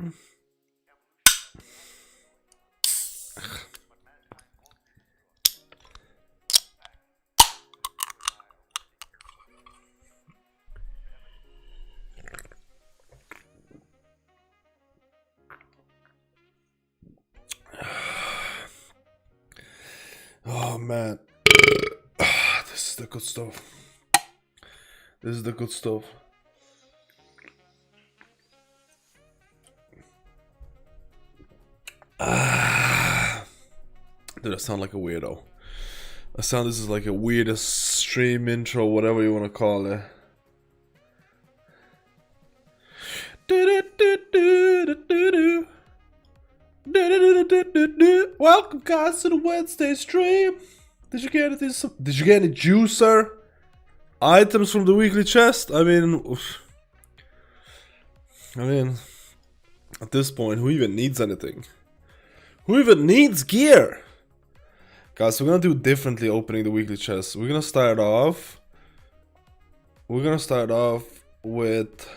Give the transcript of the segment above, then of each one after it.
Oh man, this is the good stuff. This is the good stuff. Dude, I sound like a weirdo. This is like a weirdest stream intro, whatever you want to call it. Welcome guys to the Wednesday stream. Did you get anything? Did you get any juicer items from the weekly chest? I mean, at this point, who even needs anything? Who even needs gear? Guys, we're gonna do differently opening the weekly chest. We're gonna start off with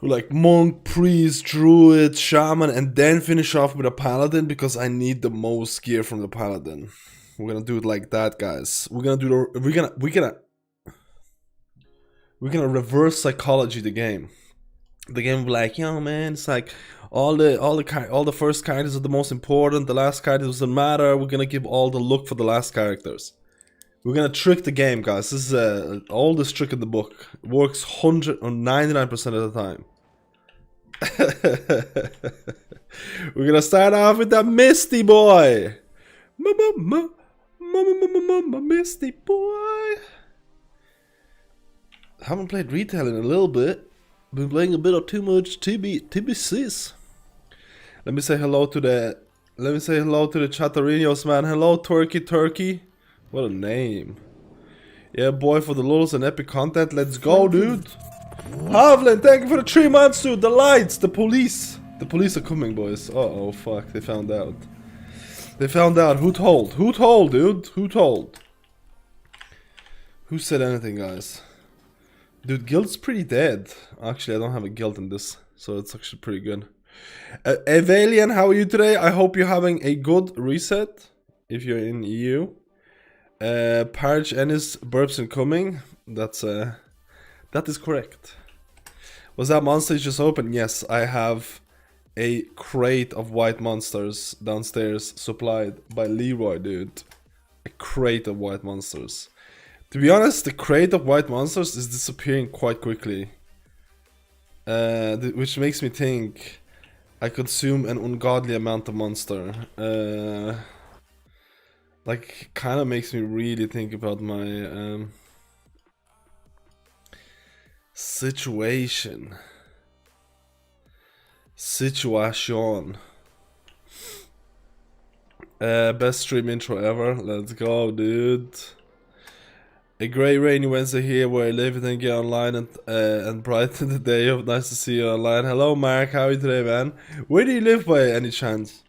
like monk, priest, druid, shaman, and then finish off with a paladin because I need the most gear from the paladin. We're gonna do it like that, guys. We're gonna reverse psychology the game. The game will be like, yo man, it's like all the first characters are the most important, the last character doesn't matter. We're gonna give all the look for the last characters. We're gonna trick the game, guys. This is the oldest trick in the book. It works 99% of the time. We're gonna start off with that Misty boy. Misty boy. Haven't played retail in a little bit. Been playing a bit of too much TBCs. Let me say hello to the Chatarinos, man. Hello, Turkey. What a name. Yeah, boy, for the lulz and epic content. Let's go, dude. Havlin, thank you for the 3 months, dude. The lights, the police. The police are coming, boys. Uh-oh, fuck. They found out. They found out. Who told? Who told, dude? Who told? Who said anything, guys? Dude, guild's pretty dead. Actually, I don't have a guild in this, so it's actually pretty good. Evalian, how are you today? I hope you're having a good reset if you're in EU. Parch Ennis burps incoming. That is correct. Was that monster just open? Yes, I have a crate of white monsters downstairs supplied by Leroy, dude. A crate of white monsters. To be honest, the crate of white monsters is disappearing quite quickly. Which makes me think I consume an ungodly amount of monster. Like, kind of makes me really think about my situation. Best stream intro ever. Let's go, dude. A grey rainy Wednesday here where I live and then get online and brighten the day up. Nice to see you online. Hello Mark, how are you today, man? Where do you live by any chance?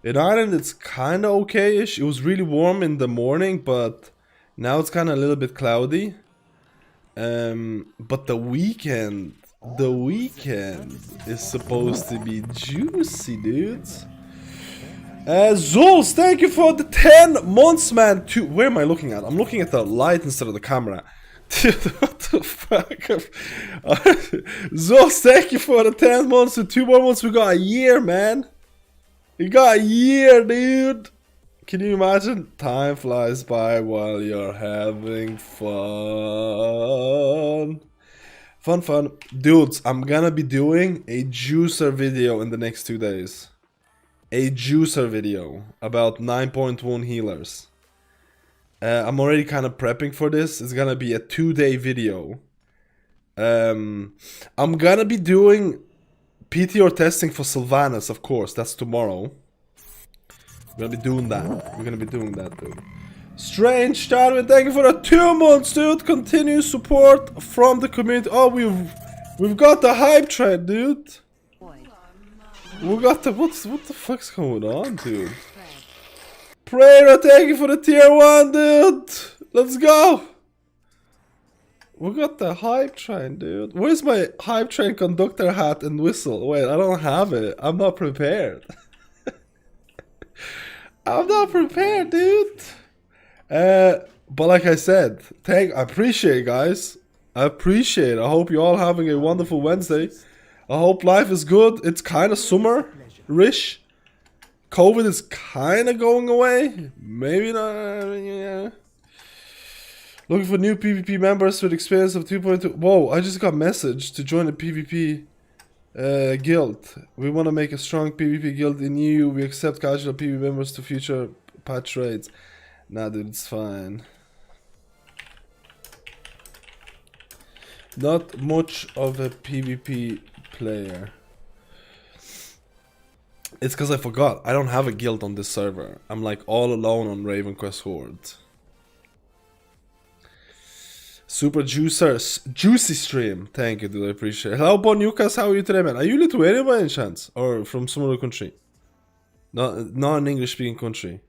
In Ireland it's kinda okay-ish. It was really warm in the morning, but now it's kinda a little bit cloudy. But the weekend is supposed to be juicy, dudes. Zulz, thank you for the 10 months, man. Where am I looking at? I'm looking at the light instead of the camera. Dude, what the fuck? Zulz, thank you for the 10 months. In 2 more months, we got a year, man. We got a year, dude. Can you imagine? Time flies by while you're having fun. Fun. Dudes, I'm gonna be doing a juicer video in the next 2 days. A juicer video about 9.1 healers. I'm already kind of prepping for this. It's gonna be a 2-day video. I'm gonna be doing PTR testing for Sylvanas, of course. That's tomorrow. We're gonna be doing that. Dude. Strange Darwin, thank you for the 2 months, dude. Continuous support from the community. Oh, we've got the hype train, dude. We got the what the fuck's going on, dude? Prayer, thank you for the tier 1, dude. Let's go. We got the hype train, dude. Where's my hype train conductor hat and whistle? Wait, I don't have it. I'm not prepared. I'm not prepared, dude. But like I said, I appreciate it, guys. I appreciate it. I hope you're all having a wonderful Wednesday. I hope life is good. It's kind of summer-ish. COVID is kind of going away. Maybe not. Yeah. Looking for new PvP members with experience of 2.2. Whoa, I just got a message to join the PvP guild. We want to make a strong PvP guild in EU. We accept casual PvP members to future patch raids. Nah, dude, it's fine. Not much of a PvP player. It's because I forgot. I don't have a guild on this server. I'm like all alone on Ravenquest Horde. Super juicy stream. Thank you, dude. I appreciate it. Hello, Bonukas. How are you today, man? Are you Lithuanian by any chance? Or from some other country? Not an English speaking country.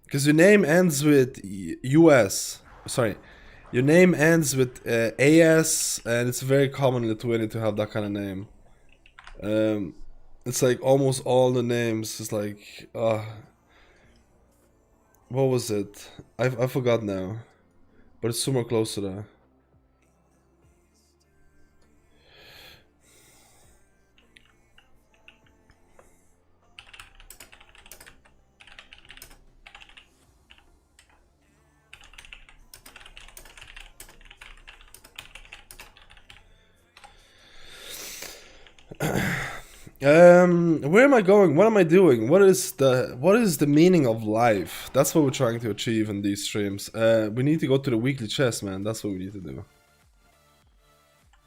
Because your name ends with US. Sorry. Your name ends with AS, and it's very common in Lithuania to have that kind of name. It's like almost all the names is like, what was it? I forgot now, but it's somewhere close to that. Where am I going? What am I doing? What is the meaning of life? That's what we're trying to achieve in these streams. We need to go to the weekly chess, man. That's what we need to do.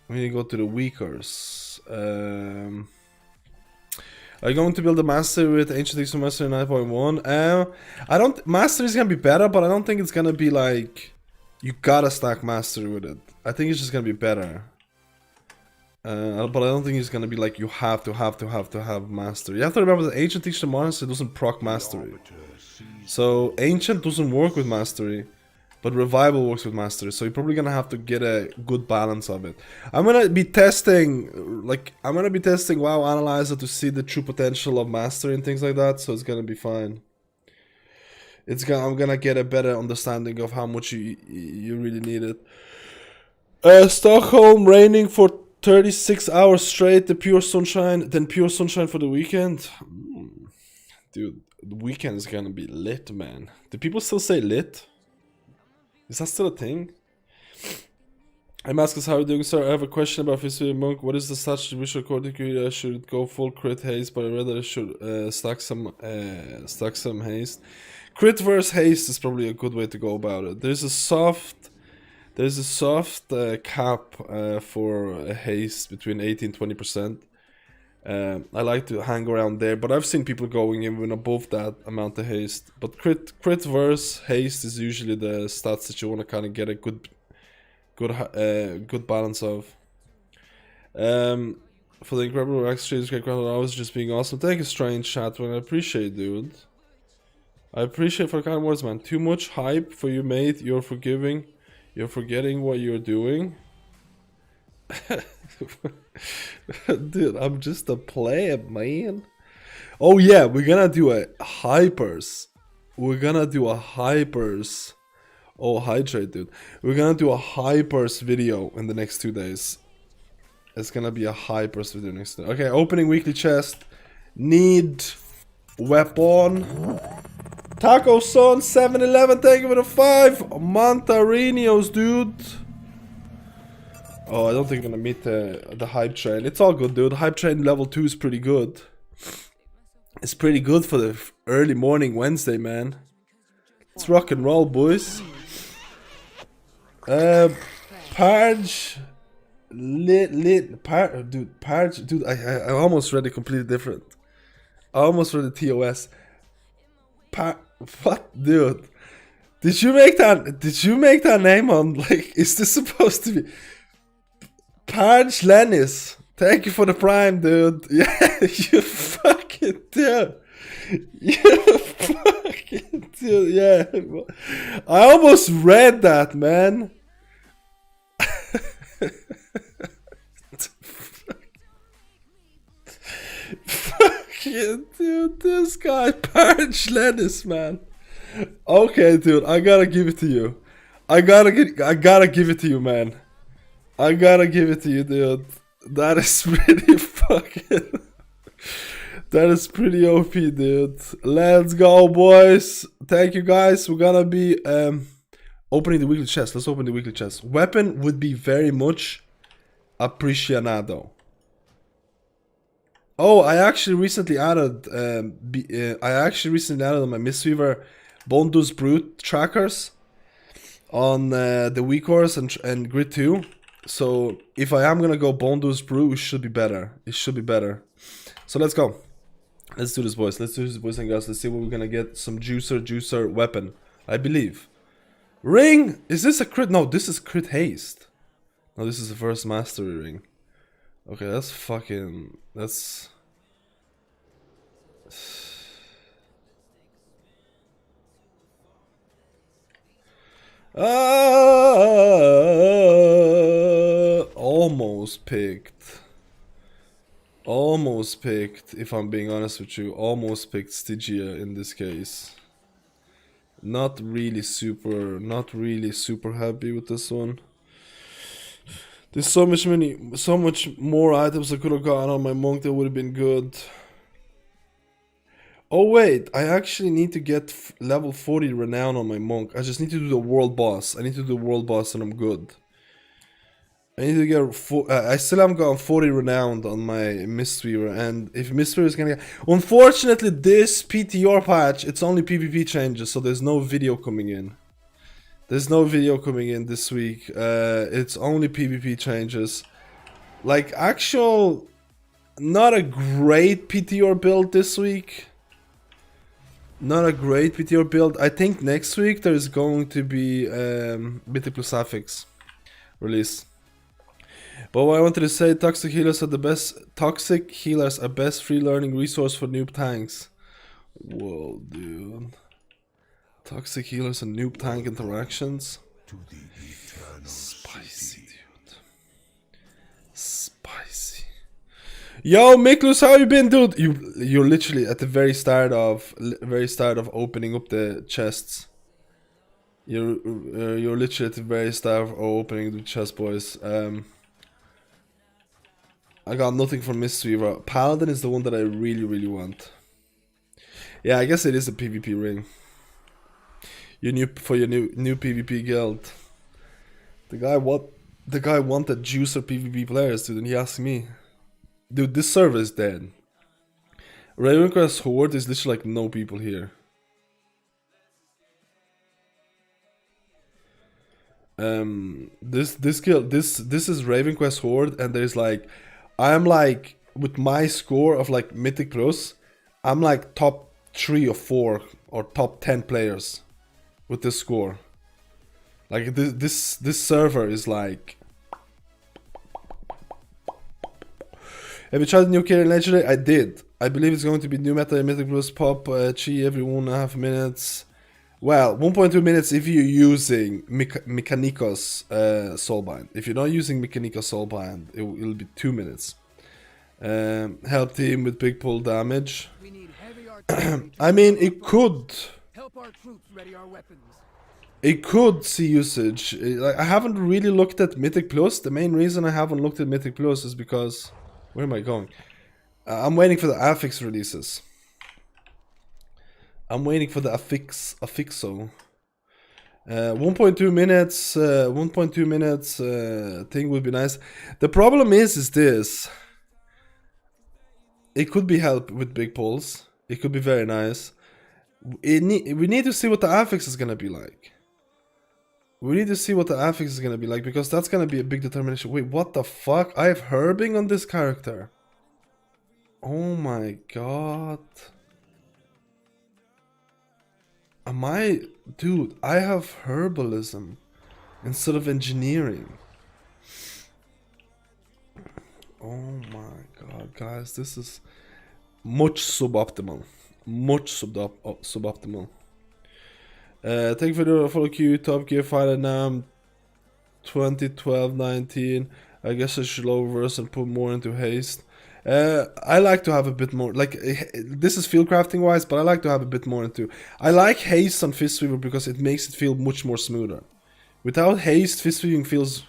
We need to go to the weakers. Are you going to build a master with Ancient Exo Master 9.1? I don't. Master is gonna be better, but I don't think it's gonna be like you gotta stack mastery with it. I think it's just gonna be better. But I don't think it's gonna be like you have to have mastery. You have to remember that Ancient Teach the Monster doesn't proc mastery. So Ancient doesn't work with mastery, but Revival works with mastery. So you're probably gonna have to get a good balance of it. I'm gonna be testing WoW Analyzer to see the true potential of mastery and things like that. So it's gonna be fine. I'm gonna get a better understanding of how much you really need it. Stockholm raining for 36 hours straight, the pure sunshine, then pure sunshine for the weekend. Dude, the weekend is gonna be lit, man. Do people still say lit? Is that still a thing? I'm asking how are you doing, sir? I have a question about Fistful Monk. What is the stats visual cortical? I should go full crit haste, but I rather should stack some haste. Crit versus haste is probably a good way to go about it. There's a soft cap for a haste between 80 and 20%. I like to hang around there, but I've seen people going even above that amount of haste. But crit versus haste is usually the stats that you want to kind of get a good balance of. For the incredible rack streams, I was just being awesome. Thank you, Strange Chatwin. I appreciate, dude. I appreciate for the kind words, man. Too much hype for you, mate. You're forgiving. You're forgetting what you're doing. Dude, I'm just a player, man. Oh yeah, we're gonna do a hypers. Oh, hydrate, dude. We're gonna do a hypers video in the next 2 days. It's gonna be a hypers video next day. Okay, opening weekly chest. Need weapon. Taco Son 711, thank you for the 5. Montarinios, dude. Oh, I don't think I'm gonna meet the hype train. It's all good, dude. Hype train level 2 is pretty good. It's pretty good for the early morning Wednesday, man. Let's rock and roll, boys. Parge. Dude, I almost read it completely different. I almost read the TOS. What, dude? Did you make that name on, like, is this supposed to be Parge Lennis? Thank you for the prime, dude. Yeah, you fucking dude. You fucking dude, yeah. I almost read that, man. Fucking dude, this guy Parch Lennis, man. Okay, dude, I gotta give it to you. I gotta give it to you, man. I gotta give it to you, dude. That is pretty fucking. That is pretty OP, dude. Let's go, boys. Thank you, guys. We're gonna be opening the weekly chest. Let's open the weekly chest. Weapon would be very much appreciado. Oh, I actually recently added. On my Mistweaver Bondus Brute trackers on the weak horse and grid 2. So if I am gonna go Bondus Brute, it should be better. It should be better. So let's go. Let's do this, boys. Let's do this, boys and girls. Let's see what we're gonna get. Some juicer weapon, I believe. Ring. Is this a crit? No, this is crit haste. No, this is the first mastery ring. Okay, that's fucking. That's. Almost picked. Almost picked, if I'm being honest with you. Almost picked Stygia in this case. Not really super happy with this one. There's so much more items I could have gotten on my monk that would have been good. Oh wait, I actually need to get level 40 renown on my monk. I just need to do the world boss. I need to do the world boss and I'm good. I need to get I still haven't gotten 40 renowned on my Mistweaver, and if Mistweaver is gonna get... Unfortunately, this PTR patch, it's only PvP changes, so there's no video coming in. There's no video coming in this week. It's only PvP changes. Like, actual... Not a great PTR build this week. Not a great PTR build. I think next week there's going to be mythic plus affix release. But what I wanted to say, toxic healers are best free learning resource for noob tanks. Whoa, dude. Toxic healers and noob tank interactions. Spicy, dude. Spicy. Yo, Miklus, how you been, dude? You're literally at the very start of opening up the chests. You're literally at the very start of opening the chest, boys. I got nothing from Mistweaver. Paladin is the one that I really want. Yeah, I guess it is a PvP ring. Your new PvP guild. The guy wanted juicer PvP players, dude, and he asked me. Dude, this server is dead. Ravencrest Horde is literally like no people here. This is Ravenquest Horde, and there's like, I'm like, with my score of like Mythic Plus, I'm like top 3 or 4 or top 10 players with this score. Like this server is like. Have you tried the new Killer Legendary? I did. I believe it's going to be new meta Mythic Plus pop chi every 1.5 minutes. Well, 1.2 minutes if you're using Mechanicos Soulbind. If you're not using Mechanicos Soulbind, it'll be 2 minutes. Help team with big pull damage. I mean, it could. Help our troops ready our weapons. It could see usage. Like, I haven't really looked at Mythic Plus. The main reason I haven't looked at Mythic Plus is because... Where am I going? I'm waiting for the affix releases. I'm waiting for the affixo. 1.2 minutes. 1.2 minutes thing would be nice. The problem is this. It could be help with big pulls. It could be very nice. We need to see what the affix is gonna be like. We need to see what the affix is gonna be like, because that's gonna be a big determination. Wait, what the fuck? I have herbing on this character. Oh my god. Dude, I have herbalism instead of engineering. Oh my god, guys, this is much suboptimal. Much suboptimal. Thank you for the follow Q, Top Gear, Fighter Nam. 20, 12, 19. I guess I should lower verse and put more into haste. I like to have a bit more, like, this is field crafting wise, but I like to have a bit more into. I like haste on Fistweaver because it makes it feel much more smoother. Without haste, Fistweaving feels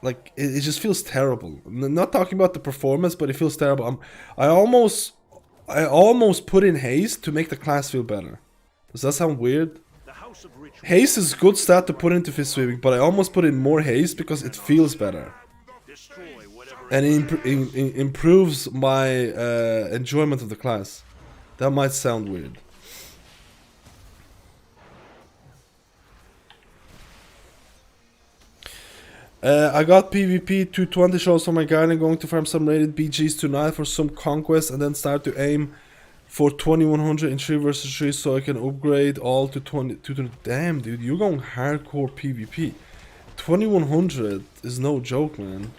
like, it just feels terrible. Not talking about the performance, but it feels terrible. I almost put in haste to make the class feel better. Does that sound weird? Haste is good stat to put into Fistweaving, but I almost put in more haste because it feels better. And it improves my enjoyment of the class. That might sound weird. I got PvP 220 shows on my guide and going to farm some rated BGs tonight for some conquest and then start to aim for 2100 in 3 vs 3 so I can upgrade all to 20. Damn, dude, you're going hardcore PvP. 2100 is no joke, man.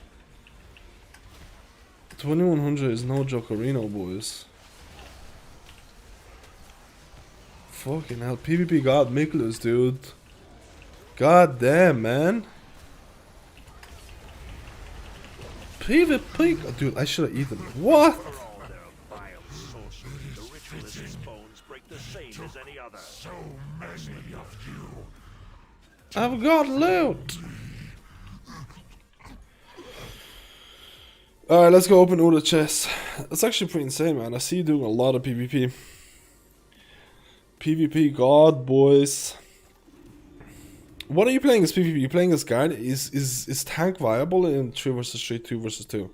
2100 is no jokerino, boys. Fucking hell, PvP god Miklos, dude. God damn, man. PvP, dude, I should have eaten. What? I've got loot. Alright, let's go open all the chests. That's actually pretty insane, man. I see you doing a lot of PvP. PvP god, boys. What are you playing as PvP? You playing as guard? Is tank viable in 3 vs 3, 2 vs 2?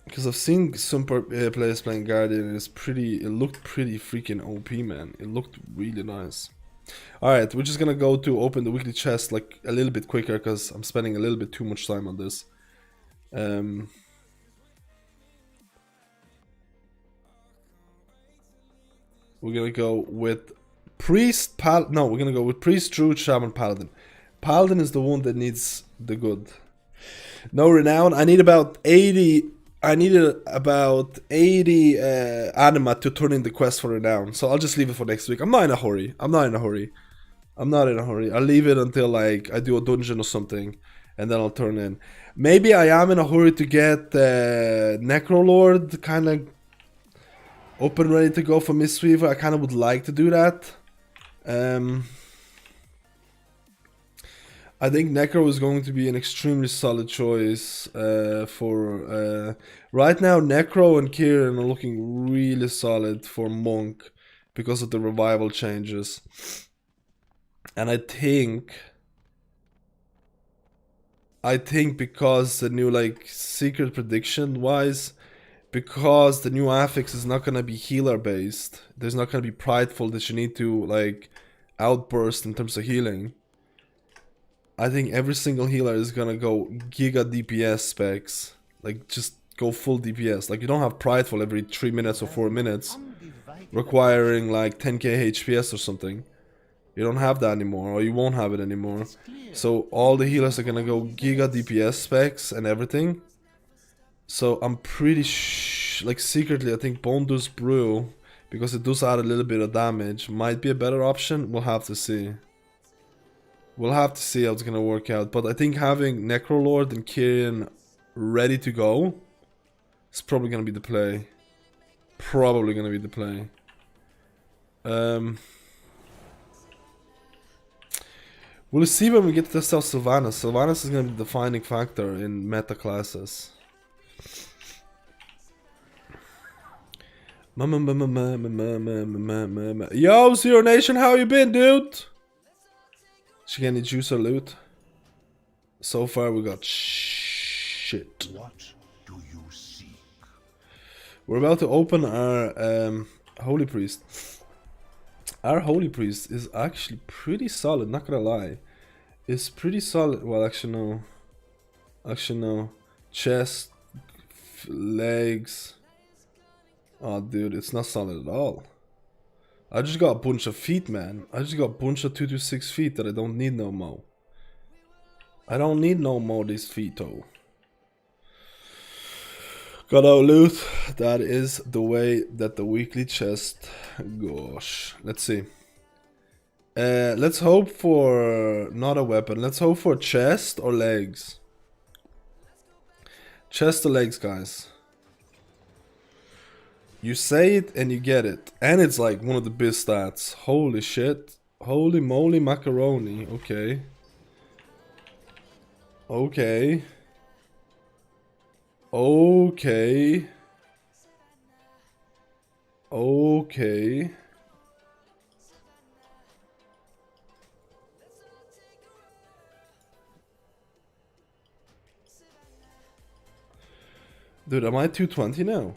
Because I've seen some players playing Guardian and it looked pretty freaking OP, man. It looked really nice. Alright, we're just gonna go to open the weekly chest like a little bit quicker because I'm spending a little bit too much time on this. We're gonna go with Priest, we're gonna go with Priest, Druid, Shaman, Paladin. Paladin is the one that needs the good. No renown. I need about 80. I needed about 80 anima to turn in the quest for renown. So I'll just leave it for next week. I'm not in a hurry. I'll leave it until like I do a dungeon or something, and then I'll turn in. Maybe I am in a hurry to get Necrolord kind of up and ready to go for Mistweaver. I kind of would like to do that. I think Necro is going to be an extremely solid choice for... right now, Necro and Kieran are looking really solid for Monk because of the revival changes. And I think because the new, like, secret prediction-wise, because the new affix is not going to be healer-based, there's not going to be prideful that you need to, like, outburst in terms of healing. I think every single healer is gonna go giga DPS specs. Like, just go full DPS. Like, you don't have prideful every 3 minutes or 4 minutes, requiring like 10k HPS or something. You don't have that anymore, or you won't have it anymore. So all the healers are gonna go giga DPS specs and everything. So I'm pretty like, secretly I think Bone Dust Brew, because it does add a little bit of damage, might be a better option. We'll have to see. We'll have to see how it's gonna work out, but I think having Necrolord and Kyrian ready to go is probably gonna be the play. We'll see when we get to test out Sylvanas. Sylvanas is gonna be the defining factor in meta classes. Yo, Zero Nation, how you been, dude? She get any juice or loot? So far we got shit. What do you seek? We're about to open our Holy Priest. Our Holy Priest is actually pretty solid, not gonna lie. It's pretty solid. Well, actually no. Actually no. Chest, legs. Oh dude, it's not solid at all. I just got a bunch of feet, man. I just got a bunch of 226 feet that I don't need no more. I don't need no more these feet, though. Got our loot. That is the way that the weekly chest goes. Let's see. Let's hope for not a weapon. Let's hope for chest or legs. Chest or legs, guys. You say it and you get it. And it's like one of the best stats. Holy shit. Holy moly macaroni. Okay. Okay. Okay. Okay. Dude, am I 220 now?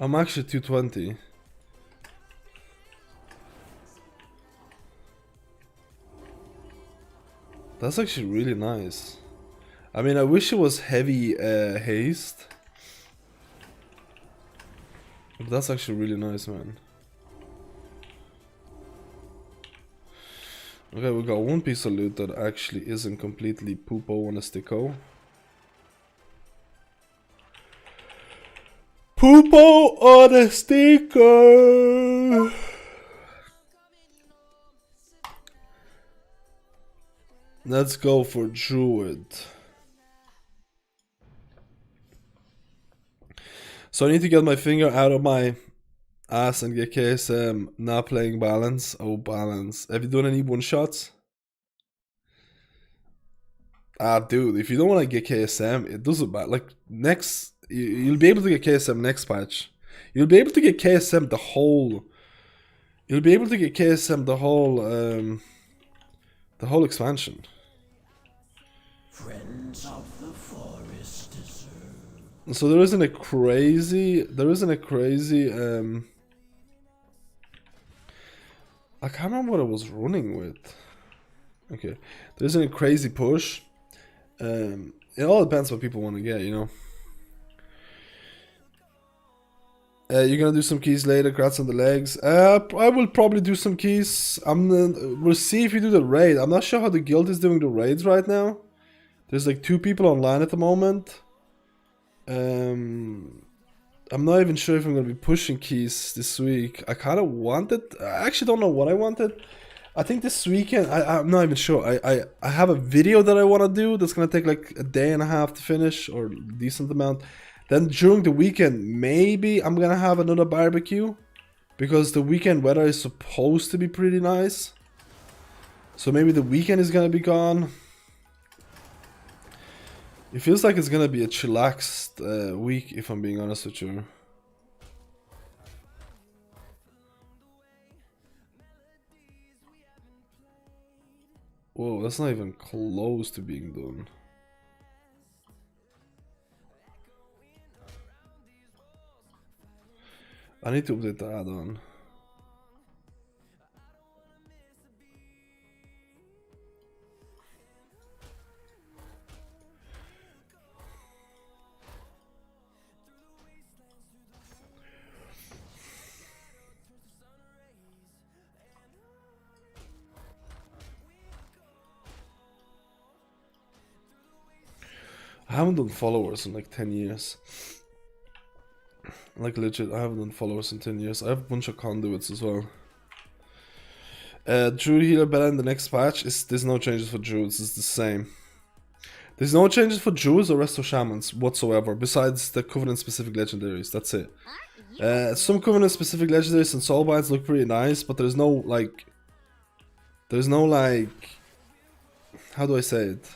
I'm actually 220. That's actually really nice. I mean, I wish it was heavy haste. But that's actually really nice, man. Okay, we got one piece of loot that actually isn't completely poopo on a sticko. Poopo on a sticker. Let's go for Druid. So I need to get my finger out of my ass and get KSM. Not playing balance. Oh, balance. Have you done any one shots? Ah, dude, if you don't want to get KSM, it doesn't matter. Like, next, you'll be able to get KSM next patch. You'll be able to get KSM the whole. You'll be able to get KSM the whole expansion. Friends of the forest deserve. So there isn't a crazy. I can't remember what I was running with. Okay, there isn't a crazy push. It all depends what people want to get, you know. You're gonna do some keys later, crats on the legs. I will probably do some keys. We'll see if you do the raid. I'm not sure how the guild is doing the raids right now. There's like 2 people online at the moment. I'm not even sure if I'm gonna be pushing keys this week. I kind of wanted. I actually don't know what I wanted. I think this weekend. I'm not even sure. I have a video that I want to do. That's gonna take like a day and a half to finish, or a decent amount. Then during the weekend, maybe I'm gonna have another barbecue, because the weekend weather is supposed to be pretty nice. So maybe the weekend is gonna be gone. It feels like it's gonna be a chillaxed week, if I'm being honest with you. Whoa, that's not even close to being done. I need to update the add-on. I haven't done followers in like 10 years. Like legit, I haven't done followers in 10 years. I have a bunch of conduits as well. Druid healer better in the next patch. There's no changes for Druids, it's the same. There's no changes for Druids or rest of Shamans whatsoever, besides the Covenant specific legendaries, that's it. Some Covenant specific legendaries and soulbinds look pretty nice, but there's no like... How do I say it?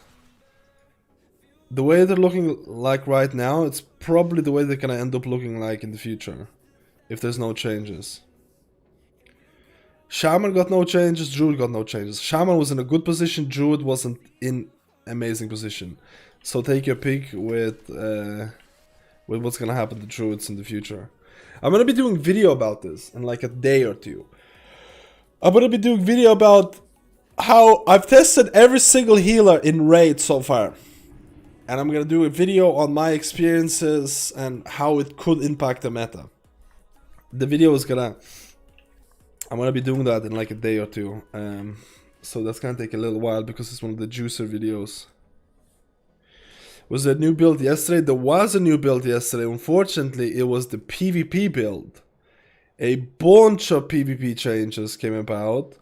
The way they're looking like right now, it's probably the way they're gonna end up looking like in the future, if there's no changes. Shaman got no changes, Druid got no changes. Shaman was in a good position, Druid wasn't in amazing position. So take your pick with what's gonna happen to Druids in the future. I'm gonna be doing video about this in like a day or two. I'm gonna be doing video about how I've tested every single healer in Raid so far. And I'm gonna do a video on my experiences and how it could impact the meta. The video is I'm gonna be doing that in like a day or two. So that's gonna take a little while because it's one of the juicer videos. Was there a new build yesterday? There was a new build yesterday. Unfortunately, it was the PvP build. A bunch of PvP changes came about.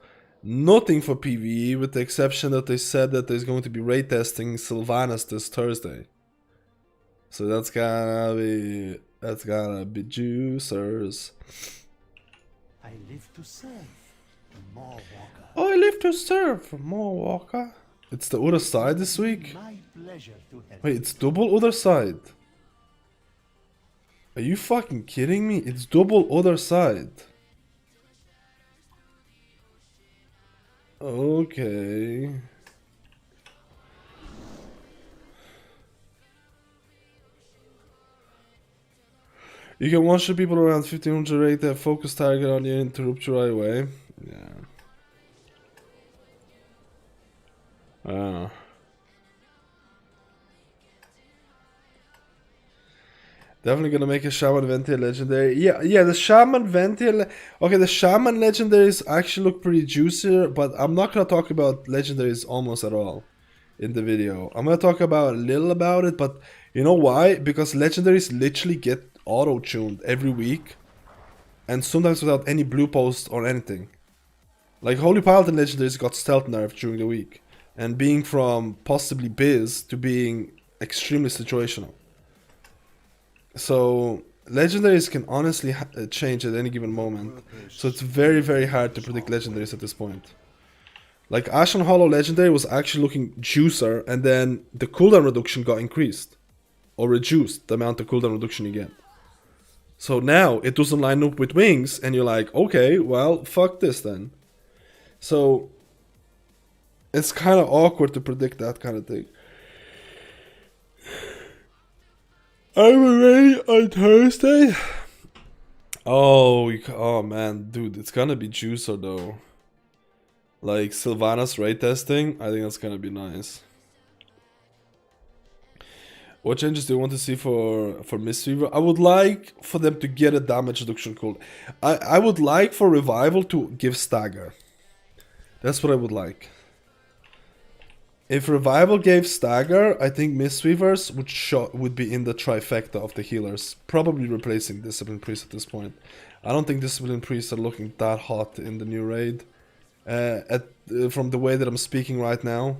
Nothing for PvE, with the exception that they said that there's going to be raid testing Sylvanas this Thursday. So that's gonna be juicers. I live to serve. More walker. Oh, I live to serve. More walker. It's the other side this week? My pleasure to help. Wait, it's double other side. Are you fucking kidding me? It's double other side. Okay. You can watch the people around 1500 rate their focus target on you and interrupt you right away. Yeah. Definitely gonna make a Shaman Ventier legendary. Yeah, the Shaman Ventier. Okay, the Shaman legendaries actually look pretty juicier, but I'm not gonna talk about legendaries almost at all in the video. I'm gonna talk about a little about it, but you know why? Because legendaries literally get auto-tuned every week, and sometimes without any blue post or anything. Like Holy Paladin legendaries got stealth nerfed during the week, and being from possibly biz to being extremely situational. So legendaries can honestly change at any given moment. So it's very, very hard to predict legendaries at this point. Like Ashen Hollow legendary was actually looking juicer, and then the cooldown reduction got increased or reduced, the amount of cooldown reduction you get. So now it doesn't line up with wings, and you're like, okay, well, fuck this then. So it's kind of awkward to predict that kind of thing. I'm ready on Thursday. Oh man, dude, it's gonna be juicer though. Like Sylvanas raid testing, I think that's gonna be nice. What changes do you want to see for Mistweaver? I would like for them to get a damage reduction cooldown. I would like for Revival to give stagger. That's what I would like. If Revival gave stagger, I think Mistweavers would be in the trifecta of the healers, probably replacing Discipline Priest at this point. I don't think Discipline Priests are looking that hot in the new raid. From the way that I'm speaking right now,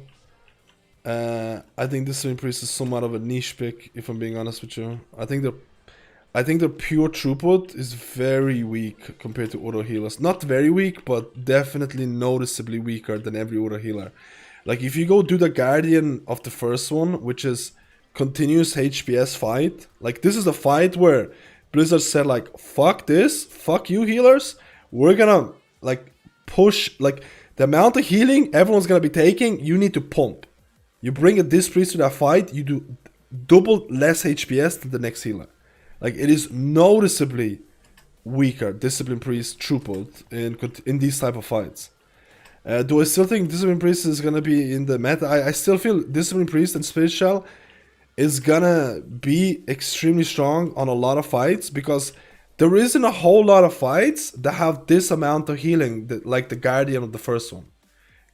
I think Discipline Priest is somewhat of a niche pick, if I'm being honest with you. I think their pure throughput is very weak compared to other healers. Not very weak, but definitely noticeably weaker than every other healer. Like if you go do the Guardian of the first one, which is continuous HPS fight, like this is a fight where Blizzard said like, fuck this, fuck you healers, we're gonna like push, like the amount of healing everyone's gonna be taking, you need to pump. You bring a Disc Priest to that fight, you do double less HPS than the next healer. Like it is noticeably weaker Discipline Priest throughput in these type of fights. Do I still think Discipline Priest is gonna be in the meta? I still feel Discipline Priest and Spirit Shell is gonna be extremely strong on a lot of fights, because there isn't a whole lot of fights that have this amount of healing, like the Guardian of the first one.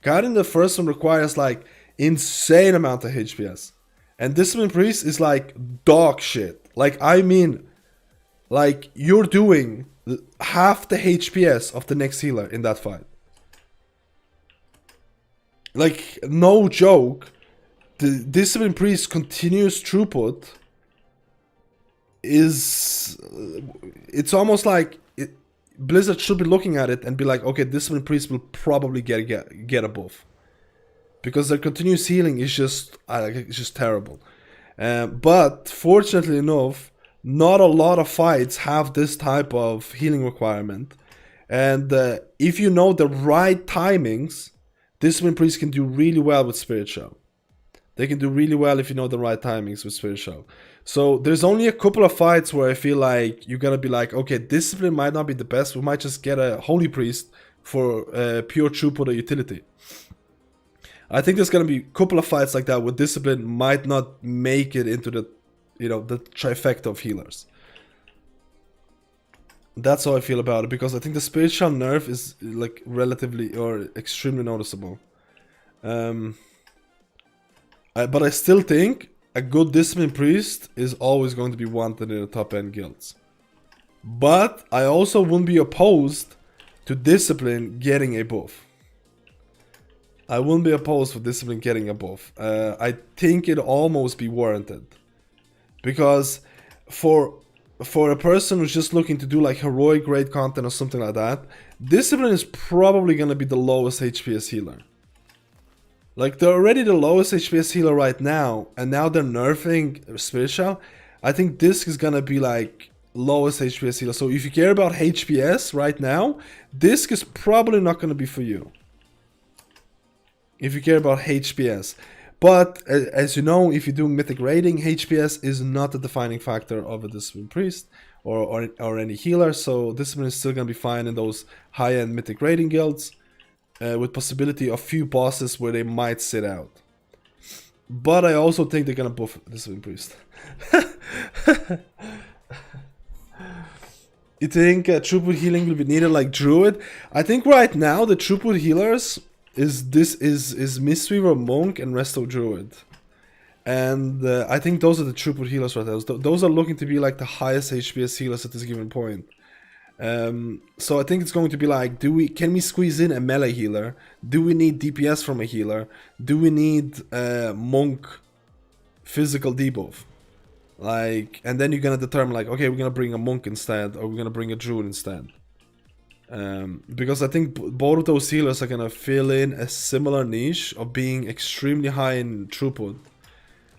Guardian of the first one requires like insane amount of HPS, and Discipline Priest is like dog shit. Like I mean, like you're doing half the HPS of the next healer in that fight. Like, no joke, the Discipline Priest continuous throughput is... It's almost like Blizzard should be looking at it and be like, okay, Discipline Priest will probably get a buff. Because their continuous healing is just, it's just terrible. But, fortunately enough, not a lot of fights have this type of healing requirement. And if you know the right timings, Discipline Priest can do really well with Spirit Shell. They can do really well if you know the right timings with Spirit Shell. So there's only a couple of fights where I feel like you're gonna be like, okay, Discipline might not be the best. We might just get a Holy Priest for pure throughput or utility. I think there's gonna be a couple of fights like that where Discipline might not make it into the, you know, the trifecta of healers. That's how I feel about it, because I think the Spirit Shell nerf is like relatively or extremely noticeable. But I still think a good Discipline Priest is always going to be wanted in the top end guilds. But I also wouldn't be opposed to Discipline getting a buff. I wouldn't be opposed for Discipline getting a buff. I think it'd almost be warranted. Because for a person who's just looking to do like heroic raid content or something like that, Discipline is probably gonna be the lowest HPS healer. Like, they're already the lowest HPS healer right now, and now they're nerfing Spiritual. I think Disc is gonna be like lowest HPS healer. So if you care about HPS right now, Disc is probably not gonna be for you. If you care about HPS. But as you know, if you're doing mythic raiding, HPS is not the defining factor of a Discipline Priest or any healer. So Discipline is still gonna be fine in those high-end mythic raiding guilds. With possibility of few bosses where they might sit out. But I also think they're gonna buff Discipline Priest. You think throughput healing will be needed like Druid? I think right now the throughput healers is Mistweaver, Monk, and Resto Druid. And I think those are the throughput healers right now. Those are looking to be like the highest HPS healers at this given point. So I think it's going to be like, can we squeeze in a melee healer? Do we need DPS from a healer? Do we need Monk physical debuff? Like, and then you're gonna determine like, okay, we're gonna bring a Monk instead, or we're gonna bring a Druid instead. Because I think both of those healers are gonna fill in a similar niche of being extremely high in throughput.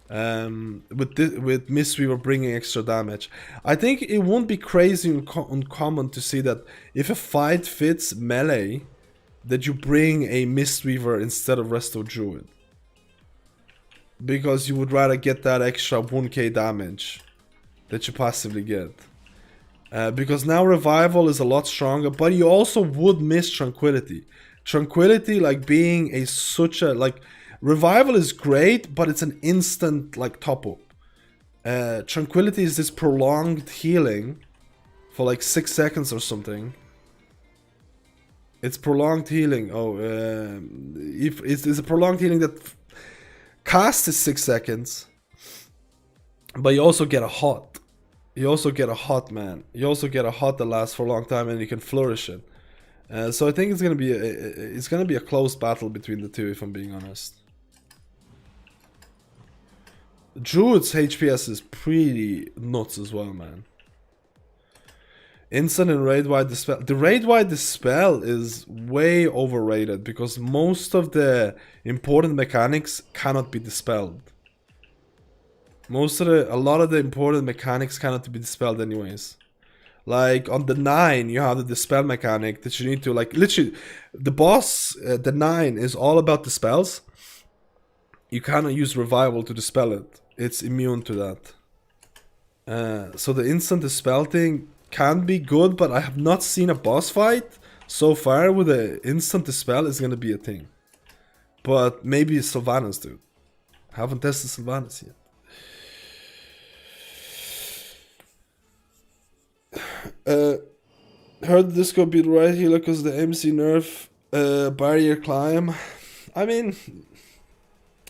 With Mistweaver bringing extra damage. I think it won't be crazy uncommon to see that if a fight fits melee, that you bring a Mistweaver instead of Resto Druid. Because you would rather get that extra 1k damage that you passively get. Because now Revival is a lot stronger, but you also would miss Tranquility. Tranquility, like being such a like, Revival is great, but it's an instant like top up. Tranquility is this prolonged healing for like 6 seconds or something. It's prolonged healing. Oh, if it's a prolonged healing that cast is 6 seconds, but you also get a hot. You also get a hot, man. You also get a hot that lasts for a long time, and you can flourish it. So I think it's gonna be a close battle between the two, if I'm being honest. Druid's HPS is pretty nuts as well, man. Instant and raid-wide dispel. The raid-wide dispel is way overrated because most of the important mechanics cannot be dispelled. A lot of the important mechanics cannot be dispelled anyways. Like on the 9, you have the dispel mechanic that you need to like literally. The boss, the 9 is all about dispels. You cannot use revival to dispel it. It's immune to that. So the instant dispel thing can be good, but I have not seen a boss fight so far with an instant dispel is gonna be a thing. But maybe Sylvanas, dude. Haven't tested Sylvanas yet. Heard this could be the right healer because the MC nerf barrier climb. I mean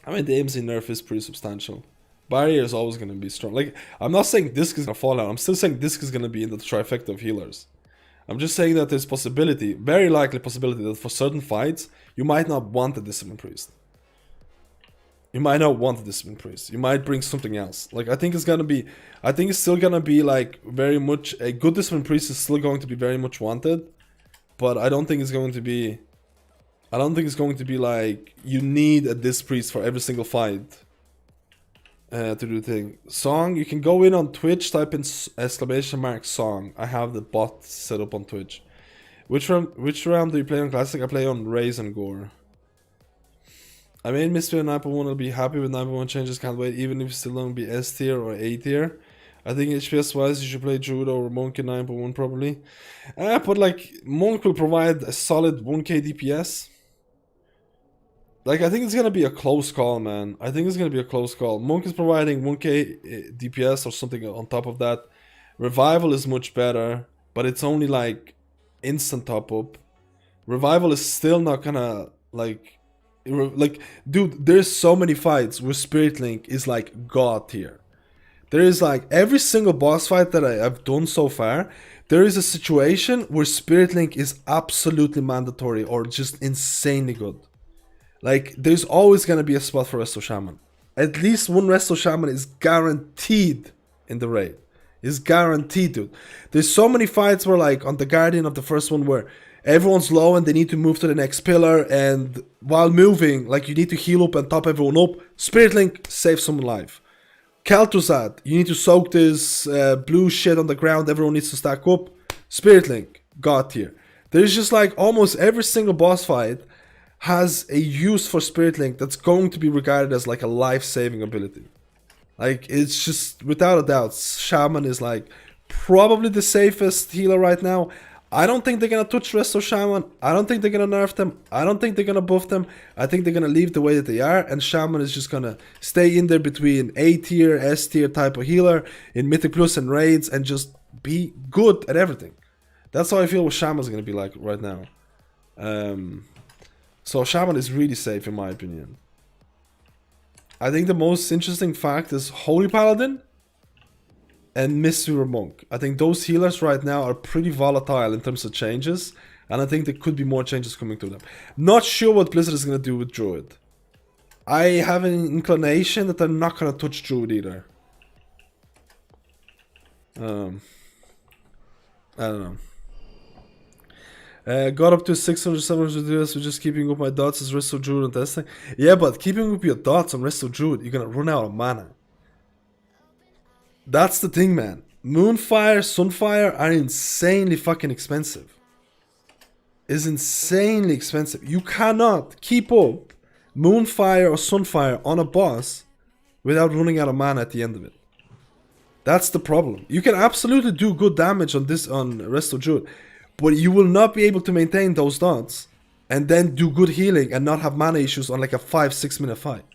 the MC nerf is pretty substantial. Barrier is always gonna be strong. Like, I'm not saying Disc is gonna fall out. I'm still saying Disc is gonna be in the trifecta of healers. I'm just saying that there's possibility, very likely possibility, that for certain fights you might not want a Discipline Priest. You might not want a Discipline Priest. You might bring something else. Like, I think it's still gonna be like very much a good Discipline Priest is still going to be very much wanted, but I don't think it's going to be like you need a Disc Priest for every single fight to do the thing. Song, you can go in on Twitch, type in !song. I have the bot set up on Twitch. Which round do you play on Classic? I play on Raise and Gore. I made Mystery 9.1. I'll be happy with 9.1 changes. Can't wait, even if you still don't be S tier or A tier. I think HPS wise, you should play Druid over Monk in 9.1 probably. But like, Monk will provide a solid 1k DPS. Like, I think it's gonna be a close call, man. I think it's gonna be a close call. Monk is providing 1k DPS or something on top of that. Revival is much better, but it's only like instant top up. Revival is still not gonna like, dude, there's so many fights where Spirit Link is like god tier. There is like every single boss fight that I've done so far, there is a situation where Spirit Link is absolutely mandatory or just insanely good. Like, there's always gonna be a spot for Resto Shaman. At least one Resto Shaman is guaranteed in the raid. Is guaranteed, dude. There's so many fights where, like, on the Guardian of the first one, where everyone's low and they need to move to the next pillar, and while moving, like, you need to heal up and top everyone up. Spirit Link saves someone life. Kel'Thuzad, you need to soak this blue shit on the ground, everyone needs to stack up. Spirit Link, God tier. There's just like almost every single boss fight has a use for Spirit Link that's going to be regarded as like a life-saving ability. Like, it's just, without a doubt, Shaman is like probably the safest healer right now. I don't think they're gonna touch Resto Shaman. I don't think they're gonna nerf them. I don't think they're gonna buff them. I think they're gonna leave the way that they are, and Shaman is just gonna stay in there between A tier, S tier type of healer in Mythic Plus and raids, and just be good at everything. That's how I feel what Shaman's gonna be like right now. So Shaman is really safe in my opinion. I think the most interesting fact is Holy Paladin and Mistweaver Monk. I think those healers right now are pretty volatile in terms of changes, and I think there could be more changes coming to them. Not sure what Blizzard is gonna do with Druid. I have an inclination that they're not gonna touch Druid either. I don't know. Got up to 600, 700 US with just keeping up my dots as Resto Druid and testing. Yeah, but keeping up your dots on Resto Druid, you're gonna run out of mana. That's the thing, man. Moonfire, Sunfire are insanely fucking expensive. Is insanely expensive. You cannot keep up Moonfire or Sunfire on a boss without running out of mana at the end of it. That's the problem. You can absolutely do good damage on this on Resto Druid, but you will not be able to maintain those dots and then do good healing and not have mana issues on like a 5-6 minute fight.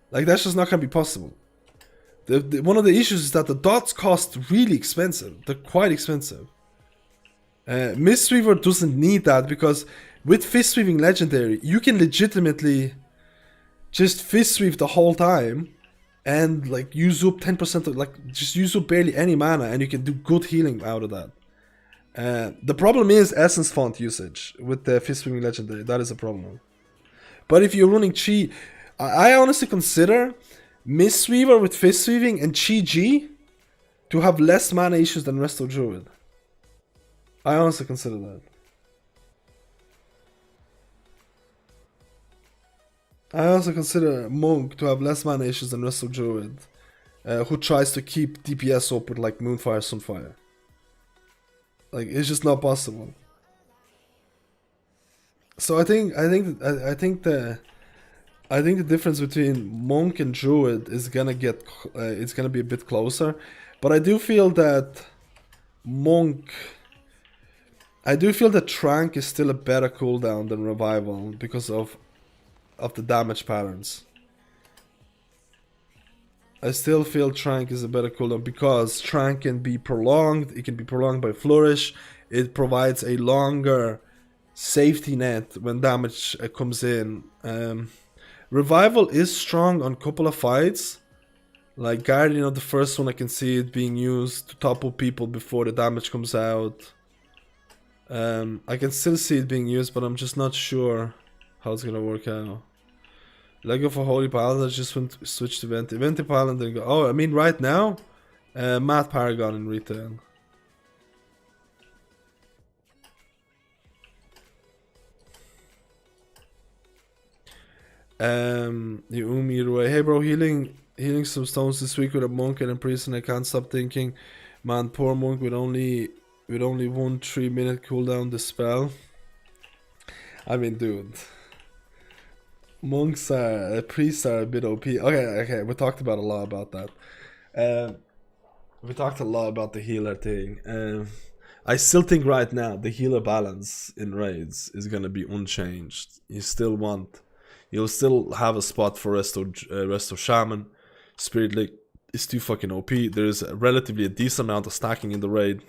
Like, that's just not gonna be possible. One of the issues is that the dots cost really expensive. They're quite expensive. Mistweaver doesn't need that, because with Fistweaving Legendary, you can legitimately just Fistweave the whole time and like use up 10% of, like, just use up barely any mana, and you can do good healing out of that. The problem is Essence Font usage with the Fistweaving Legendary. That is a problem. But if you're running Chi, I honestly consider Mistweaver with Fistweaving and Chi G to have less mana issues than Resto Druid. I honestly consider that. I also consider Monk to have less mana issues than Resto Druid, who tries to keep DPS up with like Moonfire, Sunfire. Like, it's just not possible. So I think the difference between Monk and Druid is gonna get it's gonna be a bit closer, but I do feel that Trank is still a better cooldown than Revival because of the damage patterns. I still feel Trank is a better cooldown because Trank can be prolonged. It can be prolonged by Flourish. It provides a longer safety net when damage comes in. Revival is strong on a couple of fights. Like Guardian of the first one, I can see it being used to topple people before the damage comes out. I can still see it being used, but I'm just not sure how it's gonna work out. Lego for Holy Paladin, I just went switch to Venti. Venti Paladin go. Oh, I mean right now, Matt Paragon in retail. Hey bro, healing some stones this week with a monk and a priest, and I can't stop thinking, man, poor monk with only 1 3-minute cooldown the spell. I mean, dude, priests are a bit OP. Okay, we talked about a lot about that. We talked a lot about the healer thing. I still think right now the healer balance in raids is gonna be unchanged. You'll still have a spot for Resto Shaman. Spirit Link is too fucking OP. There's relatively a decent amount of stacking in the raid.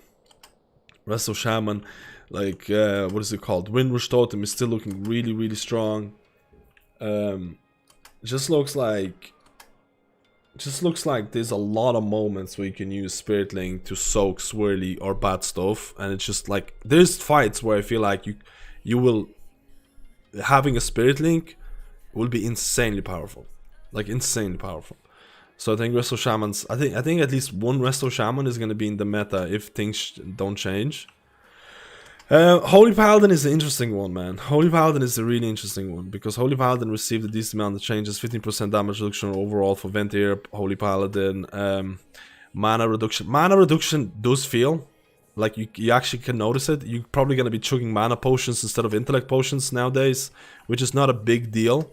Resto Shaman, like what is it called? Windrush Totem is still looking really, really strong. Just looks like there's a lot of moments where you can use Spirit Link to soak swirly or bad stuff, and it's just like there's fights where I feel like you will having a Spirit Link will be insanely powerful. Like insanely powerful. So I think Resto Shamans, I think at least one Resto Shaman is gonna be in the meta if things don't change. Holy Paladin is an interesting one, man. Holy Paladin is a really interesting one because Holy Paladin received a decent amount of changes, 15% damage reduction overall for Ventier, Holy Paladin, mana reduction. Mana reduction does feel like you actually can notice it. You're probably gonna be chugging mana potions instead of intellect potions nowadays, which is not a big deal.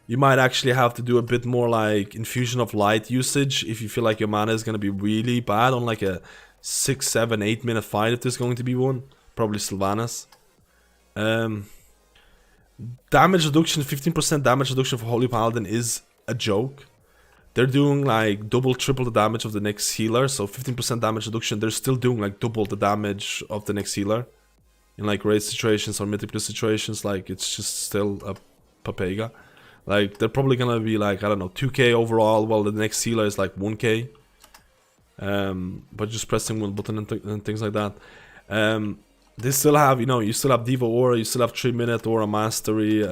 You might actually have to do a bit more like infusion of light usage if you feel like your mana is gonna be really bad on like a 6, 7, 8 minute fight if there's going to be one. Probably Sylvanas. Damage reduction, 15% damage reduction for Holy Paladin is a joke. They're doing like double, triple the damage of the next healer. So 15% damage reduction, they're still doing like double the damage of the next healer. In like raid situations or mythic situations, like it's just still a papega. Like they're probably gonna be like, I don't know, 2k overall, while the next healer is like 1k. But just pressing one button and things like that. They still have, you know, you still have Diva Aura, you still have 3-minute Aura Mastery,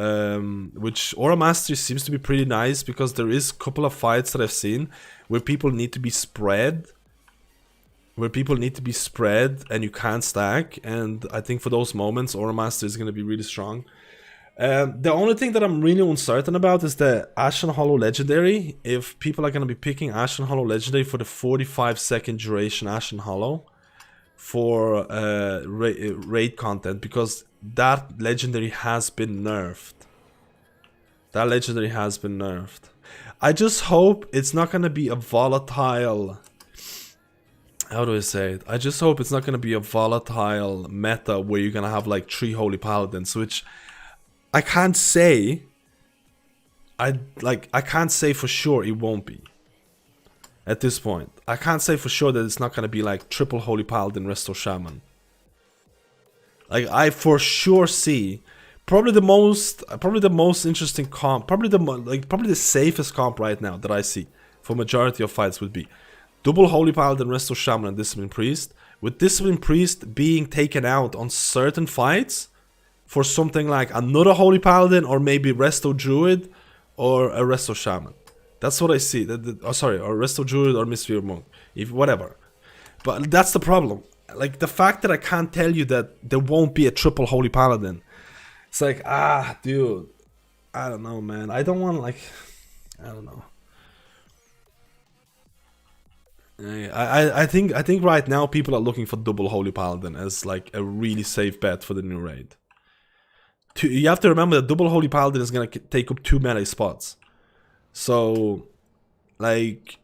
which Aura Mastery seems to be pretty nice because there is a couple of fights that I've seen where people need to be spread. And you can't stack, and I think for those moments Aura Mastery is going to be really strong. The only thing that I'm really uncertain about is the Ashen Hollow Legendary. If people are going to be picking Ashen Hollow Legendary for the 45-second duration Ashen Hollow for raid content, because that legendary has been nerfed. I just hope it's not going to be a volatile... How do I say it? I just hope it's not going to be a volatile meta where you're going to have like 3 Holy Paladins, which I can't say. I can't say for sure it won't be. At this point, I can't say for sure that it's not gonna be like triple Holy Paladin Resto Shaman. Like I for sure see probably the most interesting comp, probably the safest comp right now that I see for majority of fights would be double Holy Paladin Resto Shaman and Discipline Priest, with Discipline Priest being taken out on certain fights for something like another Holy Paladin or maybe Resto Druid or a Resto Shaman. That's what I see. Sorry, or Resto Druid or Mystery Monk, if whatever. But that's the problem. Like the fact that I can't tell you that there won't be a triple Holy Paladin. It's like, dude, I don't know, man. I don't want like, I don't know. I think right now people are looking for double Holy Paladin as like a really safe bet for the new raid. You have to remember that double Holy Paladin is gonna take up 2 melee spots. So, like,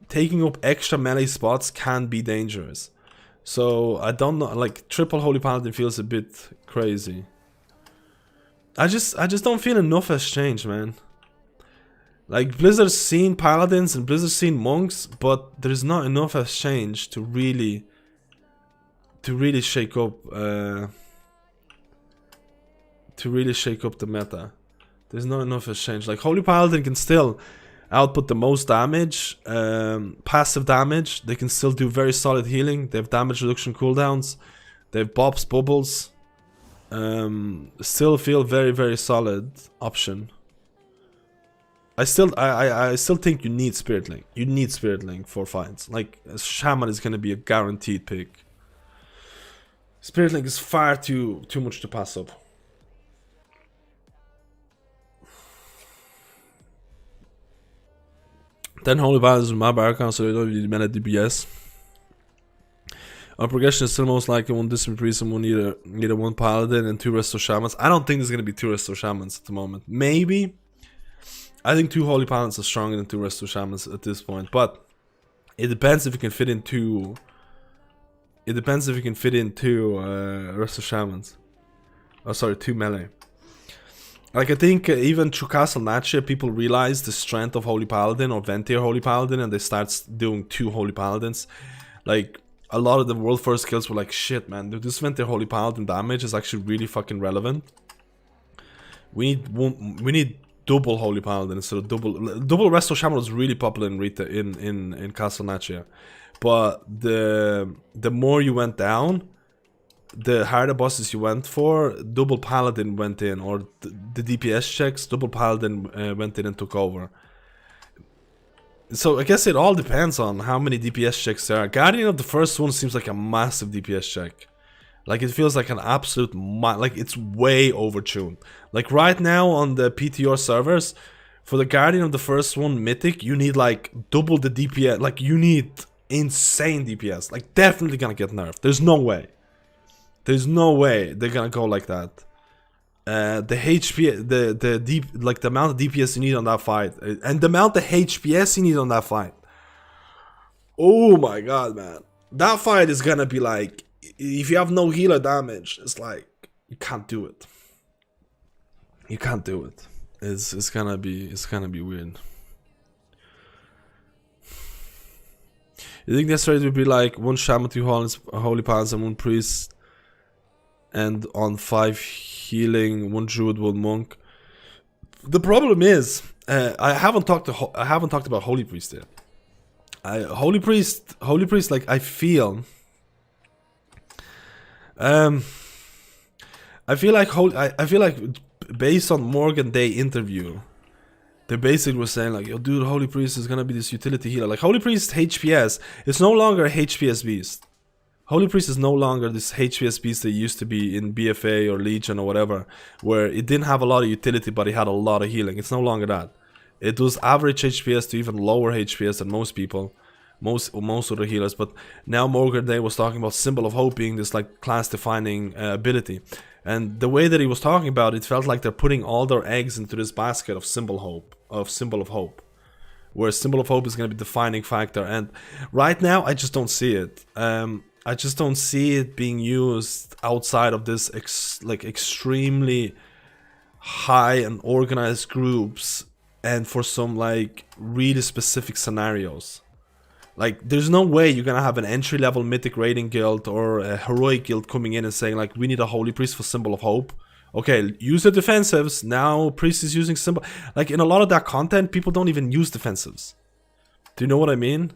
taking up extra melee spots can be dangerous. So, I don't know, like, triple Holy Paladin feels a bit crazy. I just don't feel enough has changed, man. Like, Blizzard's seen Paladins and Blizzard's seen Monks, but there's not enough has changed to really shake up, the meta. There's not enough has changed. Like Holy Paladin can still output the most damage, passive damage. They can still do very solid healing. They have damage reduction cooldowns. They have Bob's Bubbles. Still feel very, very solid option. I still think you need Spirit Link. You need Spirit Link for fights. Like Shaman is gonna be a guaranteed pick. Spirit Link is far too much to pass up. Then Holy Paladins with my bar account, so they don't really mana DPS. Our progression is still most likely 1 Discipline Priest and either 1 Paladin and 2 Resto Shamans. I don't think there's gonna be 2 Resto Shamans at the moment. Maybe. I think 2 Holy Paladins are stronger than 2 Resto Shamans at this point, but it depends if you can fit in 2. It depends if you can fit in 2 Resto Shamans. Oh, sorry, 2 melee. Like, I think even through Castle Natcha, people realize the strength of Holy Paladin or Ventier Holy Paladin, and they start doing 2 Holy Paladins. Like, a lot of the world first kills were like, shit, man, dude, this Ventier Holy Paladin damage is actually really fucking relevant. We need double Holy Paladin instead of double Resto Shaman was really popular in Castle Natcha. But the more you went down, the harder bosses you went for, double Paladin went in, or the DPS checks, double Paladin went in and took over. So I guess it all depends on how many DPS checks there are. Guardian of the first one seems like a massive DPS check. Like it feels like an absolute, like it's way overtuned. Like right now on the PTR servers, for the Guardian of the first one, Mythic, you need like double the DPS. Like you need insane DPS. Like definitely gonna get nerfed. There's no way. There's no way they're gonna go like that. The HP, the deep, like the amount of DPS you need on that fight, and the amount of HPS you need on that fight. Oh my god, man, that fight is gonna be like, if you have no healer damage, it's like you can't do it. You can't do it. It's gonna be weird. You think this raid would be like 1 Shaman, 2 Holy Paladins, and 1 Priest, and on 5 healing, 1 Druid, 1 Monk? The problem is, I haven't talked about Holy Priest yet. Holy Priest, like I feel like based on Morgan Day interview, they basically were saying like, yo dude, Holy Priest is gonna be this utility healer. Like Holy Priest HPS is no longer a HPS beast. Holy Priest is no longer this HPS beast that used to be in BFA or Legion or whatever, where it didn't have a lot of utility but it had a lot of healing. It's no longer that. It does average HPS to even lower HPS than most people, most other healers. But now Morgan Day was talking about Symbol of Hope being this like class defining ability. And the way that he was talking about it felt like they're putting all their eggs into this basket of Symbol of Hope. Where Symbol of Hope is going to be the defining factor. And right now, I just don't see it. I just don't see it being used outside of this extremely high and organized groups. And for some like really specific scenarios. Like, there's no way you're gonna have an entry-level Mythic Raiding Guild or a Heroic Guild coming in and saying, like, we need a Holy Priest for Symbol of Hope. Okay, use the defensives, now Priest is using Symbol... Like, in a lot of that content, people don't even use defensives. Do you know what I mean?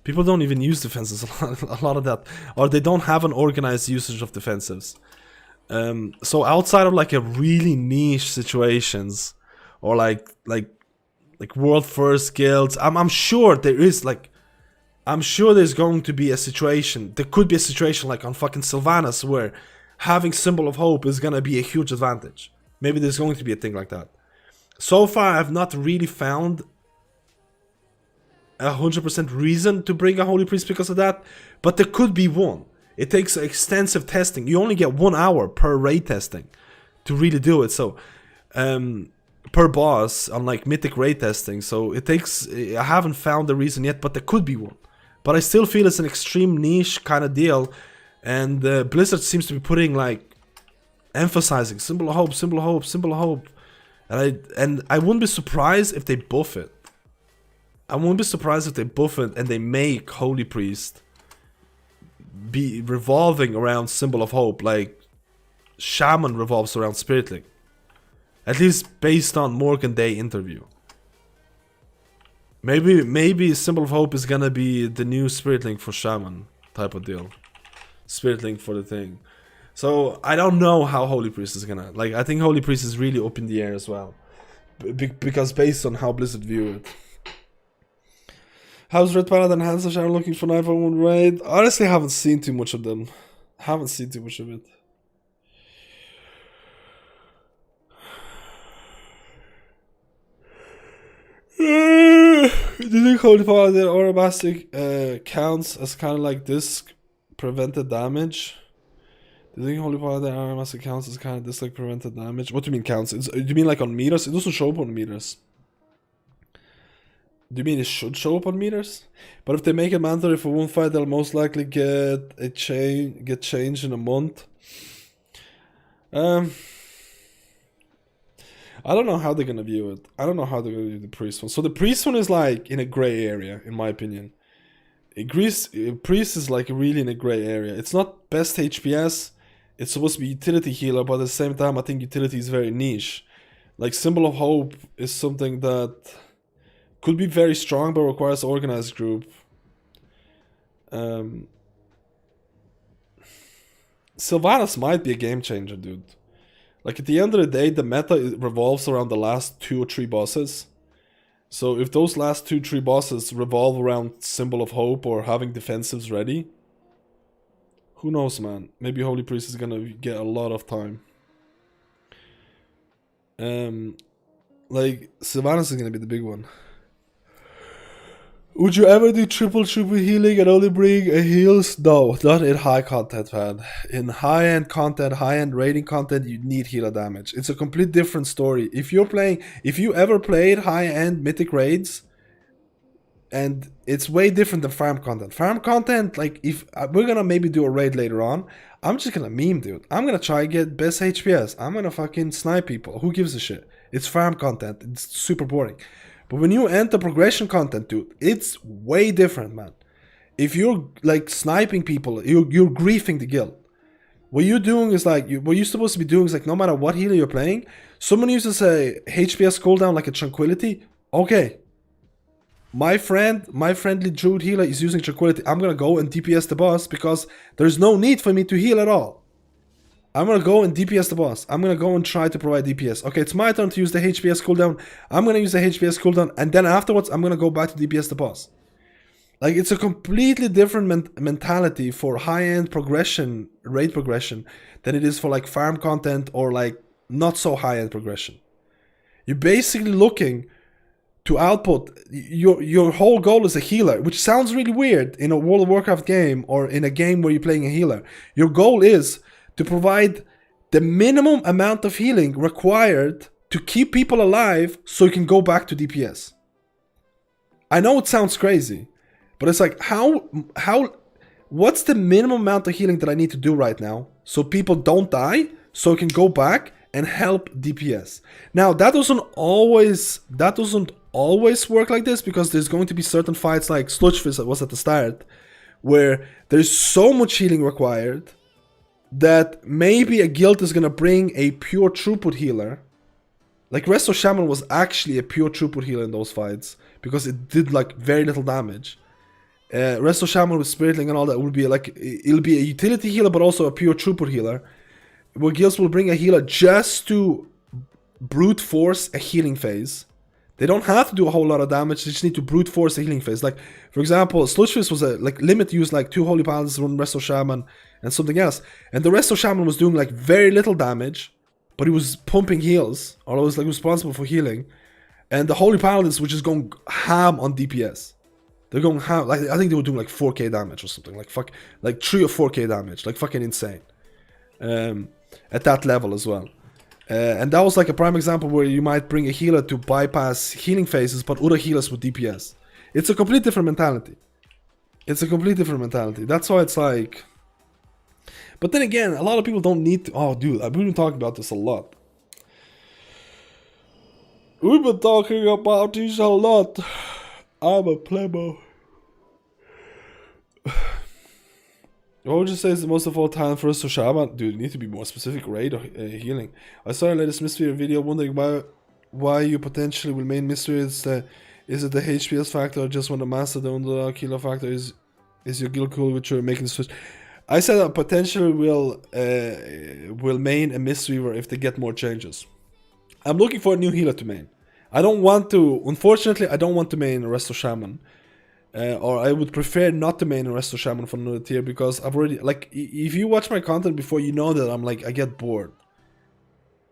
People don't even use defensives, a lot of that. Or they don't have an organized usage of defensives. So outside of, like, a really niche situations, or, like World First Guilds, I'm sure there is, like... I'm sure there's going to be a situation, there could be a situation like on fucking Sylvanas where having Symbol of Hope is gonna be a huge advantage. Maybe there's going to be a thing like that. So far, I've not really found 100% reason to bring a Holy Priest because of that, but there could be one. It takes extensive testing. You only get 1 hour per raid testing to really do it. So, per boss on like Mythic raid testing. So it takes, I haven't found the reason yet, but there could be one. But I still feel it's an extreme niche kind of deal, and Blizzard seems to be putting like emphasizing Symbol of Hope, Symbol of Hope, Symbol of Hope, and I wouldn't be surprised if they buff it. I wouldn't be surprised if they buff it and they make Holy Priest be revolving around Symbol of Hope, like Shaman revolves around Spirit Link. At least based on Morgan Day interview. Maybe Symbol of Hope is gonna be the new Spirit Link for Shaman type of deal. Spirit Link for the thing. So I don't know how Holy Priest is gonna, like, I think Holy Priest is really up in the air as well. Because based on how Blizzard view it. How's Red Paladin and Hansa Shaman looking for 941 raid? Honestly, I haven't seen too much of them. Haven't seen too much of it. Do you think Holy Paladin or Mastic counts as kind of like disc prevented damage? Do you think Holy Paladin or Mastic counts as kind of disc like prevented damage? What do you mean counts? Do you mean like on meters? It doesn't show up on meters. Do you mean it should show up on meters? But if they make it mandatory for one fight, they'll most likely get changed in a month. I don't know how they're gonna view it. I don't know how they're gonna view the priest one. So the priest one is like in a gray area, in my opinion. Priest is like really in a gray area. It's not best HPS. It's supposed to be utility healer, but at the same time, I think utility is very niche. Like Symbol of Hope is something that could be very strong, but requires an organized group. Sylvanas might be a game changer, dude. Like, at the end of the day, the meta revolves around the last 2 or 3 bosses. So if those last 2-3 bosses revolve around Symbol of Hope or having defensives ready, who knows, man? Maybe Holy Priest is gonna get a lot of time. Like, Sylvanas is gonna be the big one. Would you ever do triple healing and only bring a heals? No, not in high content, man. In high-end content, high-end rating content, you need healer damage. It's a complete different story. If you ever played high-end mythic raids, and it's way different than farm content. Farm content, like, if we're gonna maybe do a raid later on, I'm just gonna meme, dude. I'm gonna try and get best HPS. I'm gonna fucking snipe people. Who gives a shit? It's farm content. It's super boring. But when you enter progression content, dude, it's way different, man. If you're like sniping people, you're griefing the guild. What you're doing is like, what you're supposed to be doing is like, no matter what healer you're playing, someone used to say HPS cooldown like a tranquility. Okay, my friendly Druid healer is using tranquility. I'm gonna go and DPS the boss because there's no need for me to heal at all. I'm gonna go and DPS the boss. I'm gonna go and try to provide DPS. Okay, it's my turn to use the HPS cooldown. I'm gonna use the HPS cooldown, and then afterwards, I'm gonna go back to DPS the boss. Like, it's a completely different mentality for high-end progression, raid progression, than it is for like farm content or like not so high-end progression. You're basically looking to output. Your whole goal is a healer, which sounds really weird in a World of Warcraft game or in a game where you're playing a healer. Your goal is to provide the minimum amount of healing required to keep people alive so you can go back to DPS. I know it sounds crazy, but it's like, what's the minimum amount of healing that I need to do right now so people don't die, so I can go back and help DPS? Now, that doesn't always work like this, because there's going to be certain fights like Sludgefist that was at the start, where there's so much healing required that maybe a guild is gonna bring a pure throughput healer. Like, Resto Shaman was actually a pure throughput healer in those fights, because it did like very little damage. Resto Shaman with Spiritling and all that would be like, it'll be a utility healer but also a pure throughput healer, where guilds will bring a healer just to brute force a healing phase. They don't have to do a whole lot of damage, they just need to brute force a healing phase. Like, for example, Sludgefist was a like limit use like 2 Holy Paladins, 1 Resto Shaman, and something else. And the Resto Shaman was doing like very little damage, but he was pumping heals, or it was like responsible for healing. And the Holy Paladins were just going ham on DPS. They're going ham, like, I think they were doing like 4k damage or something, like 3 or 4k damage, like fucking insane. At that level as well. And that was like a prime example where you might bring a healer to bypass healing phases, but other healers with DPS. It's a complete different mentality. It's a complete different mentality. That's why it's like... But then again, a lot of people don't need to... Oh, dude, I've been talking about this a lot. We've been talking about this a lot. I'm a plebo. What would you say is the most of all time for us to Shaman? Dude, you need to be more specific, raid or healing. I saw your latest mystery video, wondering why you potentially will main mystery. Is it the HPS factor, or just when the master the underdog killer factor? Is your guild cool with your making the switch? I said that potentially will main a Mistweaver if they get more changes. I'm looking for a new healer to main. I don't want to, unfortunately, I don't want to main a Resto Shaman. Or I would prefer not to main a Resto Shaman for another tier, because I've already, like, if you watch my content before, you know that I'm like, I get bored.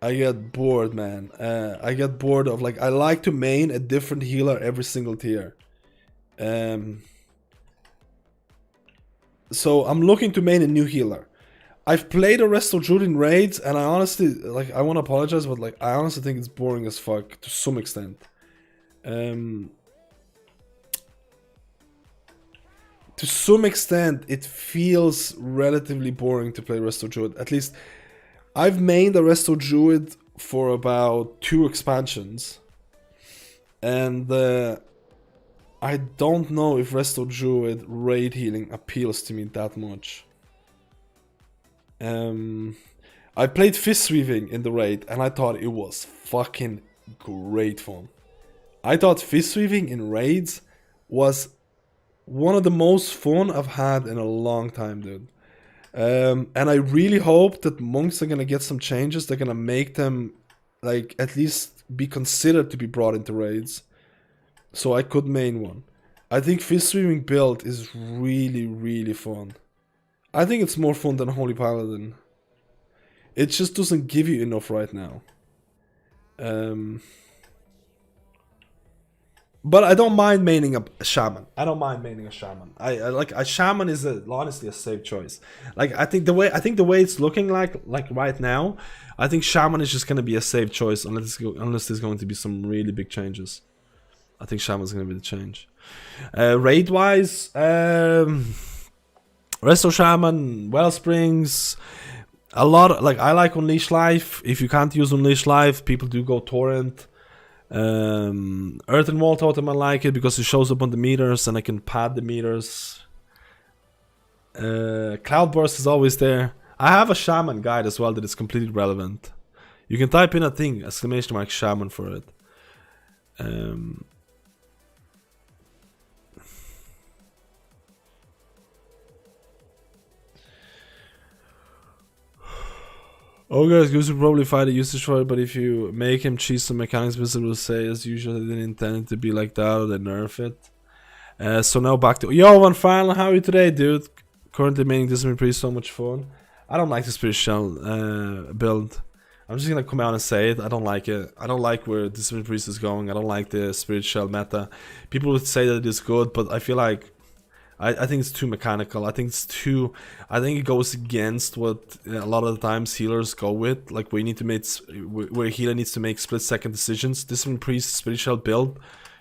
I get bored, man. I get bored of, like, I like to main a different healer every single tier. So I'm looking to main a new healer. I've played a Resto Druid in raids, and I honestly, like, I want to apologize, but like, I honestly think it's boring as fuck to some extent. To some extent, it feels relatively boring to play Resto Druid. At least, I've mained a Resto Druid for about 2 expansions. And I don't know if Resto Druid raid healing appeals to me that much. I played Fist Sweeping in the raid, and I thought it was fucking great fun. I thought Fist Sweeping in raids was one of the most fun I've had in a long time, dude. And I really hope that monks are gonna get some changes. They're gonna make them like at least be considered to be brought into raids, so I could main one. I think fist streaming build is really fun. I think it's more fun than Holy Paladin. It just doesn't give you enough right now. But I don't mind maining a shaman. I don't mind maining a shaman. I like a shaman is honestly a safe choice. Like I think the way it's looking like right now, I think shaman is just gonna be a safe choice unless there's going to be some really big changes. I think shaman's gonna be the change. Raid wise, Resto Shaman, Wellsprings, a lot. Like I like Unleash Life. If you can't use Unleash Life, people do go Torrent. Earth and Wall Totem, I like it because it shows up on the meters and I can pad the meters. Cloudburst is always there. I have a Shaman guide as well that is completely relevant. You can type in a thing, ! Shaman for it. Ogres used to probably find a usage for it, but if you make him cheese some mechanics, Wizard will say as usual they didn't intend it to be like that or they nerf it. So now back to Yo Van Final, how are you today, dude? Currently making Discipline Priest so much fun. I don't like the Spirit Shell build. I'm just gonna come out and say it. I don't like it. I don't like where Discipline Priest is going. I don't like the Spirit Shell meta. People would say that it is good, but I feel like I think it's too mechanical. I think it goes against what a lot of the times healers go with, like where a healer needs to make split-second decisions. Discipline Priest Spirit Shell build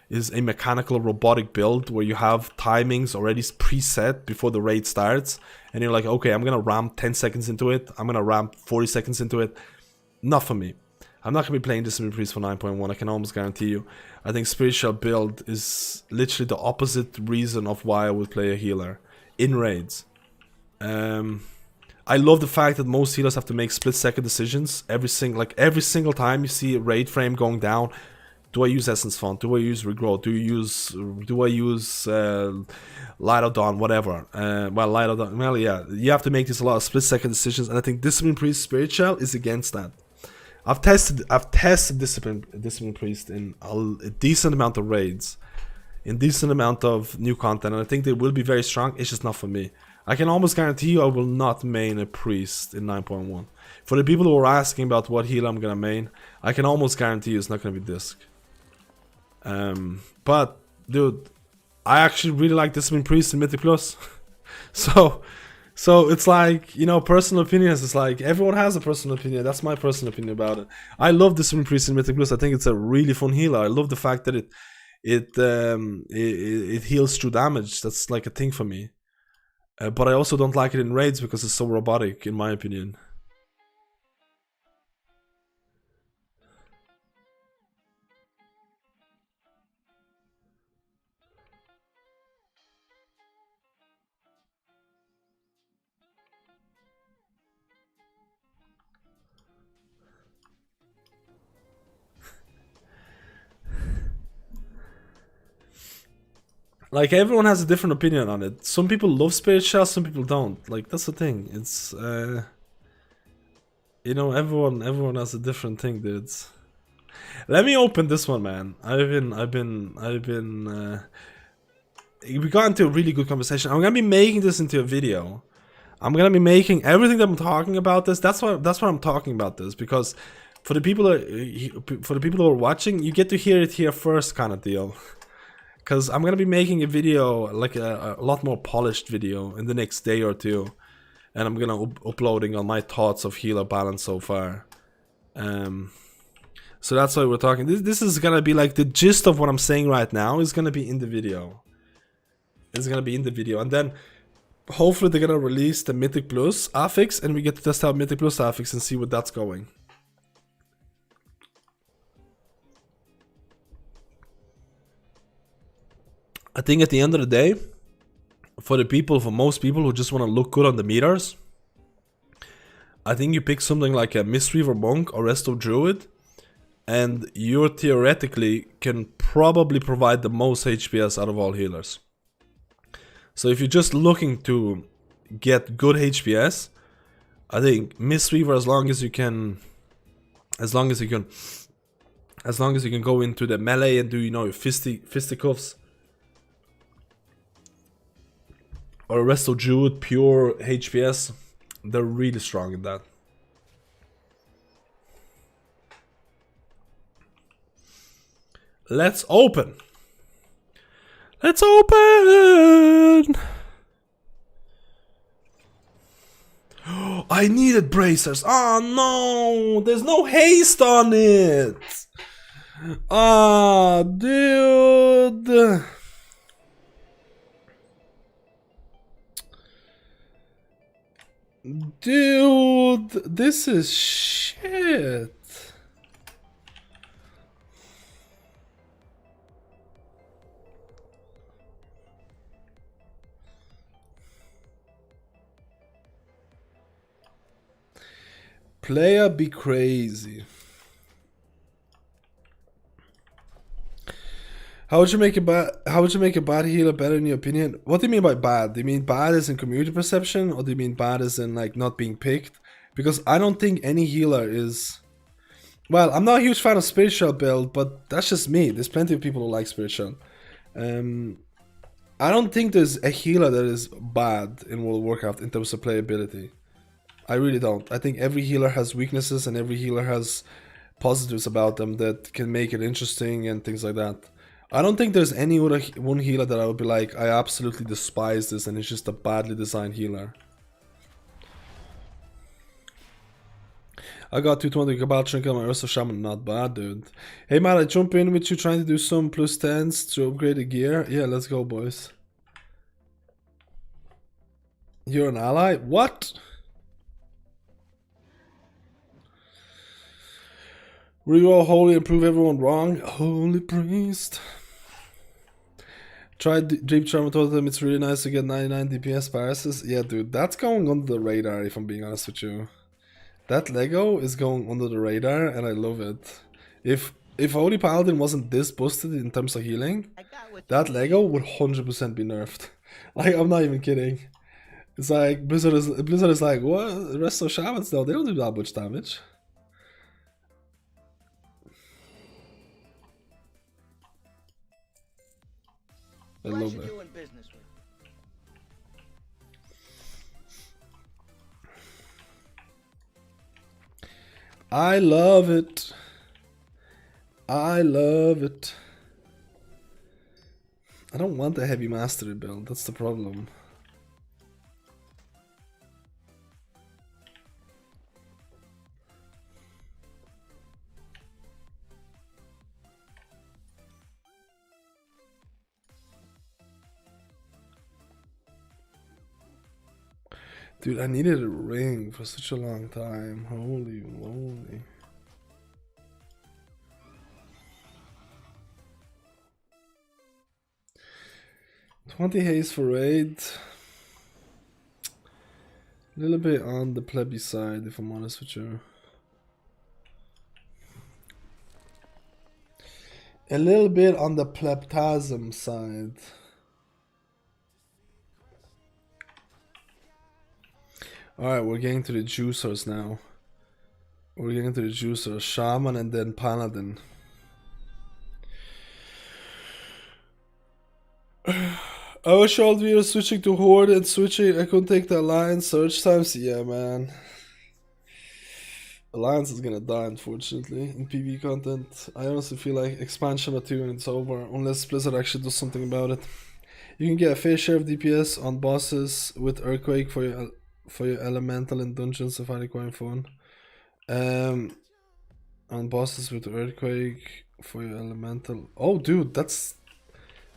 is a mechanical robotic build where you have timings already preset before the raid starts, and you're like, okay, I'm gonna ram 10 seconds into it. I'm gonna ram 40 seconds into it. Not for me. I'm not going to be playing Discipline Priest for 9.1, I can almost guarantee you. I think Spirit Shell build is literally the opposite reason of why I would play a healer in raids. I love the fact that most healers have to make split-second decisions every single time you see a raid frame going down. Do I use Essence Font? Do I use Regrow? Do I use Light of Dawn? Whatever. Light of Dawn. Well, yeah, you have to make this a lot of split-second decisions, and I think Discipline Priest Spirit Shell is against that. I've tested Discipline Priest in a decent amount of raids, in decent amount of new content, and I think they will be very strong. It's just not for me. I can almost guarantee you I will not main a priest in 9.1. For the people who are asking about what healer I'm gonna main, I can almost guarantee you it's not gonna be Disc. But dude, I actually really like Discipline Priest in Mythic Plus. So it's like, you know, personal opinions. It's like everyone has a personal opinion. That's my personal opinion about it. I love Discipline Priest in Mythic Plus. I think it's a really fun healer. I love the fact that it heals through damage. That's like a thing for me. But I also don't like it in raids because it's so robotic, in my opinion. Like, everyone has a different opinion on it. Some people love Spirit Shell, some people don't. Like, that's the thing. It's, you know, everyone has a different thing, dudes. Let me open this one, man. We got into a really good conversation. I'm gonna be making this into a video. I'm gonna be making everything that I'm talking about this. That's why I'm talking about this, because for the people who are watching, you get to hear it here first, kind of deal. Because I'm gonna be making a video, like a lot more polished video in the next day or two, and I'm gonna uploading on my thoughts of healer balance so far. So that's why we're talking. This is gonna be like the gist of what I'm saying right now is gonna be in the video. It's gonna be in the video, and then hopefully they're gonna release the Mythic Plus affix, and we get to test out Mythic Plus affix and see what that's going. I think at the end of the day, for most people who just want to look good on the meters, I think you pick something like a Mistweaver Monk or Resto Druid, and you theoretically can probably provide the most HPS out of all healers. So if you're just looking to get good HPS, I think Mistweaver, as long as you can go into the melee and do, you know, your fisticuffs, or Resto Druid, pure HPS, they're really strong in that. Let's open. Let's open. I needed bracers. Oh no, there's no haste on it. Ah, dude. Dude, this is shit. Player be crazy. How would you make a bad healer better in your opinion? What do you mean by bad? Do you mean bad as in community perception, or do you mean bad as in like not being picked? Because I don't think any healer is. Well, I'm not a huge fan of spiritual build, but that's just me. There's plenty of people who like spiritual. I don't think there's a healer that is bad in World of Warcraft in terms of playability. I really don't. I think every healer has weaknesses and every healer has positives about them that can make it interesting and things like that. I don't think there's any one healer that I would be like, I absolutely despise this and it's just a badly designed healer. I got 220 Cabal Trinket on my Ursa Shaman, not bad, dude. Hey man, I jump in with you trying to do some plus 10s to upgrade the gear. Yeah, let's go, boys. You're an ally? What? Reroll holy and prove everyone wrong. Holy priest. Tried Deep Charm, told them it's really nice to get 99 DPS viruses. Yeah, dude, that's going under the radar if I'm being honest with you. That Lego is going under the radar and I love it. If Holy Paladin wasn't this boosted in terms of healing, that Lego would 100% be nerfed. Like, I'm not even kidding. It's like, Blizzard is like, what? The rest of Shamans, though, they don't do that much damage. I love it. I love it. I love it. I don't want a heavy mastery build, that's the problem. Dude, I needed a ring for such a long time. Holy moly. $20 haste for raid. A little bit on the plebby side, if I'm honest with you. A little bit on the plebtasm side. Alright, we're getting to the juicers now. We're getting to the juicers. Shaman and then Paladin. I wish all we were switching to Horde and switching. I couldn't take the Alliance search times. Yeah, man. Alliance is gonna die, unfortunately, in PvE content. I honestly feel like expansion or 2 and it's over, unless Blizzard actually does something about it. You can get a fair share of DPS on bosses with Earthquake for your elemental in dungeons if I require fun. On bosses with Earthquake for your elemental. Oh, dude,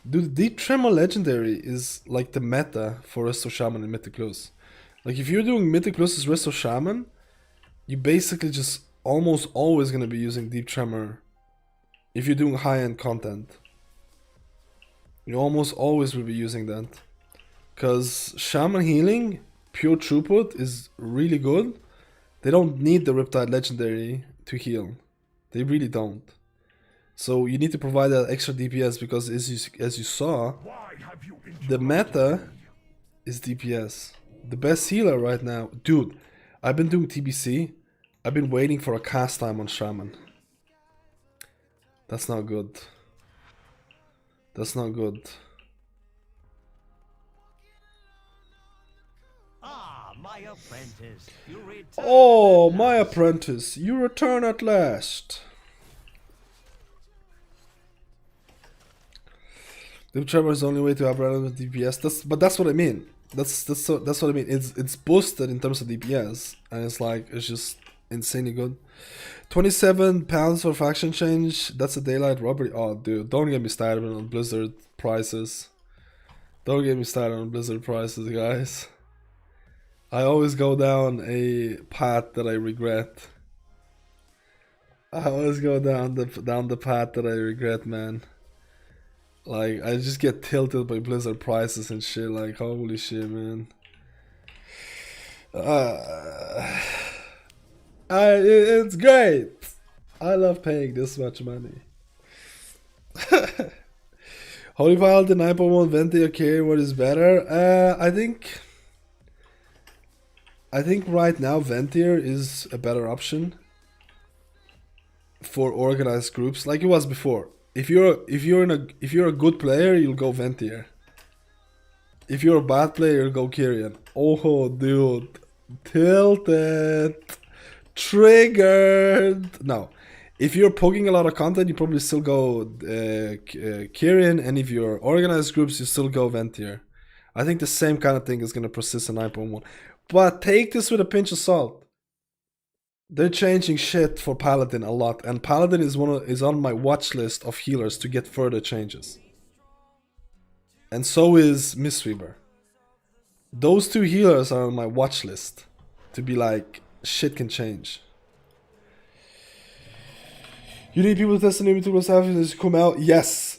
dude, Deep Tremor Legendary is like the meta for Resto Shaman and Mythic Plus. Like if you're doing Mythic Plus as Resto Shaman, you basically just almost always gonna be using Deep Tremor. If you're doing high-end content, you almost always will be using that. Cause Shaman healing, pure throughput, is really good. They don't need the Riptide Legendary to heal. They really don't. So you need to provide that extra DPS because as you saw, the meta is DPS. The best healer right now. Dude, I've been doing TBC. I've been waiting for a cast time on Shaman. That's not good. That's not good. Ah, my apprentice. You return Oh, at my last. apprentice, you return at last. The tremor is the only way to have relevant DPS. That's what I mean. That's what I mean. It's boosted in terms of DPS, and it's just insanely good. 27 pounds for faction change. That's a daylight robbery. Oh, dude, don't get me started on Blizzard prices. Don't get me started on Blizzard prices, guys. I always go down a path that I regret. I always go down the path that I regret, man. Like, I just get tilted by Blizzard prices and shit. Like, holy shit, man. It's great. I love paying this much money. Holy Paladin 9.1 Venti or carry, what is better? I think right now Ventier is a better option for organized groups, like it was before. If you're a good player, you'll go Ventier. If you're a bad player, you'll go Kyrian. Oh, dude, tilted, triggered. No, if you're poking a lot of content, you probably still go Kyrian, and if you're organized groups, you still go Ventier. I think the same kind of thing is gonna persist in 9.1. But take this with a pinch of salt. They're changing shit for Paladin a lot, and Paladin is on my watch list of healers to get further changes. And so is Mistweaver. Those two healers are on my watch list to be like, shit can change. You need people to test the new mythical staffs to come out? Yes,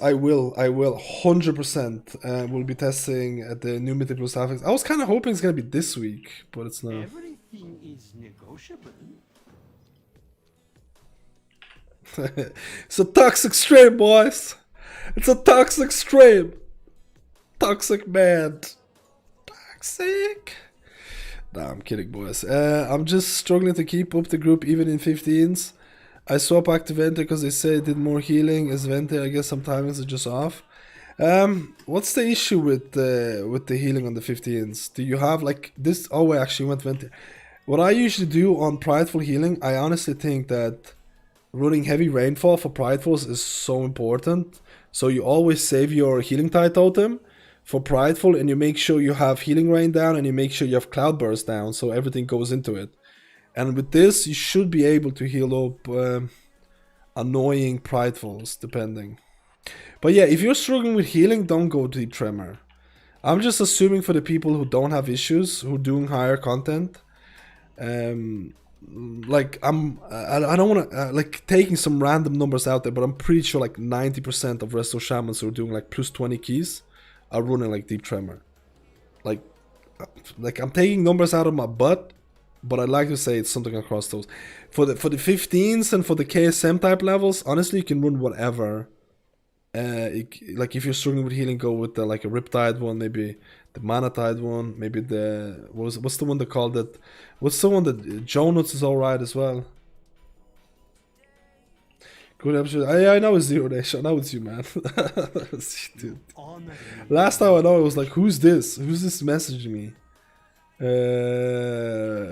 I will. 100%. We'll be testing at the new mythical staffs. I was kind of hoping it's gonna be this week, but it's not. Everything is negotiable. It's a toxic stream, boys. It's a toxic stream. Toxic man. Toxic. Nah, I'm kidding, boys. I'm just struggling to keep up the group even in 15s. I swap back to Vente because they say it did more healing as Vente. I guess some timings are just off. What's the issue with the healing on the 15s? Do you have like this? Oh, I actually went Vente. What I usually do on Prideful healing, I honestly think that running heavy rainfall for Pridefuls is so important. So you always save your healing tide totem for Prideful, and you make sure you have healing rain down, and you make sure you have cloudburst down, so everything goes into it. And with this, you should be able to heal up annoying Pridefuls, depending. But yeah, if you're struggling with healing, don't go Deep Tremor. I'm just assuming for the people who don't have issues, who are doing higher content. Like, I don't want to, like, taking some random numbers out there, but I'm pretty sure like 90% of Resto Shamans who are doing like plus 20 keys are running like Deep Tremor. Like I'm taking numbers out of my butt, but I'd like to say it's something across those. For the 15s and for the KSM type levels, honestly, you can run whatever. Like if you're struggling with healing, go with the, like a Riptide one, maybe the Manatide one, maybe the what's the one they called it? What's the one that Jonuts is alright as well? Good episode. I know it's Zero Nation. I know it's you, man. Dude. Last time I know, it was like, who's this? Who's this messaging me?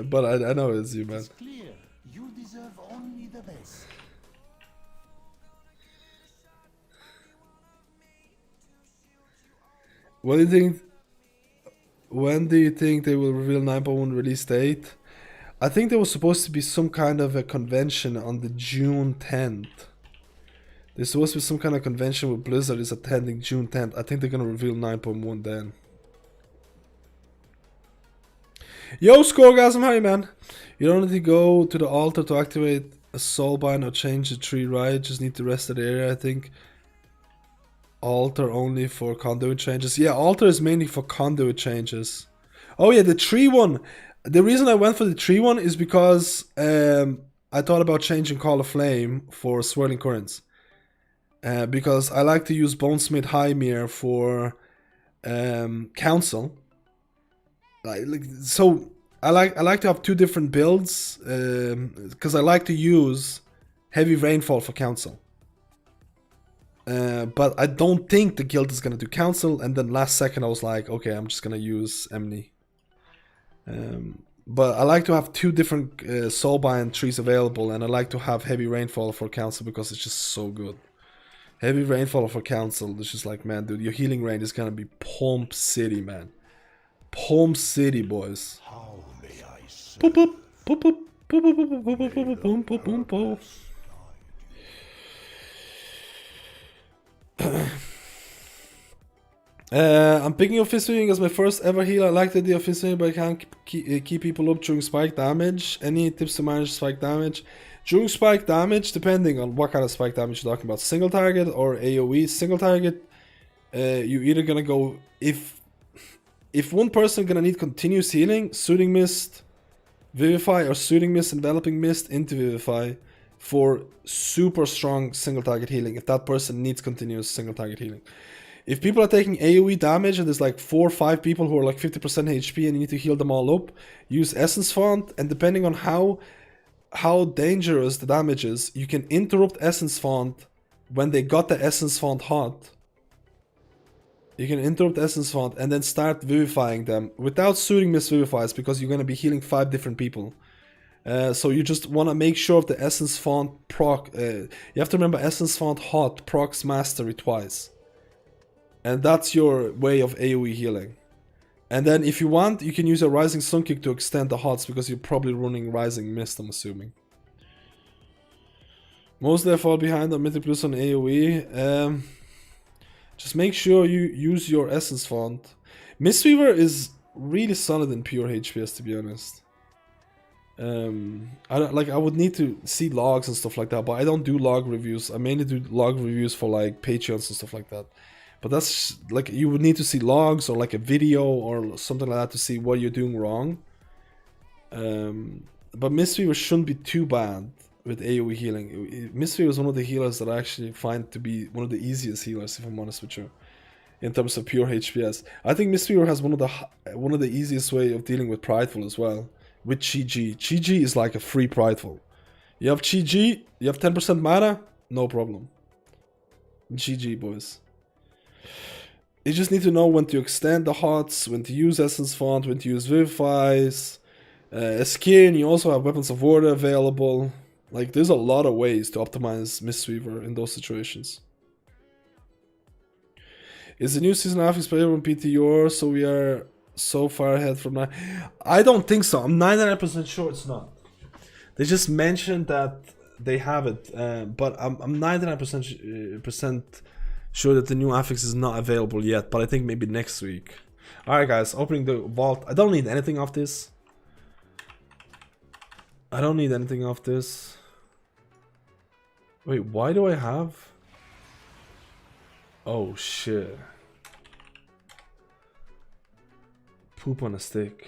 But I know it's you, man. It's clear. You deserve only the best. What do you think? When do you think they will reveal 9.1 release date? I think there was supposed to be some kind of a convention on the June 10th. There's supposed to be some kind of convention with Blizzard is attending June 10th. I think they're gonna reveal 9.1 then. Yo, Scoregasm, hi man. You don't need to go to the altar to activate a soulbind or change the tree, right? Just need the rest of the area, I think. Altar only for conduit changes. Yeah, altar is mainly for conduit changes. Oh yeah, the tree one. The reason I went for the tree one is because I thought about changing Call of Flame for Swirling Currents. Because I like to use Bonesmith Hymir for Council. So I like to have two different builds because I like to use heavy rainfall for council. But I don't think the guild is gonna do council, and then last second I was like, okay, I'm just gonna use Emny. But I like to have two different soulbind trees available, and I like to have heavy rainfall for council because it's just so good. Heavy rainfall for council, it's just like, man, dude, your healing range is gonna be Pomp City, man. Pomp City, boys. How may I serve? Boop, boop, boop, boop, boop, boop, boop, boop, boop, boop, boop, boop, boop, boop. I'm picking up fist swinging as my first ever heal. I like the idea of fist swinging, but I can't keep people up during spike damage. Any tips to manage spike damage? During spike damage, depending on what kind of spike damage you're talking about, single target or AoE. Single target, you're either gonna go if one person gonna need continuous healing, Soothing Mist, Vivify, or Soothing Mist, Enveloping Mist into Vivify for super strong single target healing. If that person needs continuous single target healing. If people are taking AoE damage and there's like 4 or 5 people who are like 50% HP and you need to heal them all up, use Essence Font, and depending on how dangerous the damage is, you can interrupt Essence Font when they got the Essence Font hot. You can interrupt Essence Font and then start vivifying them without Soothing Mist Vivifies, because you're going to be healing 5 different people. So you just want to make sure of the Essence Font proc. You have to remember Essence Font hot procs Mastery twice. And that's your way of AoE healing. And then if you want, you can use a Rising Sun Kick to extend the hots, because you're probably running Rising Mist, I'm assuming. Mostly I fall behind on Mythic Plus on AoE. Just make sure you use your Essence Font. Mistweaver is really solid in pure HPS, to be honest. I would need to see logs and stuff like that, but I don't do log reviews. I mainly do log reviews for like Patreons and stuff like that. But that's like, you would need to see logs or like a video or something like that to see what you're doing wrong. But Mistweaver shouldn't be too bad with AoE healing. Mistweaver is one of the healers that I actually find to be one of the easiest healers, if I'm honest with you, in terms of pure HPS. I think Mistweaver has one of the easiest way of dealing with Prideful as well, with Chi-G. Chi-G is like a free Prideful. You have Chi-G, you have 10% mana, no problem. GG, boys. You just need to know when to extend the hots, when to use Essence Font, when to use Vivifies. Skin, you also have Weapons of Order available. Like, there's a lot of ways to optimize Mistweaver in those situations. Is the new season affix playable on PTR, so we are so far ahead from now? I don't think so. I'm 99% sure it's not. They just mentioned that they have it, but I'm 99% sure that the new affix is not available yet, but I think maybe next week. Alright guys, opening the vault. I don't need anything off this. I don't need anything off this. Wait, why do I have... Oh shit. Poop on a stick.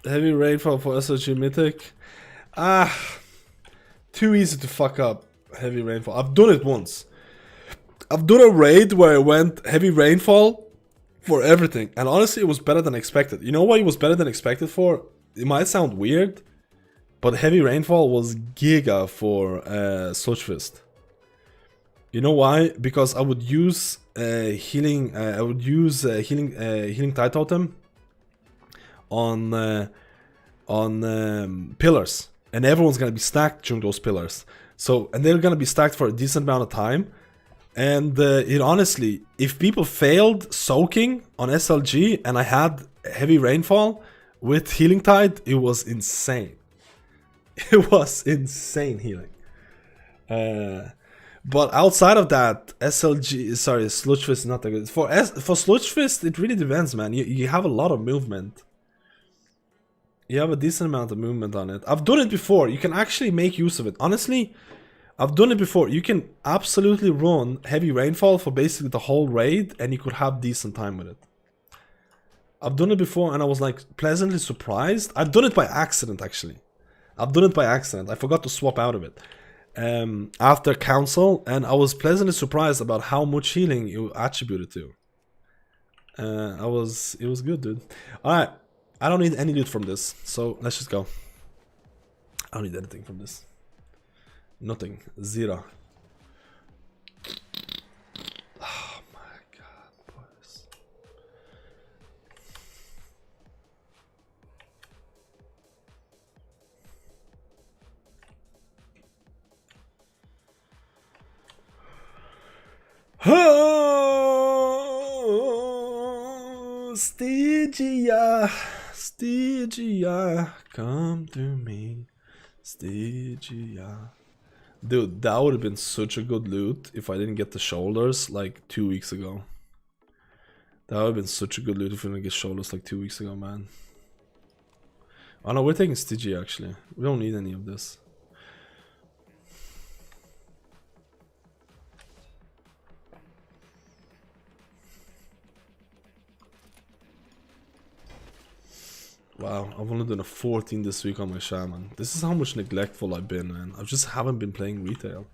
Heavy rainfall for SOG Mythic. Too easy to fuck up heavy rainfall. I've done it once. I've done a raid where I went heavy rainfall for everything, and honestly it was better than expected. You know what it was better than expected for? It might sound weird, but heavy rainfall was giga for Sludgefist. You know why? Because I would use healing. I would use healing Tide Totem on pillars, and everyone's gonna be stacked during those pillars. So, and they're gonna be stacked for a decent amount of time. And it honestly, if people failed soaking on SLG and I had heavy rainfall with healing tide, it was insane. It was insane healing. But outside of that, SLG, sorry, Sludge Fist is not that good. For Sludge Fist, it really depends, man. You have a lot of movement. You have a decent amount of movement on it. I've done it before. You can actually make use of it. Honestly, I've done it before. You can absolutely run Heavy Rainfall for basically the whole raid, and you could have decent time with it. I've done it before, and I was like pleasantly surprised. I've done it by accident, actually. I've done it by accident. I forgot to swap out of it after council, and I was pleasantly surprised about how much healing you attributed to. It was good, dude. All right, I don't need any loot from this, so let's just go. I don't need anything from this. Nothing. Zero. Oh my god, boys. Oh, Stygia, Stygia, come to me, Stygia. Dude, that would have been such a good loot if I didn't get the shoulders like 2 weeks ago. That would have been such a good loot if we didn't get shoulders like 2 weeks ago, man. Oh no, we're taking Stygia actually. We don't need any of this. Wow, I've only done a 14 this week on my Shaman. This is how much neglectful I've been, man. I just haven't been playing retail.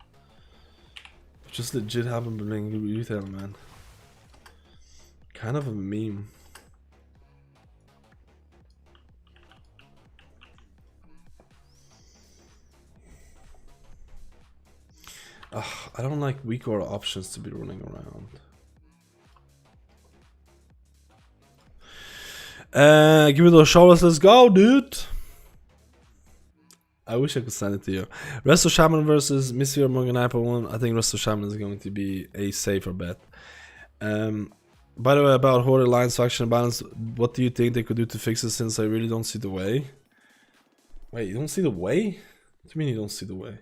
I just legit haven't been playing retail, man. Kind of a meme. I don't like weaker options to be running around. Give me those shoulders, let's go, dude. I wish I could send it to you. Resto Shaman versus Missy or Morganiper 1. I think Resto Shaman is going to be a safer bet. By the way, about Horde Alliance faction balance, what do you think they could do to fix it, since I really don't see the way? Wait, you don't see the way? What do you mean you don't see the way?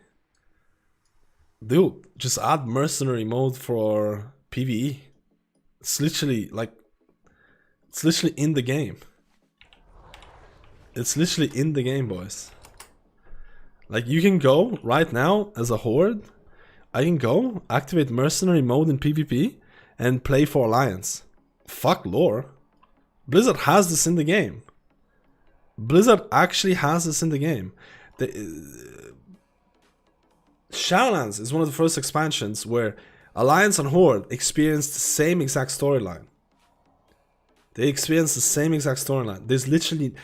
Dude, just add mercenary mode for PvE. It's literally like... It's literally in the game. It's literally in the game, boys. Like, you can go right now as a horde. I can go activate mercenary mode in PvP and play for Alliance. Fuck lore. Blizzard has this in the game. Blizzard actually has this in the game. Shadowlands is one of the first expansions where Alliance and Horde experienced the same exact storyline. They experience the same exact storyline. There's literally...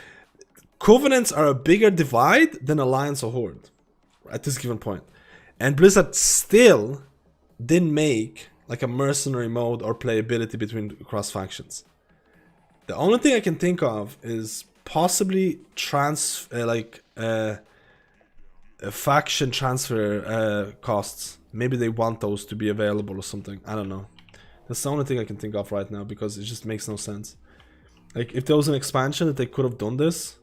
Covenants are a bigger divide than Alliance or Horde. At this given point. And Blizzard still didn't make like a mercenary mode or playability between cross factions. The only thing I can think of is possibly faction transfer costs. Maybe they want those to be available or something. I don't know. That's the only thing I can think of right now, because it just makes no sense. Like, if there was an expansion that they could have done this,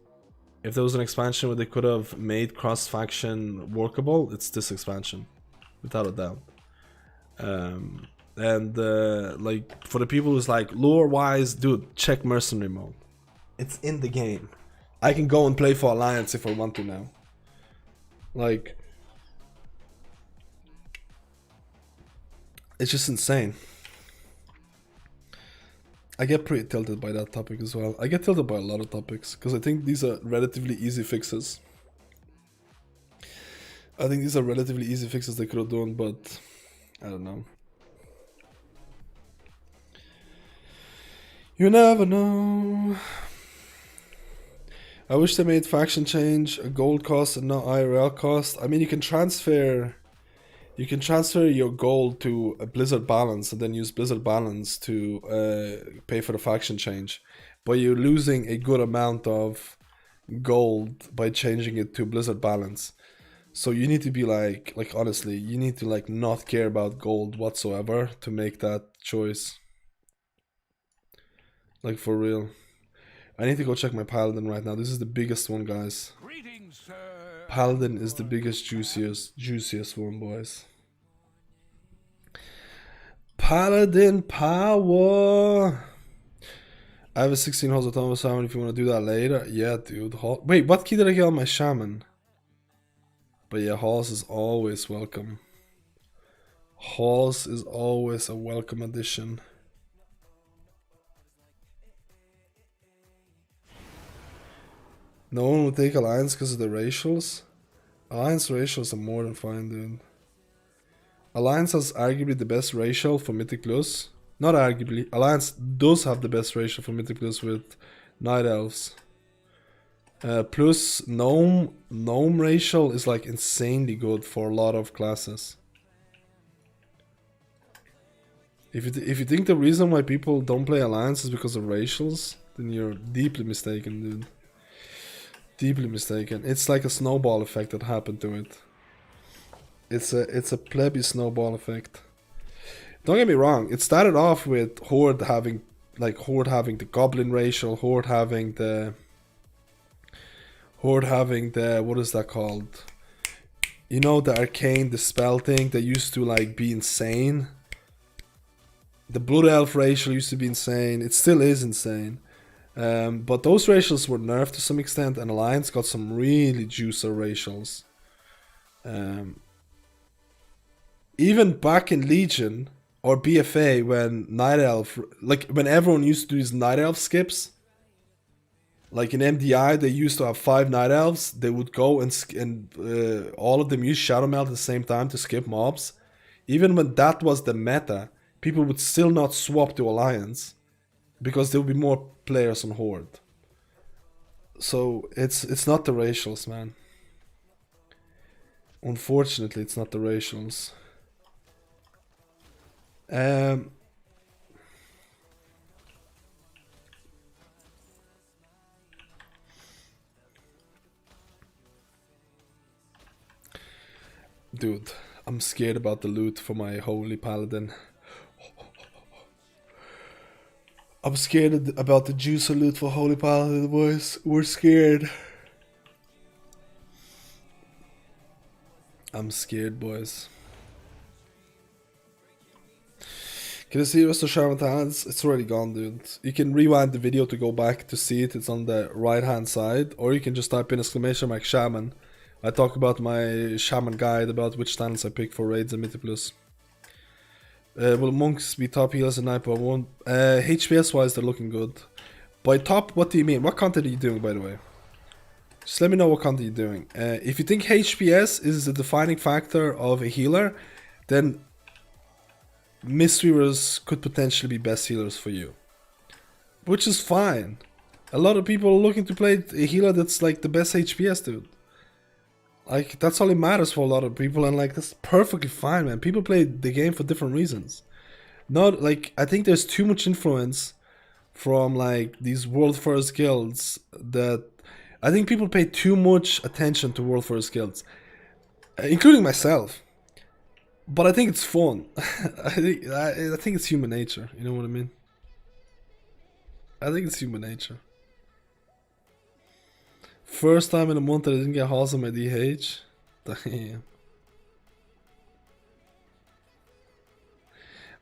if there was an expansion where they could have made cross-faction workable, it's this expansion, without a doubt. Like, for the people who's like, lore-wise, dude, check mercenary mode. It's in the game. I can go and play for Alliance if I want to now. Like, it's just insane. I get pretty tilted by that topic as well. I get tilted by a lot of topics, because I think these are relatively easy fixes. I think these are relatively easy fixes they could have done, but I don't know. You never know. I wish they made faction change a gold cost and not IRL cost. I mean, you can transfer your gold to a Blizzard balance and then use Blizzard balance to pay for the faction change. But you're losing a good amount of gold by changing it to Blizzard balance. So you need to be like honestly, you need to like not care about gold whatsoever to make that choice. Like, for real. I need to go check my Paladin right now. This is the biggest one, guys. Greetings, sir. Paladin is the biggest, juiciest one, boys. Paladin power. I have a 16 horse autonomous summon if you want to do that later. Yeah, dude. Wait, what key did I get on my Shaman? But yeah, horse is always welcome. Horse is always a welcome addition. No one will take Alliance because of the racials. Alliance racials are more than fine, dude. Alliance has arguably the best racial for Mythic Plus. Not arguably. Alliance does have the best racial for Mythic Plus with Night Elves. Plus Gnome racial is like insanely good for a lot of classes. If you think the reason why people don't play Alliance is because of racials, then you're deeply mistaken, dude. Deeply mistaken. It's like a snowball effect that happened to it. It's a plebby snowball effect. Don't get me wrong. It started off with Horde having the Goblin racial, Horde having the what is that called? You know, the arcane, the spell thing that used to like be insane. The Blood Elf racial used to be insane. It still is insane. But those racials were nerfed to some extent, and Alliance got some really juicer racials. Even back in Legion or BFA, when Night Elf, like when everyone used to do these Night Elf skips, like in MDI, they used to have 5 Night Elves. They would go and all of them use Shadow Melt at the same time to skip mobs. Even when that was the meta, people would still not swap to Alliance because there would be more players on Horde. So it's not the racials, man. Unfortunately, it's not the racials. Dude, I'm scared about the loot for my holy paladin. I'm scared about the juicer loot for holy paladin, boys. We're scared. I'm scared, boys. Can you see the rest of Shaman talents? It's already gone, dude. You can rewind the video to go back to see it. It's on the right hand side. Or you can just type in !Shaman. I talk about my Shaman guide about which talents I pick for raids and Mythic Plus. Will monks be top healers in 9.1? HPS wise, they're looking good. By top, what do you mean? What content are you doing, by the way? Just let me know what content you're doing. If you think HPS is the defining factor of a healer, then Mistweavers could potentially be best healers for you. Which is fine. A lot of people are looking to play a healer that's like the best HPS, dude. Like, that's all it matters for a lot of people, and like, that's perfectly fine, man. People play the game for different reasons. Not like, I think there's too much influence from like these world first guilds that I think people pay too much attention to world first guilds, including myself. But I think it's fun. I think it's human nature. You know what I mean? I think it's human nature. First time in a month that I didn't get halls on my DH. Damn.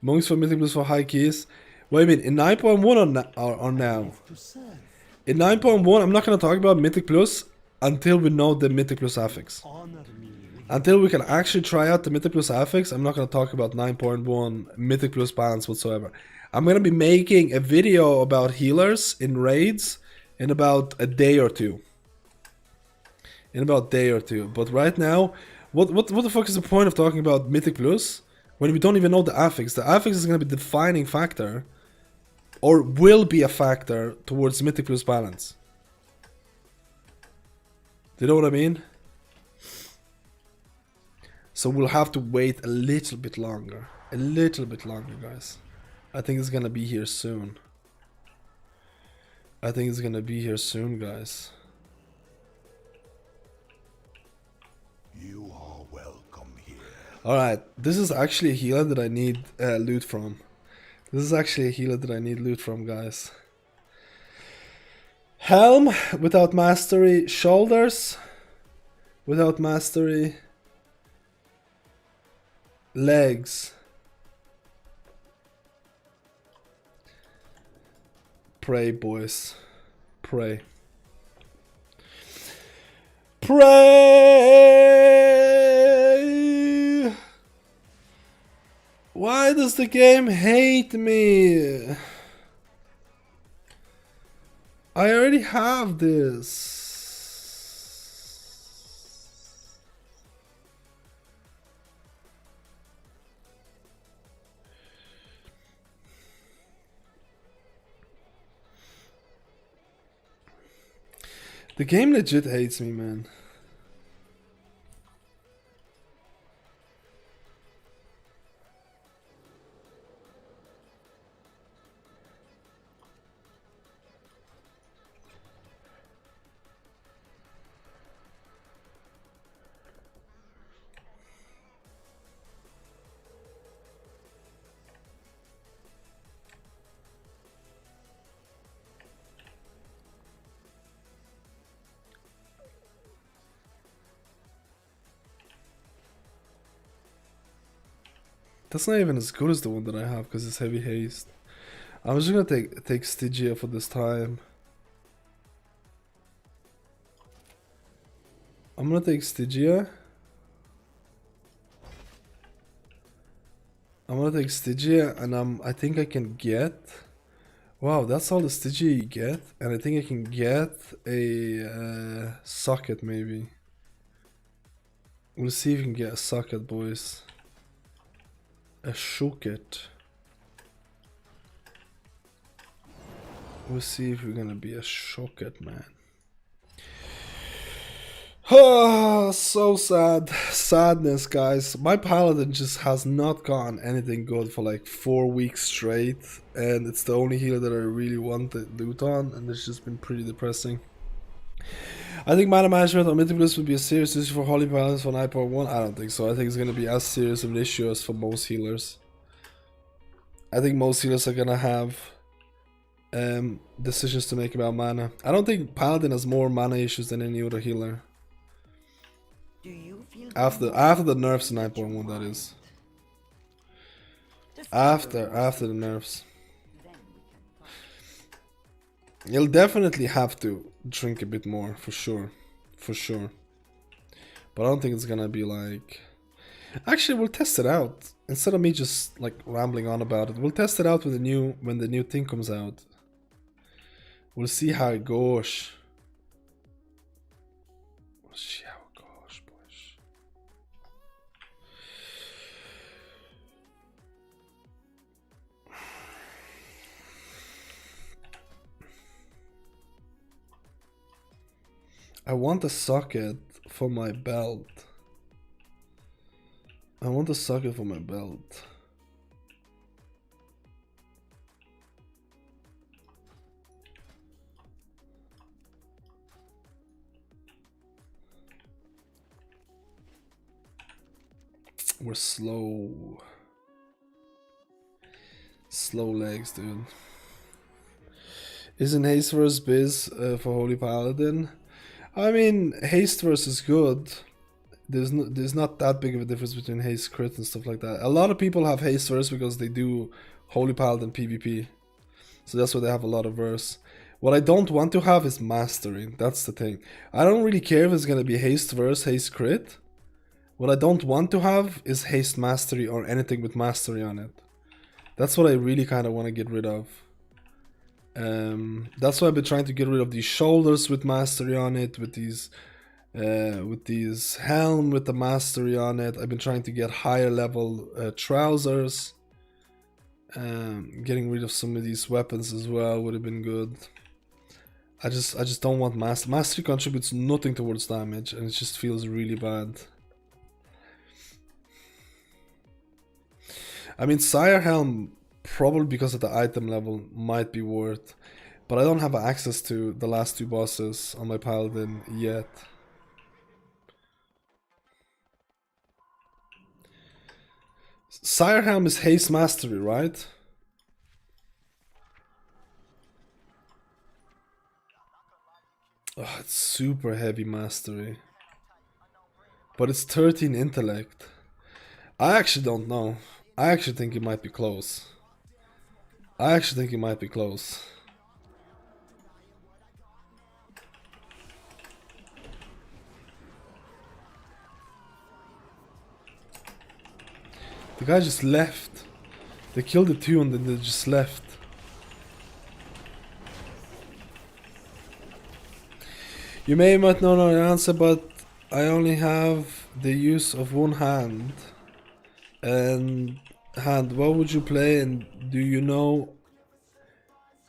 Monks for Mythic Plus for high keys. Wait a minute, in 9.1 or now? In 9.1, I'm not going to talk about Mythic Plus until we know the Mythic Plus affix. Until we can actually try out the Mythic Plus affix, I'm not going to talk about 9.1 Mythic Plus balance whatsoever. I'm going to be making a video about healers in raids in about a day or two. But right now, what the fuck is the point of talking about Mythic Plus when we don't even know the affix? The affix is going to be the defining factor, or will be a factor towards Mythic Plus balance. Do you know what I mean? So we'll have to wait a little bit longer. Guys. I think it's gonna be here soon. Guys. You are welcome here. Alright, this is actually a healer that I need loot from. Guys. Helm without mastery, shoulders without mastery, legs Pray, boys. Pray. Pray! Why does the game hate me? I already have this. The game legit hates me, man. That's not even as good as the one that I have because it's heavy haste. I'm just gonna take Stygia for this time. I'm gonna take Stygia. I'm gonna take Stygia, and I think I can get. Wow, that's all the Stygia you get, and I think I can get a socket maybe. We'll see if we can get a socket, boys. A socket. We'll see if we're gonna be a socket, man. Oh, so sad. Sadness, guys. My Paladin just has not gotten anything good for like 4 weeks straight, and it's the only healer that I really want to loot on, and it's just been pretty depressing. I think mana management on mythic would be a serious issue for Holy Paladins for 9.1. I don't think so. I think it's gonna be as serious of an issue as for most healers. I think most healers are gonna have decisions to make about mana. I don't think Paladin has more mana issues than any other healer. After the nerfs in 9.1, that is. After the nerfs. You'll definitely have to drink a bit more, for sure. For sure. But I don't think it's gonna be like... Actually, we'll test it out. Instead of me just like rambling on about it, we'll test it out with when the new thing comes out. We'll see how it goes. We'll see how it goes, boys. I want a socket for my belt. I want a socket for my belt. We're slow. Slow legs, dude. Isn't haste versus biz for Holy Paladin? I mean, haste versus good. There's not that big of a difference between haste crit and stuff like that. A lot of people have haste verse because they do Holy Paladin PvP. So that's why they have a lot of verse. What I don't want to have is mastery. That's the thing. I don't really care if it's gonna be haste verse, haste crit. What I don't want to have is haste mastery or anything with mastery on it. That's what I really kind of want to get rid of. That's why I've been trying to get rid of these shoulders with mastery on it, with these helm with the mastery on it. I've been trying to get higher level trousers. Getting rid of some of these weapons as well would have been good. I just don't want mastery. Mastery contributes nothing towards damage, and it just feels really bad. I mean, Sire Helm, probably because of the item level, might be worth, but I don't have access to the last 2 bosses on my Paladin yet. Sire Helm is haste mastery, right? Oh, it's super heavy mastery. But it's 13 intellect. I actually don't know. I actually think it might be close. I actually think it might be close. The guy just left. They killed the two and then they just left. You may not know the answer, but I only have the use of one hand. And what would you play, and do you know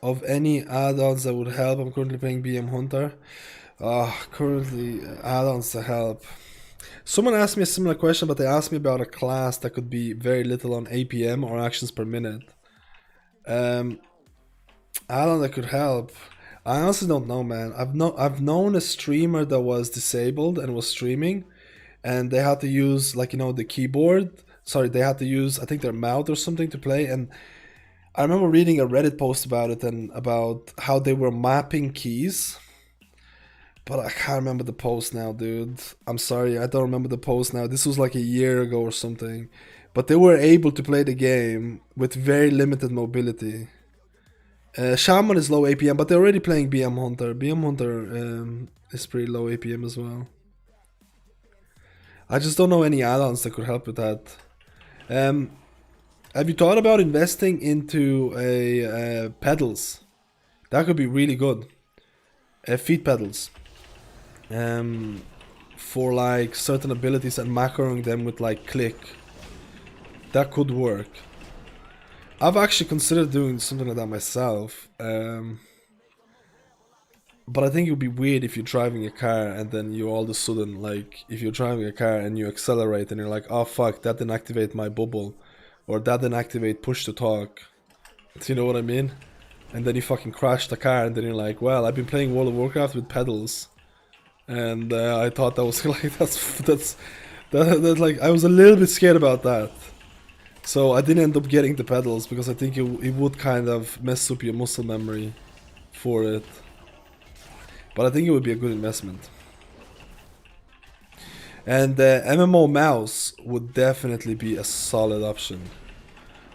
of any add-ons that would help? I'm currently playing BM Hunter. Currently add-ons to help. Someone asked me a similar question, but they asked me about a class that could be very little on APM or actions per minute. Add-on that could help. I honestly don't know, man. I've known a streamer that was disabled and was streaming, and they had to use, like, you know, the keyboard. Sorry, they had to use, I think, their mouth or something to play. And I remember reading a Reddit post about it and about how they were mapping keys. But I can't remember the post now, dude. I'm sorry, I don't remember the post now. This was like a year ago or something. But they were able to play the game with very limited mobility. Shaman is low APM, but they're already playing BM Hunter. BM Hunter is pretty low APM as well. I just don't know any add-ons that could help with that. Have you thought about investing into a pedals? That could be really good. Feet pedals. For like certain abilities and macroing them with like click. That could work. I've actually considered doing something like that myself. But I think it would be weird if you're driving a car and then you all of a sudden, like, if you're driving a car and you accelerate and you're like, oh fuck, that didn't activate my bubble. Or that didn't activate push to talk. Do you know what I mean? And then you fucking crash the car and then you're like, well, I've been playing World of Warcraft with pedals. And I thought that was like, that's like, I was a little bit scared about that. So I didn't end up getting the pedals because I think it would kind of mess up your muscle memory for it. But I think it would be a good investment. And the MMO mouse would definitely be a solid option.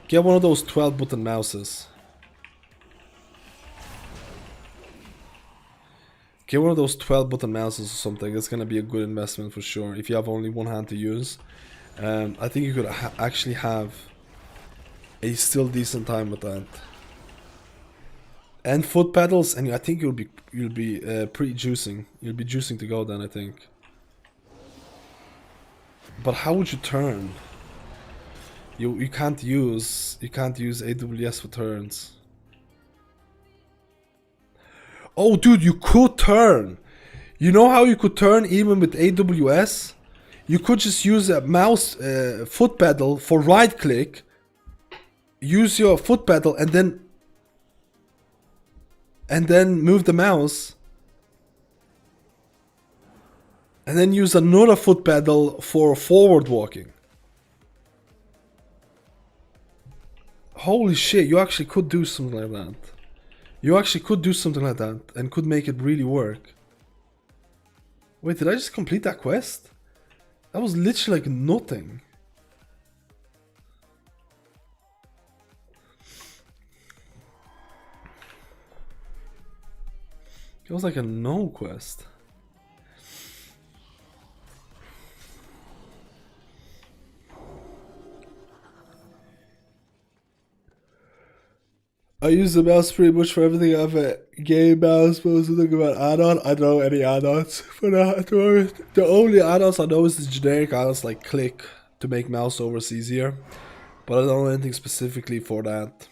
Get one of those 12 button mouses. Get one of those 12 button mouses or something. It's gonna be a good investment for sure. If you have only one hand to use. I think you could actually have a still decent time with that. And foot pedals, and I think you'll be pretty juicing. You'll be juicing to go then, I think. But how would you turn? You can't use AWS for turns. Oh, dude, you could turn. You know how you could turn even with AWS? You could just use a mouse foot pedal for right click. Use your foot pedal and then move the mouse. And then use another foot pedal for forward walking. Holy shit, you actually could do something like that. You actually could do something like that and could make it really work. Wait, did I just complete that quest? That was literally like nothing. It was like a no quest. I use the mouse pretty much for everything. I have a game mouse, most of think about add-on. I don't know any add-ons for that at the moment. The only add-ons I know is the generic add-ons like click to make mouse overs easier. But I don't know anything specifically for that.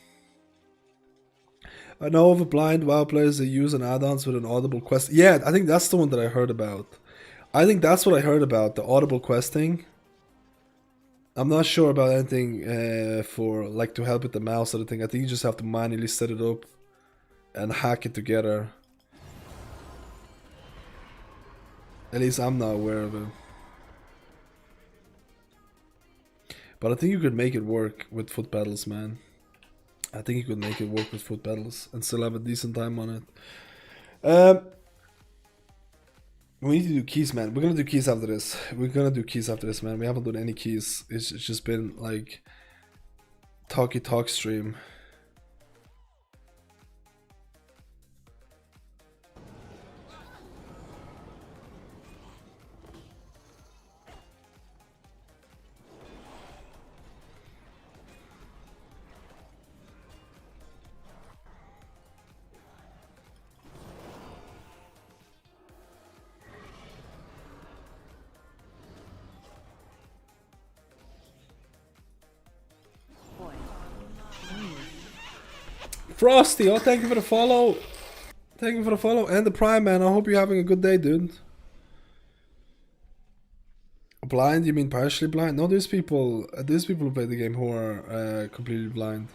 I know of a blind WoW players that use an add-ons with an audible quest. Yeah, I think that's the one that I heard about. I think that's what I heard about, the audible questing. I'm not sure about anything for like to help with the mouse or anything. I think you just have to manually set it up and hack it together. At least I'm not aware of it. But I think you could make it work with foot pedals, man. I think you could make it work with foot pedals and still have a decent time on it. We need to do keys, man. We're gonna do keys after this. Man. We haven't done any keys. It's just been like talk stream. Frosty, oh, thank you for the follow. Thank you for the follow and the prime, man. I hope you're having a good day, dude. Blind? You mean partially blind? No, there's people who play the game who are completely blind.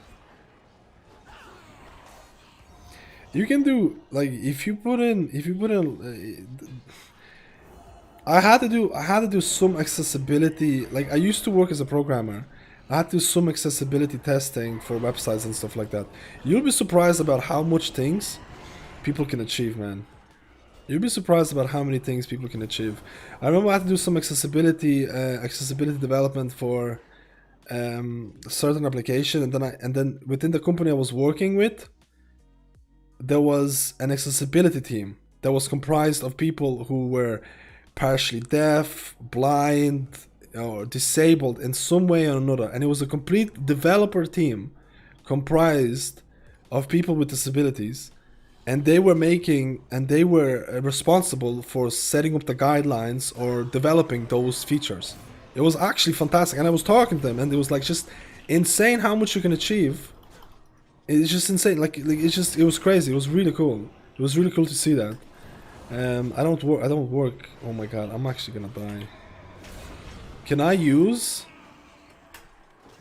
You can do like if you put in I had to do some accessibility. Like I used to work as a programmer. I had to do some accessibility testing for websites and stuff like that. You'll be surprised about how much things people can achieve, man. You'll be surprised about how many things people can achieve. I remember I had to do some accessibility development for a certain application, and then within the company I was working with, there was an accessibility team that was comprised of people who were partially deaf, blind, or disabled in some way or another, and it was a complete developer team comprised of people with disabilities, and they were responsible for setting up the guidelines or developing those features. It was actually fantastic, and I was talking to them, and it was like just insane how much you can achieve. It's just insane. Like it was crazy. It was really cool. It was really cool to see that. I don't work. Oh my god, I'm actually gonna die. Can I use?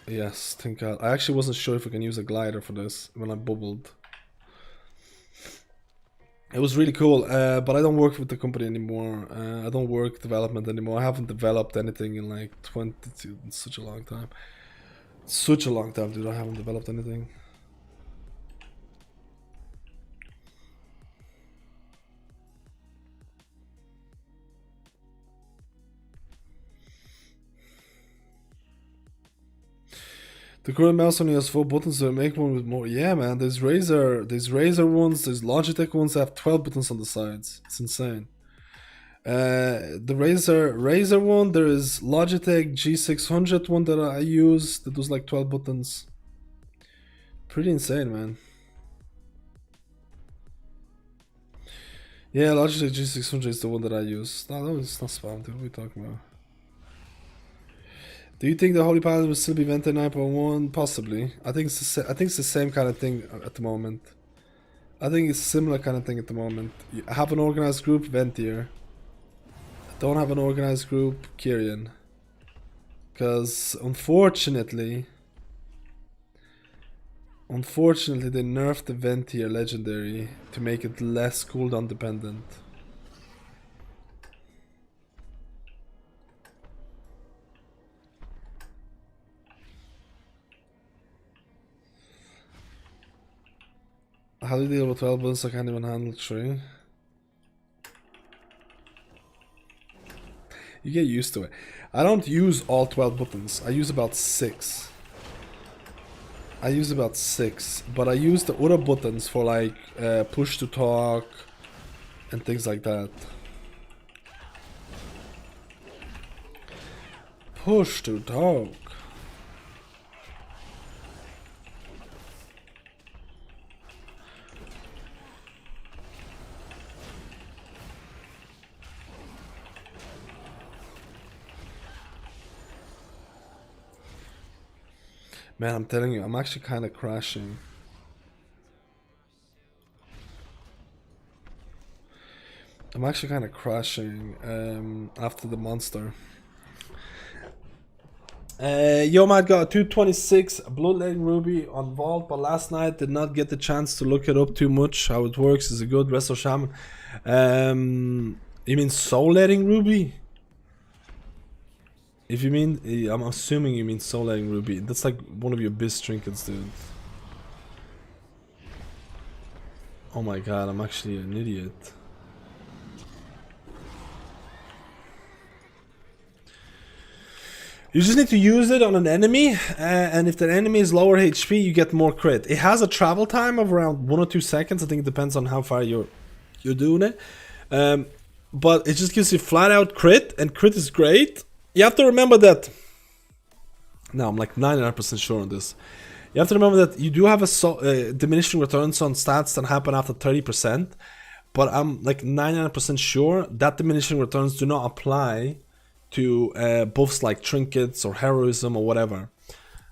Yes, thank god. I actually wasn't sure if I can use a glider for this when I bubbled. It was really cool, but I don't work with the company anymore. I don't work development anymore. I haven't developed anything in like such a long time. Such a long time, dude. I haven't developed anything. The current mouse only has 4 buttons, so make one with more. Yeah, man. There's Razer ones, there's Logitech ones that have 12 buttons on the sides. It's insane. The Razer one, there is Logitech G600 one that I use that does like 12 buttons. Pretty insane, man. Yeah, Logitech G600 is the one that I use. No, it's not spam, dude. What are we talking about? Do you think the Holy Paladin will still be Vente 9.1? Possibly. I think it's the same kind of thing at the moment. I think it's a similar kind of thing at the moment. I have an organized group, Ventier. I don't have an organized group, Kyrian. Because unfortunately they nerfed the Ventier legendary to make it less cooldown dependent. How do you deal with 12 buttons? I can't even handle 3. You get used to it. I don't use all 12 buttons. I use about 6. But I use the other buttons for like push to talk and things like that. Push to talk. Man, I'm telling you, I'm actually kind of crashing. After the monster. Yo, Matt got a 226 Bloodletting Ruby on Vault, but last night did not get the chance to look it up too much. How it works is a good Resto Shaman. You mean Soul-Letting Ruby? If you mean, I'm assuming you mean Soul-Letting Ruby. That's like one of your best trinkets, dude. Oh my god, I'm actually an idiot. You just need to use it on an enemy, and if the enemy is lower HP, you get more crit. It has a travel time of around 1 or 2 seconds. I think it depends on how far you're doing it. But it just gives you flat out crit, and crit is great. You have to remember that. Now I'm like 99% sure on this. You have to remember that you do have a diminishing returns on stats that happen after 30%, but I'm like 99% sure that diminishing returns do not apply to buffs like trinkets or heroism or whatever.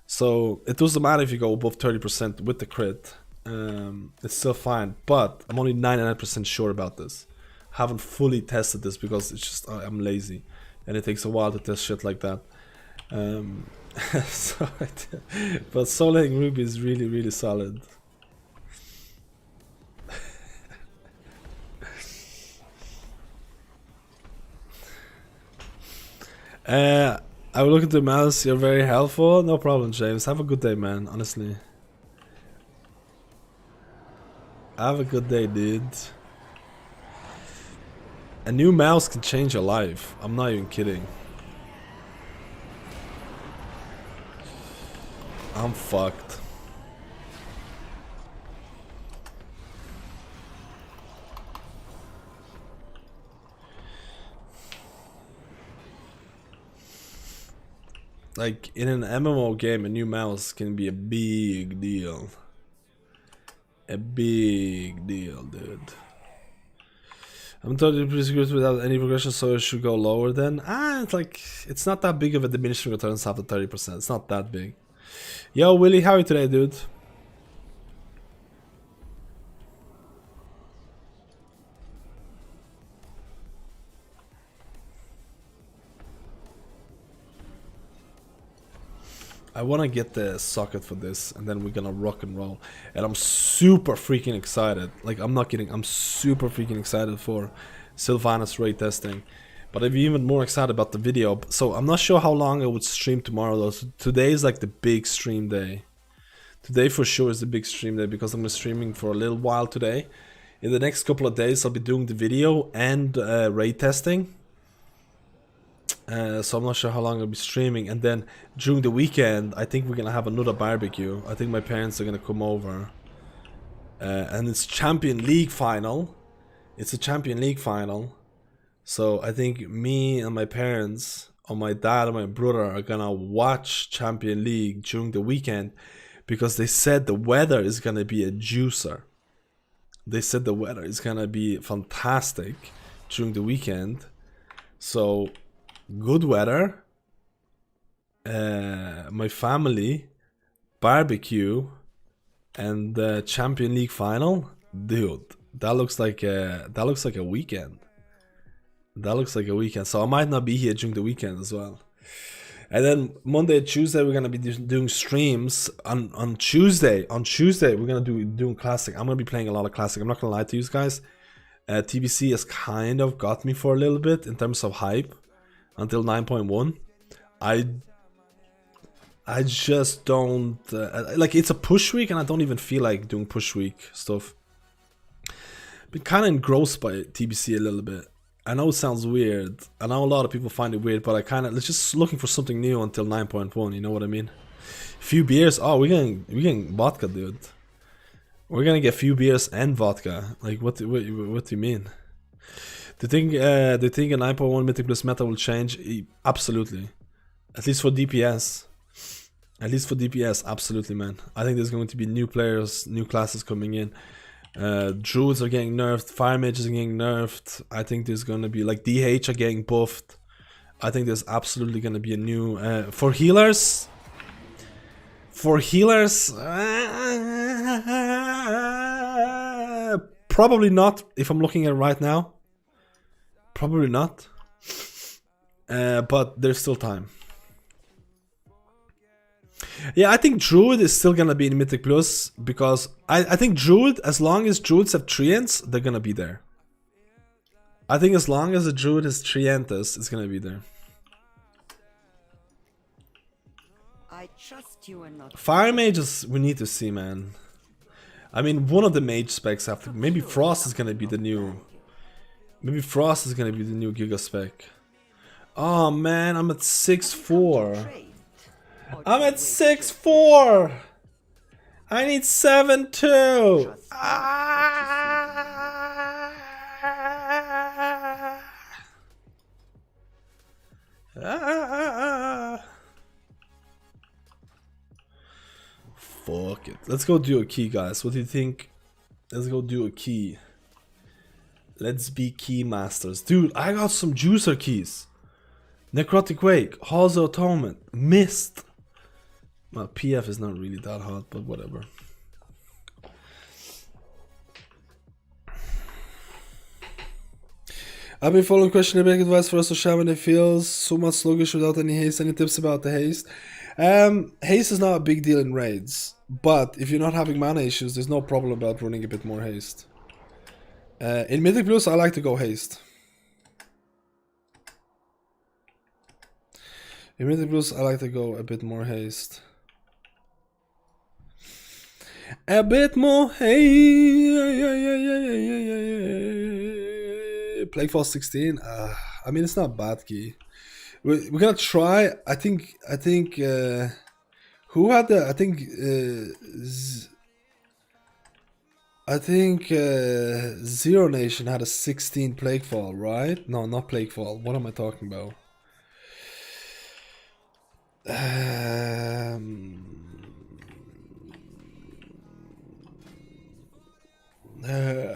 So it doesn't matter if you go above 30% with the crit. it's still fine. But I'm only 99% sure about this. Haven't fully tested this because it's just I'm lazy, and it takes a while to test shit like that. So but soloing Ruby is really, really solid. I will look at the mouse. You're very helpful. No problem, James. Have a good day, man. Honestly, have a good day, dude. A new mouse can change your life. I'm not even kidding. I'm fucked. Like, in an MMO game, a new mouse can be a big deal. A big deal, dude. I'm totally pretty good without any progression, so it should go lower then. It's like, it's not that big of a diminishing returns after 30%. It's not that big. Yo, Willie, how are you today, dude? I want to get the socket for this, and then we're gonna rock and roll. And I'm super freaking excited. Like, I'm not kidding. I'm super freaking excited for Sylvanas raid testing. But I'm even more excited about the video. So I'm not sure how long I would stream tomorrow though. So today is like the big stream day. Today for sure is the big stream day because I'm gonna be streaming for a little while today. In the next couple of days I'll be doing the video and raid testing. So I'm not sure how long I'll be streaming, and then during the weekend I think we're gonna have another barbecue. I think my parents are gonna come over, and it's Champion League final. It's a Champion League final, so I think me and my parents, or my dad and my brother, are gonna watch Champion League during the weekend because they said the weather is gonna be a juicer. They said the weather is gonna be fantastic during the weekend, so good weather, my family, barbecue, and the Champion League final, dude. That looks like a weekend. That looks like a weekend. So I might not be here during the weekend as well. And then Monday, Tuesday, we're gonna be doing streams. On Tuesday, we're gonna doing classic. I'm gonna be playing a lot of classic. I'm not gonna lie to you guys. TBC has kind of got me for a little bit in terms of hype. Until 9.1, I just don't like. It's a push week, and I don't even feel like doing push week stuff. Been kind of engrossed by TBC a little bit. I know it sounds weird. I know a lot of people find it weird, but I kind of just looking for something new until 9.1. You know what I mean? Few beers. Oh, we're getting vodka, dude. We're gonna get few beers and vodka. Like what do you mean? Do you think a 9.1 Mythic Plus meta will change? Absolutely. At least for DPS. At least for DPS, absolutely, man. I think there's going to be new players, new classes coming in. Druids are getting nerfed, Fire Mages are getting nerfed. I think there's going to be, like, DH are getting buffed. I think there's absolutely going to be a new... for healers... probably not, if I'm looking at it right now. Probably not, but there's still time. Yeah, I think Druid is still gonna be in Mythic Plus because I think Druid, as long as Druids have Treants, they're gonna be there. I think as long as a Druid has Treantus, it's gonna be there. I trust you and not Fire Mages, we need to see, man. I mean, one of the mage specs have to. Maybe Frost is gonna be the new. Maybe Frost is gonna be the new Giga spec. Oh man, I'm at 6'4". I'm at 6'4". I need 7'2". Fuck it. Let's go do a key, guys. What do you think? Let's go do a key. Let's be key masters. Dude, I got some juicer keys. Necrotic Wake, Halls of Atonement, Mist. Well, PF is not really that hot, but whatever. I've been following questionable advice for us to Shaman. It feels so much sluggish without any haste. Any tips about the haste? Haste is not a big deal in raids, but if you're not having mana issues, there's no problem about running a bit more haste. In Mythic Plus, I like to go haste. In Mythic Plus, I like to go a bit more haste. A bit more haste. Plaguefall 16. I mean, it's not bad, key. We're gonna try. I think. Who had the? I think Zero Nation had a 16 Plaguefall, right? No, not Plaguefall. What am I talking about?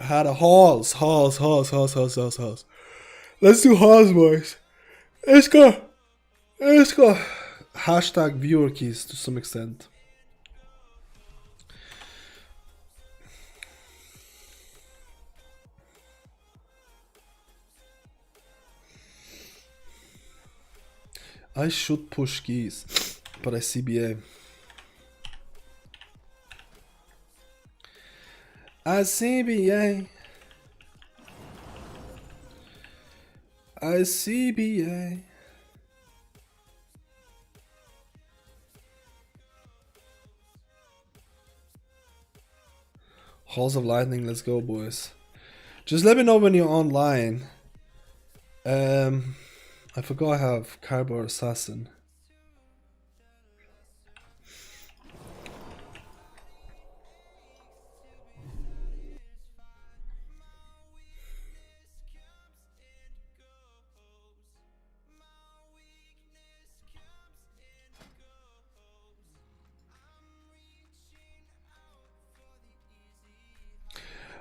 Had a halls. Let's do halls, boys. Let's go. Hashtag viewer keys to some extent. I should push keys, but I CBA. I CBA. Halls of Lightning, let's go, boys. Just let me know when you're online. I forgot I have Cardboard Assassin.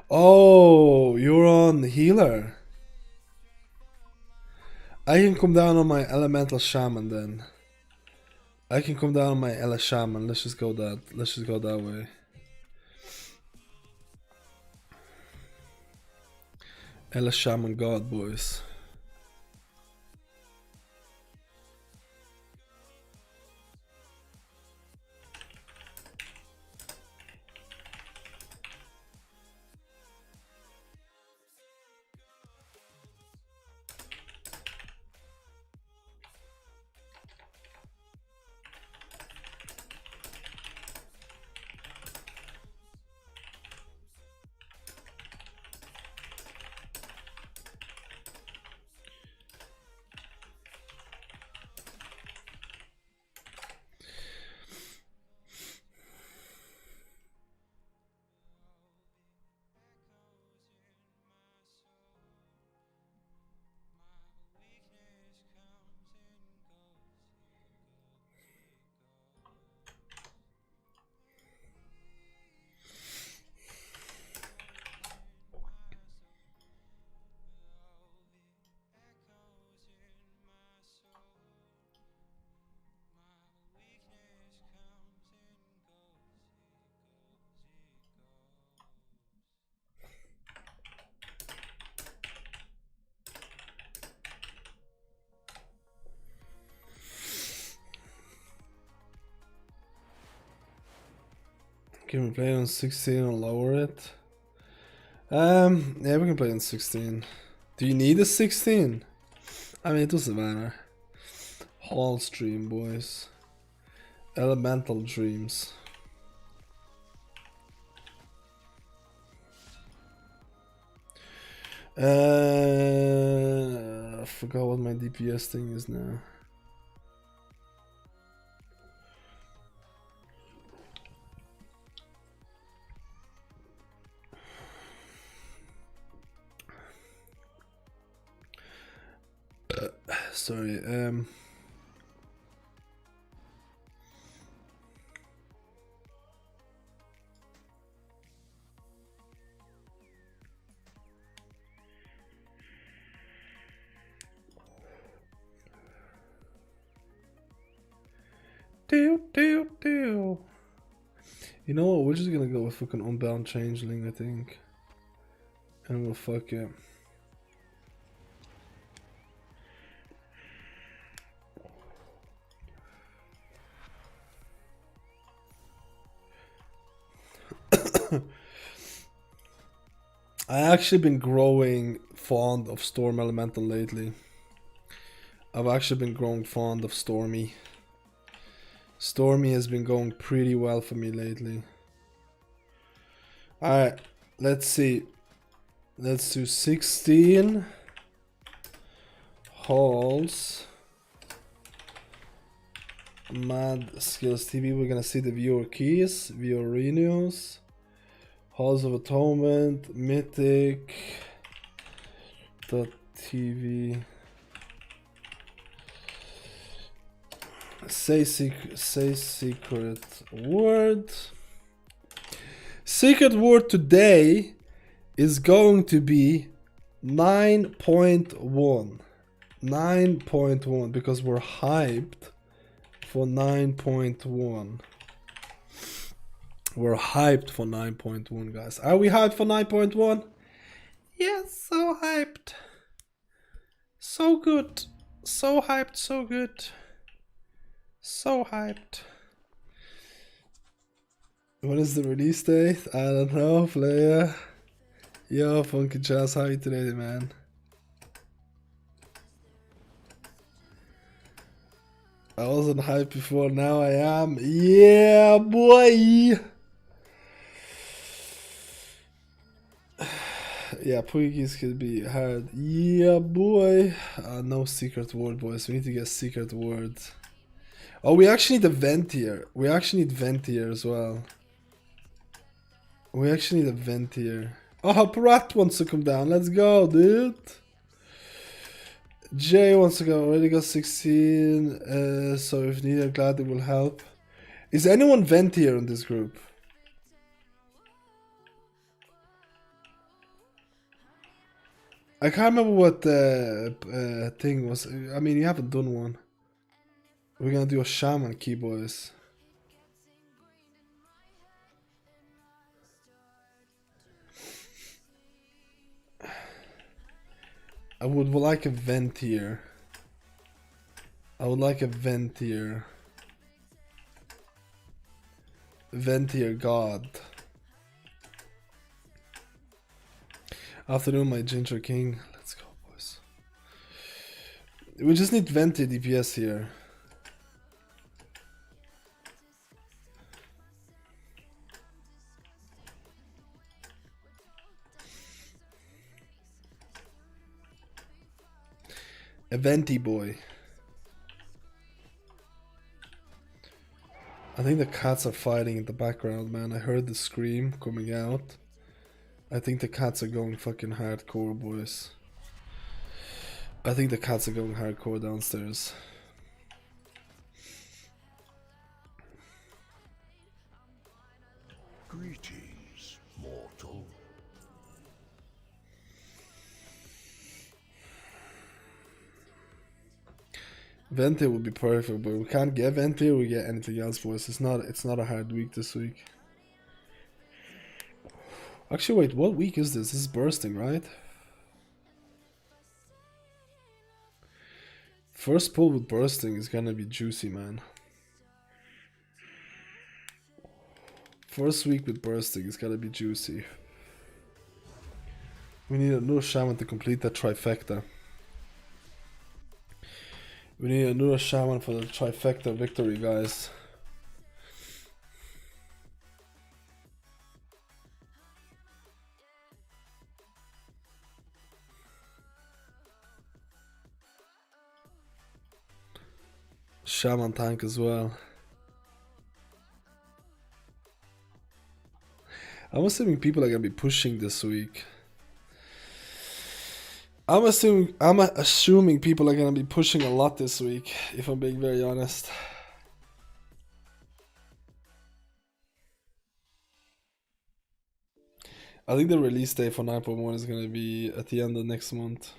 Oh, you're on healer. I can come down on my elemental shaman then. I can come down on my Ela shaman. Let's just go that way. Ela shaman god, boys. Can we play on 16 and lower it? Yeah, we can play on 16. Do you need a 16? I mean, it doesn't matter. Hall stream, boys. Elemental dreams. I forgot what my DPS thing is now. Sorry, do. You know what? We're just gonna go with fucking Unbound Changeling, I think. And we'll fuck it. I actually been growing fond of Storm Elemental lately. I've actually been growing fond of Stormy. Stormy has been going pretty well for me lately. Alright, let's see. Let's do 16 halls. Mad Skills TV. We're gonna see the viewer keys, viewer renews, Halls of Atonement, Mythic, .tv. Say secret word. Secret word today is going to be 9.1. 9.1 because we're hyped for 9.1. We're hyped for 9.1, guys. Are we hyped for 9.1? Yes, so hyped. So good. So hyped, so good. So hyped. What is the release date? I don't know, player. Yo, Funky Jazz, how are you today, man? I wasn't hyped before, now I am. Yeah, boy! Yeah, Pookies could be hard. Yeah, boy! No secret word, boys. We need to get secret word. Oh, we actually need a vent here. We actually need vent here as well. We actually need a vent here. Oh, Prat wants to come down. Let's go, dude. Jay wants to go. Already got 16. So if needed, glad it will help. Is anyone vent here in this group? I can't remember what the thing was. I mean, you haven't done one. We're gonna do a shaman key, boys. I would like a vent here. I would like a vent here. Vent here, God. Afternoon, my Ginger King. Let's go, boys. We just need vent here DPS here. A venti boy. I think the cats are fighting in the background, man. I heard the scream coming out. I think the cats are going fucking hardcore, boys. I think the cats are going hardcore downstairs. Greetings, mortal. Venti would be perfect, but we can't get Venti or we get anything else, boys. It's not a hard week this week. Actually, wait, what week is this? This is bursting, right? First pull with bursting is gonna be juicy, man. First week with bursting is gonna be juicy. We need another shaman to complete that trifecta. We need another shaman for the trifecta victory, guys. Shaman tank as well. I'm assuming people are gonna be pushing this week. I'm assuming people are gonna be pushing a lot this week, if I'm being very honest. I think the release date for 9.1 is gonna be at the end of next month.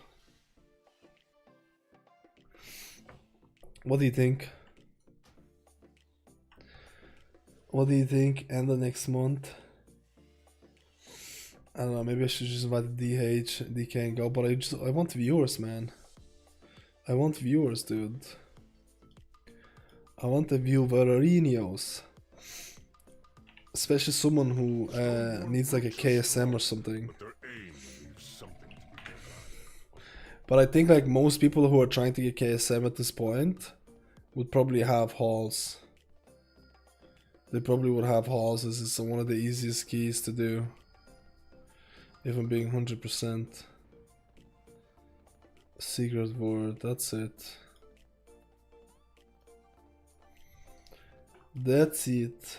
What do you think? What do you think? End of next month? I don't know, maybe I should just invite DH, DK and go, but I want viewers, man. I want viewers, dude. I want the viewerinos. Especially someone who needs like a KSM or something. Their aim But I think like most people who are trying to get KSM at this point would probably have halls. They probably would have halls as it's one of the easiest keys to do. If I'm being 100%. Secret word, that's it. That's it.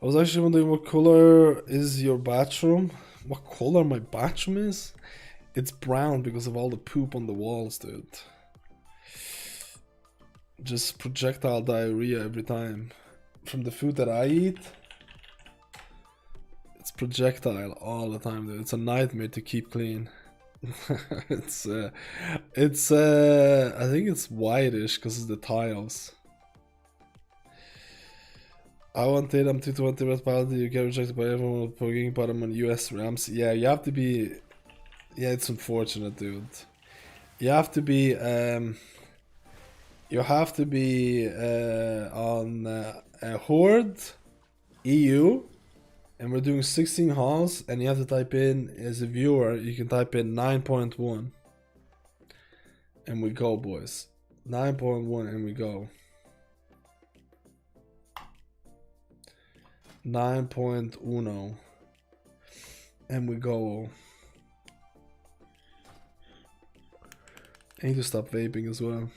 I was actually wondering what color is your bathroom? What color my bathroom is? It's brown because of all the poop on the walls, dude. Just projectile diarrhea every time. From the food that I eat, it's projectile all the time, dude. It's a nightmare to keep clean. it's I think it's whitish because it's the tiles. I want Tatum 220 red Paladin, you get rejected by everyone poking bottom on US Rams. Yeah, you have to be... Yeah, it's unfortunate, dude. You have to be... on Horde EU, and we're doing 16 halls, and you have to type in, as a viewer, you can type in 9.1. And we go, boys. 9.1 and we go. 9.1 and we go. I need to stop vaping as well.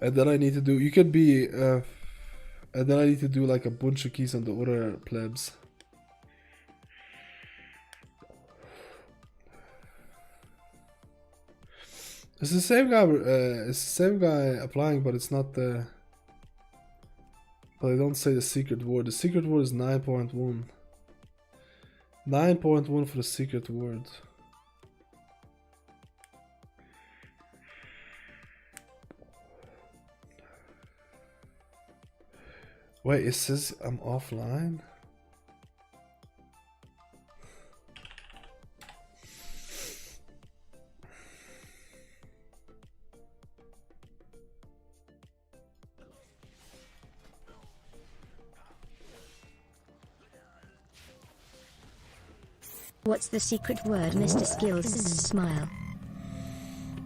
And then I need to do, you could be and then I need to do like a bunch of keys on the other plebs. It's the same guy. It's the same guy applying, but it's not the. But I don't say the secret word. The secret word is 9.1. 9.1 for the secret word. Wait, it says I'm offline. What's the secret word, Mr. Skills? Smile.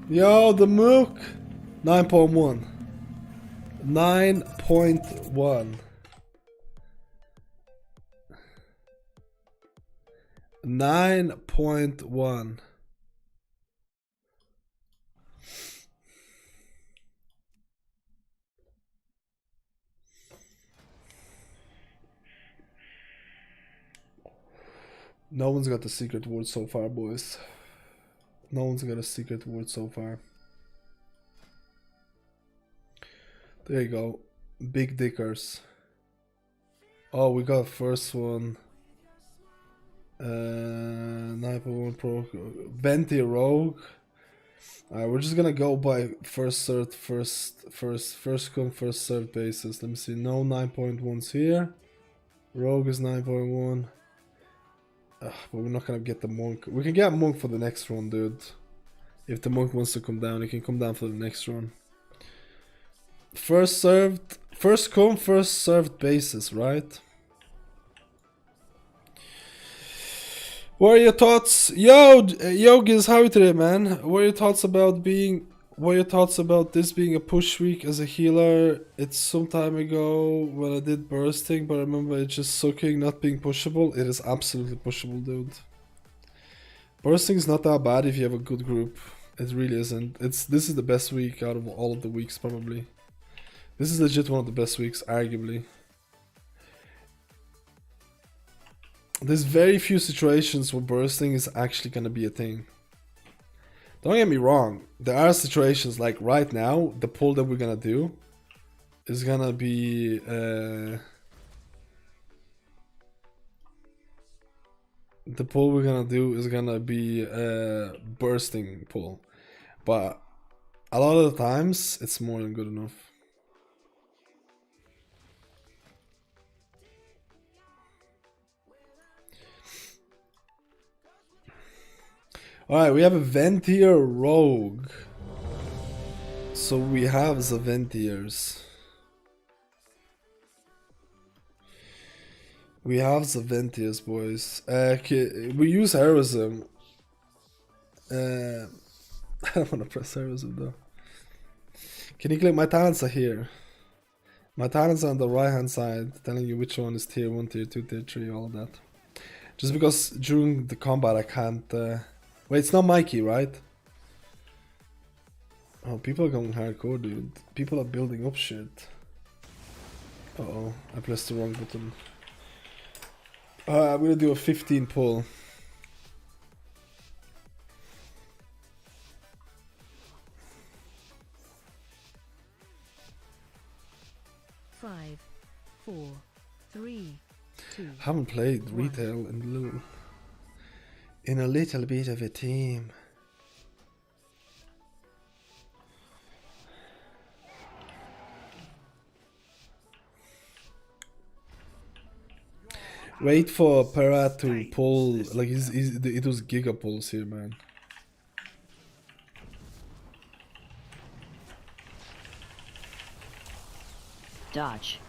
Yo, the mook. 9.1. 9.1. 9.1. No one's got the secret word so far, boys. No one's got a secret word so far. There you go. Big dickers. Oh, we got first one. 9.1 Pro. Venti Rogue. Alright, we're just gonna go by first come, first served basis. Let me see. No 9.1s here. Rogue is 9.1. But we're not gonna get the monk. We can get monk for the next run, dude. If the monk wants to come down, he can come down for the next run. First served, first come, first served basis, right? What are your thoughts? Yo, Giz, how are you today, man? What are your thoughts about being? What are your thoughts about this being a push week as a healer? It's some time ago when I did bursting, but I remember it just sucking, not being pushable. It is absolutely pushable, dude. Bursting is not that bad if you have a good group. It really isn't. This is the best week out of all of the weeks, probably. This is legit one of the best weeks, arguably. There's very few situations where bursting is actually gonna be a thing. Don't get me wrong, there are situations like right now, the pull that we're gonna do is gonna be the pull we're gonna do is gonna be a bursting pull, but a lot of the times it's more than good enough. Alright, we have a Ventier Rogue. So we have the Ventiers. We have the Ventiers, boys. We use heroism. I don't want to press heroism though. Can you click my talents are here? My talents are on the right hand side, telling you which one is tier 1, tier 2, tier 3, all of that. Just because during the combat I can't... Wait, it's not Mikey, right? Oh, people are going hardcore, dude. People are building up shit. Uh-oh, I pressed the wrong button. I'm gonna do a 15 pull. Five, 4, 3, 2. Haven't played retail in a little bit of a team. Wait for Para to pull, like it was giga pulls here, man. Dodge.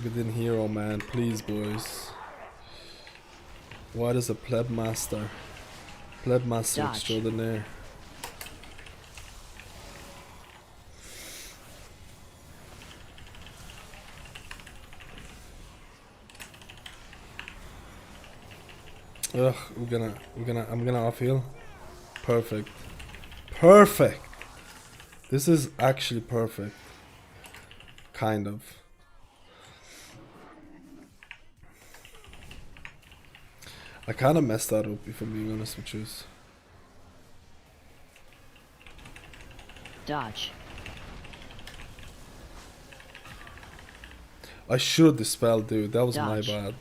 Within hero, man, please, boys. What is a pleb master? Pleb master Dodge. extraordinaire. Ugh, I'm gonna off heal. Perfect. Perfect! This is actually perfect. Kind of. I kinda messed that up if I'm being honest with you. Dodge. I should dispel, dude. That was Dodge. my bad.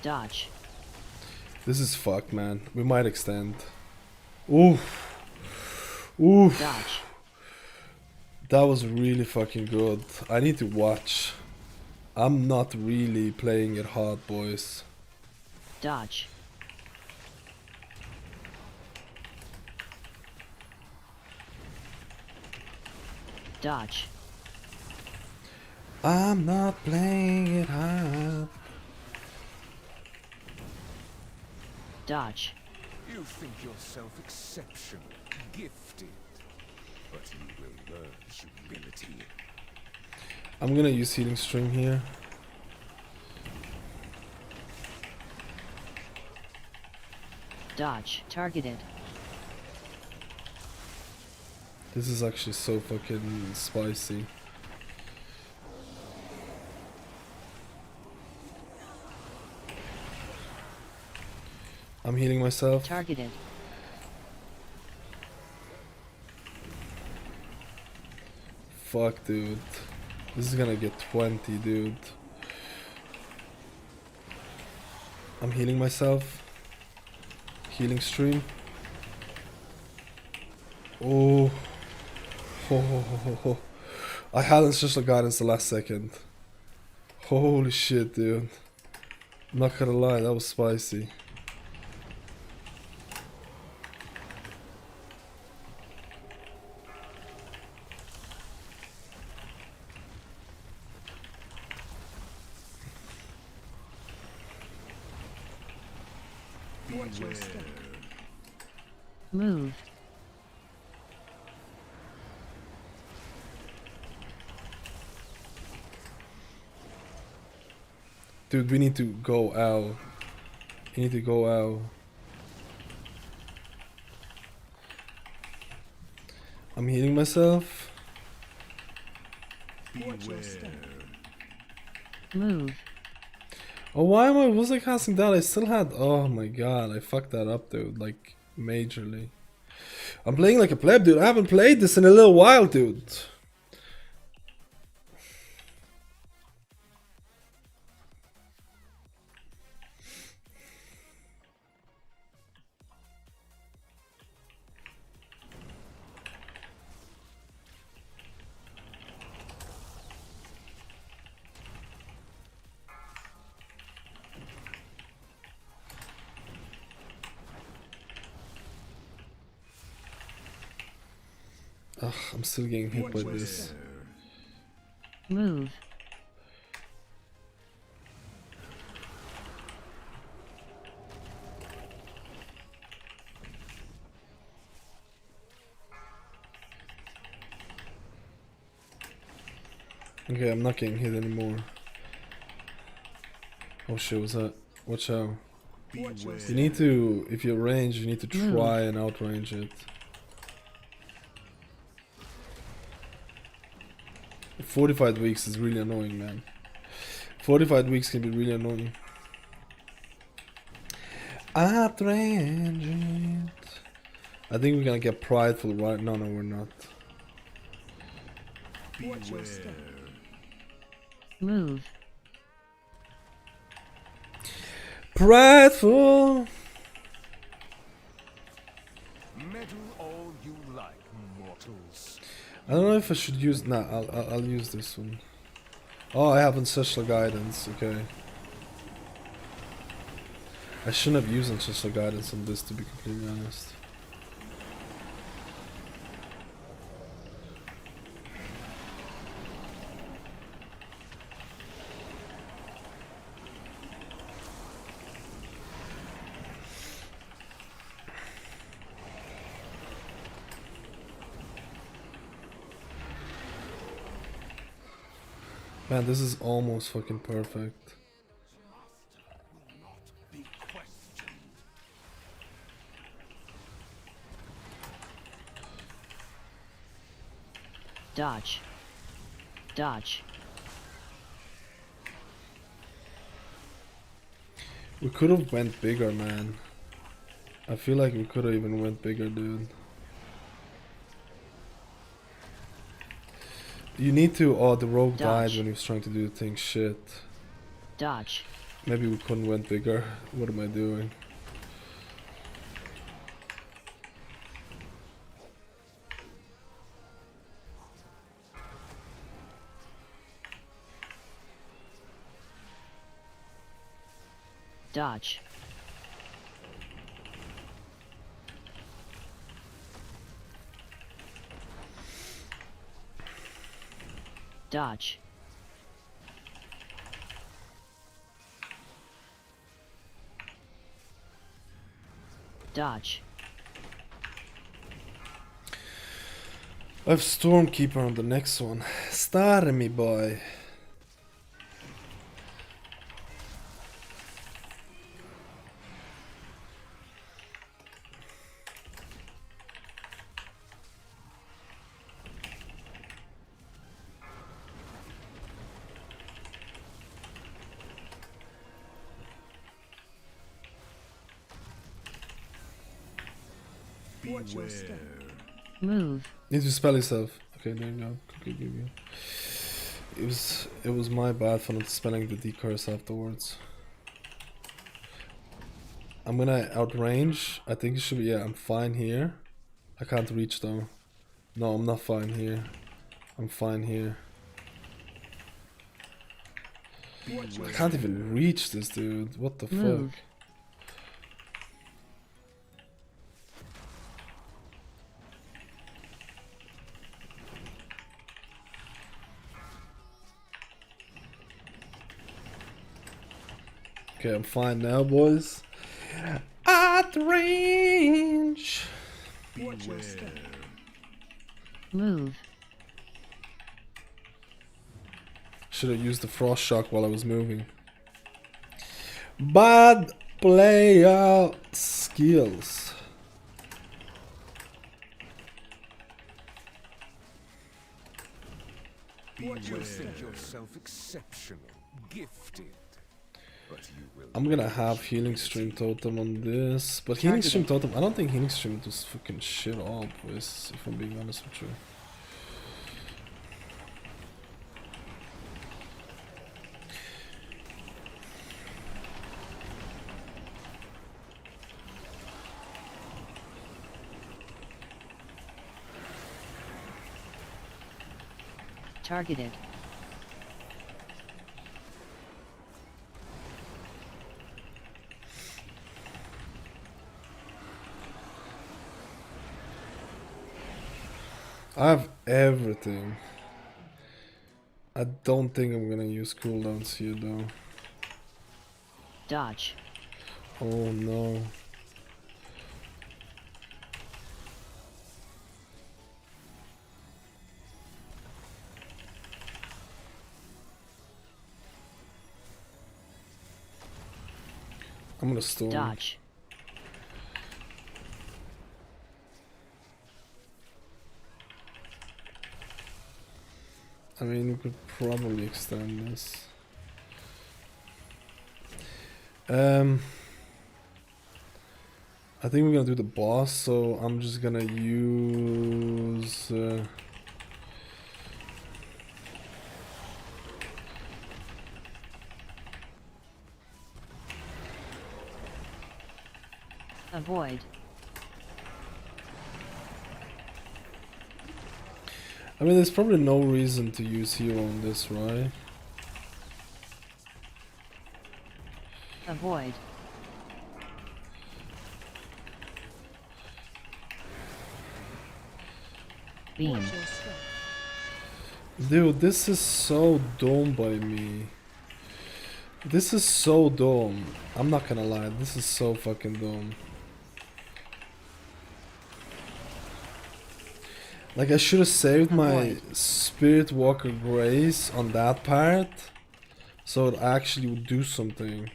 Dodge. This is fucked, man. We might extend. Oof. Oof. Dodge. That was really fucking good. I need to watch. I'm not really playing it hard, boys. Dodge. Dodge. I'm not playing it hard. Dodge. You think yourself exceptional, gifted, but you will learn humility. I'm gonna use healing stream here. Dodge. Targeted. This is actually so fucking spicy. I'm healing myself. Targeted. Fuck, dude. This is gonna get 20, dude. I'm healing myself. Healing stream. Oh. I hadn't just a guidance the last second. Holy shit, dude. I'm not gonna lie, that was spicy. Watch your step. Move. Dude, we need to go out. We need to go out. I'm healing myself. Watch your step. Move. Oh, why am I? Was I casting that? I still had. Oh my god, I fucked that up, dude. Like, majorly. I'm playing like a pleb, dude. I haven't played this in a little while, dude. Ugh, I'm still getting hit by this. Move. Okay, I'm not getting hit anymore. Oh shit, what's that? Watch out. You need to, if you're ranged, you need to try and outrange it. 45 weeks is really annoying, man. 45 weeks can be really annoying. Outrange it. I think we're gonna get prideful, right? No, we're not. Watch your step. Move. Prideful. Meddle all you like, mortals. I don't know if I should use. Nah, I'll use this one. Oh, I have ancestral guidance. Okay. I shouldn't have used ancestral guidance on this, to be completely honest. Man, this is almost fucking perfect. Dodge. Dodge. We could have went bigger, man. I feel like we could have even went bigger, dude. You need to. Oh, the rogue died Dodge. when he was trying to do the thing. Shit. Dodge. Maybe we couldn't went bigger. What am I doing? Dodge. Dodge. Dodge. I have Stormkeeper on the next one. Start me, boy. Watch your step. Move. Need to spell yourself. Okay, there you go. Cookie give you. It was my bad for not spelling the D curse afterwards. I'm gonna outrange. I think it should be. Yeah, I'm fine here. I can't reach though. No, I'm not fine here. I'm fine here. I can't even reach this, dude. What the Move. fuck? Okay, I'm fine now, boys. At range. Watch your step. Move. Should have used the frost shock while I was moving. Bad player skills. You think yourself exceptional, gifted, but you will. I'm gonna have healing stream totem on this, but healing stream totem. I don't think healing stream does fucking shit up, boys. If I'm being honest with you. Targeted. I have everything. I don't think I'm gonna use cooldowns here though. Dodge. Oh no. I'm gonna storm. Dodge. I mean, we could probably extend this. I think we're gonna do the boss, so I'm just gonna use. Avoid. I mean, there's probably no reason to use hero on this, right? Avoid. Beam. Watch your step. Dude, this is so dumb by me. This is so dumb. I'm not gonna lie, this is so fucking dumb. Like, I should have saved my Avoid. Spirit Walker Grace on that part, so it actually would do something.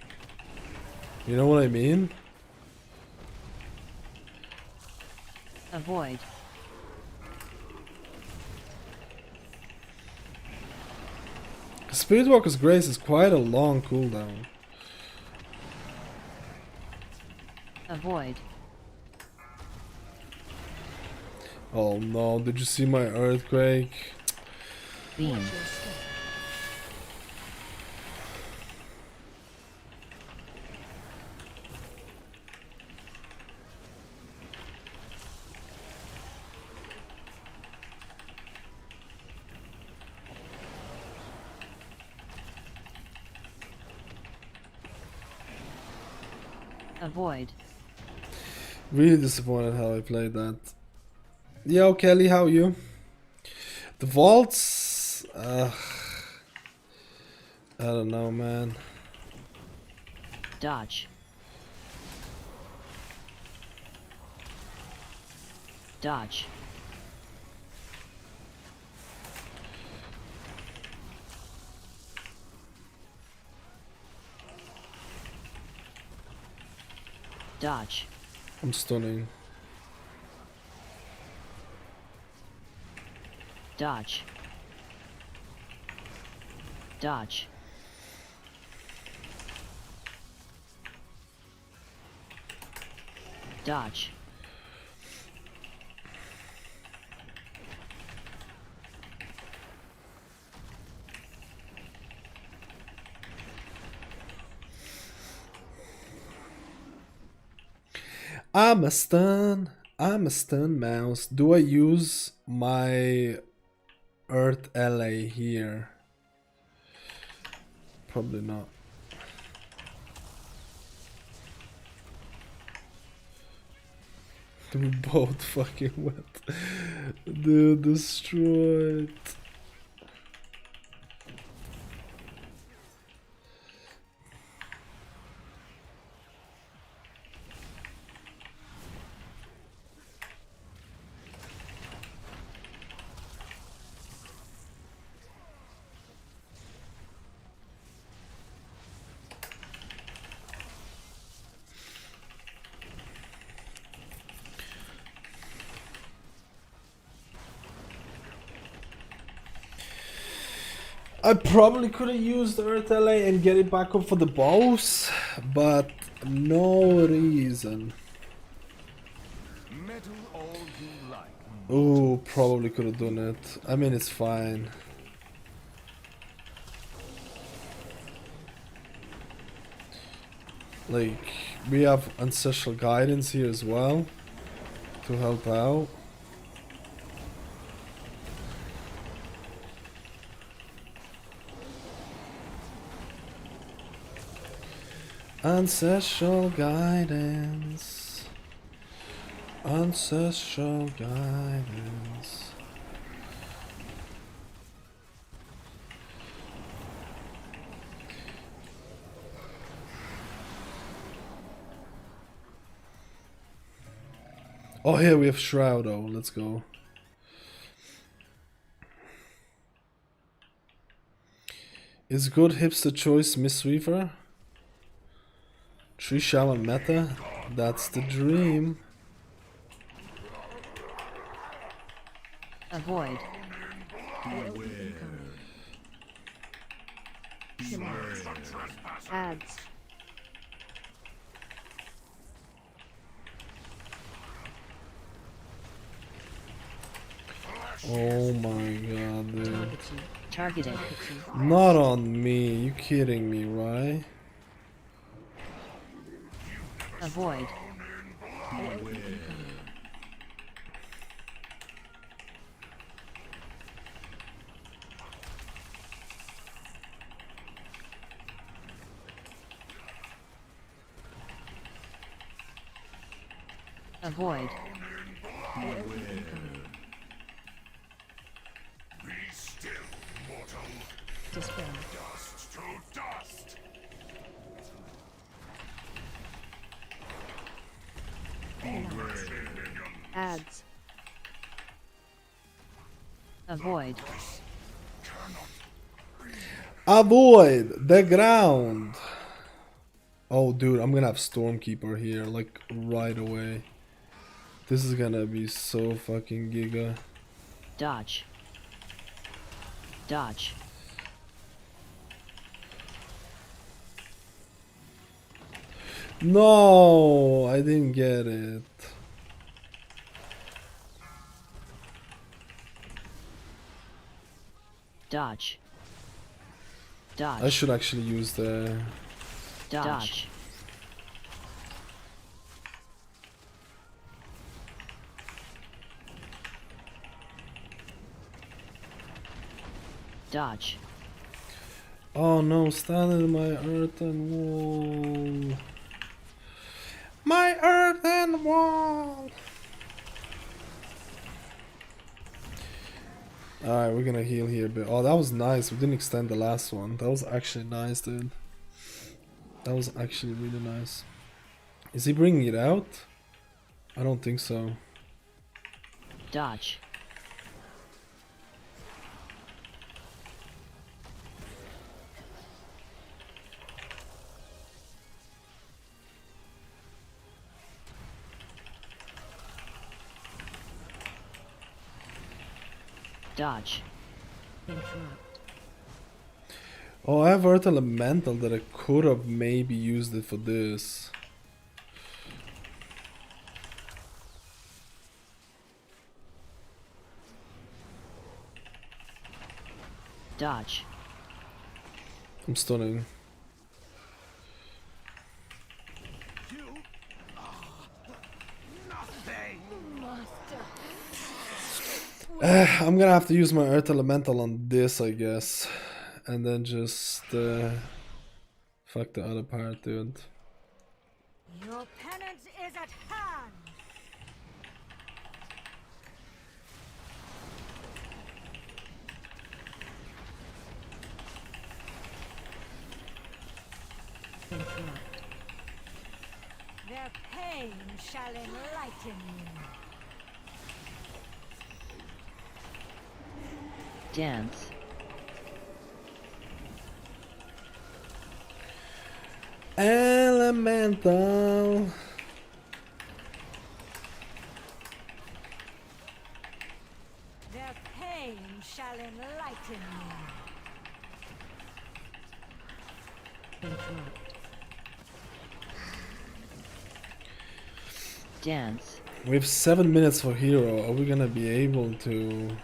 You know what I mean? Avoid. Spirit Walker's Grace is quite a long cooldown. Avoid. Oh no, did you see my Earthquake? Beam. Watch your step. Avoid. Really disappointed how I played that. Yo, Kelly, how are you? The vaults, I don't know, man. Dodge. Dodge. Dodge. I'm stunning. Dodge. Dodge. Dodge. I'm a stun mouse. Do I use my Earth LA here? Probably not. We both fucking went. Dude, destroyed. I probably could have used Earth LA and get it back up for the boss, but no reason. Meddle all you like. Ooh, probably could have done it. I mean, it's fine. Like, we have Ancestral Guidance here as well to help out. Ancestral Guidance. Ancestral Guidance. Oh, here we have Shroud. Oh, let's go. Is good hipster choice Mistweaver? 3 Shaman meta? That's the dream. Avoid. Ads. Oh my god, dude. Targeted. Not on me. You kidding me, right? Avoid. Avoid. Dispel. Dust to dust. Ads. Avoid. Avoid the ground. Oh, dude, I'm gonna have Stormkeeper here, like, right away. This is gonna be so fucking giga. Dodge. Dodge. No, I didn't get it. Dodge. I Dodge. should actually use the... Dodge. Dodge. Oh no, stand in my earthen wall. My earthen wall! Alright, we're gonna heal here a bit. Oh, that was nice. We didn't extend the last one. That was actually nice, dude. That was actually really nice. Is he bringing it out? I don't think so. Dodge. Dodge. Interrupt. Oh, I have Earth Elemental that I could have maybe used it for this. Dodge. I'm stunning. I'm gonna have to use my Earth Elemental on this, I guess. And then just fuck the other part, dude. Your penance is at hand. Interrupt. Their pain shall enlighten you. Dance. Elemental. Their pain shall enlighten you. Interrupt. Dance. We have 7 minutes for hero. Are we gonna be able to?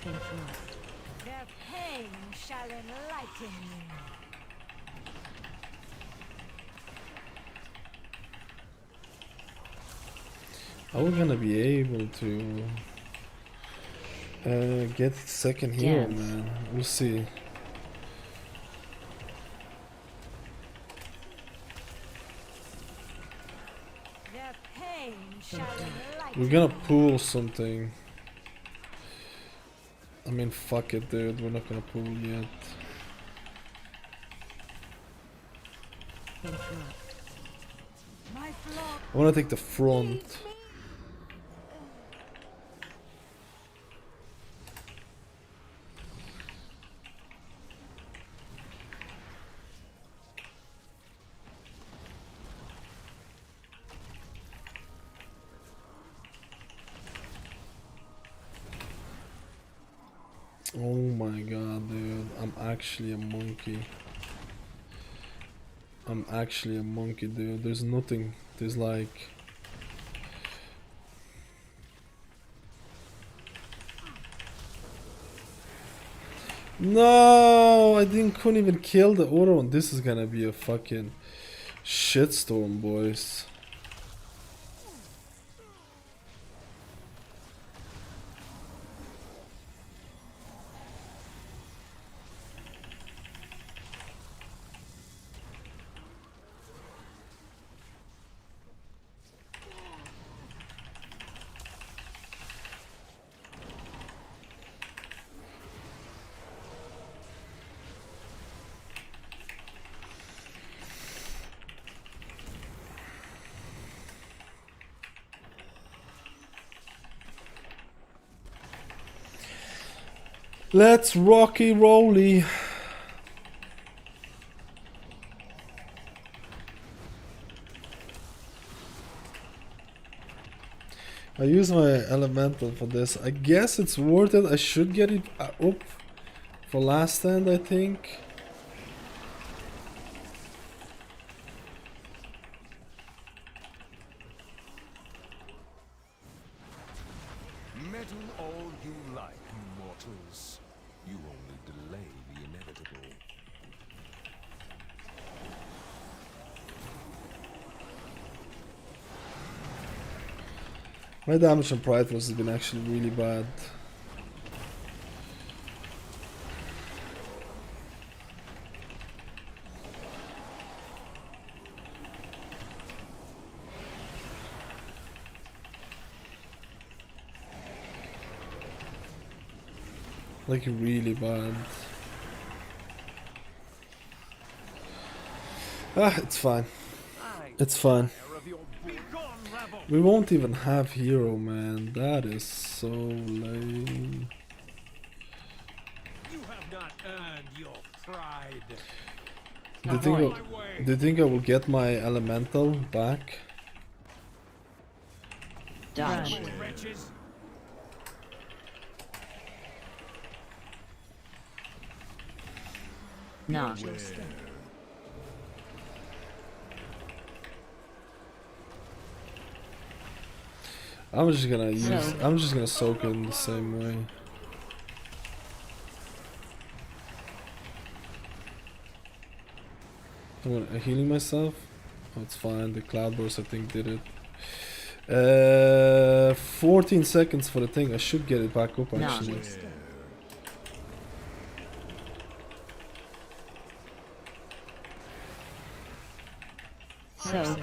Interrupt. Their pain shall enlighten you. Are we gonna be able to get second hero, Dance. man? We'll see. Their pain shall enlighten We're gonna pool something. I mean, fuck it, dude. We're not gonna pool yet. Interrupt. I wanna take the front. Oh my god, dude. I'm actually a monkey. I'm actually a monkey, dude. There's nothing. There's like... No! couldn't even kill the other one. This is gonna be a fucking shitstorm, boys. Let's rocky rolly. I use my elemental for this. I guess it's worth it. I should get it up for last stand, I think. Meddle all you like, mortals. You only delay the inevitable. My damage on Pride Force has been actually really bad. Like really bad. Ah, it's fine. It's fine. We won't even have hero, man. That is so lame. You have not earned your pride. Do you think I will get my elemental back? Dodge. Wretches. Not. I'm just gonna soak it in the same way. I'm healing myself. Oh, it's fine. The cloud burst I think did it. 14 seconds for the thing. I should get it back up actually. So.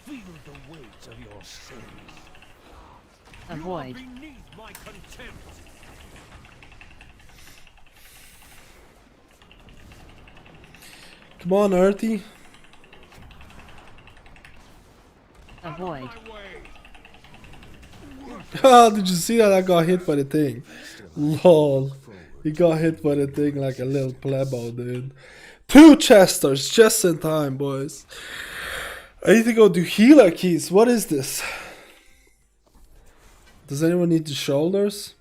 Feel the weight of your sins. Avoid. Beneath my contempt. Come on, Earthy. Avoid. Ah, did you see that? I got hit by the thing. Lol. He got hit by the thing like a little plebo, dude. 2 chesters just in time, boys. I need to go do healer keys. What is this? Does anyone need the shoulders?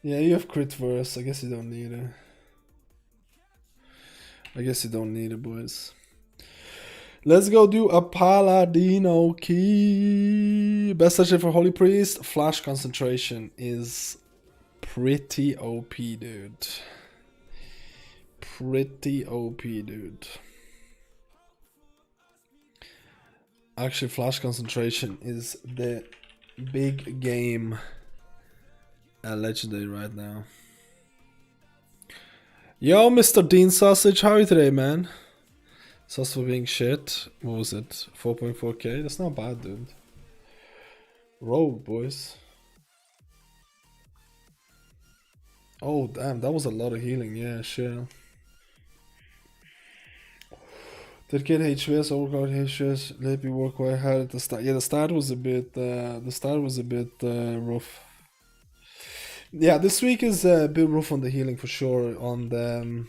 Yeah, you have crit verse. I guess you don't need it. I guess you don't need it, boys. Let's go do a Paladino key. Best section for Holy Priest. Flash concentration is pretty OP, dude. Pretty OP, dude. Actually, flash concentration is the big game legendary right now. Yo, Mr. Dean Sausage, how are you today, man? Sus for being shit. What was it? 4.4k? That's not bad, dude. Rogue, boys. Oh, damn, that was a lot of healing. Yeah, sure. Did get HVS, overclock HVS, let me work quite hard at the start. Yeah, the start was a bit rough. Yeah, this week is a bit rough on the healing for sure. On the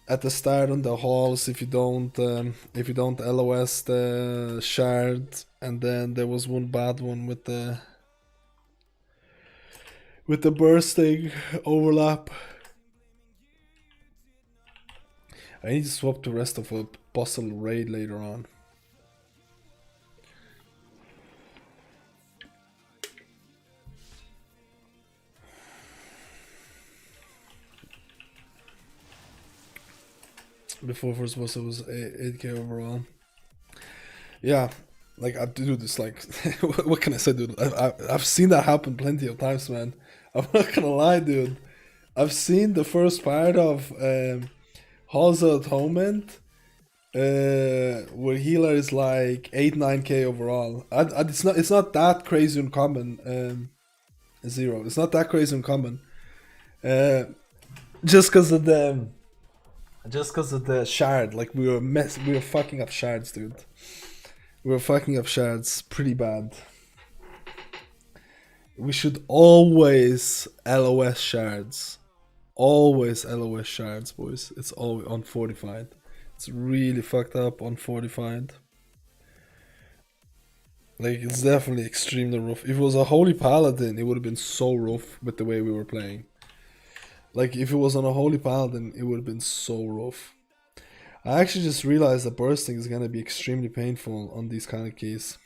at the start on the halls, if you don't LOS the shard, and then there was one bad one with the bursting overlap. I need to swap the rest of a possible raid later on. Before first boss it was 8k overall. Yeah, like I do this. Like, what can I say, dude? I've seen that happen plenty of times, man. I'm not gonna lie, dude. I've seen the first part of Halls of Atonement, where healer is like 8-9k overall. It's not that crazy uncommon. Zero. It's not that crazy uncommon. Just because of the shard. Like we were fucking up shards, dude. We were fucking up shards pretty bad. We should always LOS shards. Always LOS shards, boys. It's always unfortified. It's really fucked up unfortified. Like, it's definitely extremely rough. If it was a Holy Paladin, it would have been so rough with the way we were playing. Like, if it was on a Holy Paladin, it would have been so rough. I actually just realized that bursting is gonna be extremely painful on these kind of keys.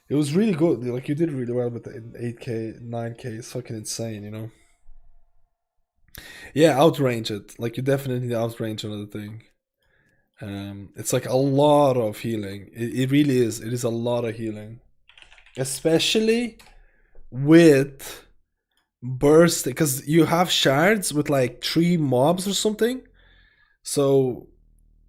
It was really good. Like, you did really well with the 8k, 9k. It's fucking insane, you know? Yeah, outrange it. Like, you definitely outrange another thing. It's like a lot of healing. It really is. It is a lot of healing. Especially with burst, because you have shards with like 3 mobs or something. So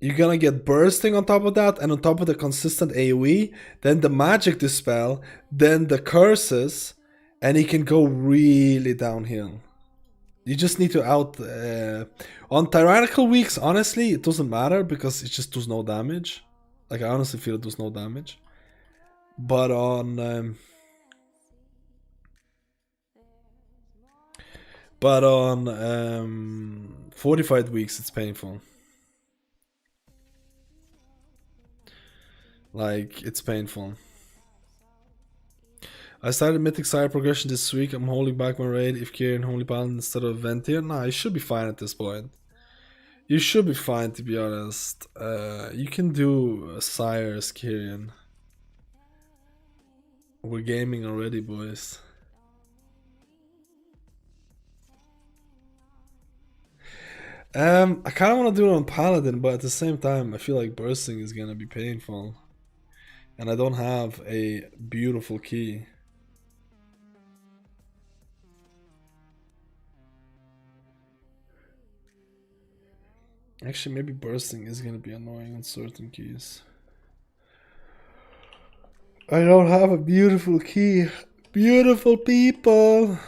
you're gonna get bursting on top of that, and on top of the consistent AoE, then the magic dispel, then the curses, and it can go really downhill. You just need to on tyrannical weeks, honestly, it doesn't matter because it just does no damage. Like, I honestly feel it does no damage. But on fortified weeks, it's painful. Like, it's painful. I started Mythic Sire progression this week. I'm holding back my raid if Kyrian Holy Paladin instead of Ventir. Nah, you should be fine at this point. You should be fine, to be honest. You can do Sire's Kyrian. We're gaming already, boys. I kind of want to do it on Paladin, but at the same time, I feel like bursting is gonna be painful. And I don't have a beautiful key. Actually, maybe bursting is gonna be annoying on certain keys. I don't have a beautiful key. Beautiful people.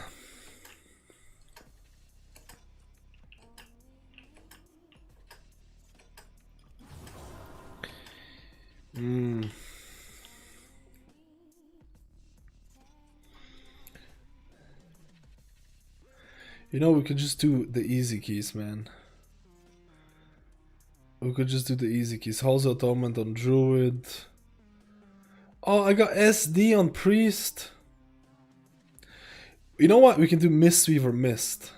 You know, we could just do the easy keys, man. We could just do the easy keys. Halls of Atonement on Druid. Oh, I got SD on Priest. You know what? We can do Mistweaver Mist.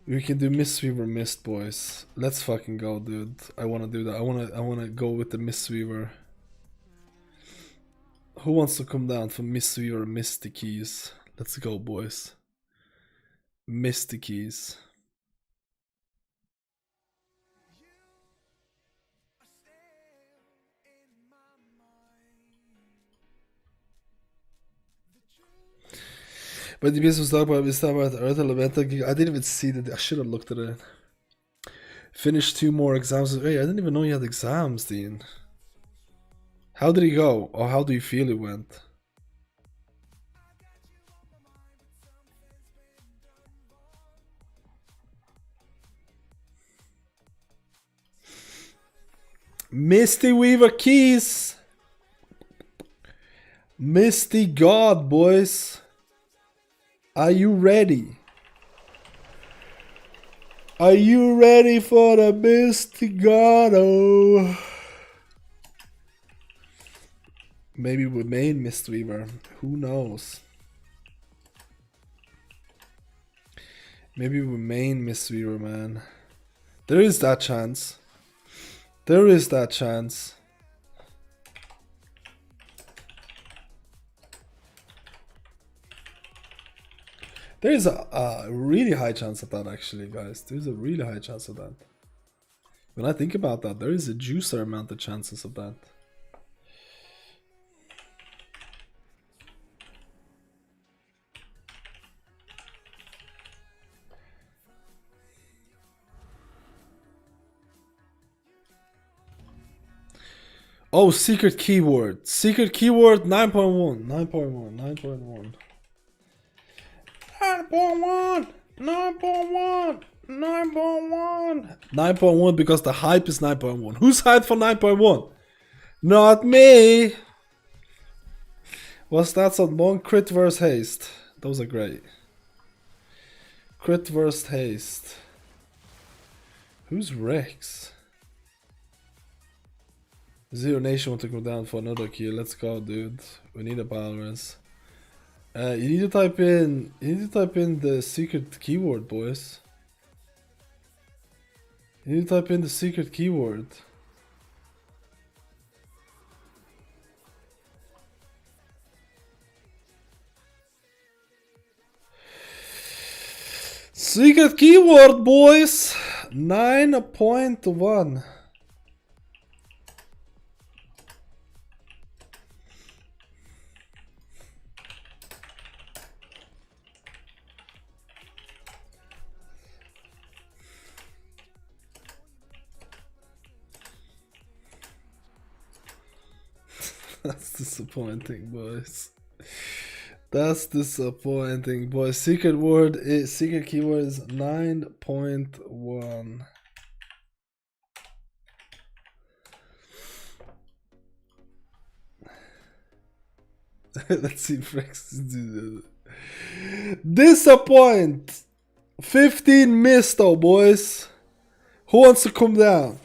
We can do Mistweaver Mist, boys. Let's fucking go, dude. I wanna do that. I wanna go with the Mistweaver. Who wants to come down for Mistweaver Misty Keys? Let's go, boys. Misty Keys. But the piece was talking about this time about Earth Elemental. I didn't even see that. I should have looked at it. Finished 2 more exams. Hey, I didn't even know you had exams, Dean. How did he go? Or how do you feel it went? Misty Weaver Keys. Misty God, boys. Are you ready? Are you ready for the Misty God? Oh. Maybe we main Mistweaver. Who knows? Maybe we main Mistweaver, man. There is that chance. There is that chance. There is a really high chance of that, actually, guys. There's a really high chance of that. When I think about that, there is a juicer amount of chances of that. Oh, secret keyword. Secret keyword 9.1. 9.1. 9.1. 9.1. 9.1. 9.1. 9.1 because the hype is 9.1. Who's hyped for 9.1? Not me. What's that on one? Crit versus haste. Those are great. Crit versus haste. Who's Rex? Zero Nation want to go down for another kill. Let's go, dude. We need a balance. You need to type in. You need to type in the secret keyword, boys. You need to type in the secret keyword. Secret keyword, boys. 9.1. That's disappointing, boys. That's disappointing, boys. Secret keyword is 9.1. Let's see if Rex do that. Disappoint. 15 missed though, boys. Who wants to come down?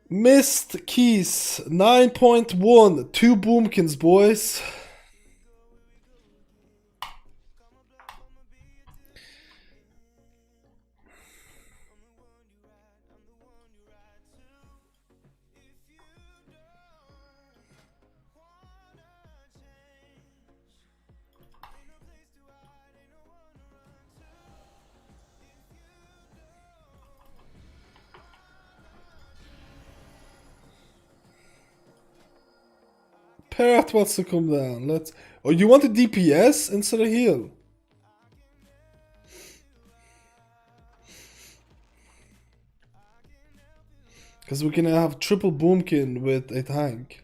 Missed keys 9.1. 2 boomkins, boys. Parrot wants to come down. Let's. Oh, you want a DPS instead of heal? Because we can have triple boomkin with a tank.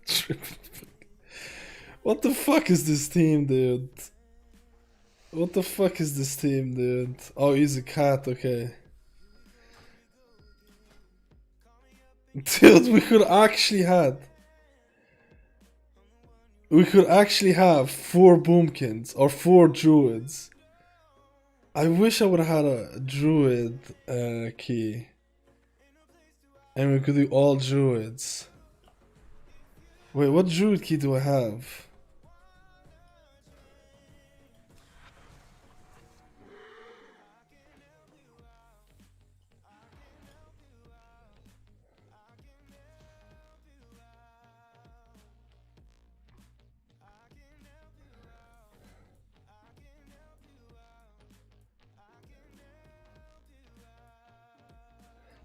Triple. What the fuck is this team, dude? What the fuck is this team, dude? Oh, he's a cat, okay. Dude, we could actually have 4 boomkins or 4 druids. I wish I would have had a druid key. And we could do all druids. Wait, what druid key do I have?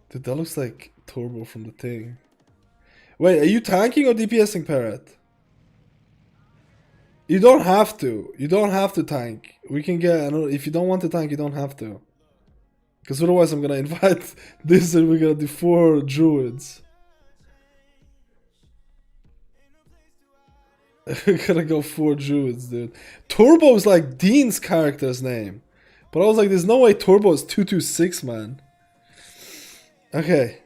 Dude, that looks like Turbo from the thing. Wait, are you tanking or DPSing, Parrot? You don't have to. You don't have to tank. We can get another. If you don't want to tank, you don't have to. Because otherwise I'm gonna invite this and we're gonna do 4 druids. We're gonna go 4 druids, dude. Turbo is like Dean's character's name. But I was like, there's no way Turbo is 226, man. Okay.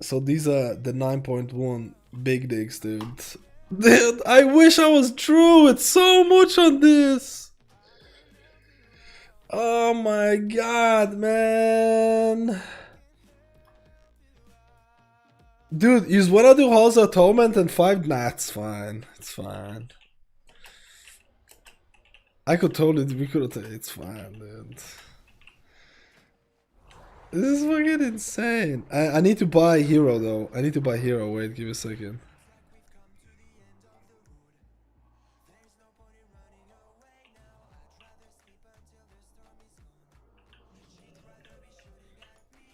So these are the 9.1 big digs, dude. Dude, I wish I was Druid so much on this. Oh my god, man. Dude, you just wanna do Halls of Atonement and 5? Nah, it's fine. It's fine. I could totally, we could have, it's fine, dude. This is fucking insane. I need to buy hero though. I need to buy hero. Wait, give me a second.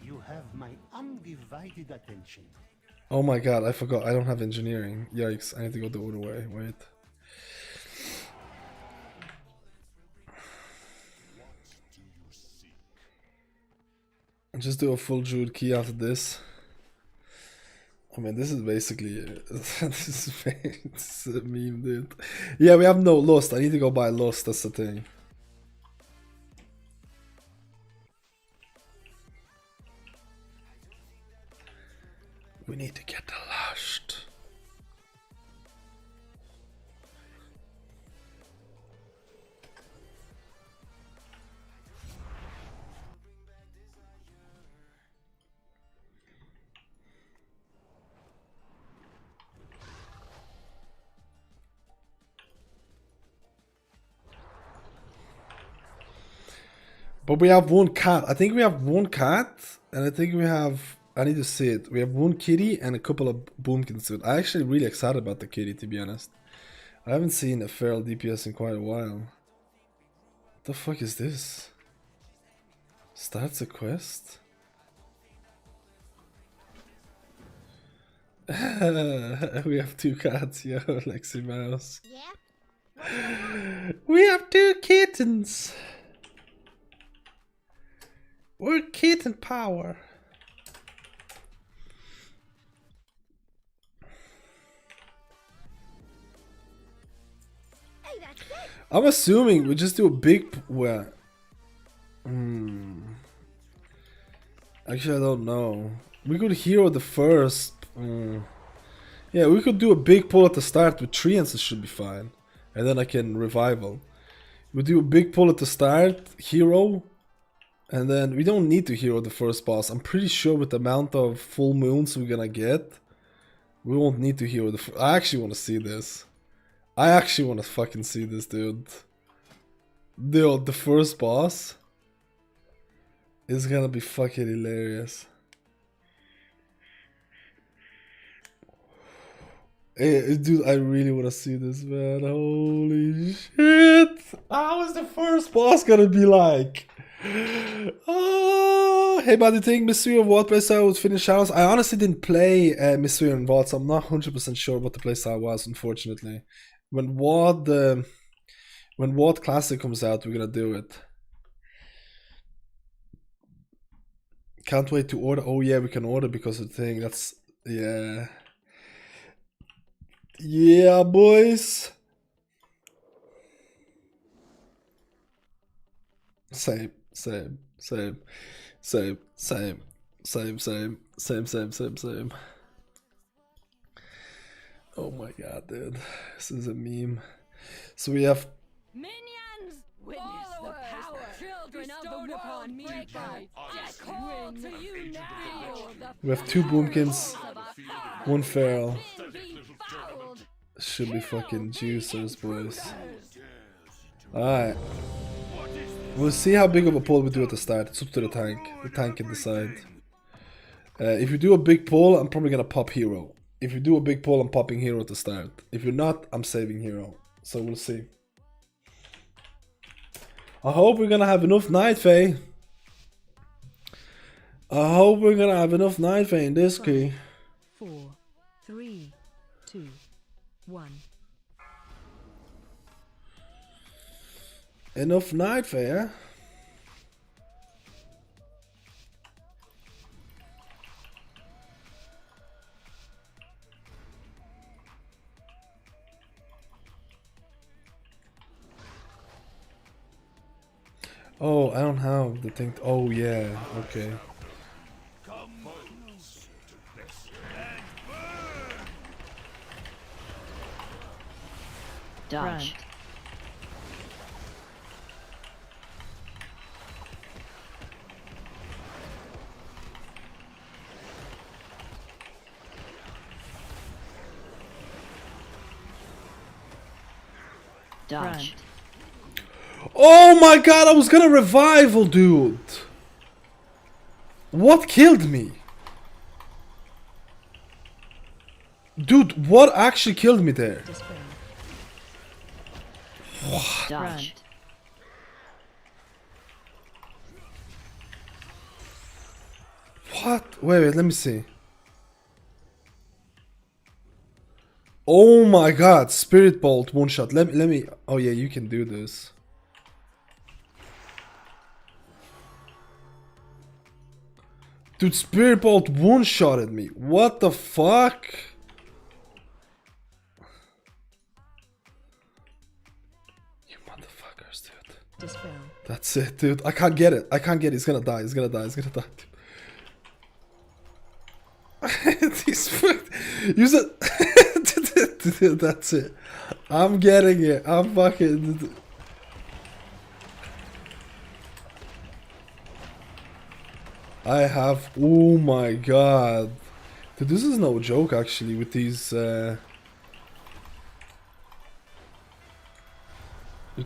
You have my undivided attention. Oh my god, I forgot. I don't have engineering. Yikes, I need to go the other way. Wait. Just do a full Druid key after this. I mean, this is basically this is a meme, dude. Yeah, we have no Lust. I need to go buy Lust. That's the thing. We need to get the Lust. But we have 1 cat. I think we have 1 cat, and I think we have. I need to see it. We have 1 kitty and a couple of boomkins. Dude, I'm actually really excited about the kitty, to be honest. I haven't seen a feral DPS in quite a while. What the fuck is this? Starts a quest? We have 2 cats, yo, Lexi Mouse. Yeah. We have 2 kittens. We're kitten power. I'm assuming we just do a big. Well, actually, I don't know. We could hero the first. Yeah, we could do a big pull at the start with treants. Should be fine, and then I can revival. We do a big pull at the start, hero. And then we don't need to hero the first boss. I'm pretty sure with the amount of full moons we're gonna get, we won't need to hero the. I actually want to see this. I actually want to fucking see this, dude. Dude, the first boss is gonna be fucking hilarious. Hey, dude, I really want to see this, man. Holy shit! How is the first boss gonna be like? Oh, hey, buddy, think Mystery of what playstyle would finish Shadows? I honestly didn't play Mystery and What, so I'm not 100% sure what the playstyle was, unfortunately. When What Classic comes out, we're gonna do it. Can't wait to order. Oh yeah, we can order because of the thing. That's, yeah. Yeah, boys. Same. Oh my god, dude. This is a meme. So we have Minions! Witness the power! Children of the upon me by death call to you now. We have 2 boomkins, 1 feral. Should be fucking juicers, boys. Alright. We'll see how big of a pull we do at the start. It's up to the tank. The tank can decide. If you do a big pull, I'm probably gonna pop hero. If you do a big pull, I'm popping hero at the start. If you're not, I'm saving hero. So we'll see. I hope we're gonna have enough Night Fae. I hope we're gonna have enough Night Fae in this key. 4, 3, 2, 1. Enough Night Fae, eh? Oh, I don't have the thing. Oh, yeah. Okay. Dodge. Front. Dodge. Front. Oh my god, I was gonna revival, dude. What killed me? Dude, what actually killed me there? Dispel. Dodge. Front. What? Wait, let me see. Oh my god, Spirit Bolt one shot. Let me. Oh yeah, you can do this. Dude, Spirit Bolt one shotted me. What the fuck? You motherfuckers, dude. Dispel. That's it, dude. I can't get it. I can't get it. He's gonna die. He's gonna die. He's gonna die. Use it. Dude, that's it. I'm getting it. I'm fucking. I have. Oh my god. Dude, this is no joke actually with these. With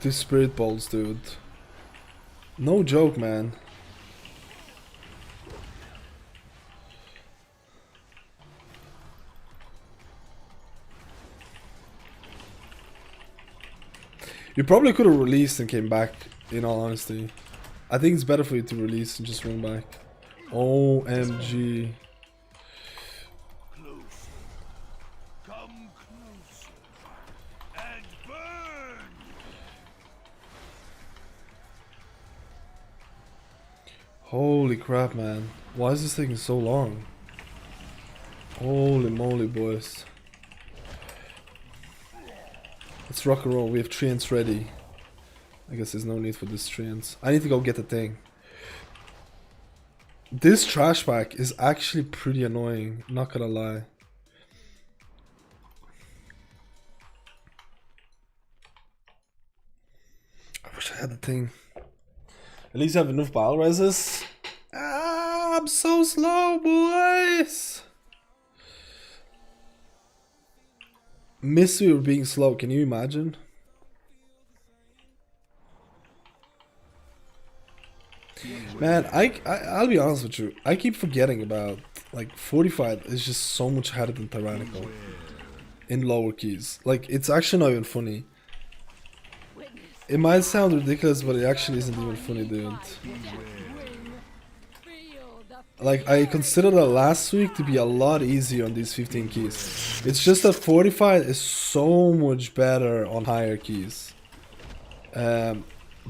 these spirit balls, dude. No joke, man. You probably could have released and came back, in all honesty. I think it's better for you to release and just run back. OMG. Come closer and burn. Holy crap, man. Why is this taking so long? Holy moly, boys. Let's rock and roll. We have treants ready. I guess there's no need for this treants. I need to go get the thing. This trash pack is actually pretty annoying, not gonna lie. I wish I had the thing. At least I have enough battle reses. Ah, I'm so slow, boys. Miss you being slow, can you imagine? Man, I'll be honest with you. I keep forgetting about like fortified is just so much harder than tyrannical in lower keys. Like it's actually not even funny. It might sound ridiculous, but it actually isn't even funny, dude. Like I considered it last week to be a lot easier on these 15 keys. It's just that fortified is so much better on higher keys.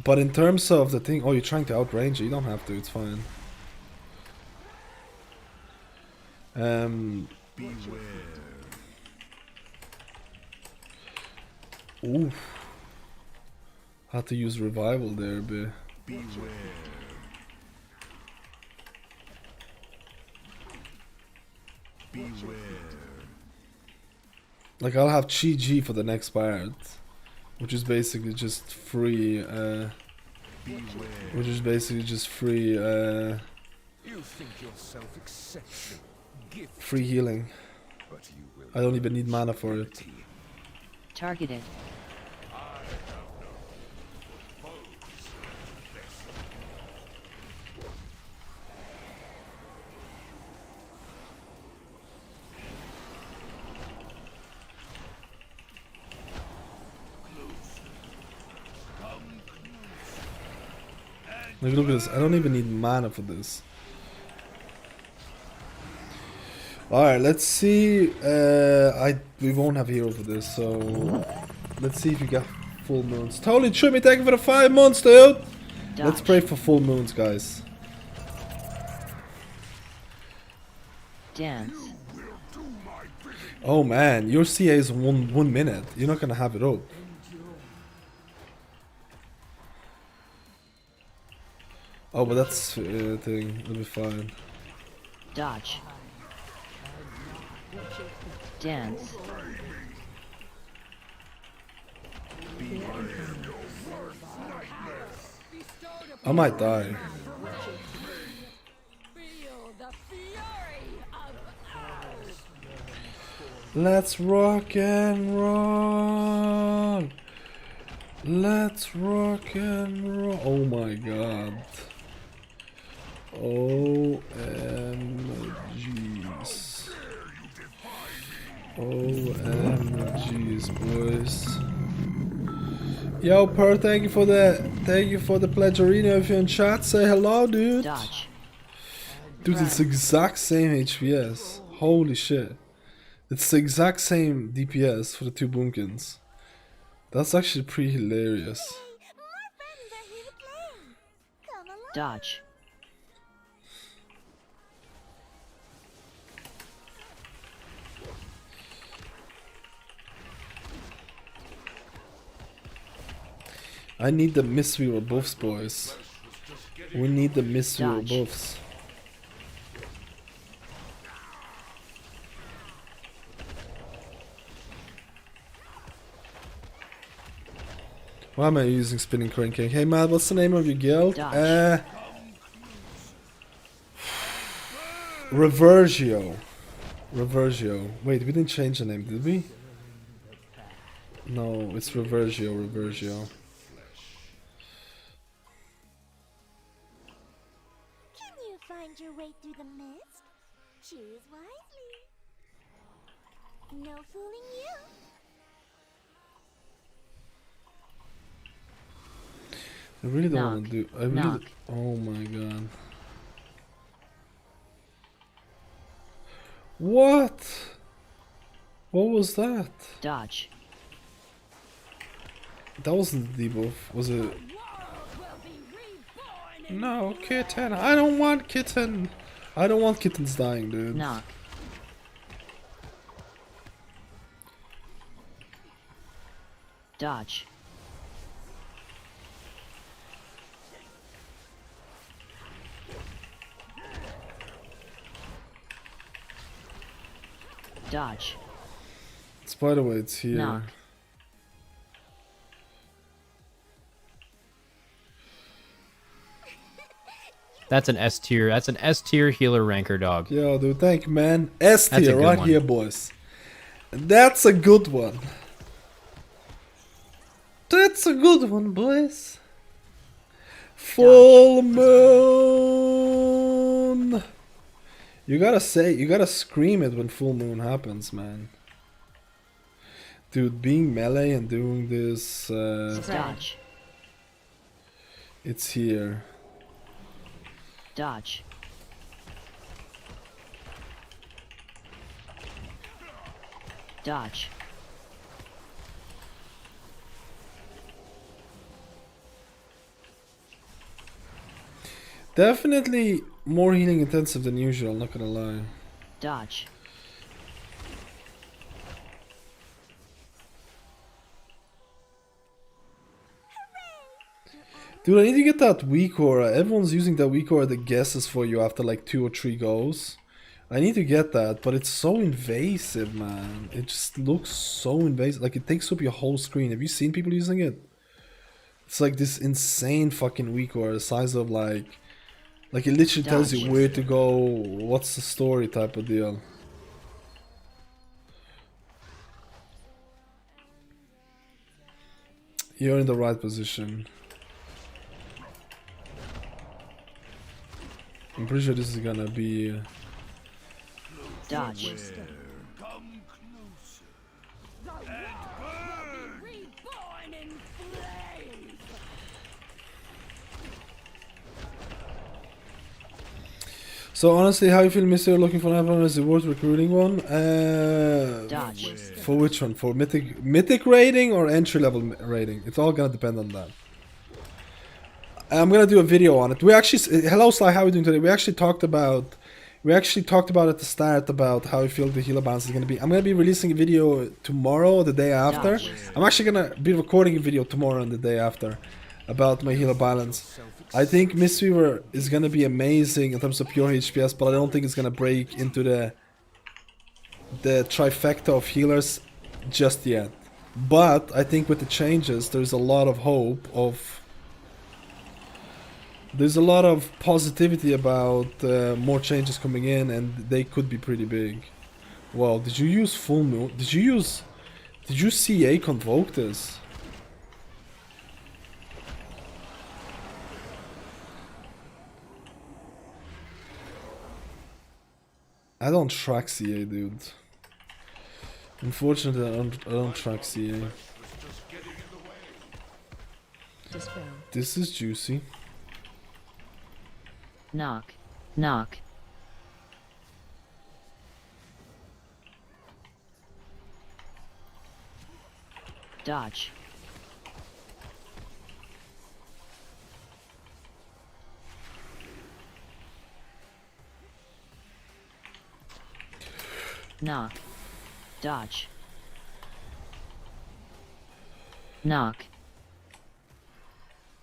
But in terms of the thing, oh, you're trying to outrange it. You don't have to. It's fine. Oof. Had to use revival there, but. Like I'll have Chi G for the next part, which is basically just free which is basically just free You think yourself exceptional, gifted, free healing. but you will I don't even need mana for it. pity. Targeted. Like, look at this. I don't even need mana for this. Alright, let's see. We won't have hero for this, so let's see if we got full moons. Totally Trimmy, thank you for the 5 months, dude. Let's Dodge. pray for full moons, guys. Dance. Oh man, your CA is one minute. You're not gonna have it up. Oh, but that's thing. It'll be fine. Dodge. Dance. I might die. Feel the fury of Earth. Let's rock and roll. Let's rock and roll. Oh my god. OMGs. OMGs, boys. Yo, Per, thank you for the pledgerino. If you're in chat, say hello, dude. Dodge. Dude, it's the exact same HPS. Holy shit. It's the exact same DPS for the two boomkins. That's actually pretty hilarious. Dodge. I need the mystery rebuffs, boys. We need the mystery Dodge. rebuffs. Why am I using spinning crane king? Hey man, what's the name of your guild? Dodge. Reversio. Reversio. Wait, we didn't change the name, did we? No, it's Reversio, Reversio. Can you find your way through the mist? Choose wisely. No fooling you. I really don't Knock. want to do. I really. Knock. Oh my god. What? What was that? Dodge. That wasn't the debuff, was it? World will be reborn in No, kitten. I don't want kitten. I don't want kittens dying, dude. Knock. Dodge. Dodge. By the way, it's here. Knock. That's an S tier. That's an S tier healer ranker dog. Yo, dude, thank you, man. S That's a tier good right one. here, boys. That's a good one. That's a good one, boys. Full moon. You gotta scream it when full moon happens, man. Dude, being melee and doing this, Dodge. it's here. Dodge. Dodge. Definitely more healing intensive than usual, not gonna lie. Dodge. Dude, I need to get that weak aura. Everyone's using that weak aura that guesses for you after like 2 or 3 goes. I need to get that, but it's so invasive, man. It just looks so invasive. Like, it takes up your whole screen. Have you seen people using it? It's like this insane fucking recoil, the size of like it literally tells you Dodge. where to go, what's the story type of deal. You're in the right position. I'm pretty sure this is gonna be... Dodge. Come closer. Reborn in flames! So honestly, how you feel, Mister? Looking for another one? Is it worth recruiting one? Dodge. For which one? For mythic rating or entry level rating? It's all gonna depend on that. I'm gonna do a video on it. We actually, hello Sly, how are we doing today? We actually talked about at the start about how we feel the healer balance is gonna be. I'm gonna be releasing a video tomorrow or the day after. I'm actually gonna be recording a video tomorrow and the day after about my healer balance. I think Mistweaver is gonna be amazing in terms of pure HPS, but I don't think it's gonna break into the trifecta of healers just yet. But I think with the changes, there's a lot of hope of... There's a lot of positivity about more changes coming in, and they could be pretty big. Well, did you use full moon? Did you CA convoke this? I don't track CA, dude. Unfortunately, I don't track CA. Dispel. This is juicy. Knock. Knock. Dodge. Knock. Dodge. Knock.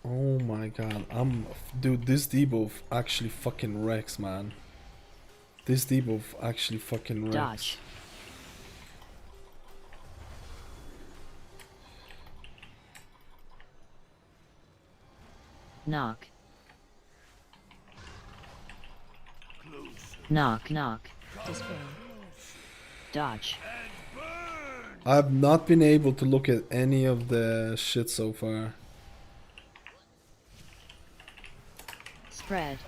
Oh my god, dude, this debuff actually fucking wrecks, man. This debuff actually fucking wrecks. Dodge. Knock. Knock, knock. Dispel. Dodge. I've not been able to look at any of the shit so far. Spread.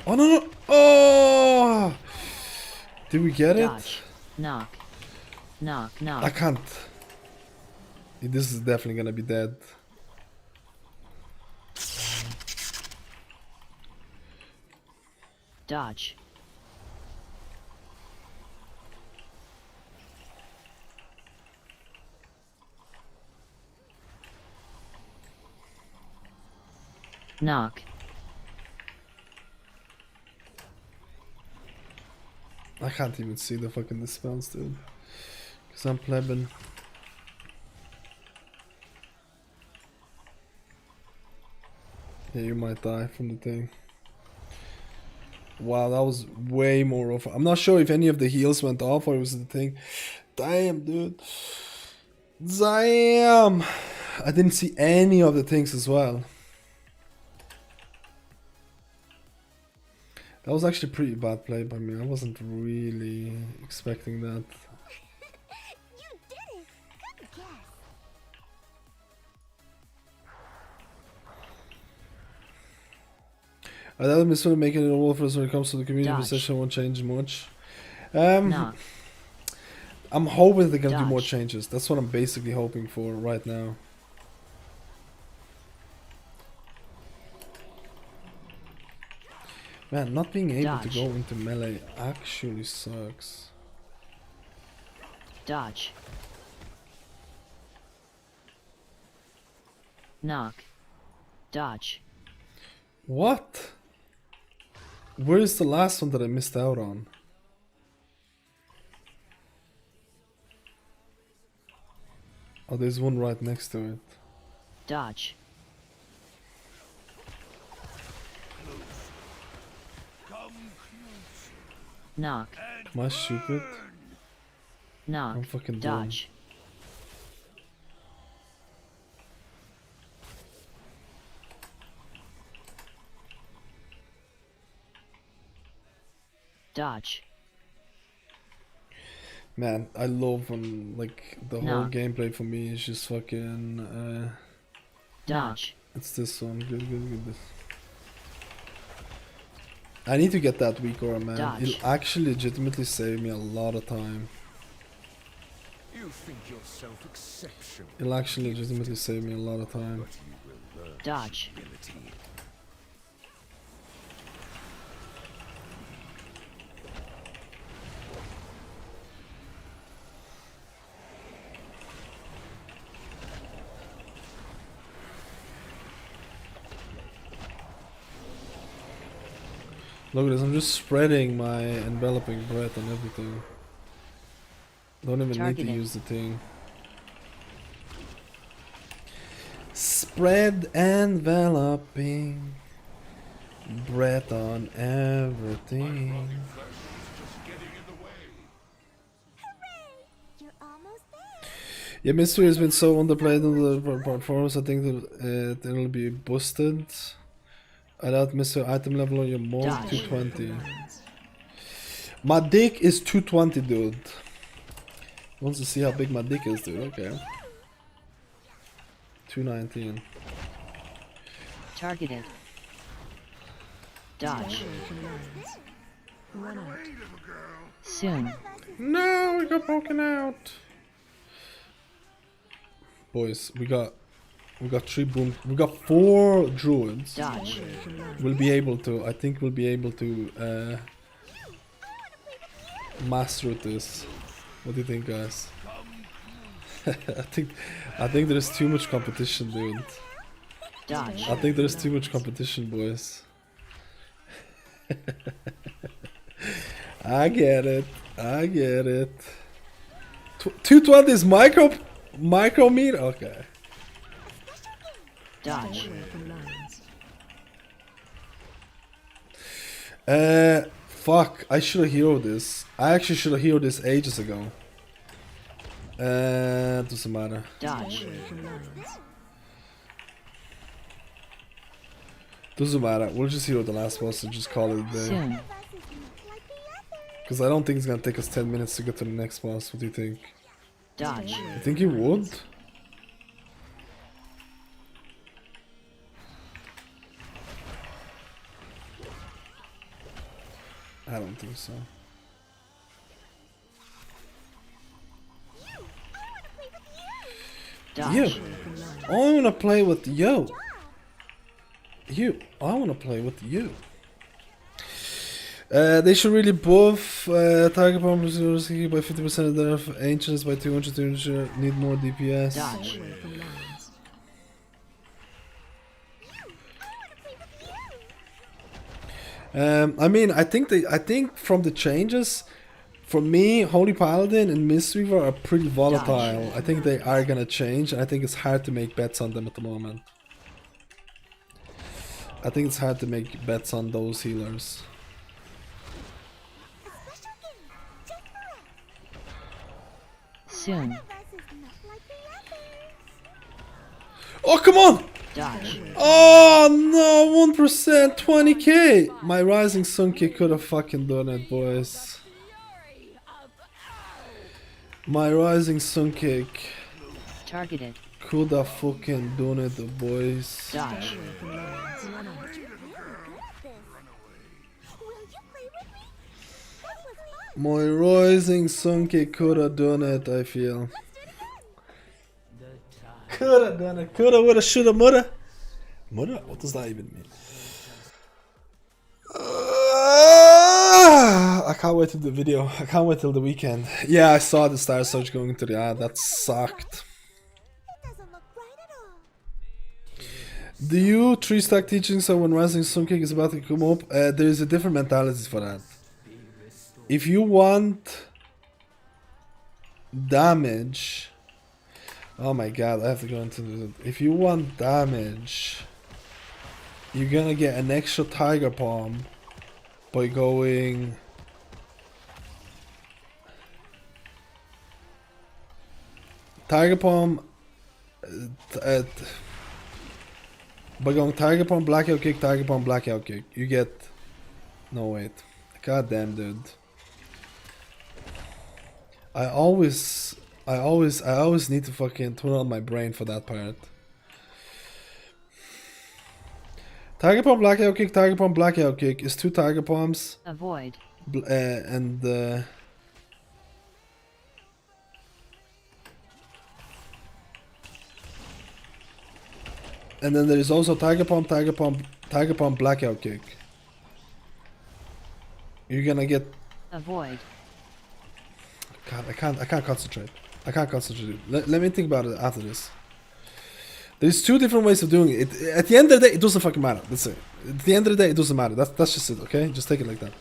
Oh no no! Oh! Did we get it? Dodge. Knock. Knock, knock. I can't. This is definitely gonna be dead. Dodge. Knock. I can't even see the fucking dispels, dude. Cause I'm plebbing. Yeah, you might die from the thing. Wow, that was way more of... I'm not sure if any of the heals went off or it was the thing. Damn, dude. Damn! I didn't see any of the things as well. That was actually pretty bad play by me. I wasn't really expecting that. You did it! Good guess. I doubt I'm still making it a wall for us when it comes to the community Dodge. possession won't change much. Knock. I'm hoping they're gonna do more Dodge. changes. That's what I'm basically hoping for right now. Man, not being able to Dodge. go into melee actually sucks. Dodge. Knock. Dodge. What? Where is the last one that I missed out on? Oh, there's one right next to it. Dodge. Knock. Am I stupid? Knock. I'm fucking dumb. Dodge. Dodge. Man, I love when like the whole No. gameplay for me is just fucking. Dodge. It's this one. Good. I need to get that weak aura, man. Dodge. It'll actually legitimately save me a lot of time. You think yourself exceptional, It'll actually legitimately save me a lot of time. but you will learn Dodge. humility. Look at this, I'm just spreading my enveloping breath on everything. Don't even need to Targeting. use the thing. Spread enveloping breath on everything. You're almost there. Yeah, Mystery has been so underplayed on the performance. I think that it'll be boosted. I'd add Mystery item level on your mod Dodge. 220. My dick is 220, dude. Wants to see how big my dick is, dude. Okay. 219. Targeted. Dodge. Run out. Soon. No, we got broken out. Boys, we got 3 boom. We got 4 druids. Dodge. We'll be able to. I think we'll be able to master this. What do you think, guys? I think there's too much competition, dude. Dodge. I think there's too much competition, boys. I get it. 220 is micro meter. Okay. Dodge. Fuck. I should have heroed this. I actually should have heroed this ages ago. Doesn't matter. Dodge. Doesn't matter. We'll just hero the last boss and just call it a day. Soon. Because I don't think it's gonna take us 10 minutes to get to the next boss. What do you think? Dodge. You think it would? I don't think so. Dodge. You. I wanna play with you. I wanna play with you. They should really buff target bomb by 50% of their ancients by 200 to need more DPS. Dodge. I mean, I think from the changes, for me, Holy Paladin and Mistweaver are pretty volatile. I think they are gonna change, and I think it's hard to make bets on them at the moment. I think it's hard to make bets on those healers. Soon. Oh, come on! Dodge. Oh no, 1%, 20k! My Rising Sun Kick could have fucking done it, boys. My Rising Sun Kick Targeted. could have fucking done it, boys. Dodge. My Rising Sun Kick could have done it, I feel. Could have done it. Coulda, woulda, shoulda, woulda. Woulda? What does that even mean? I can't wait till the video. I can't wait till the weekend. Yeah, I saw the Star Surge going into the ad. That sucked. Do you 3-stack teaching so when Rising Sun Kick is about to come up? There is a different mentality for that. If you want damage... Oh my god, I have to go into the... If you want damage, you're gonna get an extra Tiger Palm by going... Tiger Palm... by going Tiger Palm, Blackout Kick, Tiger Palm, Blackout Kick. You get... No, wait. I God damn, dude. I always need to fucking turn on my brain for that part. Tiger Palm Blackout Kick, Tiger Palm Blackout Kick is 2 Tiger Palms. Avoid. And then there is also Tiger Palm Blackout Kick. You're gonna get. Avoid. God, I can't concentrate. I can't concentrate. Let me think about it after this. There's 2 different ways of doing it. At the end of the day, it doesn't fucking matter. That's it. At the end of the day, it doesn't matter. That's just it, okay? Just take it like that.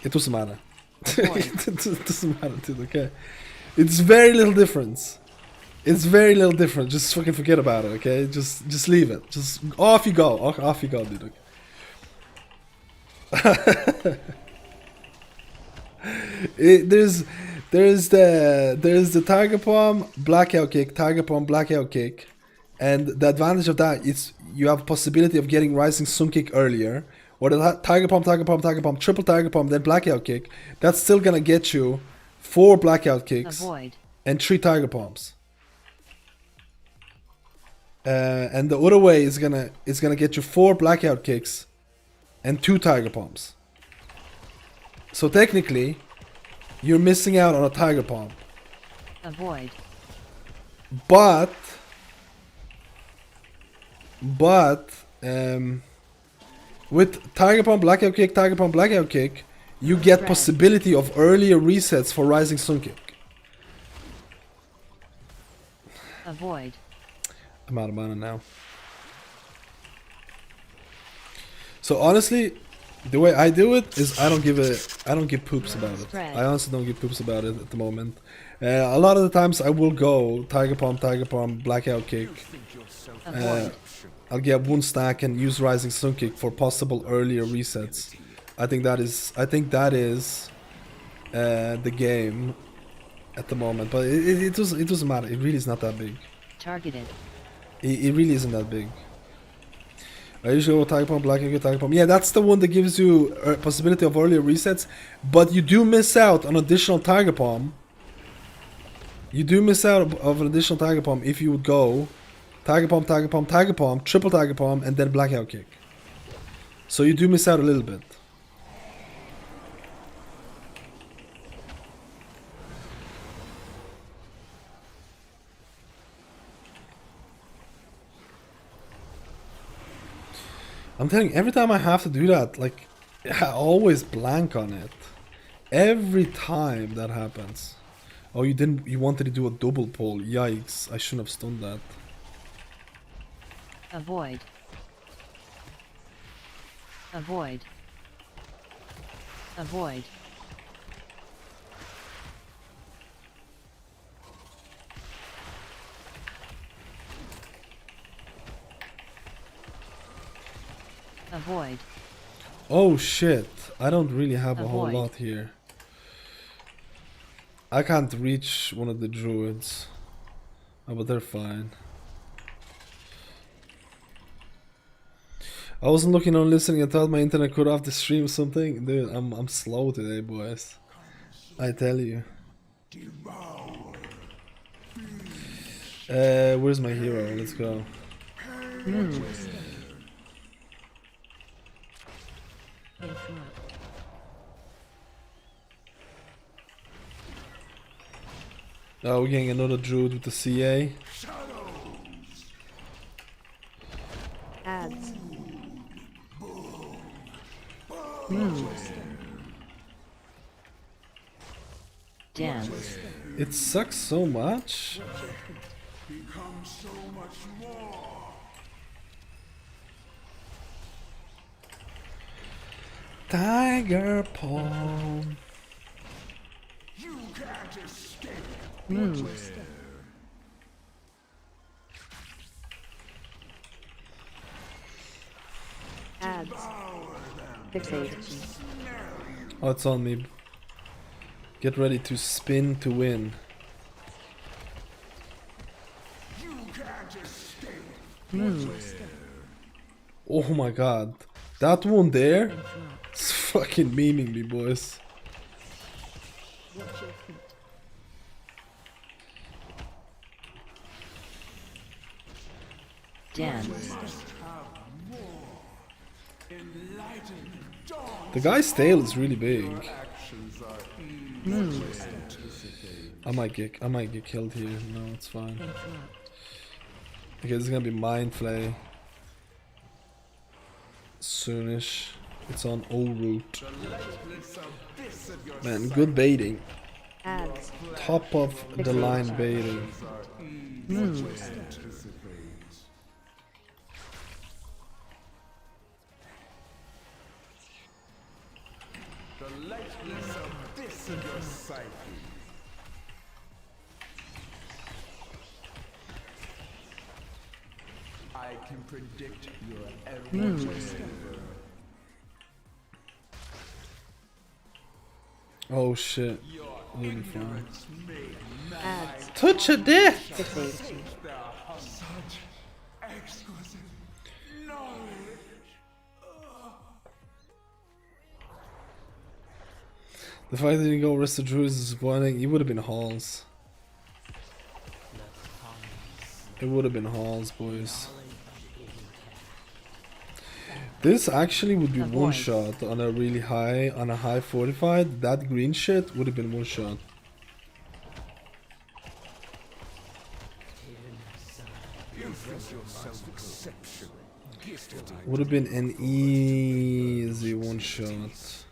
It doesn't matter. It doesn't matter, dude, okay? It's very little difference. It's very little different. Just fucking forget about it, okay? Just leave it. Just off you go. Off you go, dude. Okay? There's the Tiger Palm Blackout Kick, Tiger Palm Blackout Kick, and the advantage of that is you have possibility of getting Rising Sun Kick earlier, or the Tiger Palm, triple Tiger Palm, then Blackout Kick. That's still gonna get you 4 Blackout Kicks. Avoid. And 3 Tiger Palms. And the other way is gonna get you 4 Blackout Kicks and 2 Tiger Palms. So technically, you're missing out on a Tiger Palm. Avoid. But with Tiger Palm Blackout Kick, you get possibility of earlier resets for Rising Sun Kick. Avoid. I'm out of mana now. So honestly, the way I do it is I don't give poops about it. I honestly don't give poops about it at the moment. A lot of the times I will go Tiger Palm, Blackout Kick. I'll get 1 stack and use Rising Sun Kick for possible earlier resets. I think that is the game at the moment. But it doesn't matter. It really is not that big. Targeted. It really isn't that big. I usually go Tiger Palm, Blackout Kick, Tiger Palm. Yeah, that's the one that gives you a possibility of earlier resets. But you do miss out on additional Tiger Palm. You do miss out of an additional Tiger Palm if you would go Tiger Palm, triple Tiger Palm, and then Blackout Kick. So you do miss out a little bit. I'm telling you, every time I have to do that, like, I always blank on it. Every time that happens. Oh, you wanted to do a double pull. Yikes, I shouldn't have stunned that. Avoid. Avoid. Avoid. Avoid. Oh shit, I don't really have a whole lot here. I can't reach one of the druids. Oh, but they're fine. I wasn't looking on listening. I thought my internet cut off the stream or something. Dude, I'm slow today, boys. I tell you. Where's my hero? Let's go. Oh, we're getting another druid with the CA. Ads. Damn. It sucks so much. Tiger Palm. You can't escape. Ads. Fixate. Oh, it's on me. Get ready to spin to win. You can't escape. Oh my god. That one there is fucking memeing me, boys. Watch your feet. Dance. The guy's tail is really big. Move. I might get killed here. No, it's fine. Interrupt. Okay, this is gonna be mind flay. Soonish. It's on O route. Man, good baiting. Ads. Top of the line baiting. Move. The lightness of this in your psyche. I can predict your every step. Oh shit. Really fine. Ads. Touch a dick! Fixate. Such exquisite knowledge. The fact that you go rest the Druid is disappointing. It would have been Halls. It would have been Halls, boys. This actually would be one shot on a really high, on a high fortified. That green shit would have been one shot. Would have been an easy one shot.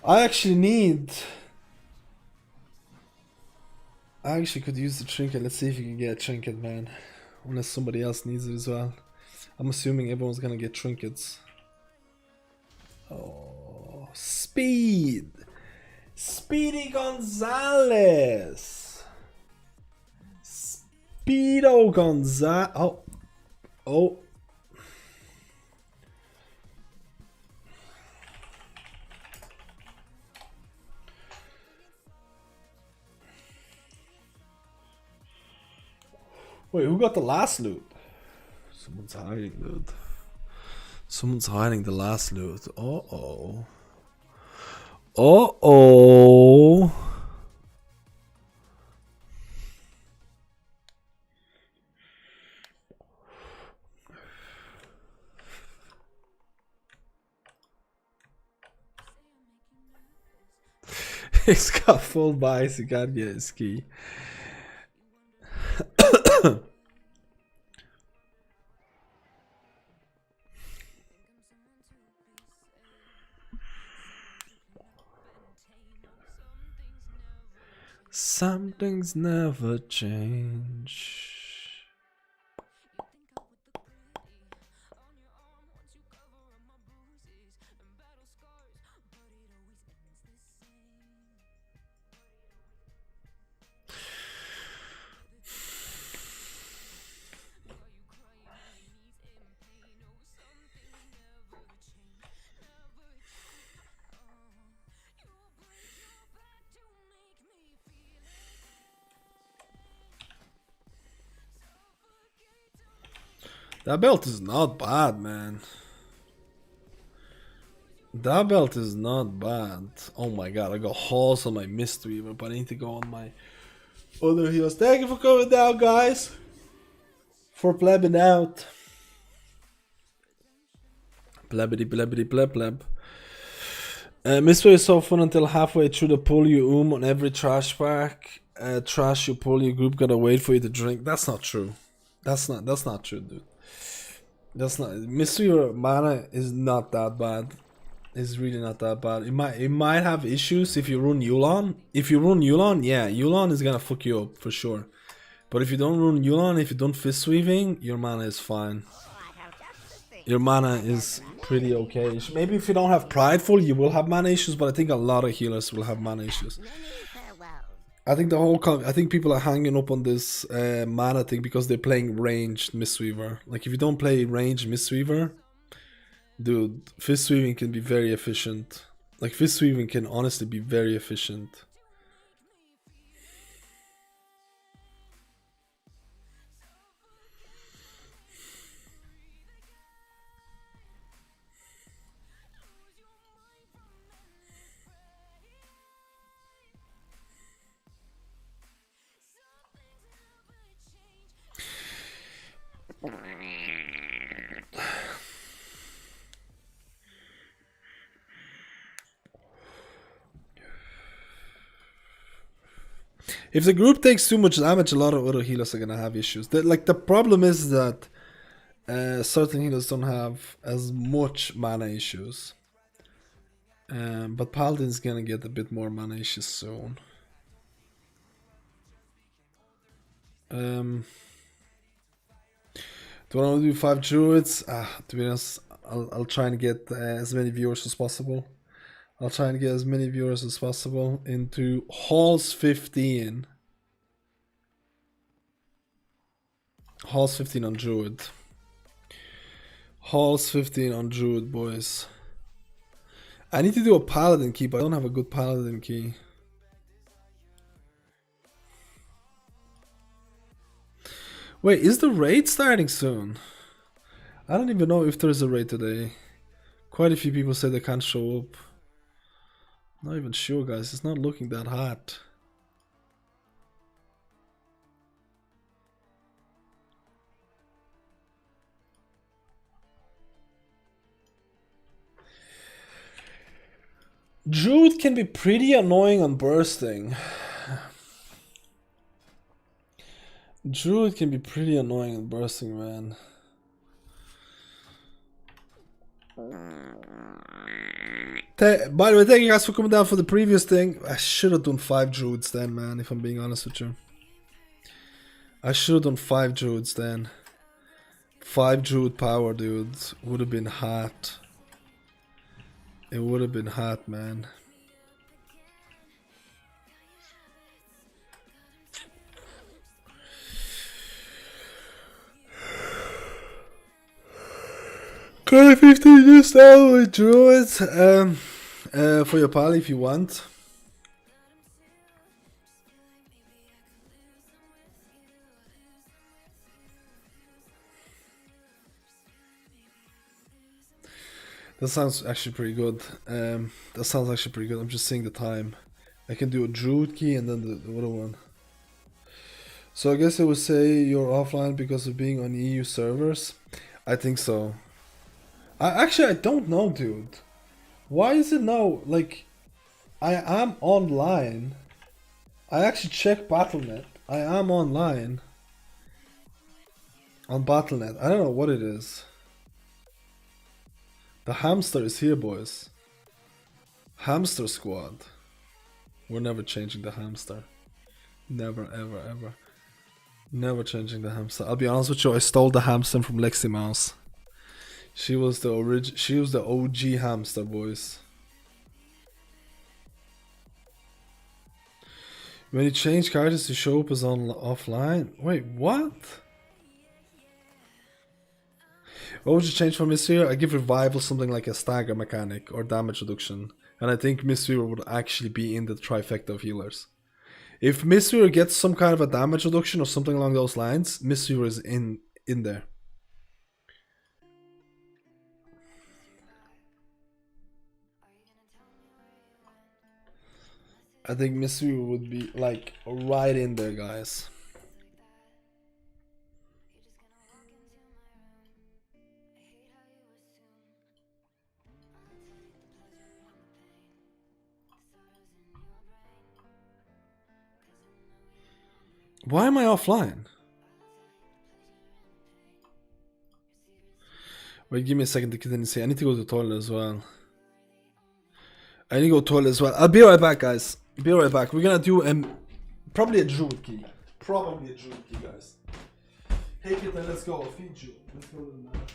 I actually could use the trinket. Let's see if you can get a trinket, man. Unless somebody else needs it as well. I'm assuming everyone's gonna get trinkets. Oh, speed! Speedy Gonzalez! Speedo Gonzalez! Oh. Wait, who got the last loot? Someone's hiding, dude. Someone's hiding the last loot. Uh-oh. Uh-oh. He's got full bias, he can't get his key. Some things never change. That belt is not bad, man. That belt is not bad. Oh my god, I got halls on my Mistweaver, but I need to go on my other heals. Thank you for coming down, guys. For plebbing out. Blebbity blebbity bleb bleb. Mistweaver is so fun until halfway through the pull you on every trash pack. Trash you pull, your group gotta wait for you to drink. That's not true. That's not true, dude. That's not. Mistweaver mana is not that bad. It's really not that bad. It might have issues if you run Yulon. If you run Yulon, yeah, Yulon is gonna fuck you up for sure. But if you don't run Yulon, if you don't fist weaving, your mana is fine. Your mana is pretty okay. Maybe if you don't have Prideful, you will have mana issues, but I think a lot of healers will have mana issues. I think I think people are hanging up on this mana thing because they're playing ranged Mistweaver. Like if you don't play ranged Mistweaver, dude, fist weaving can be very efficient. Like fist weaving can honestly be very efficient. If the group takes too much damage, a lot of other healers are gonna have issues. The problem is that certain healers don't have as much mana issues. But Paladin's gonna get a bit more mana issues soon. Do I want to do 5 Druids? To be honest, I'll try and get as many viewers as possible. I'll try and get as many viewers as possible into Halls 15. Halls 15 on Druid. Halls 15 on Druid, boys. I need to do a Paladin key, but I don't have a good Paladin key. Wait, is the raid starting soon? I don't even know if there's a raid today. Quite a few people say they can't show up. Not even sure, guys. It's not looking that hot. Druid can be pretty annoying on bursting. Druid can be pretty annoying on bursting, man. By the way, thank you guys for coming down for the previous thing. I should have done 5 Druids then, man, if I'm being honest with you. I should have done 5 Druids then. 5 Druid power, dude. Would have been hot. It would have been hot, man. Call of 15 new style with Druids. For your pal if you want. That sounds actually pretty good. That sounds actually pretty good. I'm just seeing the time. I can do a Druid key and then the other one. So I guess I would say you're offline because of being on EU servers. I think so. I don't know, dude. Why is it now, like, I am online. I actually checked Battle.net. I am online. On Battle.net. I don't know what it is. The hamster is here, boys. Hamster squad. We're never changing the hamster. Never, ever, ever. Never changing the hamster. I'll be honest with you, I stole the hamster from Lexi Mouse. She was the OG hamster, boys. When you change characters to show up as on offline. Wait, what? What would you change for Mystery? I give Revival something like a stagger mechanic or damage reduction. And I think Mystery would actually be in the trifecta of healers. If Mystery gets some kind of a damage reduction or something along those lines, Mystery is in there. I think Mystery would be like right in there, guys. Why am I offline? Wait, give me a second to continue. I need to go to the toilet as well. I need to go to the toilet as well. I'll be right back, guys. Be right back. We're gonna do probably a Druid key. Probably a Druid key, guys. Hey, kid, let's go. I'll feed you. Let's go to the match.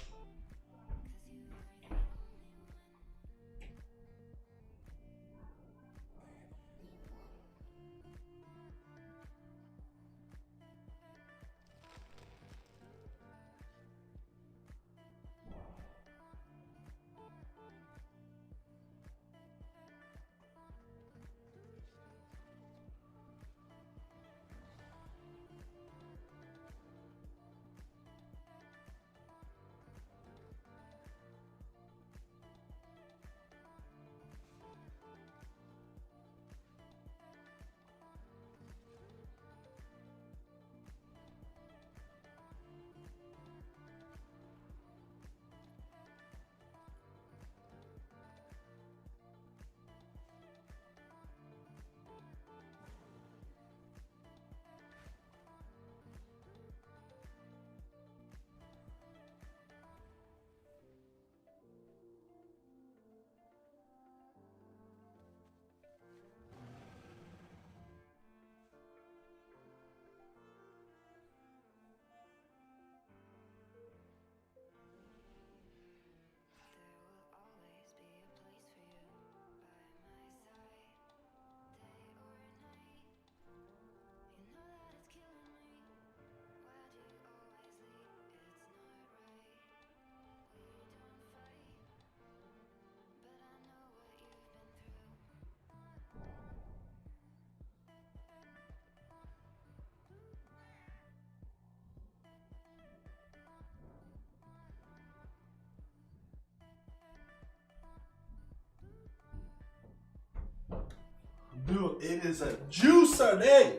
it is a juicer day.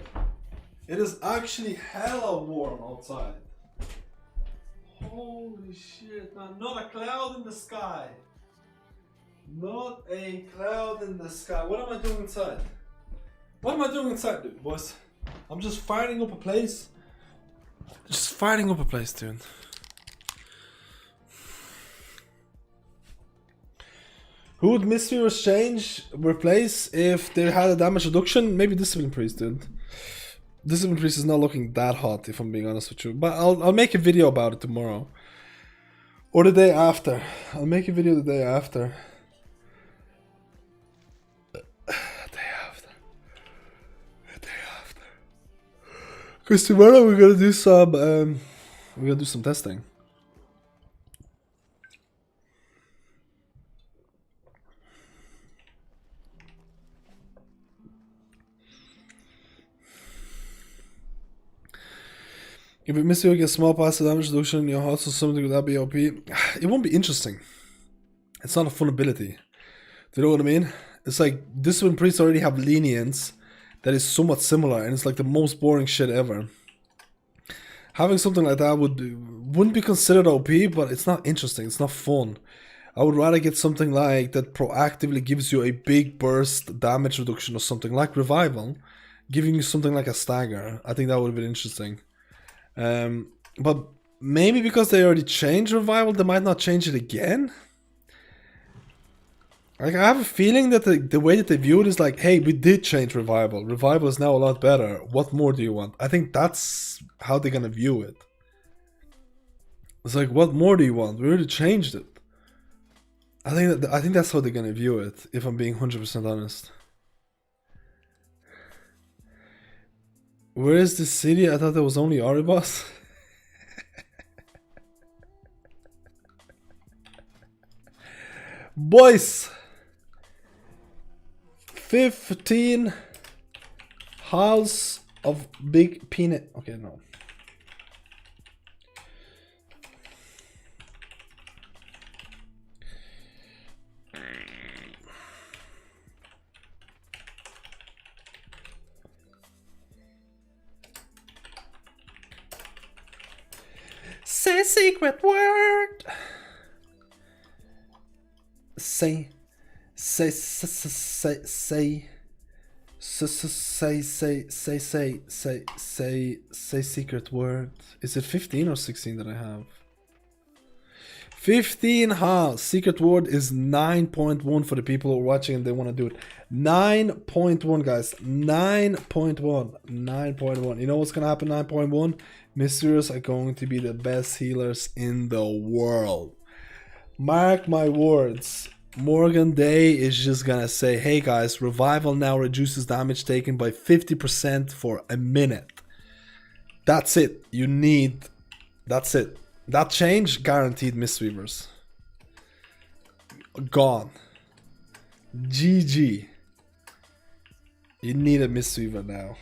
It is actually hella warm outside. Holy shit, man. Not a cloud in the sky. Not a cloud in the sky. What am I doing inside? What am I doing inside, dude, boys? I'm just firing up a place. Just firing up a place, dude. Who would Misfears replace if they had a damage reduction? Maybe Discipline Priest, dude. Discipline Priest is not looking that hot, if I'm being honest with you. But I'll make a video about it tomorrow. Or the day after. I'll make a video the day after. Because tomorrow we're gonna do some testing. If you miss you get small passive damage reduction in your hearts or something, would that be OP? It won't be interesting. It's not a fun ability. Do you know what I mean? It's like Discipline Priests already have lenience that is somewhat similar, and it's like the most boring shit ever. Having something like that wouldn't be considered OP, but it's not interesting. It's not fun. I would rather get something like that proactively gives you a big burst damage reduction or something like Revival, giving you something like a Stagger. I think that would have been interesting. But maybe because they already changed Revival, they might not change it again. Like, I have a feeling that the way that they view it is like, hey, we did change Revival. Revival is now a lot better. What more do you want? I think that's how they're gonna view it. It's like, what more do you want? We already changed it. I think that's how they're gonna view it, if I'm being 100% honest. Where is this city? I thought there was only Aribas. Boys! 15 House of Big Peanut. Okay, no. Say a secret word. Say secret word. Is it 15 or 16 that I have? 15, secret word is 9.1 for the people who are watching and they want to do it. 9.1, guys. 9.1. You know what's gonna happen? 9.1. Mysteries are going to be the best healers in the world. Mark my words. Morgan Day is just gonna say, hey guys, Revival now reduces damage taken by 50% for a minute. That's it. That's it. That change guaranteed Mistweavers. Gone. GG. You need a Mistweaver now.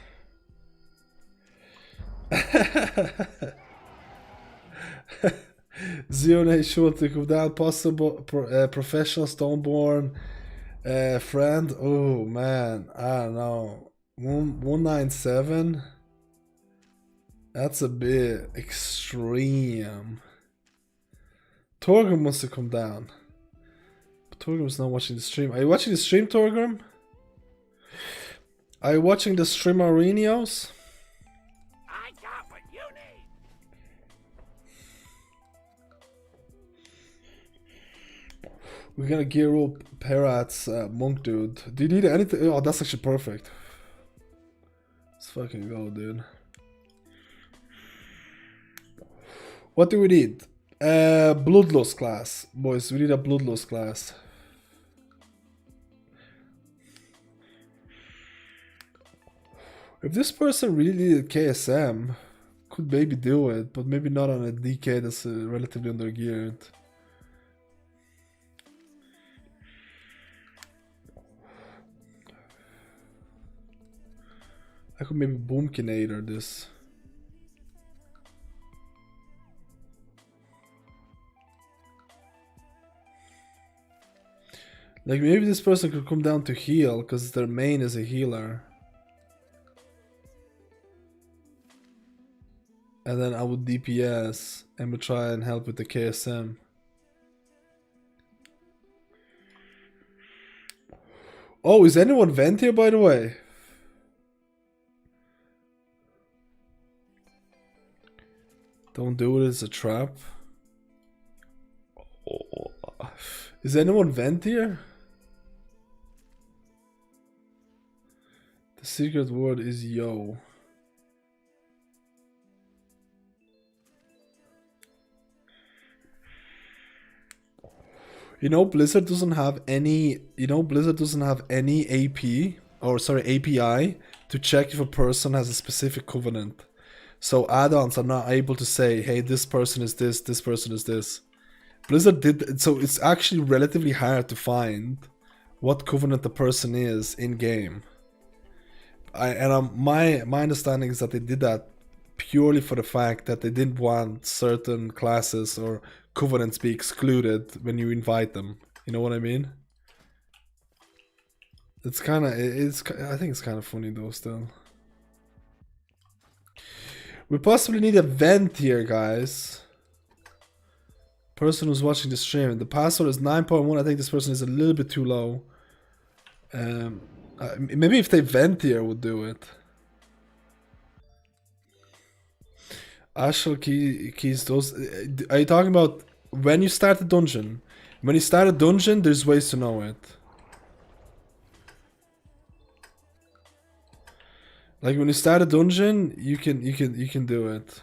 Zero Nation to come down. Possible professional Stoneborn friend. Oh man, I don't know. 197. That's a bit extreme. Torgrim wants to come down. But Torgrim's not watching the stream. Are you watching the stream, Torgrim? Are you watching the stream, Arenios? I got what you need. We're gonna gear up Perat's monk dude. Do you need anything? Oh, that's actually perfect. Let's fucking go, dude. What do we need? Bloodlust class. Boys, we need a Bloodlust class. If this person really needed KSM, could maybe do it, but maybe not on a DK that's relatively undergeared. I could maybe Boomkinator this. Like, maybe this person could come down to heal, because their main is a healer. And then I would DPS and would try and help with the KSM. Oh, is anyone vent here, by the way? Don't do it, it's a trap. Oh. Is anyone vent here? The secret word is yo. You know Blizzard doesn't have any AP or sorry API to check if a person has a specific covenant. So add-ons are not able to say, hey, this person is this person is this. Blizzard did, so it's actually relatively hard to find what covenant the person is in game. My understanding is that they did that purely for the fact that they didn't want certain classes or covenants be excluded when you invite them. You know what I mean? It's kind of, I think it's kind of funny though still. We possibly need a vent here, guys. Person who's watching the stream. The password is 9.1. I think this person is a little bit too low. Maybe if they vent here, would do it. Ashel keys, those. Are you talking about when you start a dungeon? When you start a dungeon, there's ways to know it. Like when you start a dungeon, you can do it.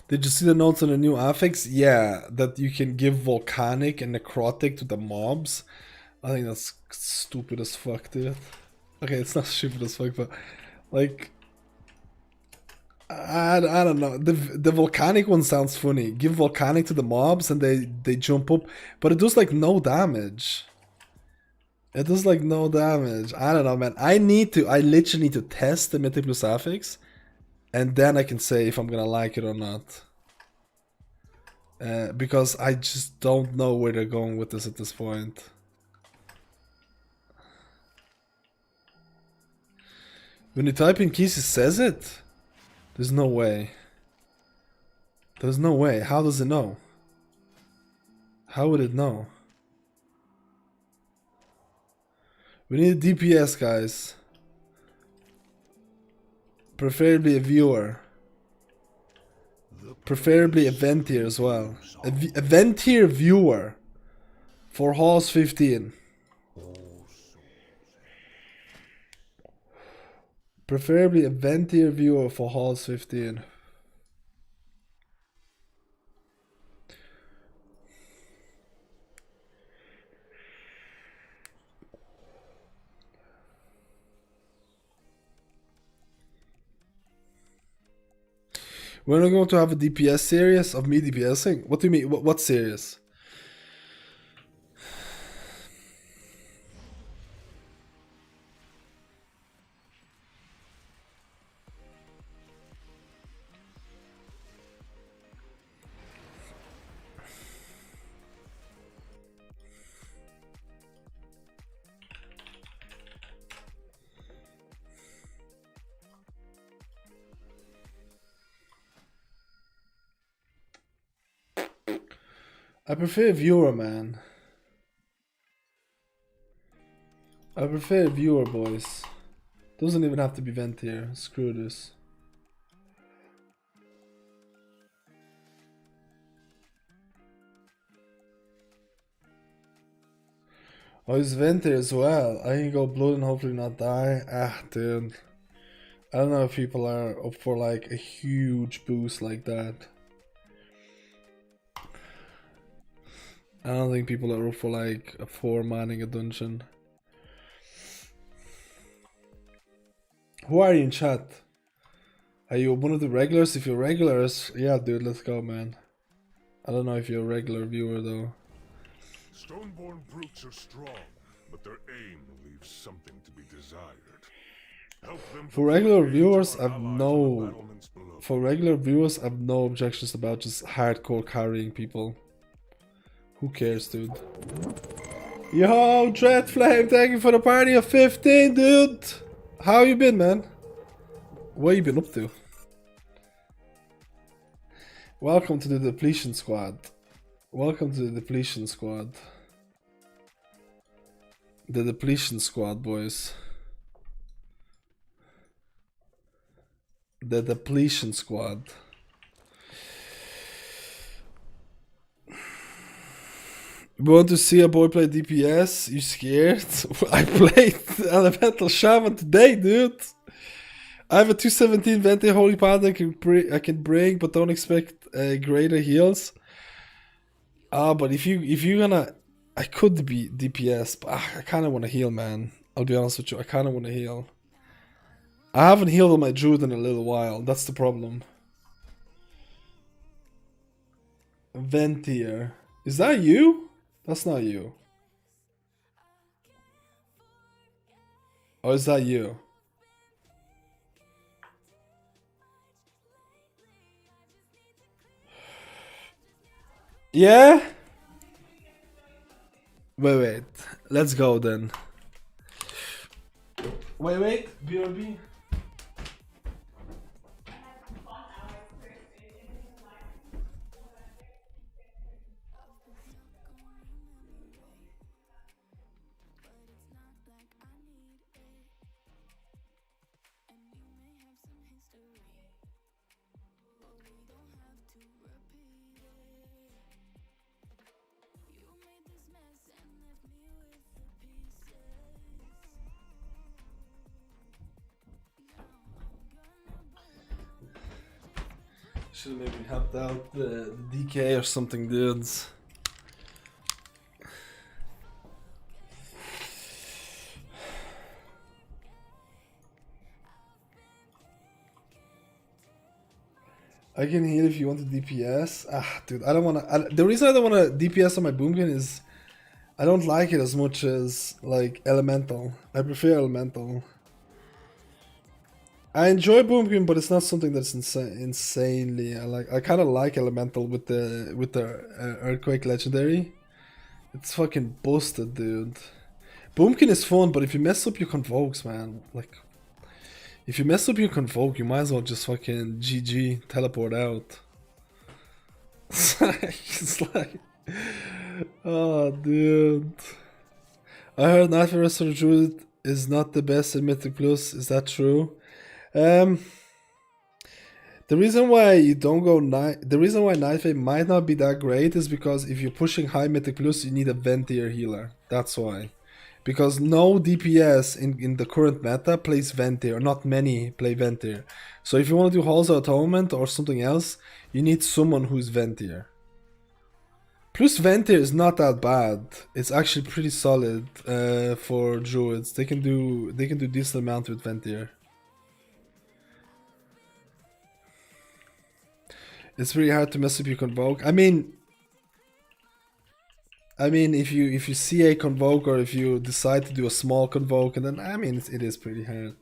Did you see the notes on the new affix? Yeah, that you can give volcanic and necrotic to the mobs. I think that's stupid as fuck, dude. Okay, it's not stupid as fuck, but like I don't know. The volcanic one sounds funny. Give volcanic to the mobs and they jump up, but it does like no damage. It does like no damage. I don't know, man. I literally need to test the mythic plus affix, and then I can say if I'm gonna like it or not. Because I just don't know where they're going with this at this point. When you type in keys, it says it? There's no way. There's no way. How does it know? How would it know? We need a DPS, guys. Preferably a viewer. Preferably a ventier as well. A ventier viewer. For Halls 15. Preferably a ventier viewer for Halls 15. We're not going to have a DPS series of me DPSing? What do you mean? What series? I prefer a viewer, man. I prefer a viewer, boys. Doesn't even have to be vent here. Screw this. Oh, he's vent here as well. I can go blood and hopefully not die. Ah, dude. I don't know if people are up for like a huge boost like that. I don't think people are up for like a 4-manning a dungeon. Who are you in chat? Are you one of the regulars? If you're regulars, yeah, dude, let's go, man. I don't know if you're a regular viewer though. Stoneborn brutes are strong, but their aim leaves something to be desired. Help them For regular viewers, I've no objections about just hardcore carrying people. Who cares, dude? Yo, Dreadflame, thank you for the party of 15, dude. How you been, man? What you been up to? Welcome to the depletion squad. Welcome to the depletion squad. The depletion squad, boys. The depletion squad. You want to see a boy play DPS? You scared? I played Elemental Shaman today, dude. I have a 217 Venti Holy Paladin I can bring, but don't expect greater heals. But if you're gonna, I could be DPS, but I kind of want to heal, man. I'll be honest with you, I kind of want to heal. I haven't healed on my Druid in a little while. That's the problem. Ventier, is that you? That's not you. Or is that you? Yeah? Wait. Let's go then. Wait. BRB. Should have maybe helped out the DK or something, dudes. I can heal if you want to DPS. Dude, I don't want to. The reason I don't want to DPS on my Boomkin is I don't like it as much as like Elemental. I prefer Elemental. I enjoy Boomkin, but it's not something that's insanely. I kind of like Elemental with the Earthquake Legendary. It's fucking busted, dude. Boomkin is fun, but if you mess up your Convokes, man, like, if you mess up your Convoke, you might as well just fucking GG, teleport out. It's like, oh, dude. I heard Nightmare Restorer Druid is not the best in Mythic Plus. Is that true? The reason why you don't go the reason why Nightfade might not be that great is because if you're pushing high Mythic Plus, you need a Ventier healer. That's why. Because no DPS in the current meta plays Ventier, or not many play Ventier. So if you want to do Halls of Atonement or something else, you need someone who's Ventier. Plus Ventier is not that bad. It's actually pretty solid for Druids. They can do decent amount with Ventier. It's really hard to mess up your Convoke. I mean, if you see a Convoke, or if you decide to do a small Convoke, and then it is pretty hard.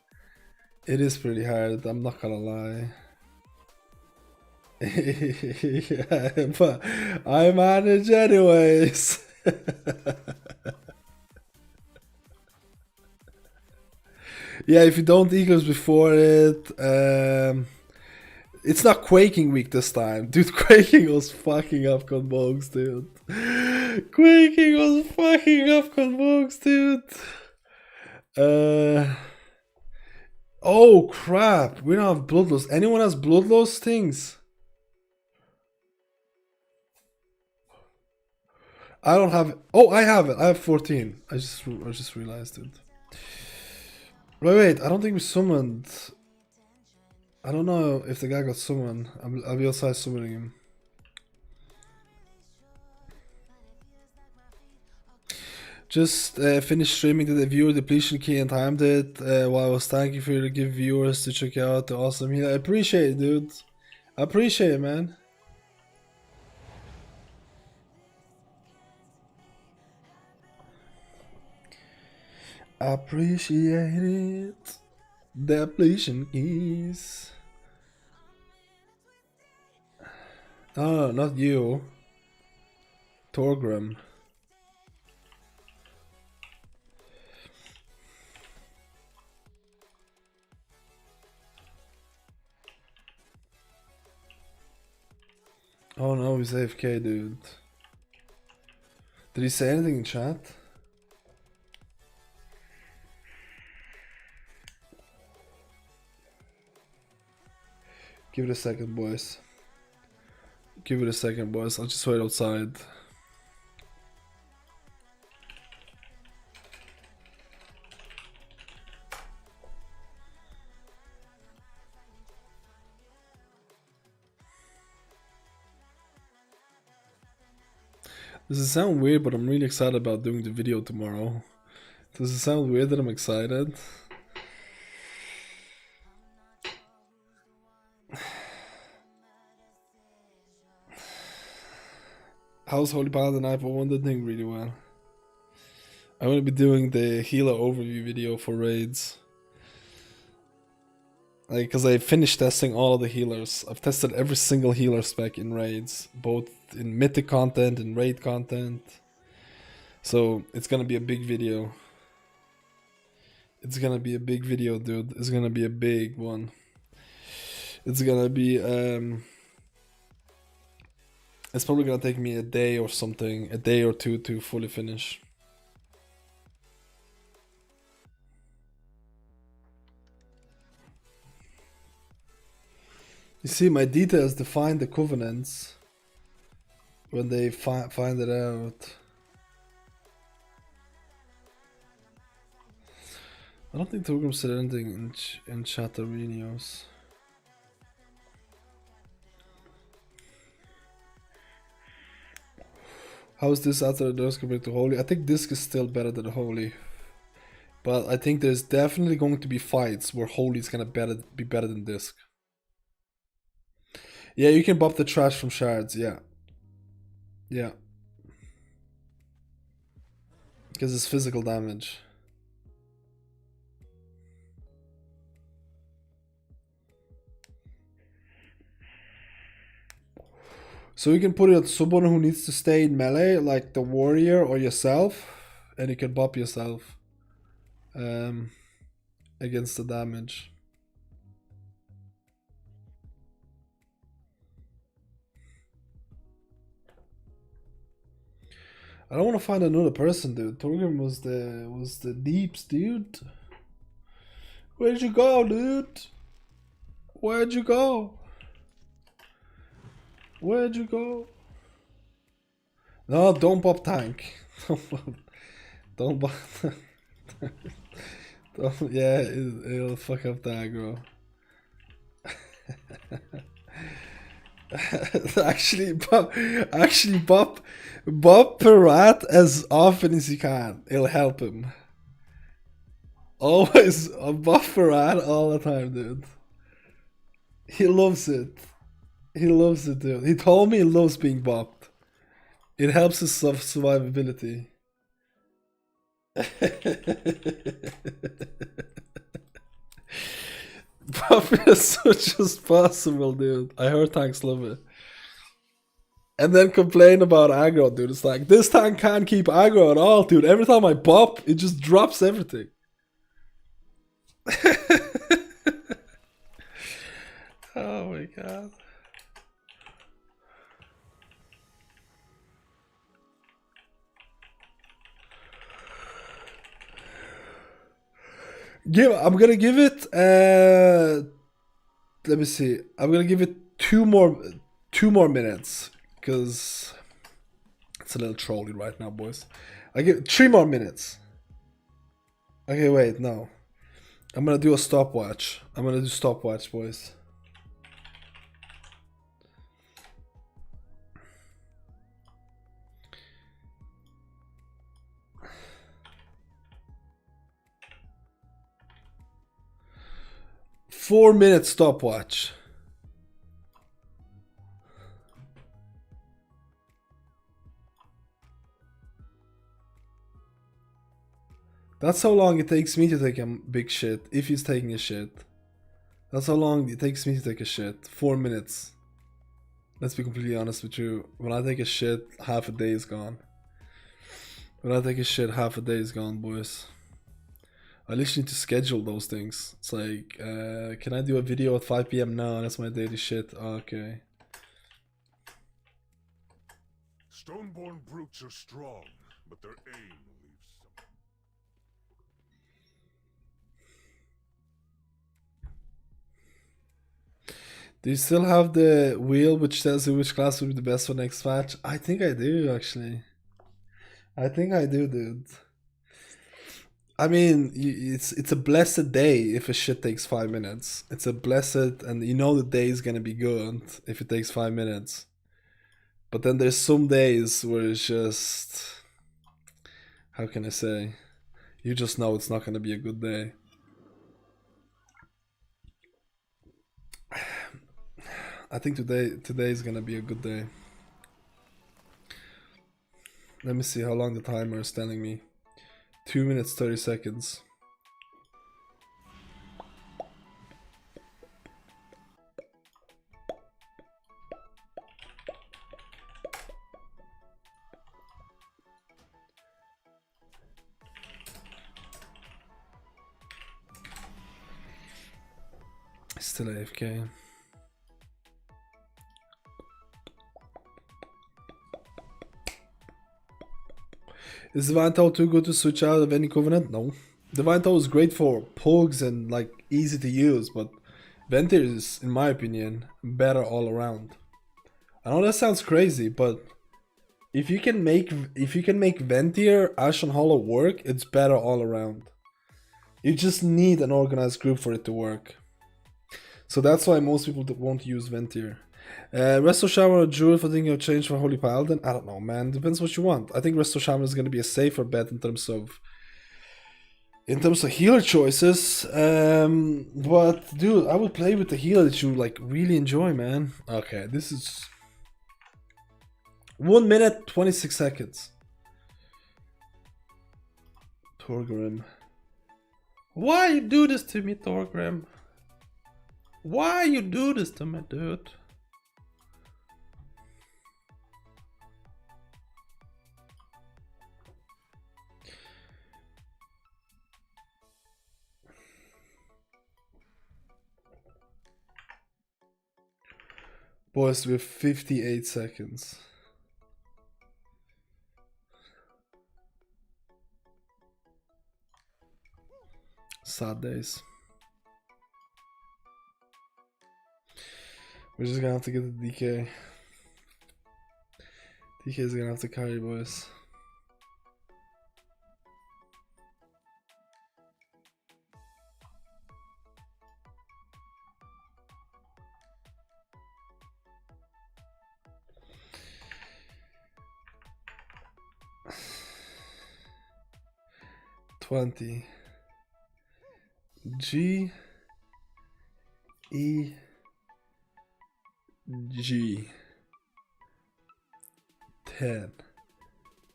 It is pretty hard. I'm not gonna lie. Yeah, but I manage anyways. Yeah, if you don't eagles before it, it's not Quaking week this time. Dude, Quaking was fucking up Convokes, dude. Quaking was fucking up Convokes, dude. Oh crap, we don't have Bloodlust. Anyone has Bloodlust things? I don't have it. Oh, I have it. I have 14. I just realized it. Wait, I don't think we summoned. I don't know if the guy got summoned. I'll be outside summoning him. Just finished streaming to the viewer depletion key and timed it while I was thanking for you to give viewers to check out the awesome heal. I appreciate it, dude. I appreciate it, man. Appreciate it. Depletion keys. Oh, not you. Torgrim. Oh no, he's AFK, dude. Did he say anything in chat? Give it a second, boys. Give it a second, boys. I'll just wait outside. Does it sound weird, but I'm really excited about doing the video tomorrow? Does it sound weird that I'm excited? How's Holy Paladin? I've won the thing really well. I'm gonna be doing the healer overview video for raids. Like, cause I finished testing all of the healers. I've tested every single healer spec in raids, both in mythic content and raid content. So it's gonna be a big video. It's gonna be a big video, dude. It's gonna be a big one. It's gonna be it's probably gonna take me a day or something, a day or two to fully finish. You see, my details define the covenants when they find it out. I don't think Torgrim said anything in Chatterinios. How is this after the Dusk compared to Holy? I think Disc is still better than Holy. But I think there's definitely going to be fights where Holy is gonna be better than Disc. Yeah, you can bop the trash from shards, yeah. Yeah. Because it's physical damage. So you can put it on someone who needs to stay in melee, like the warrior or yourself, and you can bop yourself against the damage. I don't want to find another person, dude. Torgrim was the deeps, dude. Where'd you go, dude? Where'd you go? Where'd you go? No, don't pop tank. Don't pop. Don't, yeah, it'll fuck up the aggro. actually, Bob Pirat as often as you can. It'll help him. Always Bob Pirat all the time, dude. He loves it. He loves it, dude. He told me he loves being bopped. It helps his survivability. Pop it as much as possible, dude. I heard tanks love it. And then complain about aggro, dude. It's like, this tank can't keep aggro at all, dude. Every time I bop, it just drops everything. Oh my god. I'm gonna give it let me see. I'm gonna give it two more minutes, because it's a little trolly right now, boys. I give 3 more minutes. Okay, wait, no. I'm gonna do a stopwatch. I'm gonna do stopwatch, boys. Four-minute stopwatch. That's how long it takes me to take a big shit, if he's taking a shit. That's how long it takes me to take a shit. 4 minutes. Let's be completely honest with you. When I take a shit, half a day is gone. When I take a shit, half a day is gone, boys. I literally need to schedule those things. It's like, can I do a video at 5 PM now? That's my daily shit. Okay. Stoneborn brutes are strong, but their aim leaves some. Do you still have the wheel which tells you which class will be the best for next match? I think I do, actually. I think I do, dude. I mean, it's a blessed day if a shit takes 5 minutes. It's a blessed, and you know the day is gonna be good if it takes 5 minutes. But then there's some days where it's just, how can I say? You just know it's not gonna be a good day. I think today is gonna be a good day. Let me see how long the timer is telling me. 2 minutes 30 seconds. Still AFK. Is Divine Tower too good to switch out of any Covenant? No. Divine Tower is great for pugs and like easy to use, but Ventir is, in my opinion, better all around. I know that sounds crazy, but if you can make Ventir, Ashen Hollow work, it's better all around. You just need an organized group for it to work. So that's why most people won't use Ventir. Resto Shaman or Druid for thinking of change for Holy Paladin? I don't know, man. Depends what you want. I think Resto Shaman is going to be a safer bet in terms of healer choices. But dude, I would play with the healer that you like really enjoy, man. Okay, this is 1 minute 26 seconds. Torgrim. Why you do this to me, Torgrim? Why you do this to me, dude? Boys, we have 58 seconds. Sad days. We're just gonna have to get the DK. DK is gonna have to carry, boys. G E G 10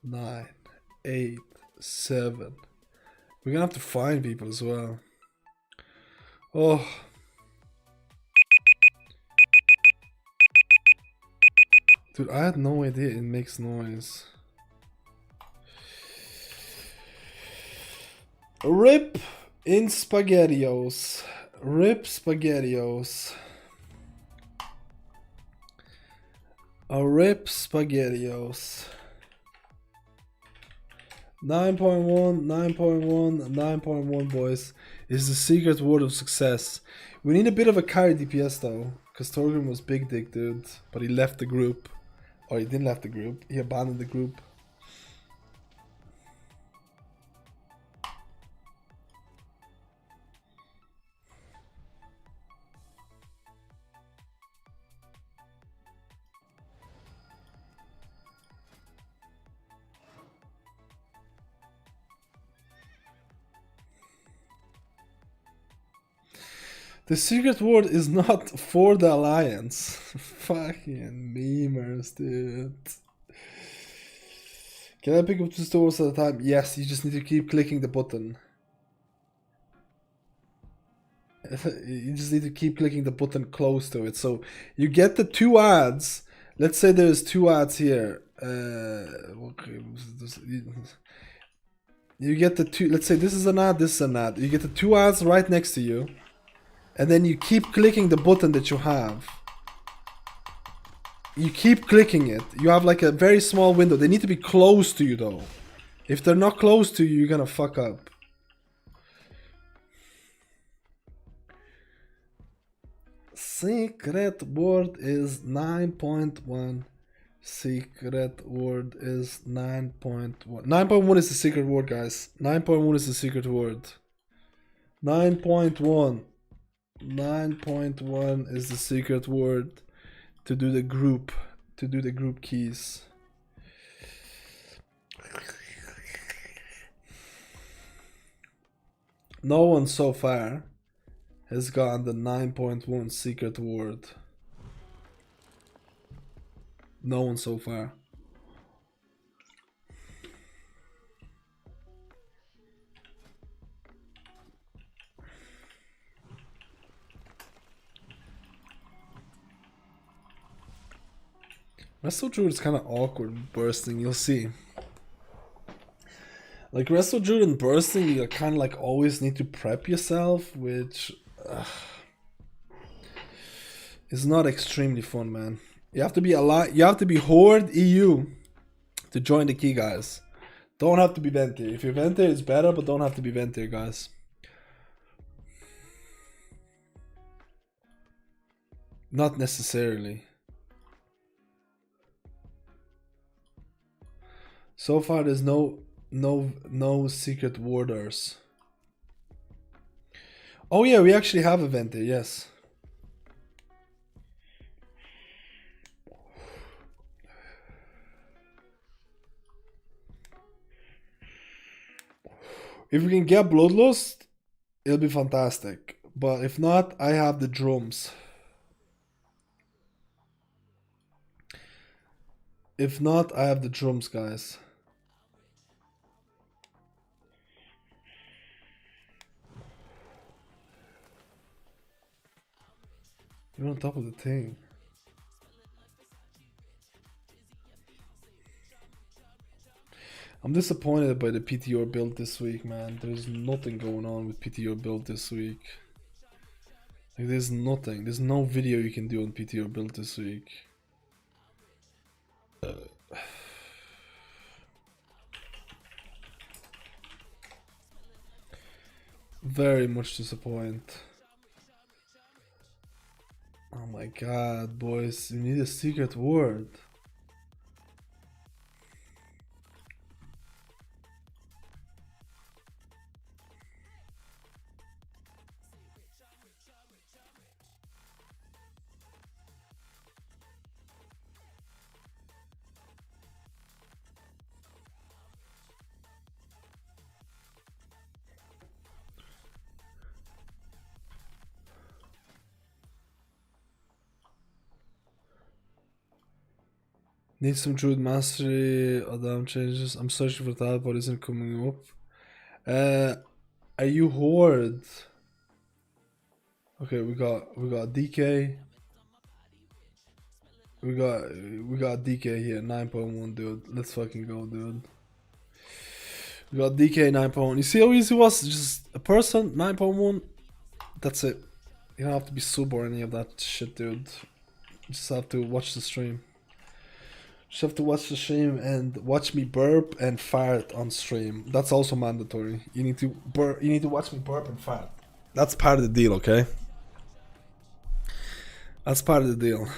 9 8 7. We're gonna have to find people as well. Oh, dude, I had no idea it makes noise. Rip in SpaghettiOs. Rip SpaghettiOs. A rip SpaghettiOs. 9.1, 9.1, 9.1, boys, is the secret word of success. We need a bit of a carry DPS though, because Torgrim was big dick, dude, but he left the group. Or he didn't left the group, he abandoned the group. The secret word is not for the alliance. Fucking memers, dude. Can I pick up 2 stores at a time? Yes, you just need to keep clicking the button. You just need to keep clicking the button close to it. So you get the 2 ads. Let's say there's 2 ads here. Okay, you get the 2. Let's say this is an ad, this is an ad. You get the 2 ads right next to you. And then you keep clicking the button that you have. you keep clicking it. You have like a very small window. They need to be close to you though. If they're not close to you, you're gonna fuck up. Secret word is 9.1. Secret word is 9.1. 9.1 is the secret word, guys. 9.1 is the secret word. 9.1. 9.1 is the secret word to do the group. To do the group keys. No one so far has gotten the 9.1 secret word. No one so far. Wrestle Druid is kind of awkward bursting, you'll see. Like Wrestle Druid and bursting, you kind of like always need to prep yourself, which is not extremely fun, man. You have to be you have to be Horde EU to join the key, guys. Don't have to be Ventir. If you're Ventir, it's better, but don't have to be Ventir, guys. Not necessarily. So far, there's no secret warders. Oh yeah, we actually have a Ventir, yes. If we can get Bloodlust, it'll be fantastic. But if not, I have the drums. If not, I have the drums, guys. You're on top of the thing. I'm disappointed by the PTR build this week, man. There's nothing going on with PTR build this week. Like, there's nothing. There's no video you can do on PTR build this week. Very much disappointed. Oh my god, boys. You need a secret word. Need some Druid mastery, Adam changes. I'm searching for that, but isn't coming up. Are you Horde? Okay, we got DK. We got DK here, 9.1, dude. Let's fucking go, dude. We got DK 9.1. You see how easy it was? Just a person, 9.1. That's it. You don't have to be sub or any of that shit, dude. You just have to watch the stream. Just have to watch the stream and watch me burp and fart on stream. That's also mandatory. You need to watch me burp and fart. That's part of the deal, okay? That's part of the deal.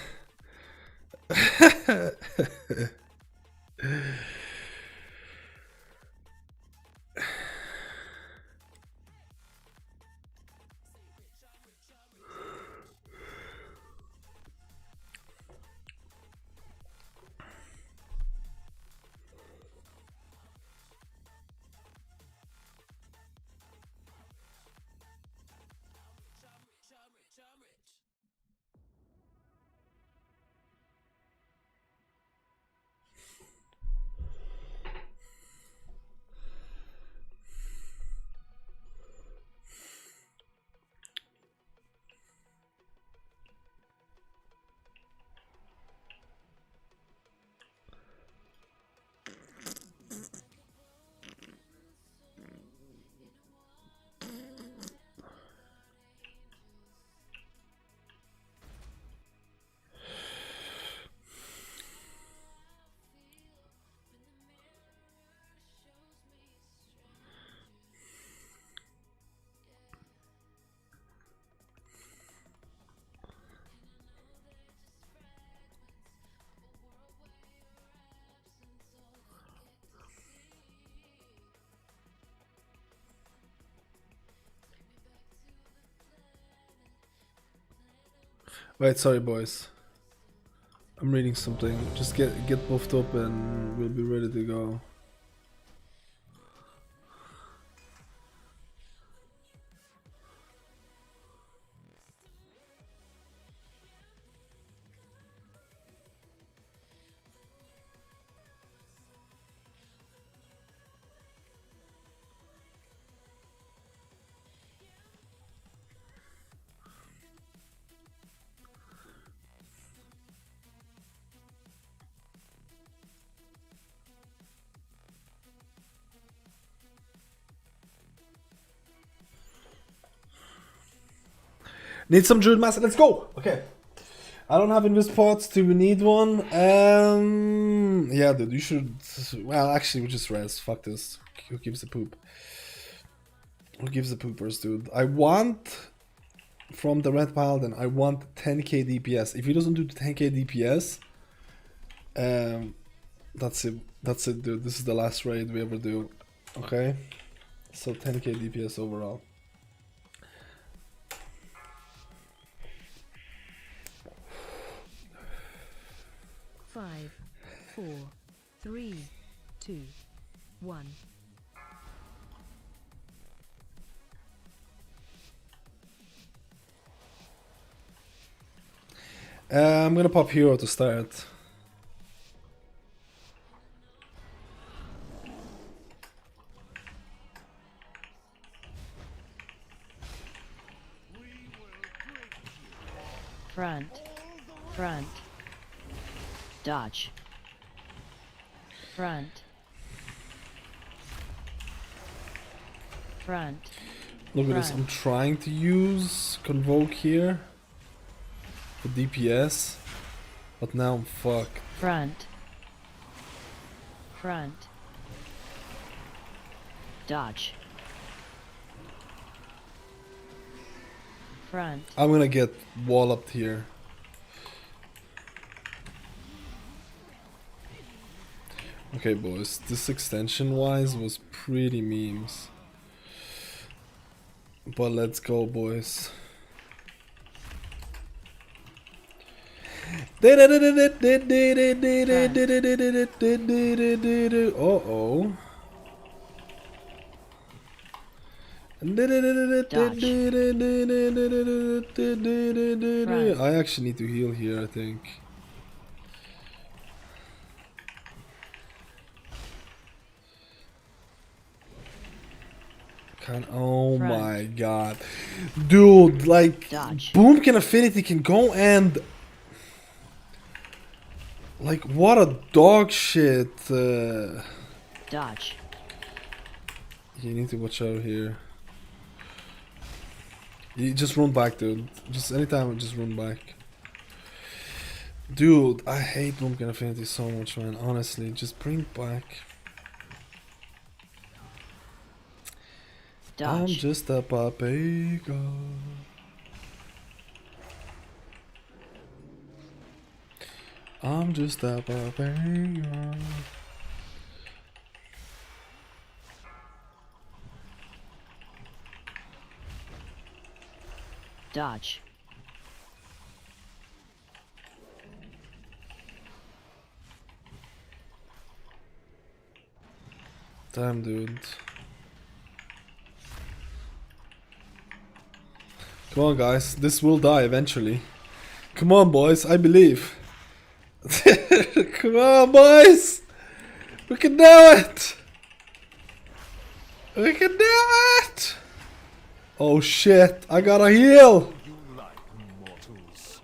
Wait, sorry boys. I'm reading something. Just get buffed up and we'll be ready to go. Need some Druid Master, let's go! Okay. I don't have invis pots, do we need one? Yeah dude, you should... Well, actually we just rest, fuck this. Who gives a poop? Who gives the poopers, dude? I want... From the Red Paladin, I want 10k DPS. If he doesn't do 10k DPS... That's it dude, this is the last raid we ever do. Okay? So 10k DPS overall. 5, 4, 3, 2, 1. I'm gonna pop hero to start. Front. Front. Dodge. Front. Front. Look at this, I'm trying to use Convoke here for DPS, but now I'm fucked. Front. Front. Dodge. Front. I'm gonna get walloped here. Okay boys, this extension wise was pretty memes. But let's go boys. Uh-oh. I actually need to heal here, I think. Oh my god. Dude, like, Boomkin Affinity can go and... Like, what a dog shit. Dodge. You need to watch out here. You just run back, dude. Just anytime, just run back. Dude, I hate Boomkin Affinity so much, man. Honestly, just bring back. Dodge. I'm just a paprika. I'm just a paprika. Dodge. Damn, dude. Come on, guys. This will die eventually. Come on, boys. I believe. Come on, boys. We can do it. We can do it. Oh, shit. I gotta heal.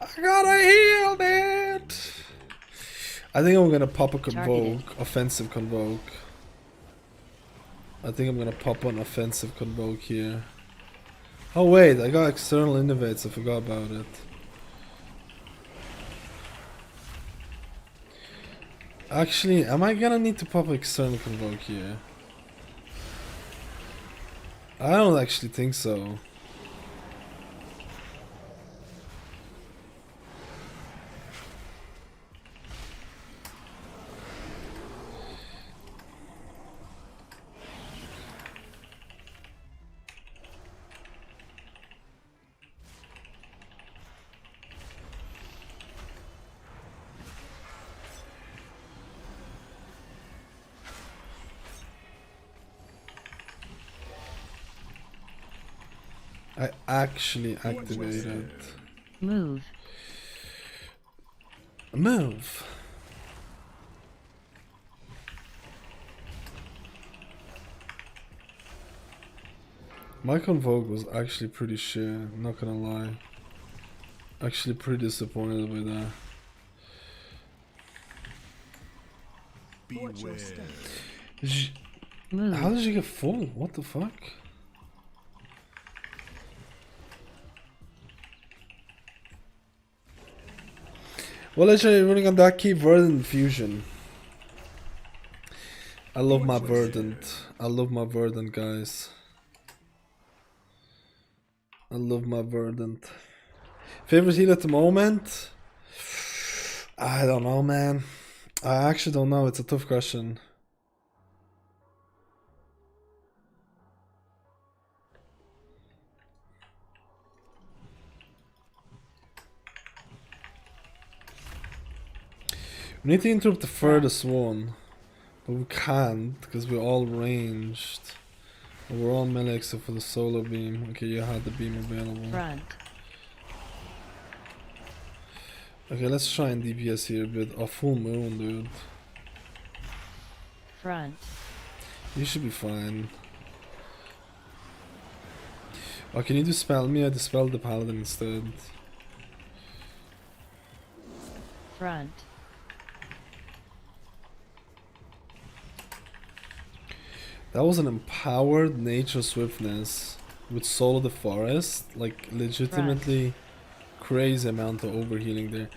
I gotta heal, dude. I think I'm gonna pop a Convoke. Offensive Convoke. I think I'm gonna pop an offensive Convoke here. Oh wait, I got external innovates, I forgot about it. Actually, am I gonna need to pop external Convoke here? I don't actually think so. I actually activated. Move. Move. My Convoke was actually pretty shit, not gonna lie. Actually pretty disappointed with that. Move. How did you get full? What the fuck? Well, actually, running on that key Verdant Fusion. I love my Verdant. I love my Verdant, guys. I love my Verdant. Favorite heal at the moment? I don't know, man. I actually don't know. It's a tough question. We need to interrupt the furthest one, but we can't because we're all ranged. We're all melee except for the solar beam. Okay, you had the beam available. Front. Okay, let's try and DPS here a bit. Oh, full moon, dude. Front. You should be fine. Oh, can you dispel me? I dispelled the Paladin instead. Front. That was an empowered nature swiftness with Soul of the Forest. Like, legitimately crazy amount of overhealing there.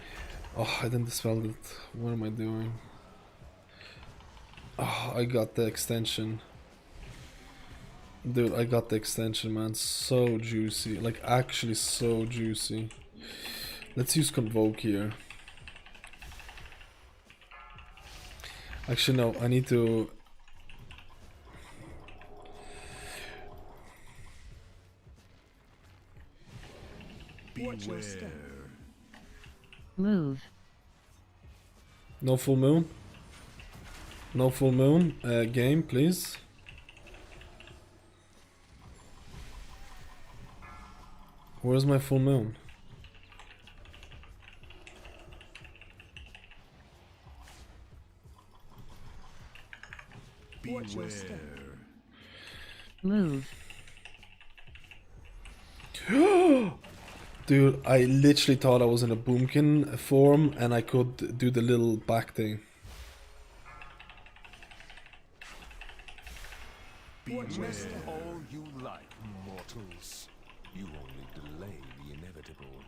Oh, I didn't dispel it. What am I doing? Oh, I got the extension. Dude, I got the extension, man. So juicy. Like, actually so juicy. Let's use Convoke here. Actually, no. I need to... Move. No full moon. No full moon. Game, please. Where's my full moon? Move. Dude, I literally thought I was in a boomkin form and I could do the little back thing. All you like, mortals. You only delay the inevitable.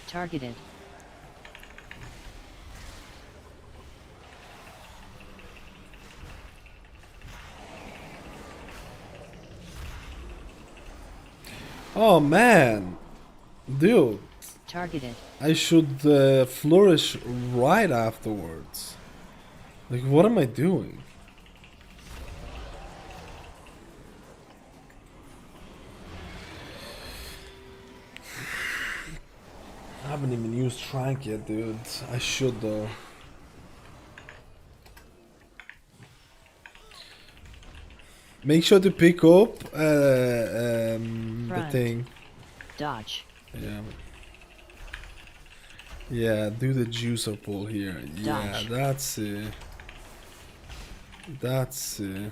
Targeted. Oh man, dude, Targeted. I should flourish right afterwards. Like, what am I doing? I haven't even used Trank yet, dude. I should though. Make sure to pick up the Front. thing. Dodge. Yeah. Yeah, do the juicer pull here. Yeah, Dodge. that's it. That's it.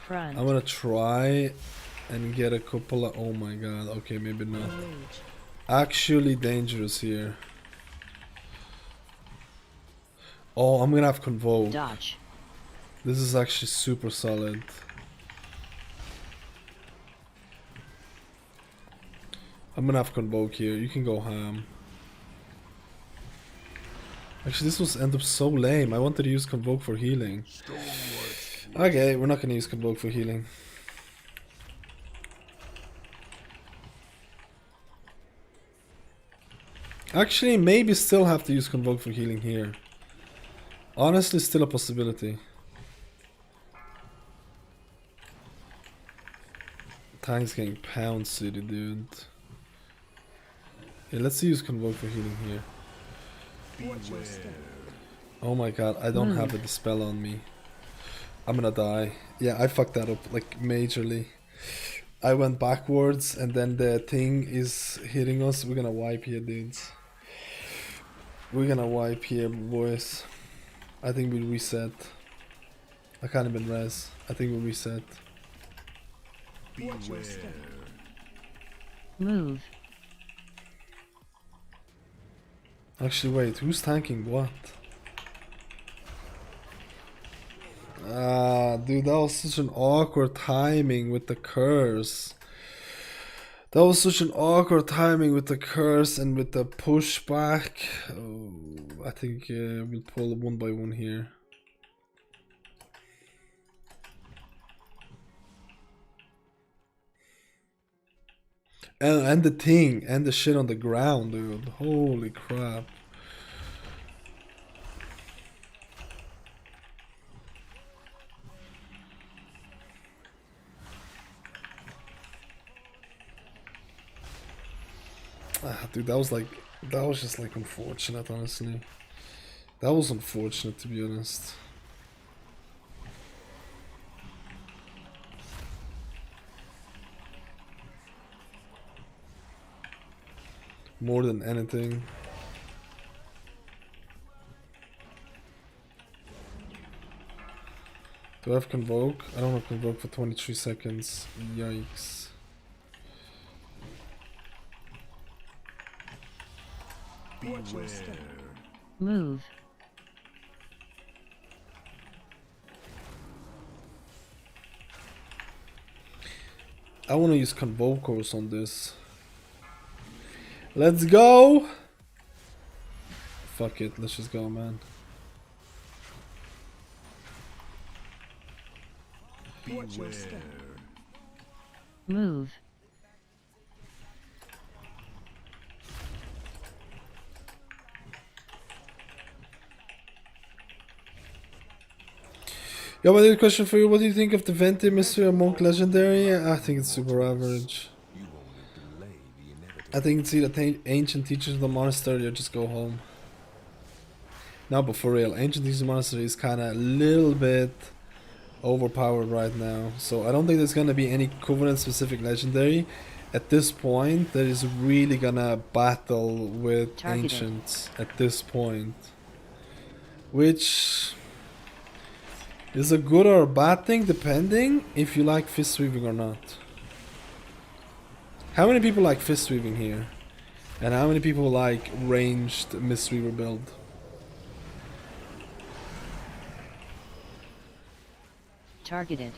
Front. I'm gonna try and get a couple of... Oh my god, okay, maybe not. Rage. Actually dangerous here. Oh, I'm gonna have Convoke. Dodge. This is actually super solid. I'm gonna have Convoke here. You can go ham. Actually, this was end up so lame. I wanted to use Convoke for healing. Okay, we're not gonna use Convoke for healing. Actually, maybe still have to use Convoke for healing here. Honestly, still a possibility. Tank's getting pound city, dude. Yeah, let's use Convoke for healing here. Oh my god, I don't have a dispel on me. I'm gonna die. Yeah, I fucked that up like majorly. I went backwards and then the thing is hitting us. We're gonna wipe here, dudes. We're gonna wipe here, boys. I think we'll reset. I can't even res. I think we'll reset. Beware. Move. Actually, wait, who's tanking what? Ah, dude, that was such an awkward timing with the curse. That was such an awkward timing with the curse and with the pushback. Oh, I think we'll pull one by one here. And the thing, and the shit on the ground, dude. Holy crap. Ah, dude, that was just like unfortunate, honestly. That was unfortunate, to be honest. More than anything. Do I have Convoke? I don't have Convoke for 23 seconds. Yikes. Beware. Move. I want to use Convokers on this. Let's go! Fuck it, let's just go, man. Beware. Move. Yeah, but I have a question for you. What do you think of the Venti Mystery or Monk Legendary? I think it's super average. I think it's either Ancient Teachers of the Monastery or just go home. No, but for real, Ancient Teachers of the Monastery is kind of a little bit overpowered right now. So I don't think there's going to be any Covenant specific Legendary at this point that is really going to battle with Targeted. Ancients at this point. Which is a good or a bad thing depending if you like fist weaving or not. How many people like fist weaving here? And how many people like ranged Mistweaver build? Targeted.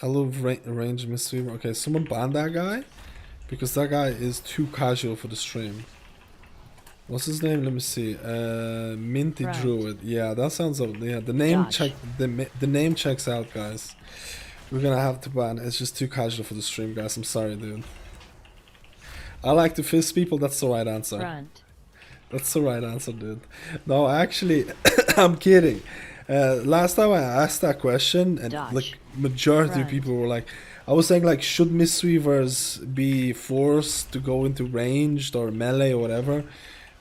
I love ranged Mistweaver. Okay, someone ban that guy because that guy is too casual for the stream. What's his name? Let me see. Minty Right. Druid. Yeah, that sounds. Yeah, the name Dodge. check. The name checks out, guys. We're gonna have to ban. It's just too casual for the stream, guys. I'm sorry, dude. I like to fist people. That's the right answer. Front. That's the right answer, dude. No, actually, I'm kidding. Last time I asked that question, and Dodge. like majority of Front. people were like, I was saying like, should Mistweavers be forced to go into ranged or melee or whatever?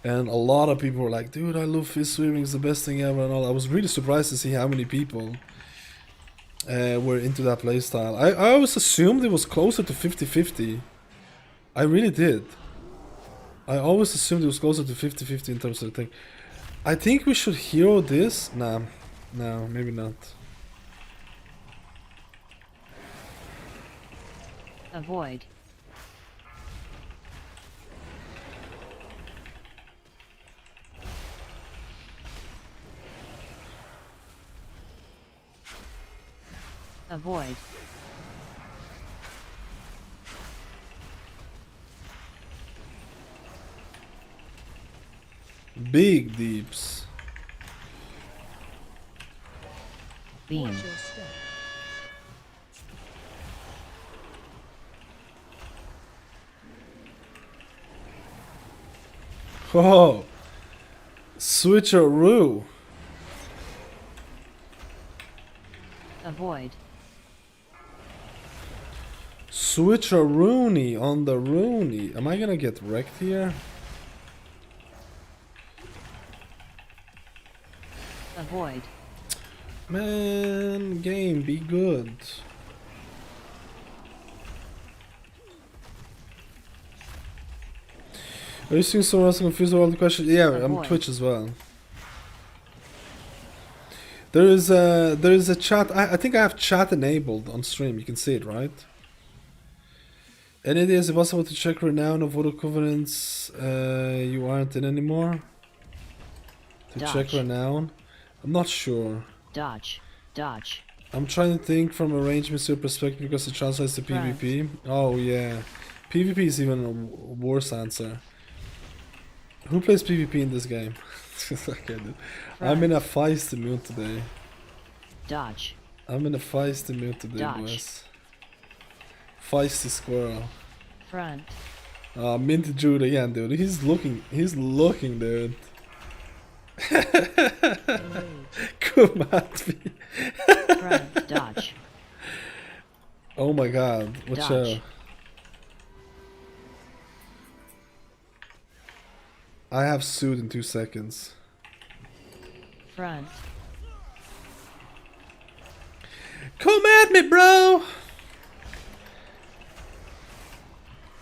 And a lot of people were like, dude, I love fist weaving, it's the best thing ever and all. I was really surprised to see how many people were into that playstyle. I always assumed it was closer to 50-50. I really did. I always assumed it was closer to 50-50 in terms of the thing. I think we should hero this. Nah, no, maybe not. Avoid. Avoid. Big deeps. Beam. Oh, switcheroo. Avoid. Switch a Rooney on the Rooney. Am I gonna get wrecked here? Avoid. Man, game, be good. Are you seeing someone else confused about the question? Yeah, I'm Avoid. Twitch as well. There is a chat. I think I have chat enabled on stream. You can see it, right? Any idea is it possible to check renown of Voodoo Covenants you aren't in anymore? To check Dodge. renown? I'm not sure. Dodge. Dodge. I'm trying to think from a range mystery perspective because it translates to Right. PvP. Oh yeah. PvP is even a worse answer. Who plays PvP in this game? Okay, dude. I'm in a feisty mood today. Dodge. I'm in a feisty mood today, Dodge. boys. Feisty squirrel. Front. Minty Druid again, dude. He's looking, dude. Come at me. Front. Dodge. Oh my god, watch Dodge. out. I have suit in 2 seconds. Front. Come at me, bro!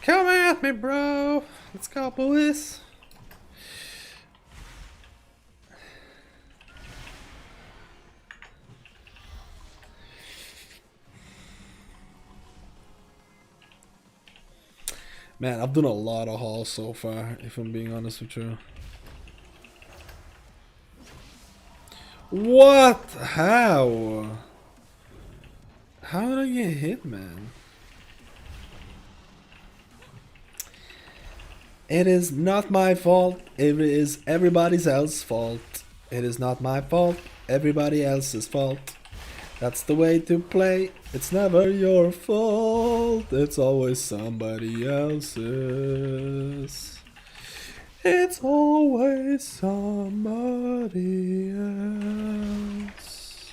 Come at me, bro! Let's go, boys! Man, I've done a lot of hauls so far, if I'm being honest with you. What? How? How did I get hit, man? It is not my fault. It is everybody else's fault. It is not my fault. Everybody else's fault. That's the way to play. It's never your fault. It's always somebody else's. It's always somebody else.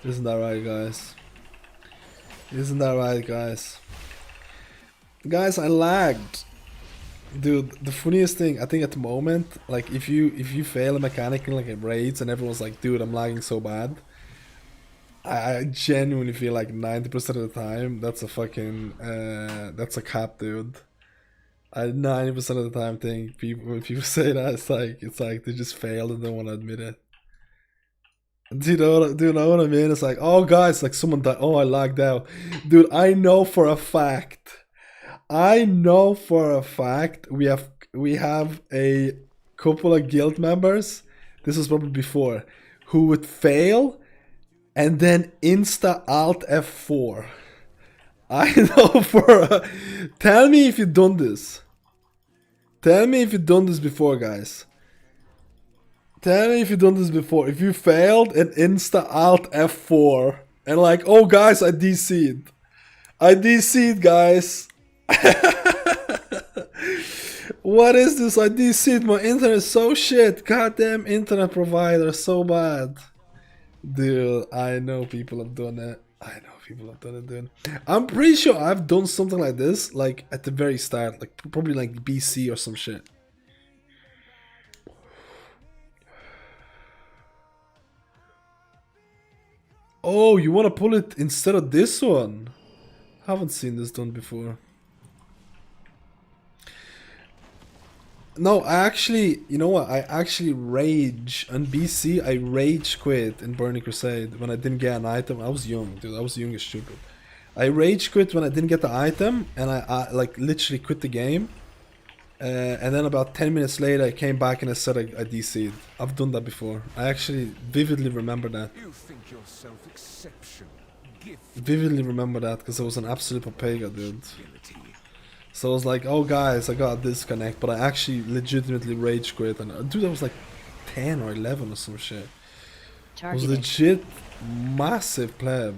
Isn't that right, guys? Isn't that right, guys? Guys, I lagged. Dude, the funniest thing, I think at the moment, like if you fail a mechanic in like a raids and everyone's like, dude, I'm lagging so bad. I genuinely feel like 90% of the time that's a fucking that's a cap, dude. I 90% of the time think when people say that it's like they just failed and don't want to admit it. Do you know what I mean? It's like, oh guys, like someone died. Oh, I lagged out, dude. I know for a fact we have a couple of guild members. This was probably before, who would fail and then insta alt F4. I know tell me if you've done this. Tell me if you've done this before, guys. Tell me if you've done this before. If you failed and insta alt F4 and like, oh guys, I DC'd. Guys. What is this? I DC'd. My internet is so shit. Goddamn internet provider, so bad. Dude, I know people have done it. Dude. I'm pretty sure I've done something like this, like at the very start, like probably like BC or some shit. Oh, you want to pull it instead of this one? Haven't seen this done before. No, I actually, you know what? I actually rage on BC. I rage quit in Burning Crusade when I didn't get an item. I was young, dude. I was young and stupid. I rage quit when I didn't get the item, and I like literally quit the game. And then about 10 minutes later, I came back and I said I DC'd. I've done that before. I actually vividly remember that. You think yourself exceptional, Vividly remember that because I was an absolute papega, dude. So I was like, oh guys, I got a disconnect, but I actually legitimately rage quit, and dude, I was like 10 or 11 or some shit. I was legit massive pleb.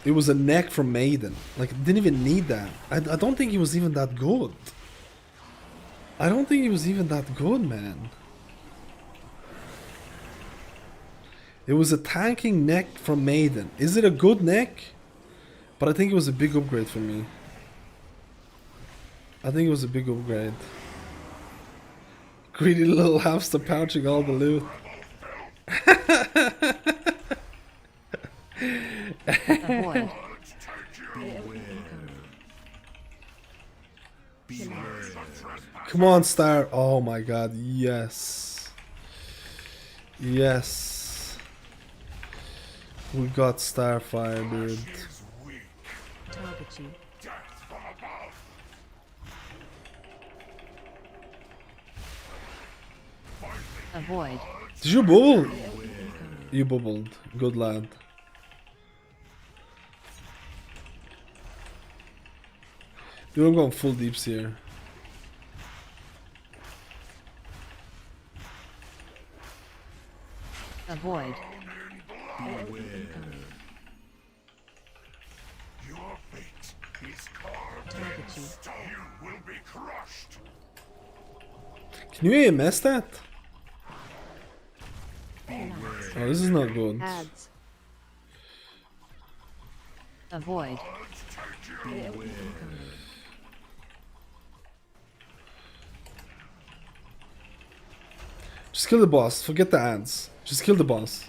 It was a neck from Maiden. Like, I didn't even need that. I don't think he was even that good. I don't think he was even that good, man. It was a tanking neck from Maiden. Is it a good neck? But I think it was a big upgrade for me. I think it was a big upgrade. Greedy little hamster pouching all the loot. Avoid. Come on, Star. Oh my god, yes. Yes. We got Starfire, dude. Target you. Avoid. Did you bubble? You bubbled. Good lad. Dude, I'm going full deeps here. Avoid. Your fate is carved. Target you. You will be crushed. Can you AMS that? Oh, this is not good. Ads. Avoid. Just kill the boss. Forget the ads. Just kill the boss.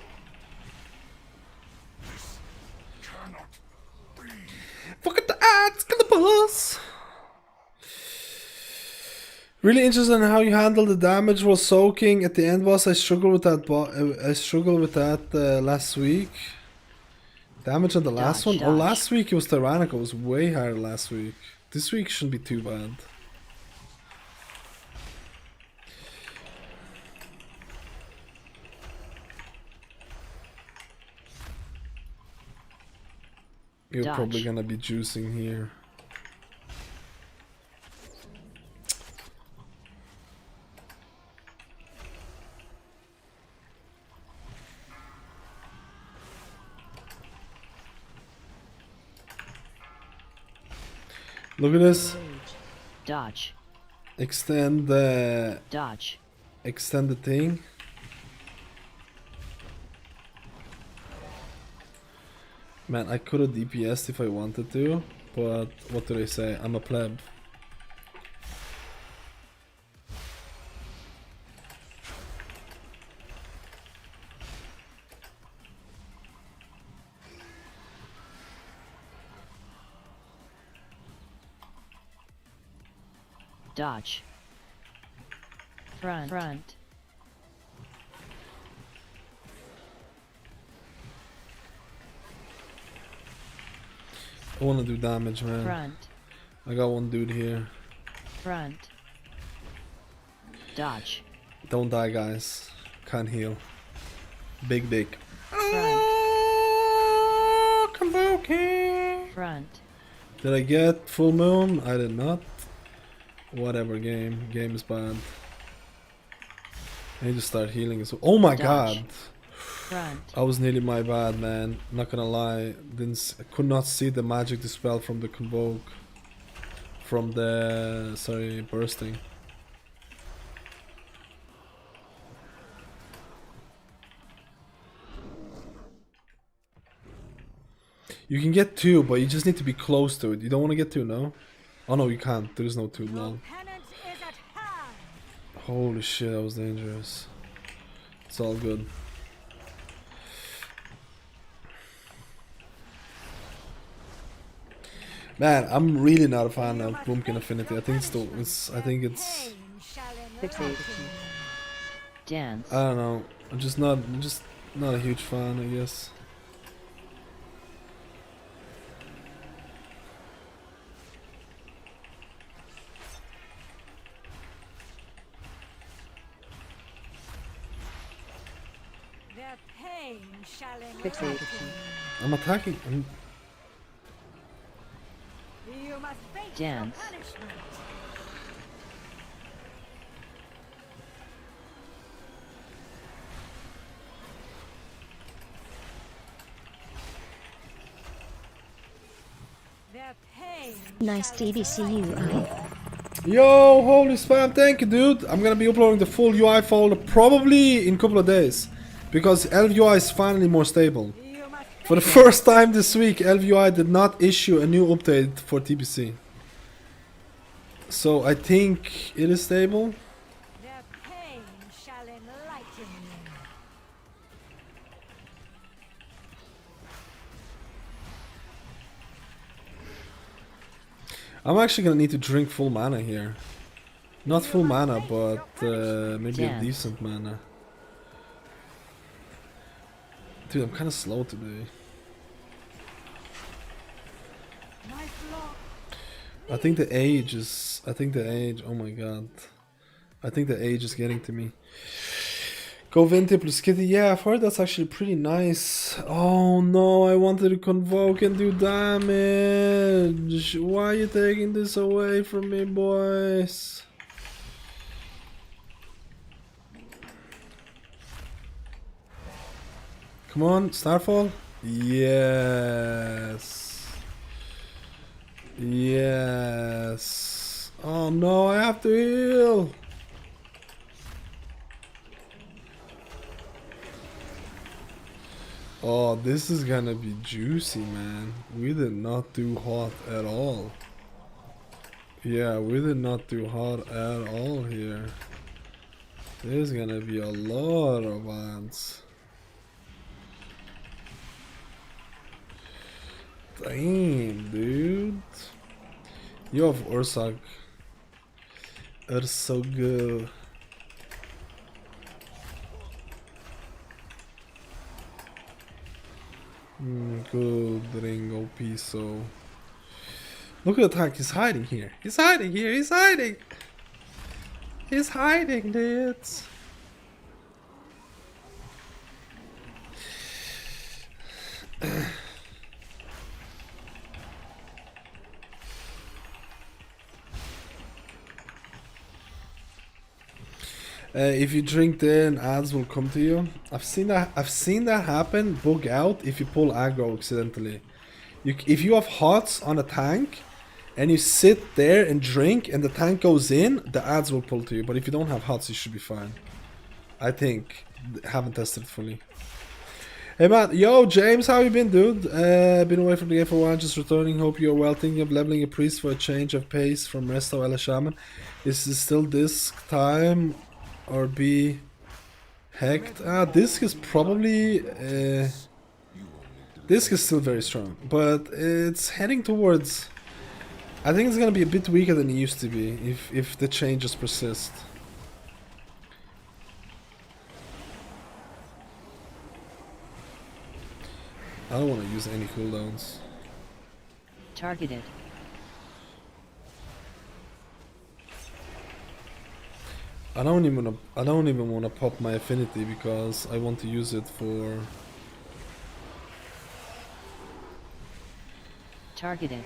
Forget the ads. Kill the boss. Really interested in how you handle the damage while soaking at the end boss. I struggled with that. Last week. Damage on the last one. Oh, last week it was tyrannical. It was way higher last week. This week shouldn't be too bad. You're probably gonna be juicing here. Look at this. Dodge. Extend the Dodge. extend the thing. Man, I could have DPS'd if I wanted to, but what do they say? I'm a pleb. Dodge. Front. Front. I wanna do damage, man. Front. I got one dude here. Front. Dodge. Don't die, guys. Can't heal. Big dick. Front. Kabuki. Front. Did I get full moon? I did not. Whatever, game. Game is bad. I need to start healing as well. Oh my god! Front. I was nearly my bad, man. Not gonna lie. I could not see the magic dispel from the convoke. From the... sorry, bursting. You can get two, but you just need to be close to it. You don't want to get two, no? Oh no, you can't. There is no two, lol. Penance is at hand. Holy shit, that was dangerous. It's all good. Man, I'm really not a fan of Boomkin Affinity. I think it's Fixated. Dance. I don't know. I'm just not a huge fan, I guess. Their pain shall Fixated. I'm attacking. You must face Dance. your punishment. Their pain Nice shall DDC UI. Yo, holy spam, thank you, dude. I'm gonna be uploading the full UI folder probably in a couple of days. Because LVUI is finally more stable. You must For the first time this week, LVUI did not issue a new update for TBC. So I think it is stable. their pain shall enlighten you. I'm actually gonna need to drink full mana here. Not full mana, but maybe a Dance. decent mana. Dude, I'm kind of slow today. My flock I think the age is... oh my god. I think the age is getting to me. Go Venti plus Kitty. Yeah, I've heard that's actually pretty nice. Oh no, I wanted to convoke and do damage. Why are you taking this away from me, boys? Come on, Starfall. Yes. Yes. Oh no, I have to heal. Oh, this is gonna be juicy, man. We did not do hot at all. Yeah, we did not do hot at all here. There's gonna be a lot of ants. Damn, dude. You have Ursak. Ursog. Good Ringo Piso. Look at the tank, he's hiding here. He's hiding here, he's hiding! He's hiding, dudes! If you drink then ads will come to you. I've seen that happen, bug out if you pull aggro accidentally. If you have hots on a tank and you sit there and drink and the tank goes in, the ads will pull to you. But if you don't have hots, you should be fine. I think. Haven't tested it fully. Hey man, yo James, how you been, dude? Been away from the game for a while, just returning. Hope you're well. Thinking of leveling a priest for a change of pace from Resto Ella Shaman. Is it still disc time? Or be hacked? Disc is probably disc is still very strong, but it's heading towards. I think it's gonna be a bit weaker than it used to be if the changes persist. I don't want to use any cooldowns. Targeted. I don't even wanna pop my affinity because I want to use it for. Targeted.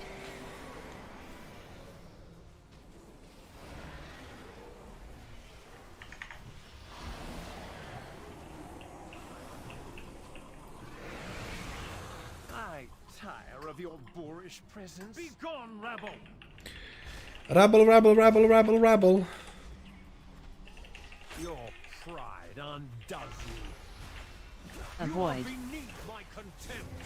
I tire of your boorish presence. Be gone, rabble! Rabble, rabble, rabble, rabble, rabble. Your pride undoes you. Avoid. You are beneath my contempt.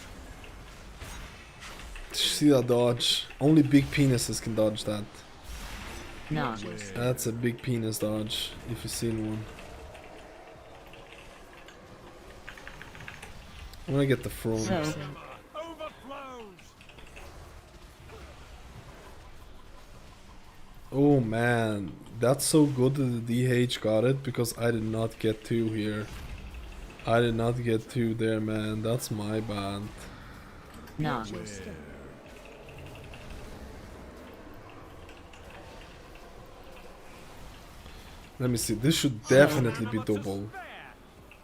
See that dodge? Only big penises can dodge that. Not. That's a big penis dodge, if you've seen one. I'm gonna get the throne. So, Overflows. Oh man, that's so good that the DH got it because I did not get 2 here. I did not get 2 there, man. That's my bad. not. Let me see. This should definitely be double.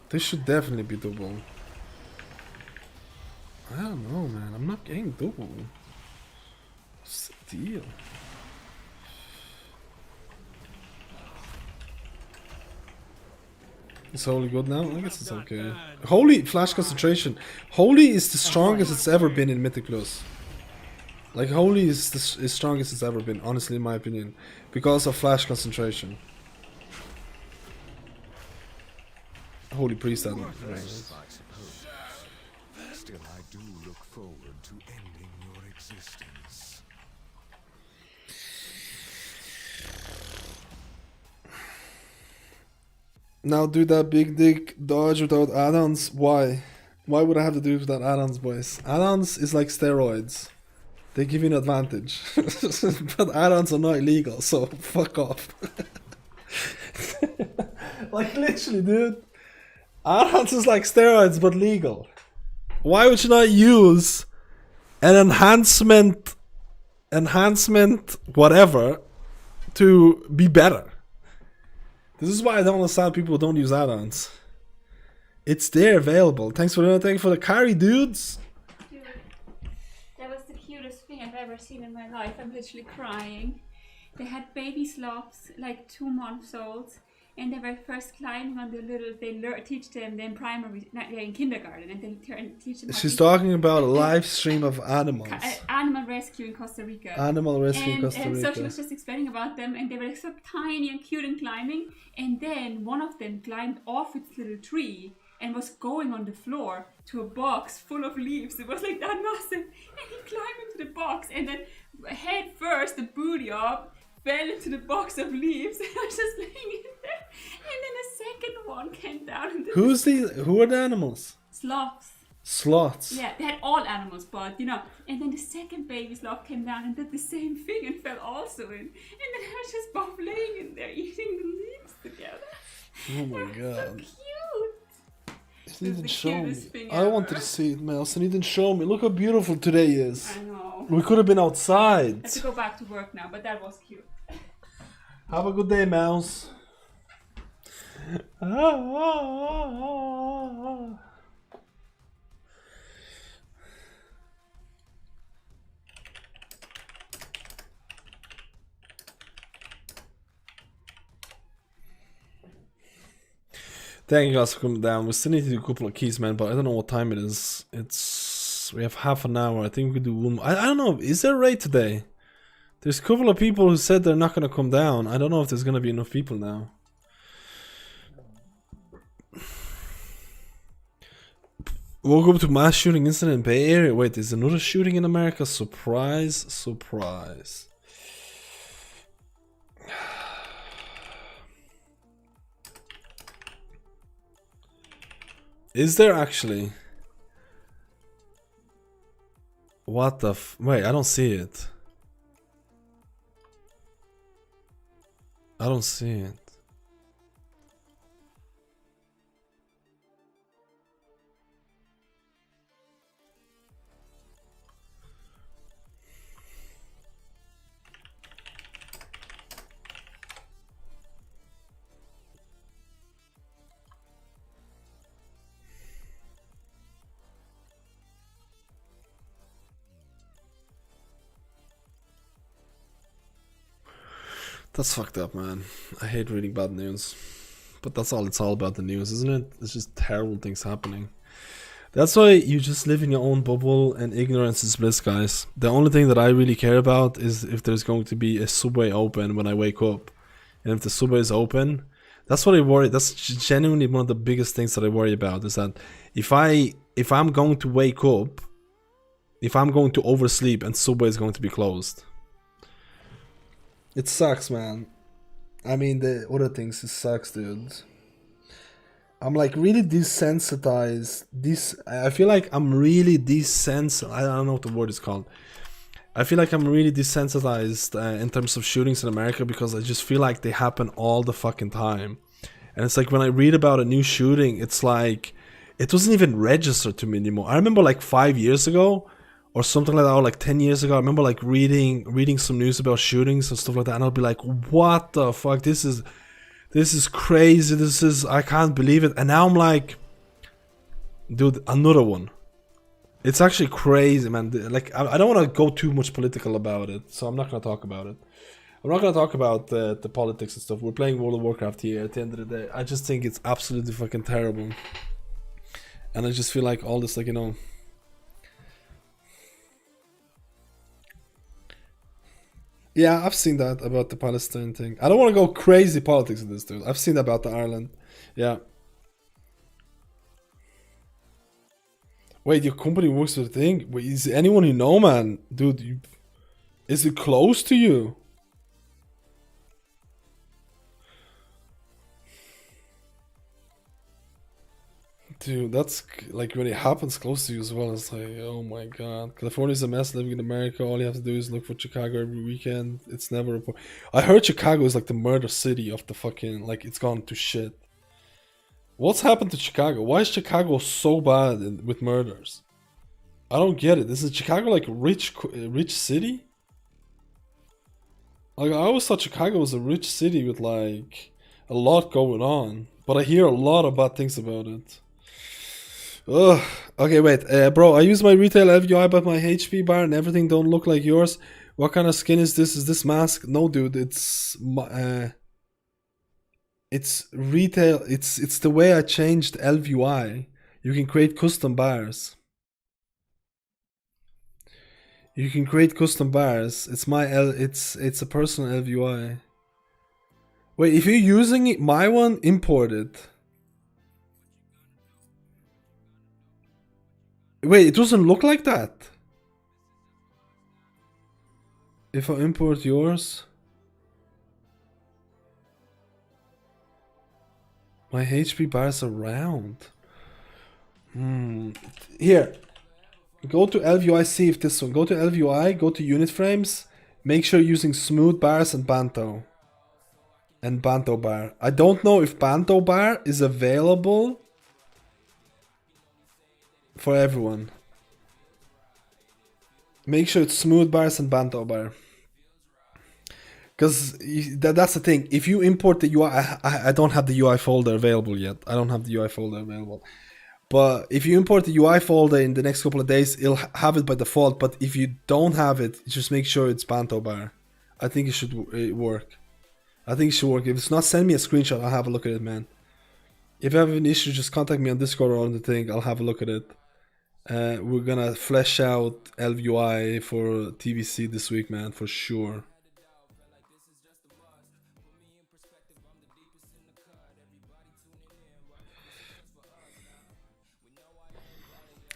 This should definitely be double. I don't know, man. I'm not getting double. What's the deal? Is Holy good now? I guess it's okay. Holy flash concentration. Holy is the strongest it's ever been in Mythic Plus. Like Holy is the strongest it's ever been, honestly, in my opinion, because of flash concentration. holy priest and Worthless, I suppose. Still, I do look forward to ending your existence. now do that big dick dodge without add-ons. Why? Why would I have to do it without add-ons, boys? Add-ons is like steroids. They give you an advantage. But add-ons are not illegal, so fuck off. Like literally, dude. Add-ons is like steroids but legal. Why would you not use an enhancement whatever to be better? This is why I don't understand people who don't use add-ons. It's there available. Thanks for the carry, dudes. Dude, that was the cutest thing I've ever seen in my life. I'm literally crying. They had baby sloths, like 2 months old, and they were first climbing on the little. They teach them in primary, not in kindergarten, and then teach them. She's talking about a live stream of animals. Animal rescue in Costa Rica. Animal rescue in Costa Rica. So she was just explaining about them, and they were like so tiny and cute and climbing. And then one of them climbed off its little tree and was going on the floor to a box full of leaves. It was like that massive. And he climbed into the box and then head first, the booty up, fell into the box of leaves and I was just laying in there. And then the second one came down. And Who are the animals? Sloths. Sloths. Yeah, they had all animals, but you know. And then the second baby sloth came down and did the same thing and fell also in. And then I was just both laying in there eating the leaves together. Oh my god. So cute. He didn't show me. Thing I wanted to see it, Mouse, and he didn't show me. Look how beautiful today is. I know. We could have been outside. I have to go back to work now, but that was cute. Have a good day, Mouse. Thank you guys for coming down. We still need to do a couple of keys, man, but I don't know what time it is. We have half an hour. I think we could do one. I don't know. Is there a raid today? There's a couple of people who said they're not going to come down. I don't know if there's going to be enough people now. Woke up to mass shooting incident in Bay Area. Wait, there's another shooting in America? Surprise, surprise. Is there actually? What the wait, I don't see it. I don't see it. That's fucked up, man. I hate reading bad news. But that's all it's all about, the news, isn't it? It's just terrible things happening. That's why you just live in your own bubble and ignorance is bliss, guys. The only thing that I really care about is if there's going to be a subway open when I wake up. And if the subway is open, that's what I worry. That's genuinely one of the biggest things that I worry about, is that if I'm going to wake up, if I'm going to oversleep and subway is going to be closed. It sucks, man. I mean, the other things, it sucks, dude. I'm like really desensitized. I feel like I'm really desensitized. I don't know what the word is called. I feel like I'm really desensitized in terms of shootings in America, because I just feel like they happen all the fucking time. And it's like when I read about a new shooting, it's like it doesn't even register to me anymore. I remember like 5 years ago, or something like that, or like 10 years ago, I remember like reading some news about shootings and stuff like that, and I'll be like, what the fuck, this is crazy, I can't believe it. And now I'm like, dude, another one. It's actually crazy, man. Like, I don't want to go too much political about it, so I'm not going to talk about it. I'm not going to talk about the politics and stuff. We're playing World of Warcraft here at the end of the day. I just think it's absolutely fucking terrible. And I just feel like all this, like, you know, yeah, I've seen that about the Palestine thing. I don't want to go crazy politics in this, dude. I've seen about the Ireland. Yeah. Wait, your company works with a thing? Wait, is anyone you know, man? Dude, is it close to you? Dude, that's like when it happens close to you as well. It's like, oh my god. California's a mess. Living in America, all you have to do is look for Chicago every weekend. It's never report. I heard Chicago is like the murder city of the fucking, like, it's gone to shit. What's happened to Chicago? Why is Chicago so bad with murders? I don't get it. Is Chicago like a rich city? Like, I always thought Chicago was a rich city with like a lot going on, but I hear a lot of bad things about it. Ugh. Okay, wait, bro. I use my retail LVI, but my HP bar and everything don't look like yours. What kind of skin is this? Is this mask? No, dude. It's retail. It's the way I changed LVI. You can create custom bars. You can create custom bars. It's my it's a personal LVI. Wait, if you're using it, my one, import it. Wait, it doesn't look like that. If I import yours, my HP bars are round. Here, go to LVI, see if this one. Go to LVI, go to unit frames. Make sure you're using smooth bars and Banto. And Banto bar. I don't know if Banto bar is available for everyone. Make sure it's smooth bars and Banto bar. Because that's the thing. If you import the UI, I don't have the UI folder available yet. I don't have the UI folder available. But if you import the UI folder in the next couple of days, it'll have it by default. But if you don't have it, just make sure it's Banto bar. I think it should work. I think it should work. If it's not, send me a screenshot. I'll have a look at it, man. If you have an issue, just contact me on Discord or on the thing. I'll have a look at it. We're gonna flesh out LVI for TVC this week, man, for sure.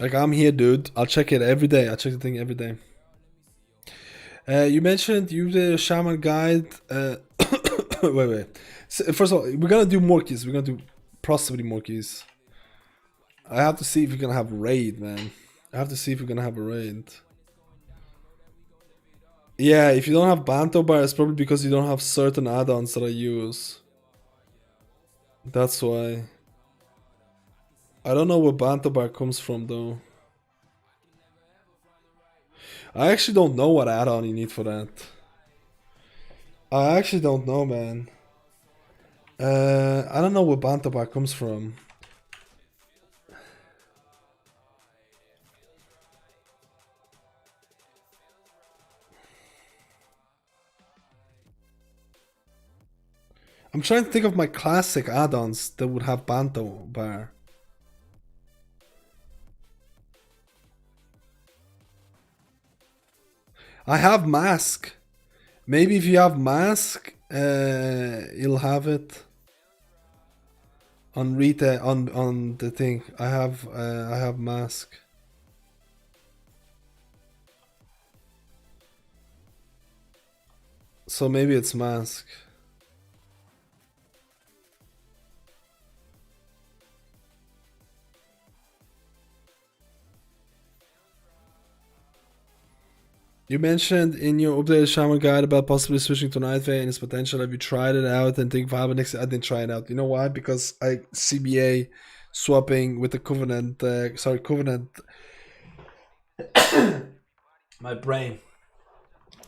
Like, I'm here, dude. I'll check it every day. I check the thing every day. You mentioned you the Shaman guide. Wait. So, first of all, we're gonna do more keys. We're gonna do possibly more keys. I have to see if we're gonna have a raid, man. I have to see if we're gonna have a raid. Yeah, if you don't have Banto bar, it's probably because you don't have certain add-ons that I use. That's why. I don't know where Banto bar comes from, though. I actually don't know what add-on you need for that. I actually don't know, man. I don't know where Banto bar comes from. I'm trying to think of my classic add-ons that would have Banto bar. I have mask. Maybe if you have mask, you'll have it on retail on the thing. I have mask. So maybe it's mask. You mentioned in your updated Shaman guide about possibly switching to Nightfall and its potential. Have you tried it out and think for next? I didn't try it out. You know why? Because I CBA swapping with the Covenant. Covenant. My brain.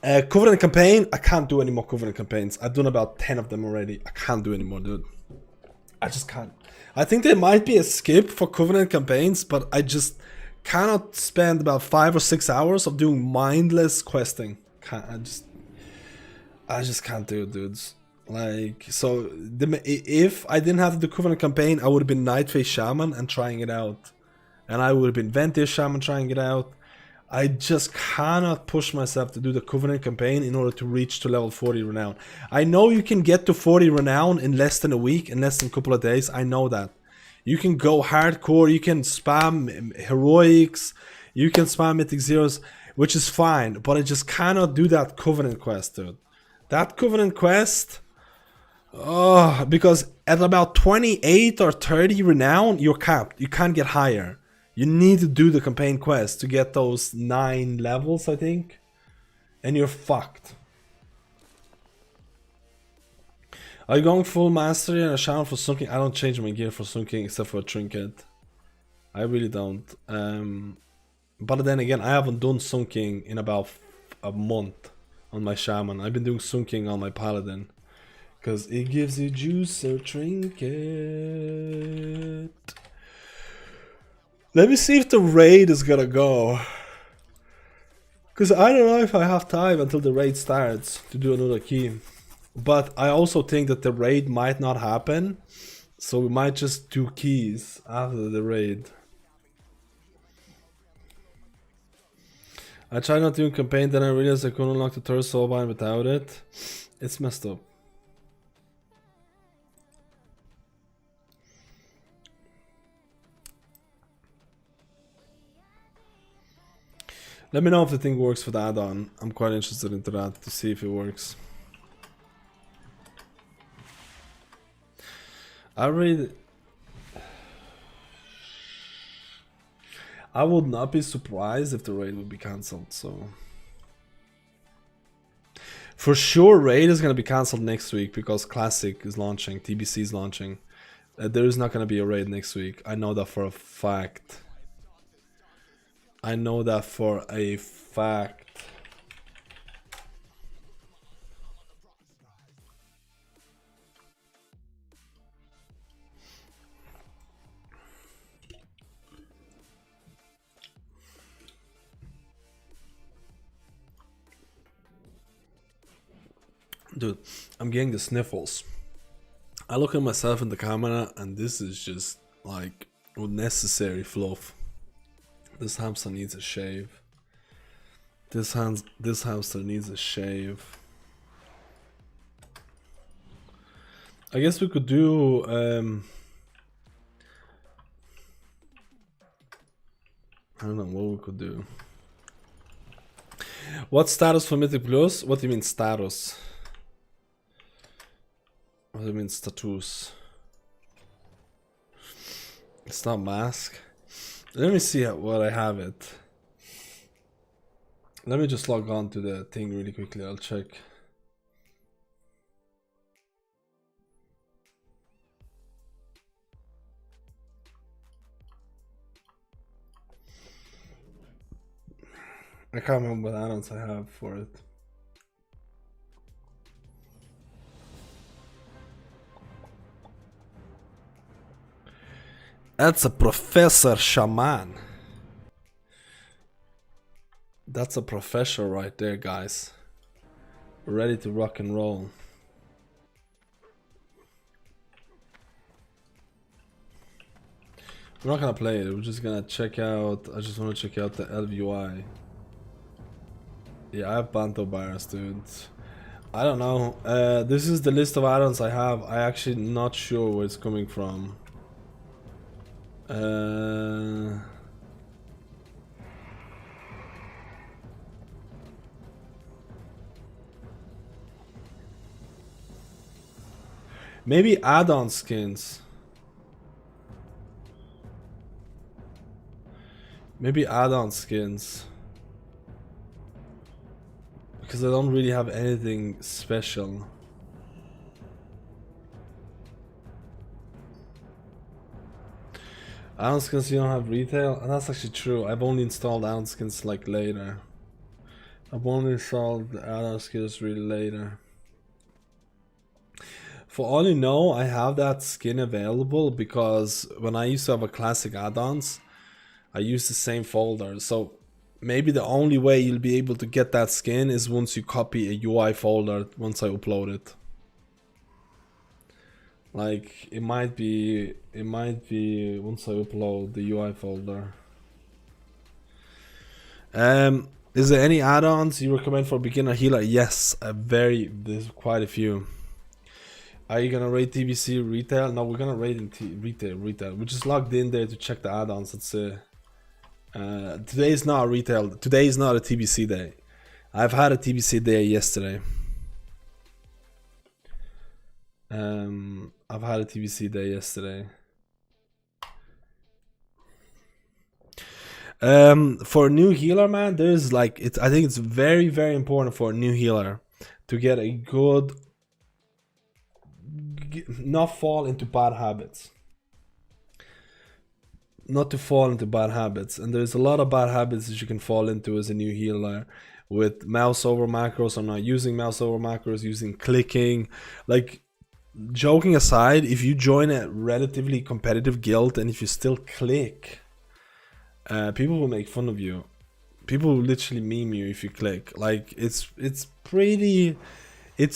Covenant campaign. I can't do any more Covenant campaigns. I've done about 10 of them already. I can't do any more, dude. I just can't. I think there might be a skip for Covenant campaigns, but I just cannot spend about 5 or 6 hours of doing mindless questing. I just can't do it, dudes. Like, so if I didn't have to do Covenant campaign, I would have been Nightface Shaman and trying it out, and I would have been Ventir Shaman trying it out. I just cannot push myself to do the Covenant campaign in order to reach to level 40 renown. I know you can get to 40 renown in less than a week, in less than a couple of days. I know that. You can go hardcore, you can spam heroics, you can spam mythic zeros, which is fine, but I just cannot do that Covenant quest, dude. That Covenant quest, oh, because at about 28 or 30 renown, you're capped. You can't get higher. You need to do the campaign quest to get those 9 levels, I think, and you're fucked. Are you going full mastery and a shaman for sunking? I don't change my gear for sunking except for a trinket. I really don't. But then again, I haven't done sunking in about a month on my shaman. I've been doing sunking on my paladin. Because it gives you juice or trinket. Let me see if the raid is gonna go. Because I don't know if I have time until the raid starts to do another key. But I also think that the raid might not happen. So we might just do keys after the raid. I tried not doing campaign, then I realized I couldn't unlock the third soulbind without it. It's messed up. Let me know if the thing works for the add-on. I'm quite interested into that to see if it works. I would not be surprised if the raid would be cancelled, so for sure raid is gonna be cancelled next week because Classic is launching, TBC is launching. There is not gonna be a raid next week. I know that for a fact. I know that for a fact. Dude, I'm getting the sniffles. I look at myself in the camera and this is just like unnecessary fluff. This hamster needs a shave. This hamster needs a shave. I guess we could do I don't know what we could do. What status for Mythic Plus? What do you mean status? What do you mean status? It's not mask. Let me see what I have it. Let me just log on to the thing really quickly. I'll check. I can't remember what add-ons I have for it. That's a Professor Shaman. That's a professor right there, guys. We're ready to rock and roll. We're not gonna play it, we're just gonna check out. I just want to check out the LVUI. Yeah, I have Banto Bars, dude. I don't know. This is the list of add-ons I have. I actually not sure where it's coming from. Maybe add-on skins. Maybe add-on skins. Because I don't really have anything special. Add-on skins you don't have retail? And that's actually true. I've only installed add-on skins like later. I've only installed add-on skins really later. For all you know, I have that skin available because when I used to have a classic add-ons, I used the same folder. So maybe the only way you'll be able to get that skin is once you copy a UI folder once I upload it. Like it might be once I upload the UI folder. Is there any add-ons you recommend for beginner healer? Yes, there's quite a few. Are you gonna raid TBC retail? No, we're gonna raid in retail. We just logged in there to check the add-ons. Today is not a retail. Today is not a TBC day. I've had a TBC day yesterday. I've had a TBC day yesterday. For a new healer, man, there's like I think it's very, very important for a new healer to get a good, not fall into bad habits. Not to fall into bad habits, and there's a lot of bad habits that you can fall into as a new healer, with mouse over macros or not using mouse over macros, using clicking. Like, joking aside, if you join a relatively competitive guild and if you still click, people will make fun of you. People will literally meme you if you click. Like, it's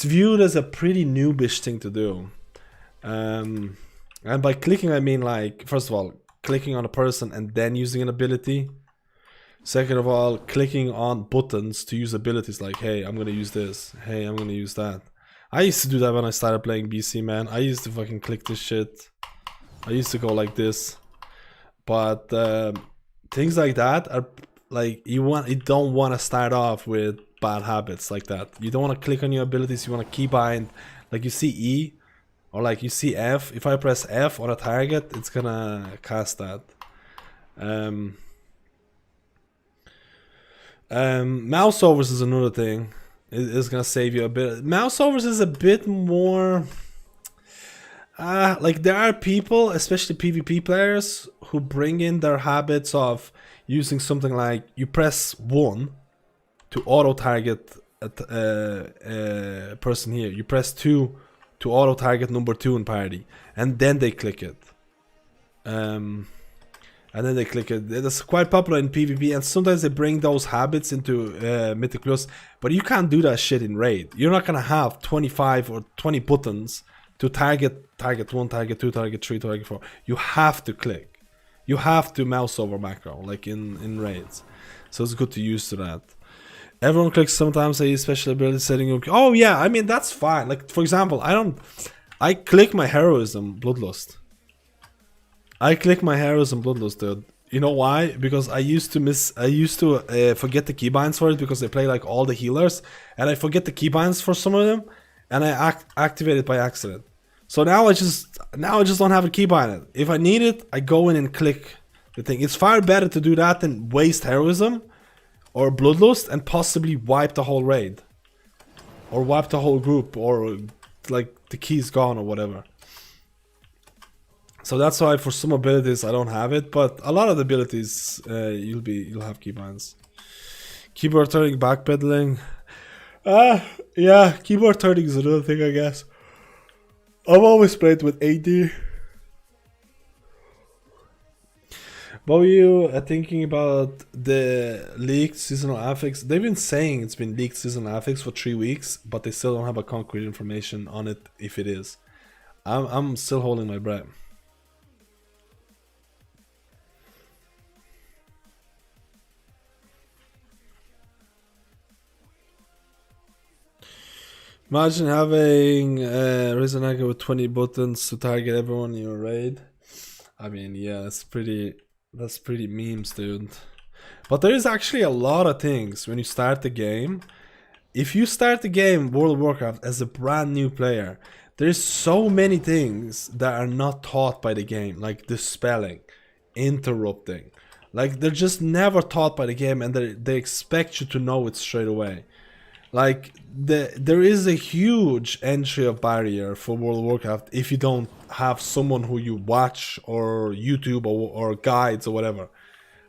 viewed as a pretty noobish thing to do. And by clicking, I mean, like, first of all, clicking on a person and then using an ability. Second of all, clicking on buttons to use abilities, like, hey, I'm gonna use this, hey, I'm gonna use that. I used to do that when I started playing BC, man. I used to fucking click this shit. I used to go like this. But things like that are like, you don't want to start off with bad habits like that. You don't want to click on your abilities. You want to keybind, like you see E or like you see F. If I press F on a target, it's gonna cast that. Mouse overs is another thing. It's gonna save you a bit. Mouse overs is a bit more. Like, there are people, especially PvP players, who bring in their habits of using something like you press 1 to auto target a person here. You press 2 to auto target number 2 in party, and then they click it. That's quite popular in PvP, and sometimes they bring those habits into Mythic Plus, but you can't do that shit in Raid. You're not gonna have 25 or 20 buttons to target 1, target 2, target 3, target 4. You have to click. You have to mouse over macro, like in Raids. So it's good to use to that. Everyone clicks sometimes, a special ability setting. Oh yeah, I mean, that's fine. Like, for example, I click my heroism bloodlust. I click my heroism bloodlust, dude. You know why? Because I used to forget the keybinds for it, because they play like all the healers, and I forget the keybinds for some of them, and I activate it by accident. So now I just don't have a keybind. If I need it, I go in and click the thing. It's far better to do that than waste heroism or bloodlust and possibly wipe the whole raid, or wipe the whole group, or like the key's gone or whatever. So that's why for some abilities I don't have it, but a lot of the abilities you'll have keybinds. Keyboard turning, backpedaling. Yeah, keyboard turning is another thing, I guess. I've always played with AD. What were you thinking about the leaked seasonal affix? They've been saying it's been leaked seasonal affix for 3 weeks, but they still don't have a concrete information on it if it is. I'm still holding my breath. Imagine having Rizanaga with 20 buttons to target everyone in your raid. I mean, yeah, that's pretty memes, dude. But there is actually a lot of things when you start the game. If you start the game World of Warcraft as a brand new player, there's so many things that are not taught by the game, like dispelling, interrupting. Like, they're just never taught by the game, and they expect you to know it straight away. Like, there is a huge entry of barrier for World of Warcraft if you don't have someone who you watch or YouTube or guides or whatever.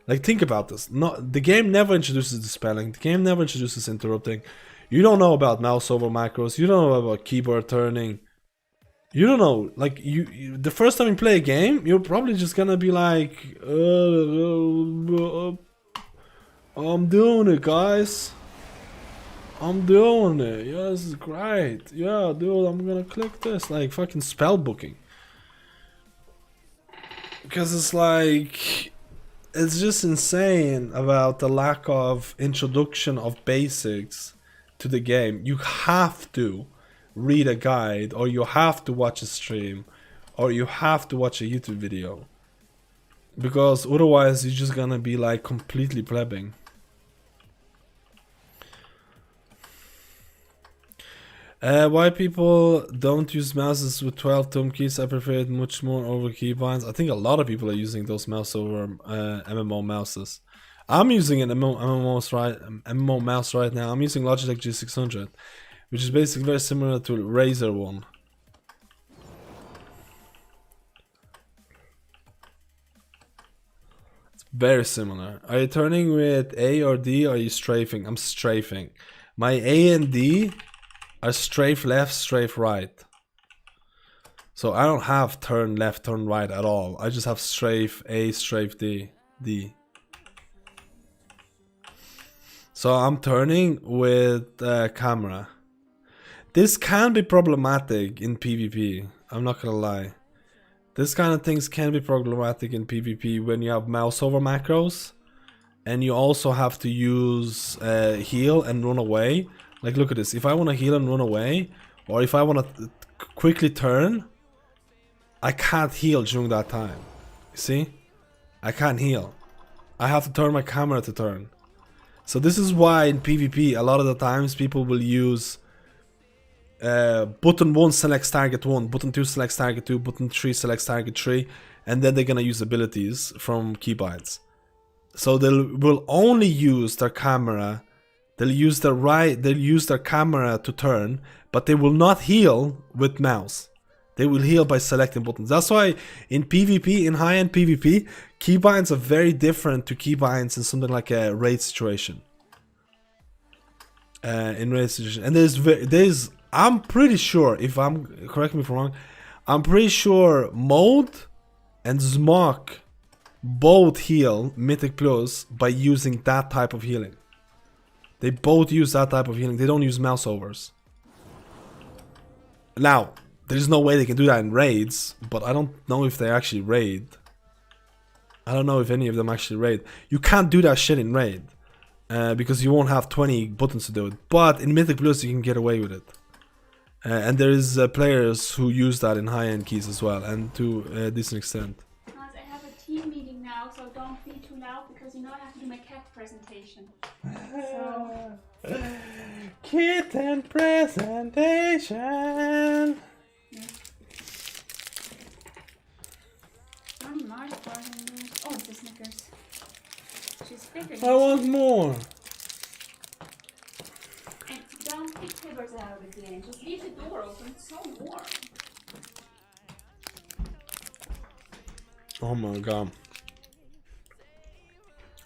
Like, think about this. The game never introduces dispelling. The game never introduces interrupting. You don't know about mouse over macros. You don't know about keyboard turning. You don't know. Like, you the first time you play a game, you're probably just gonna be like, I'm doing it, guys. I'm doing it. Yeah, this is great. Yeah, dude, I'm gonna click this. Like, fucking spell booking. Because it's like, it's just insane about the lack of introduction of basics to the game. You have to read a guide, or you have to watch a stream, or you have to watch a YouTube video. Because otherwise you're just gonna be like completely plebbing. Why people don't use mouses with 12 thumb keys? I prefer it much more over keybinds. I think a lot of people are using those mouse over MMO mouses. I'm using an MMO mouse right now. I'm using Logitech G600, which is basically very similar to the Razer one. It's very similar. Are you turning with A or D, or are you strafing? I'm strafing. My A and D are strafe left, strafe right. So I don't have turn left, turn right at all. I just have strafe A, strafe D. So I'm turning with camera. This can be problematic in PvP. I'm not gonna lie. This kind of things can be problematic in PvP when you have mouse over macros, and you also have to use heal and run away. Like, look at this. If I want to heal and run away, or if I want to quickly turn, I can't heal during that time. You see? I can't heal. I have to turn my camera to turn. So this is why in PvP, a lot of the times people will use button 1 selects target 1, button 2 selects target 2, button 3 selects target 3, and then they're gonna use abilities from keybinds. So they will only use their camera. They'll use their camera to turn, but they will not heal with mouse. They will heal by selecting buttons. That's why in PvP, in high-end PvP, keybinds are very different to keybinds in something like a raid situation. And there's I'm pretty sure, correct me if I'm wrong, I'm pretty sure Mode and Zmok both heal Mythic Plus by using that type of healing. They both use that type of healing. They don't use mouse overs. Now, there's no way they can do that in raids, but I don't know if they actually raid. I don't know if any of them actually raid. You can't do that shit in raid, because you won't have 20 buttons to do it. But in Mythic Plus, you can get away with it. And there is players who use that in high-end keys as well, and to a decent extent. I have a team meeting now, so don't be too loud because you know I have to do my cat presentation. So... Kitten presentation. Oh, it's the Snickers. She's bigger. I want more. And don't pick Tibbers out again. Just leave the door open. It's so warm. Oh my god.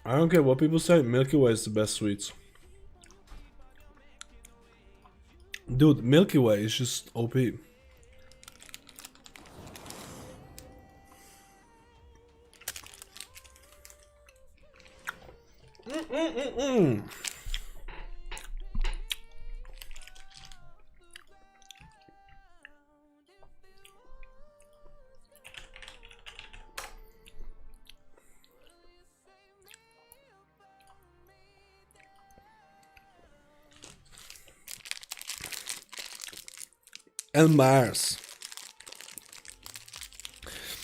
I don't care what people say, Milky Way is the best sweets. Dude, Milky Way is just OP. And Mars.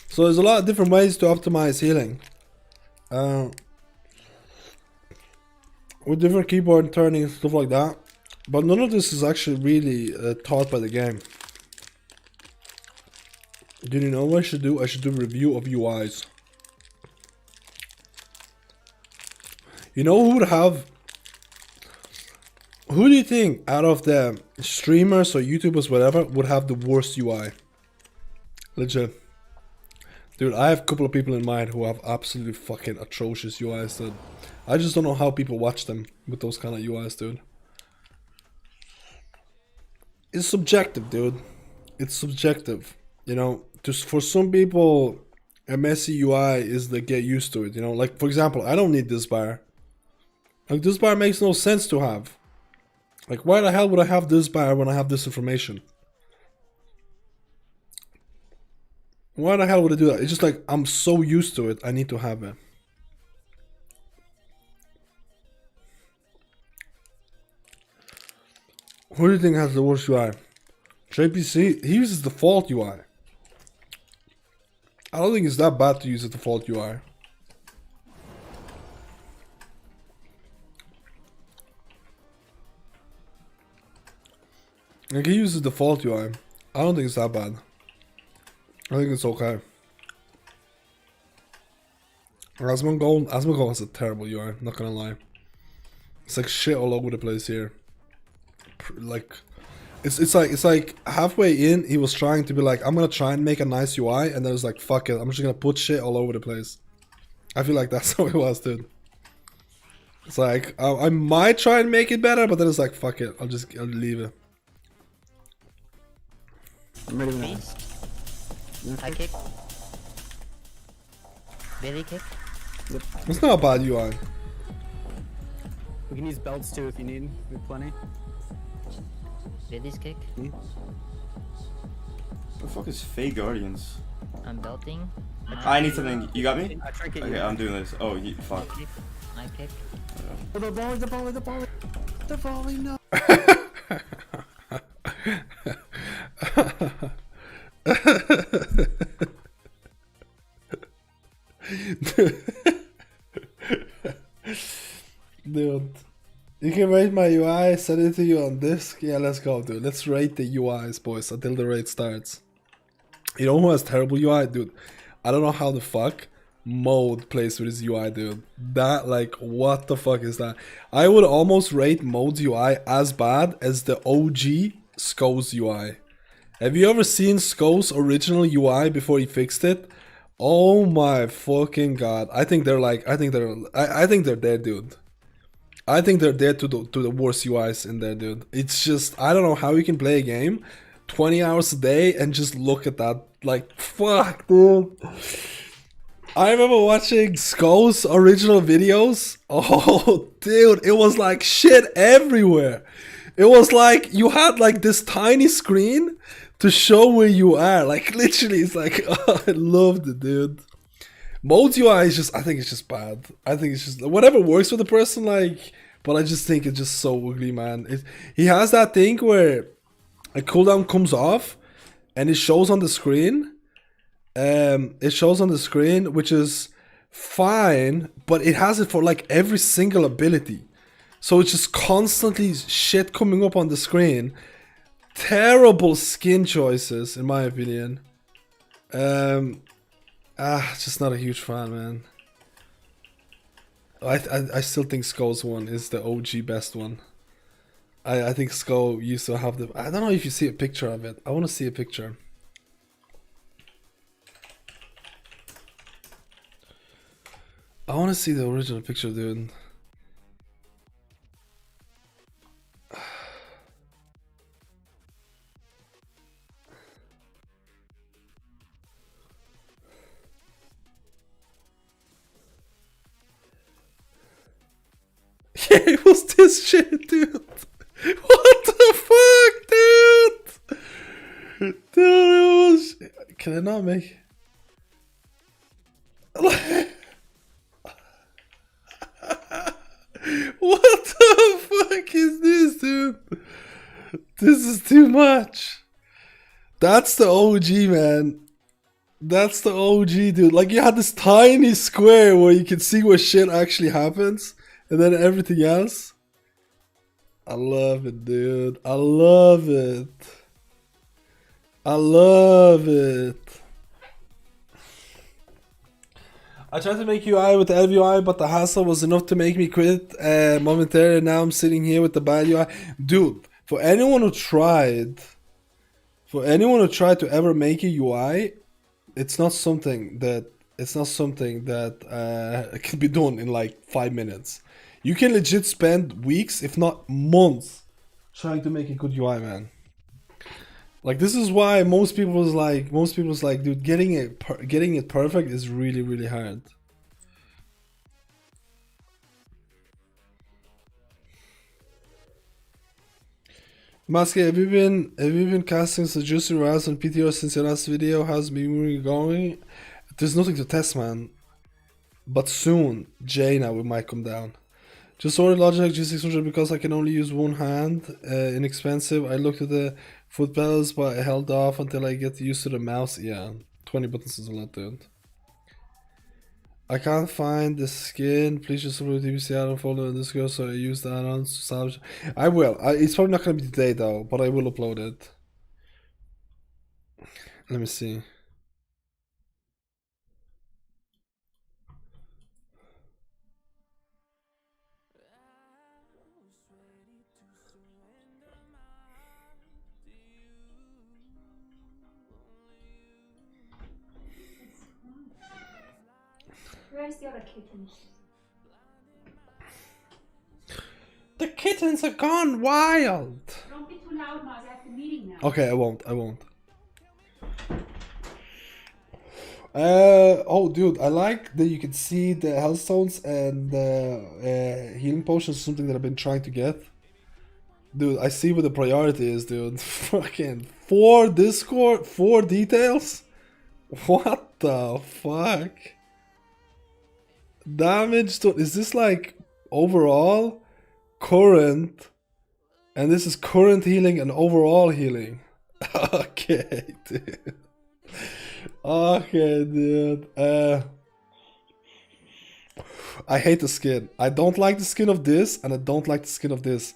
So there's a lot of different ways to optimize healing. With different keyboard turning and stuff like that. But none of this is actually really taught by the game. Do you know what I should do? I should do a review of UIs. You know who would have... Who do you think out of the streamers or YouTubers, whatever, would have the worst UI? Legit. Dude, I have a couple of people in mind who have absolutely fucking atrocious UIs, dude. I just don't know how people watch them with those kind of UIs, dude. It's subjective, dude. It's subjective. You know, just for some people, a messy UI is they get used to it, you know? Like, for example, I don't need this bar. Like, this bar makes no sense to have. Like, why the hell would I have this bar when I have this information? Why the hell would I do that? It's just like, I'm so used to it, I need to have it. Who do you think has the worst UI? JPC, he uses default UI. I don't think it's that bad to use the default UI. Like, he uses default UI. I don't think it's that bad. I think it's okay. Asmongold has a terrible UI, not gonna lie. It's like shit all over the place here. Like, it's like halfway in, he was trying to be like, I'm gonna try and make a nice UI, and then it was like, fuck it, I'm just gonna put shit all over the place. I feel like that's how it was, dude. It's like, I might try and make it better, but then it's like, fuck it, I'll leave it. I'm ready now. High kick. Belly kick. Yep. It's not a bad UI. We can use belts too if you need. We have plenty. Billy's kick. What the fuck is fake guardians? I'm belting. I need something. You got me? I trinket Okay, you. I'm doing this. Oh, you fuck. High kick. The volley, no. Dude, you can rate my UI, send it to you on disk. Yeah, let's go, dude. Let's rate the UIs, boys, until the raid starts. You know who has terrible UI, dude? I don't know how the fuck Mode plays with his UI, dude. That, like, what the fuck is that? I would almost rate Mode's UI as bad as the OG Sko's UI. Have you ever seen Sko's original UI before he fixed it? Oh my fucking god! I think they're there, dude. I think they're there to the worst UIs in there, dude. It's just, I don't know how you can play a game 20 hours a day and just look at that. Like, fuck, dude. I remember watching Sko's original videos. Oh, dude, it was like shit everywhere. It was like you had like this tiny screen to show where you are. Like, literally, it's like, oh, I loved it, dude. Mode's UI is just, I think it's just bad. I think it's just, whatever works for the person, like, but I just think it's just so ugly, man. He has that thing where a cooldown comes off and it shows on the screen. It shows on the screen, which is fine, but it has it for like every single ability. So it's just constantly shit coming up on the screen. Terrible skin choices, in my opinion. Just not a huge fan, man. I still think Skull's one is the OG best one. I think Skull used to have the... I don't know if you see a picture of it. I want to see a picture. I want to see the original picture, dude. Yeah, it was this shit, dude. What the fuck, dude? Dude, it was... Can I not make... What the fuck is this, dude? This is too much. That's the OG, man. That's the OG, dude. Like, you had this tiny square where you can see where shit actually happens. And then everything else. I love it, dude. I love it. I love it. I tried to make UI with the LVUI, but the hassle was enough to make me quit momentarily. Now I'm sitting here with the bad UI. Dude, for anyone who tried to ever make a UI, it's not something that can be done in like 5 minutes. You can legit spend weeks, if not months, trying to make a good UI, man. Like, this is why most people's like, dude, getting it perfect is really, really hard. Maske, have you been casting Juicy Raz on PTR since your last video? How's me going? There's nothing to test, man. But soon, Jaina might come down. Just ordered Logitech G600 because I can only use one hand. Inexpensive. I looked at the Foot pedals, but I held off until I get used to the mouse. Yeah, 20 buttons is a lot, dude. I can't find the skin. Please just upload the DBC add-on folder in Discord so I use the add-ons to salvage. I will. It's probably not going to be today though, but I will upload it. Let me see. Where's the other kittens? The kittens are gone wild. Don't be too loud, Maz. I have the meeting now. Okay, I won't. Oh, dude, I like that you can see the healthstones and the healing potions. Something that I've been trying to get. Dude, I see what the priority is, dude. Fucking 4 Discord, 4 details. What the fuck? Damage to, is this like overall, current, and this is current healing and overall healing? Okay, dude. Okay, dude. I hate the skin. I don't like the skin of this, and I don't like the skin of this.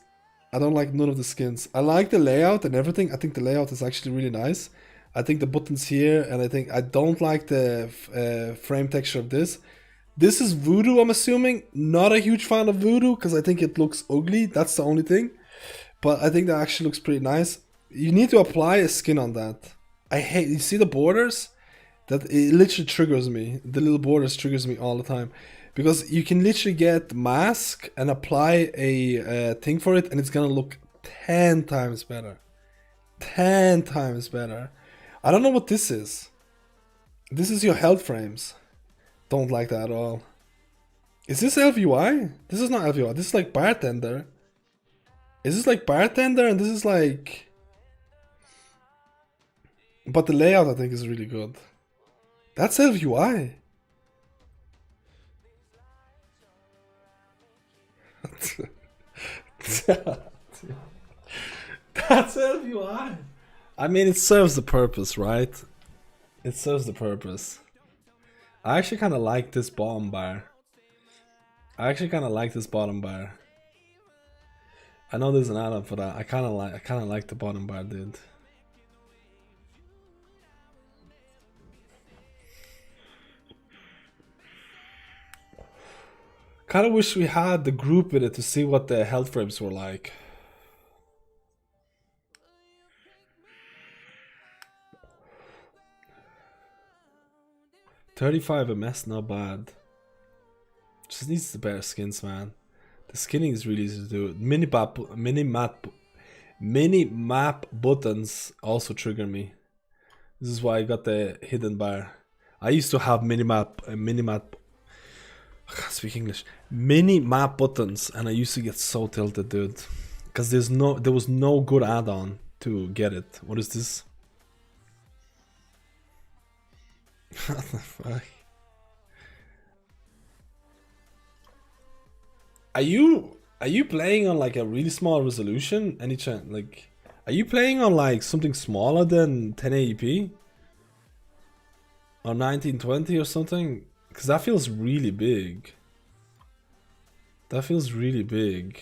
I don't like none of the skins. I like the layout and everything. I think the layout is actually really nice. I think the buttons here, and I don't like the frame texture of this. This is Voodoo, I'm assuming. Not a huge fan of Voodoo because I think it looks ugly. That's the only thing. But I think that actually looks pretty nice. You need to apply a skin on that. I hate, you see the borders? That it literally triggers me. The little borders triggers me all the time. Because you can literally get mask and apply a thing for it and it's gonna look 10 times better. 10 times better. I don't know what this is. This is your health frames. Don't like that at all. Is this LVY? This is not LVY. This is like bartender. Is this like bartender and this is like... But the layout I think is really good. That's LVY. That's LVY. I mean, it serves the purpose, right? It serves the purpose. I actually kind of like this bottom bar. I know there's an add-on for that. I kind of like the bottom bar, dude. Kind of wish we had the group with it to see what the health frames were like. $35 MS, not bad. Just needs the better skins, man. The skinning is really easy to do. Mini map buttons also trigger me. This is why I got the hidden bar. I used to have mini map. I can't speak English. Mini map buttons, and I used to get so tilted, dude. Because there was no good add-on to get it. What is this? What the fuck? Are you playing on like a really small resolution? Any chance? Like, are you playing on like something smaller than 1080p? Or 1920 or something? Because that feels really big. That feels really big.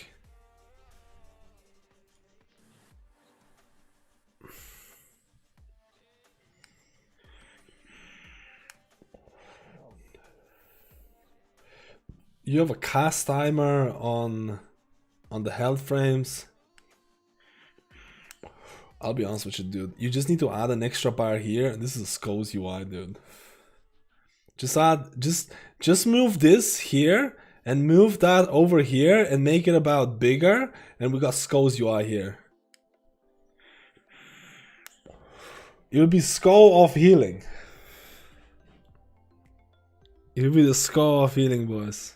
You have a cast timer on the health frames. I'll be honest with you, dude. You just need to add an extra bar here. This is a Skulls UI, dude. Just move this here and move that over here and make it about bigger, and we got Skulls UI here. It will be Skull of Healing. It will be the Skull of Healing, boys.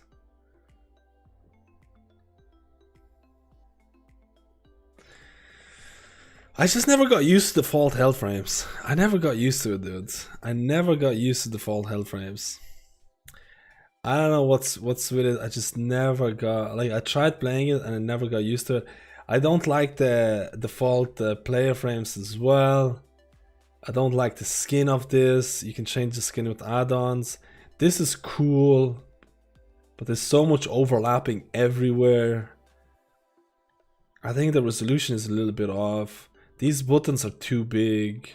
I just never got used to default health frames. I never got used to it, dudes. I never got used to default health frames. I don't know what's with it. I just never got, like, I tried playing it and I never got used to it. I don't like the default player frames as well. I don't like the skin of this. You can change the skin with add-ons. This is cool, but there's so much overlapping everywhere. I think the resolution is a little bit off. These buttons are too big.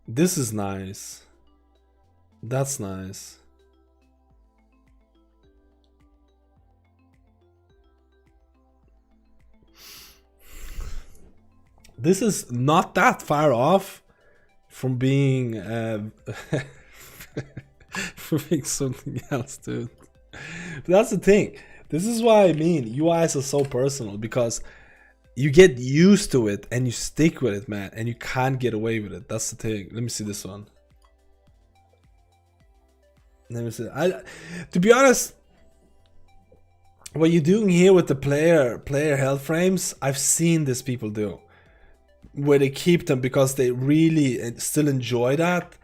This is nice. That's nice. This is not that far off from being from being something else, dude. But that's the thing. This is why I mean UIs are so personal, because you get used to it and you stick with it, man, and you can't get away with it. That's the thing. Let me see this one. Let me see. To be honest, what you're doing here with the player health frames, I've seen this people do, where they keep them because they really still enjoy that.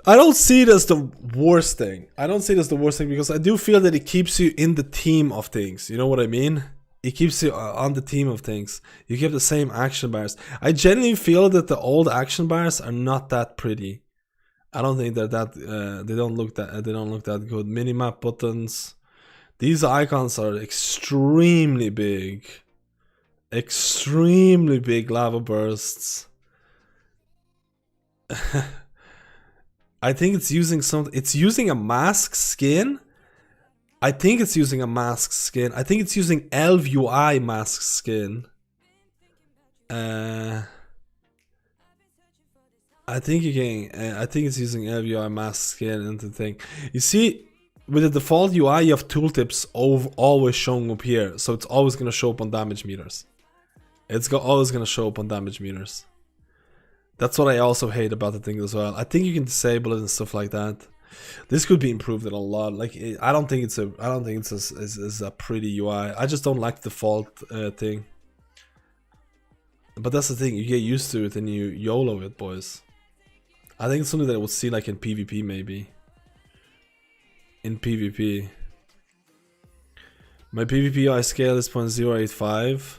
I don't see it as the worst thing. I don't see it as the worst thing because I do feel that it keeps you in the team of things. You know what I mean? It keeps you on the team of things. You keep the same action bars. I genuinely feel that the old action bars are not that pretty. I don't think they're that. They don't look that good. Minimap buttons. These icons are extremely big. Extremely big lava bursts. I think it's using something. It's using a mask skin. I think it's using a mask skin. I think it's using Elf UI mask skin. I think you can. I think it's using Elf UI mask skin and the thing. You see, with the default UI, you have tooltips always showing up here, so it's always gonna show up on damage meters. It's always gonna show up on damage meters. That's what I also hate about the thing as well. I think you can disable it and stuff like that. This could be improved in a lot. Like I don't think it's a pretty UI. I just don't like the default thing. But that's the thing. You get used to it and you YOLO it, boys. I think it's something that I would see like in PvP maybe. In PvP. My PvP UI scale is 0.085.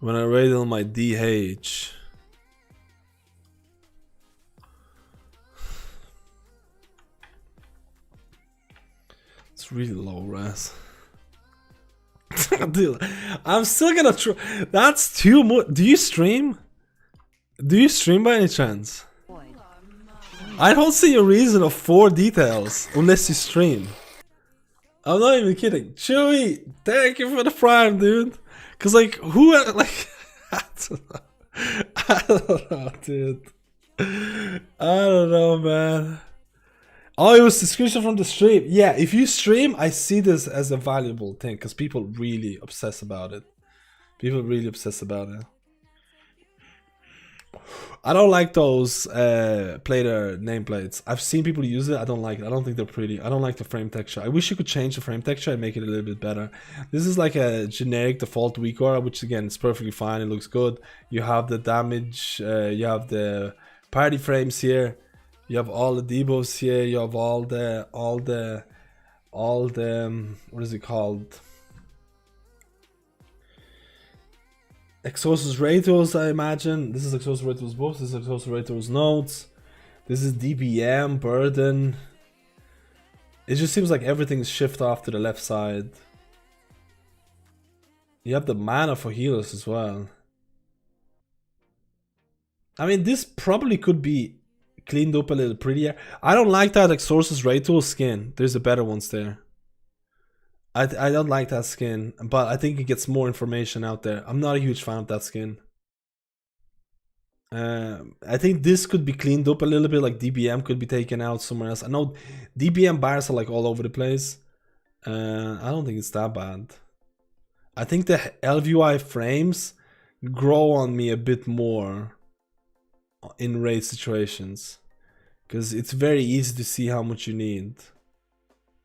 When I rate on my DH, it's really low res. Dude, I'm still gonna try. That's too much. Do you stream? Do you stream by any chance? I don't see a reason of 4 details unless you stream. I'm not even kidding. Chewy, thank you for the prime, dude. Cause like who like I don't know, dude. I don't know, man. Oh, it was the screenshot from the stream. Yeah, if you stream, I see this as a valuable thing because people really obsess about it. People really obsess about it. I don't like those plater nameplates. I've seen people use it. I don't like it. I don't think they're pretty. I don't like the frame texture. I wish you could change the frame texture and make it a little bit better. This is like a generic default weak aura, which again is perfectly fine. It looks good. You have the damage. You have the party frames here. You have all the debuffs here. You have all the what is it called? Exorcist Rituals, I imagine. This is Exorcist Rituals books. This is Exorcist Rituals notes. This is DBM, Burden. It just seems like everything's shift off to the left side. You have the mana for healers as well. I mean, this probably could be cleaned up a little prettier. I don't like that Exorcist Rituals skin. There's a better ones there. I don't like that skin, but I think it gets more information out there. I'm not a huge fan of that skin. I think this could be cleaned up a little bit, like DBM could be taken out somewhere else. I know DBM bars are like all over the place. I don't think it's that bad. I think the LVUI frames grow on me a bit more in raid situations. Because it's very easy to see how much you need.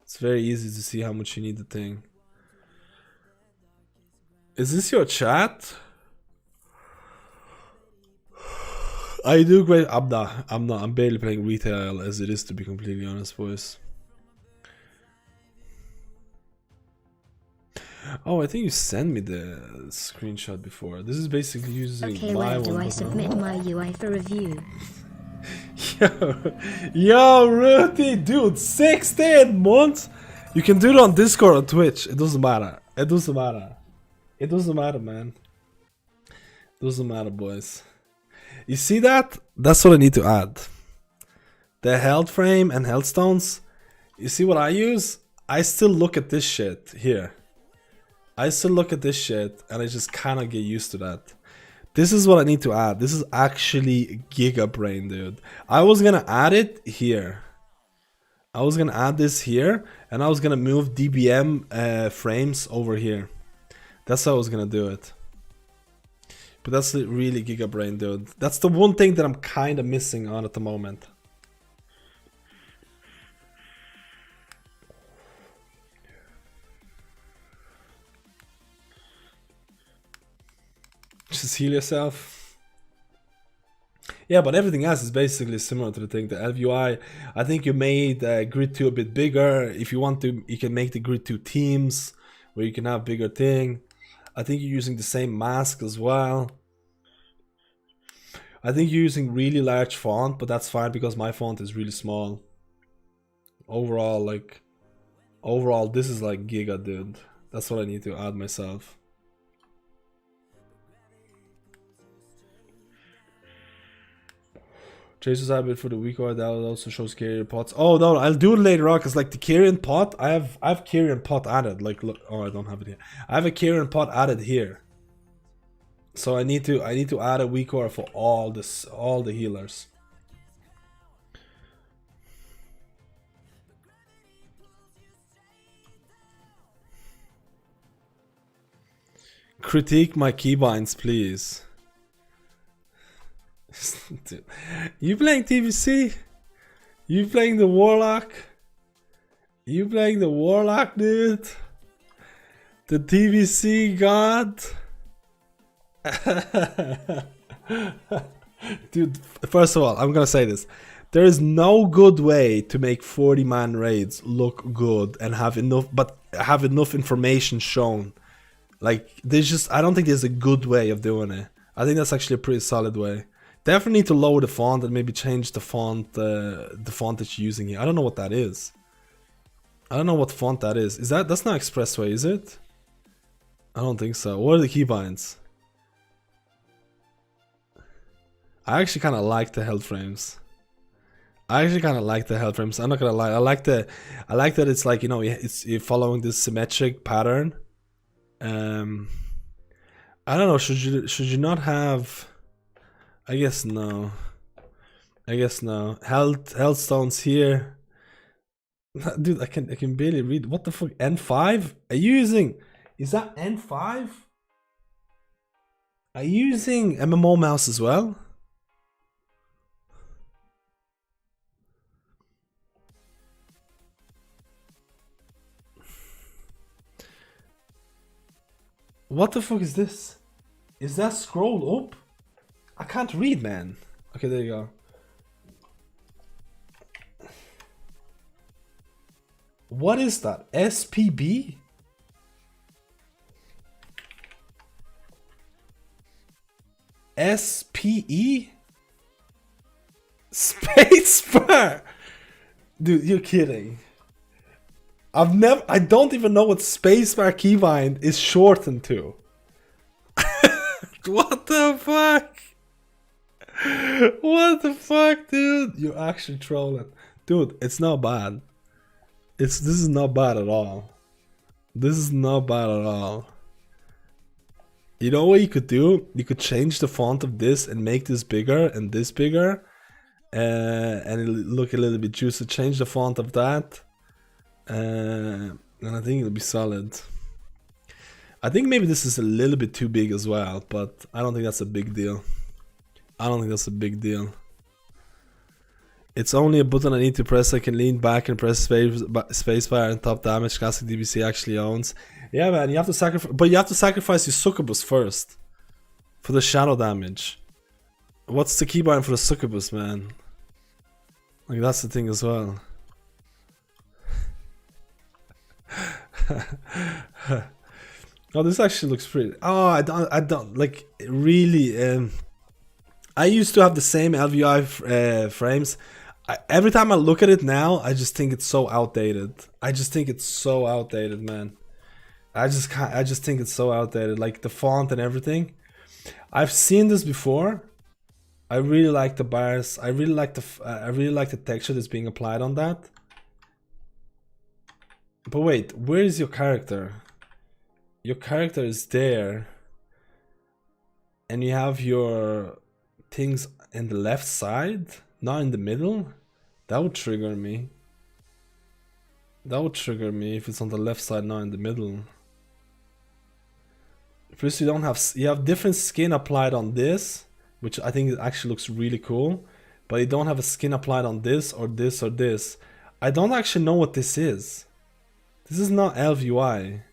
It's very easy to see how much you need the thing. Is this your chat? I do great. I'm not. I'm barely playing retail as it is, to be completely honest, boys. Oh, I think you sent me the screenshot before. This is basically using Okay, my where do one. I submit my UI for review? Yo, Ruthie, dude, 16 months? You can do it on Discord or Twitch. It doesn't matter. It doesn't matter. It doesn't matter, man. Doesn't matter, boys. You see that? That's what I need to add. The health frame and health stones. You see what I use? I still look at this shit here. I still look at this shit and I just kind of get used to that. This is what I need to add. This is actually Giga Brain, dude. I was gonna add it here. I was gonna add this here and I was gonna move DBM frames over here. That's how I was gonna do it. But that's really Giga Brain, dude. That's the one thing that I'm kind of missing on at the moment. Just heal yourself. Yeah, but everything else is basically similar to the thing. The LUI, I think you made Grid 2 a bit bigger. If you want to, you can make the Grid 2 teams where you can have bigger thing. I think you're using the same mask as well. I think you're using really large font, but that's fine because my font is really small. Overall, this is like Giga, dude. That's what I need to add myself. Tracer's habit for the week or that also shows carrier pots. Oh no, I'll do it later on because like the carrion pot, I have carrion pot added. Like look, oh I don't have it here. I have a carrion pot added here. So I need to add a weak aura for all the healers. Critique my keybinds, please. Dude. You playing TVC? You playing the Warlock? You playing the Warlock, dude? The TVC god? Dude, first of all, I'm gonna say this. There is no good way to make 40-man raids look good and have enough information shown. Like, I don't think there's a good way of doing it. I think that's actually a pretty solid way. Definitely need to lower the font and maybe change the font that you're using here. I don't know what that is. I don't know what font that is. That's not Expressway, is it? I don't think so. What are the keybinds? I actually kind of like the health frames. I'm not gonna lie. I like that it's like, you know, you're following this symmetric pattern. I don't know. Should you not have? I guess no. Health stones here. Dude, I can barely read. What the fuck? N5? Are you using? Is that N5? Are you using MMO mouse as well? What the fuck is this? Is that scroll up? I can't read, man. Okay, there you go. What is that? SPB? SPE? Spacebar? Dude, you're kidding. I don't even know what spacebar keybind is shortened to. What the fuck? What the fuck, dude? You're actually trolling. Dude, it's not bad. This is not bad at all. This is not bad at all. You know what you could do? You could change the font of this and make this bigger and this bigger. And it'll look a little bit juicy. Change the font of that. And I think it'll be solid. I think maybe this is a little bit too big as well, but I don't think that's a big deal. It's only a button I need to press. I can lean back and press spacebar and top damage. Classic DBC actually owns. Yeah, man, you have to sacrifice, but you have to sacrifice your succubus first for the shadow damage. What's the keybind for the succubus, man? Like, that's the thing as well. Oh, this actually looks pretty. Oh, I don't like really. I used to have the same LVI frames. Every time I look at it now, I just think it's so outdated. I just think it's so outdated, man. I just can't. I just think it's so outdated. Like the font and everything. I've seen this before. I really like the bars. I really like the texture that's being applied on that. But wait, where is your character? Your character is there, and you have your things in the left side, not in the middle. That would trigger me. That would trigger me if it's on the left side, not in the middle. First, you have different skin applied on this, which I think it actually looks really cool, but you don't have a skin applied on this or this or this. I don't actually know what this is. This is not LVI.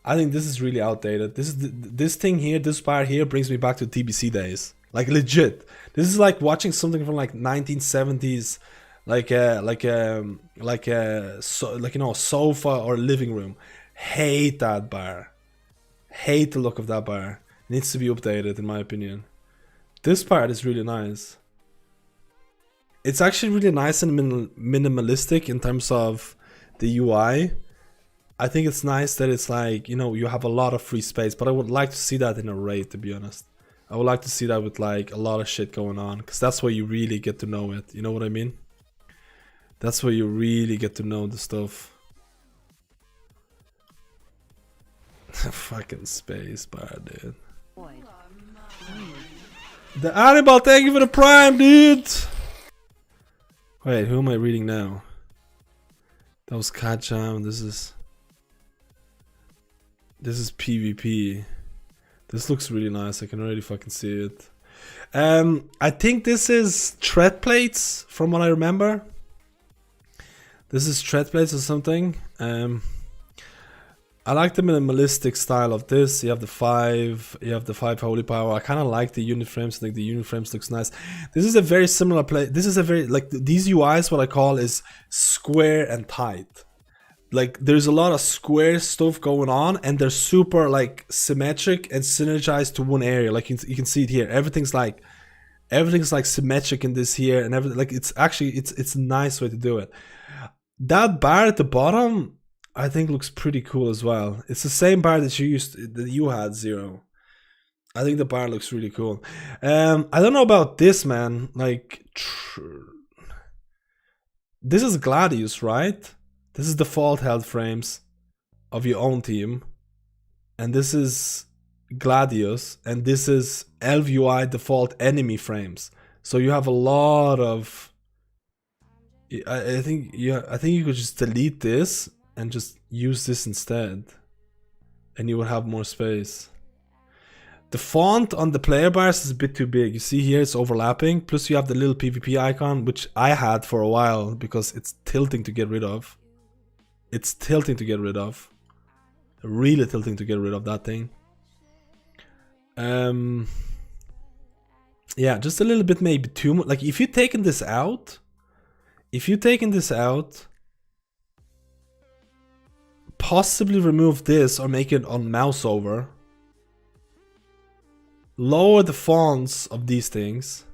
I think this is really outdated. This thing here, this bar here brings me back to TBC days. Like legit. This is like watching something from like 1970s, like you know, sofa or living room. Hate that bar. Hate the look of that bar. Needs to be updated in my opinion. This part is really nice. It's actually really nice and minimalistic in terms of the UI. I think it's nice that it's like, you know, you have a lot of free space, but I would like to see that in a raid, to be honest. I would like to see that with like a lot of shit going on, because that's where you really get to know it. You know what I mean? That's where you really get to know the stuff. Fucking space bar, dude. Void. The animal, thank you for the prime, dude. Wait, who am I reading now? That was Kacham. This is PvP. This looks really nice. I can already fucking see it. I think this is tread plates, from what I remember. This is tread plates or something. I like the minimalistic style of this. You have the five holy power. I kind of like the unit frames. I think the unit frames looks nice. This is a very similar play. This is a very, like, these UIs, what I call is square and tight. Like there's a lot of square stuff going on, and they're super like symmetric and synergized to one area. Like you can see it here. Everything's like symmetric in this here, and everything. Like it's actually it's a nice way to do it. That bar at the bottom, I think looks pretty cool as well. It's the same bar that you had, Zero. I think the bar looks really cool. I don't know about this, man. Like this is Gladius, right? This is default health frames of your own team, and this is Gladius, and this is LVI default enemy frames. So you have a lot of. I think you could just delete this and just use this instead, and you will have more space. The font on the player bars is a bit too big. You see here it's overlapping. Plus you have the little PvP icon, which I had for a while because it's tilting to get rid of. It's tilting to get rid of. Really tilting to get rid of that thing. Yeah, just a little bit, maybe too much. Like if you've taken this out, possibly remove this or make it on mouse over. Lower the fonts of these things.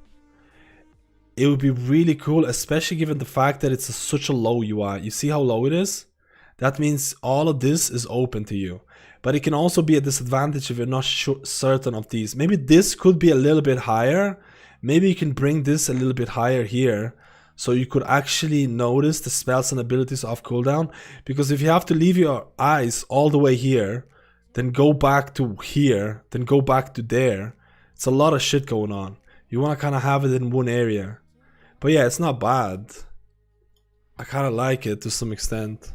It would be really cool, especially given the fact that it's such a low UI. You see how low it is? That means all of this is open to you. But it can also be a disadvantage if you're not certain of these. Maybe this could be a little bit higher. Maybe you can bring this a little bit higher here, so you could actually notice the spells and abilities off cooldown. Because if you have to leave your eyes all the way here, then go back to here, then go back to there, it's a lot of shit going on. You want to kind of have it in one area. But yeah, it's not bad. I kind of like it to some extent.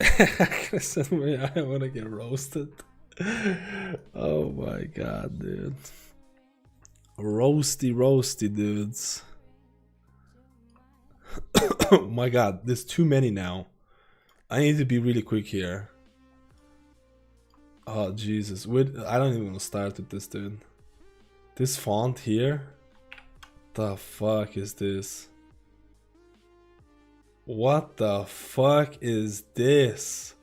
I want to get roasted. Oh my god, dude. Roasty dudes. Oh my god, there's too many now. I need to be really quick here. Oh Jesus, I don't even want to start with this, dude. This font here. The fuck is this? What the fuck is this?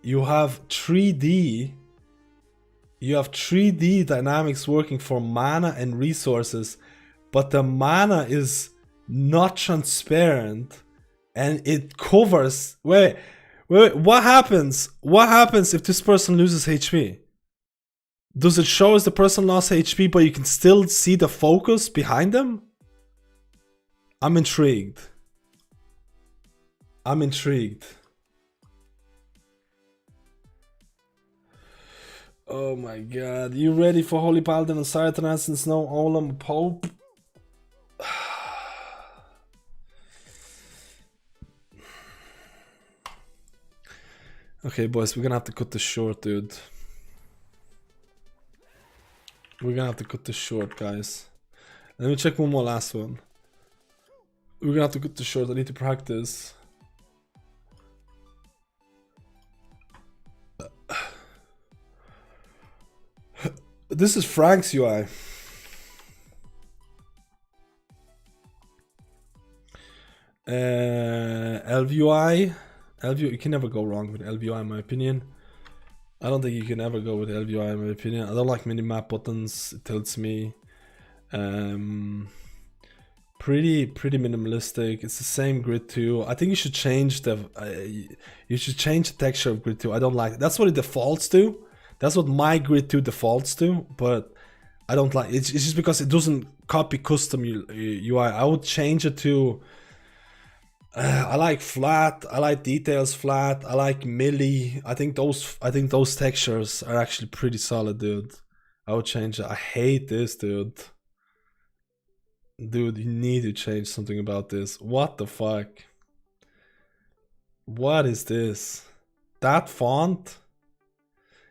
you have 3D. You have 3D dynamics working for mana and resources, but the mana is not transparent and it covers. Wait, what happens? What happens if this person loses HP? Does it show as the person lost HP, but you can still see the focus behind them? I'm intrigued. I'm intrigued. Oh my god. You ready for Holy Paladin and Sarathana since no Olam Pope? Okay, boys, we're gonna have to cut this short, dude. We're gonna have to cut this short, guys. Let me check one more last one. We're gonna have to cut this short. I need to practice. This is Frank's UI. LVUI. You can never go wrong with LVUI in my opinion. I don't think you can ever go with LVUI in my opinion. I don't like minimap buttons. It tilts me. Pretty minimalistic. It's the same grid 2. I think you should change the texture of grid 2. I don't like it. That's what it defaults to. That's what my grid 2 defaults to, but I don't like it. It's just because it doesn't copy custom UI. I would change it to I like flat, I like details flat, I like melee. I think those textures are actually pretty solid, dude. I would change it. I hate this, dude. Dude, you need to change something about this. What the fuck? What is this? That font?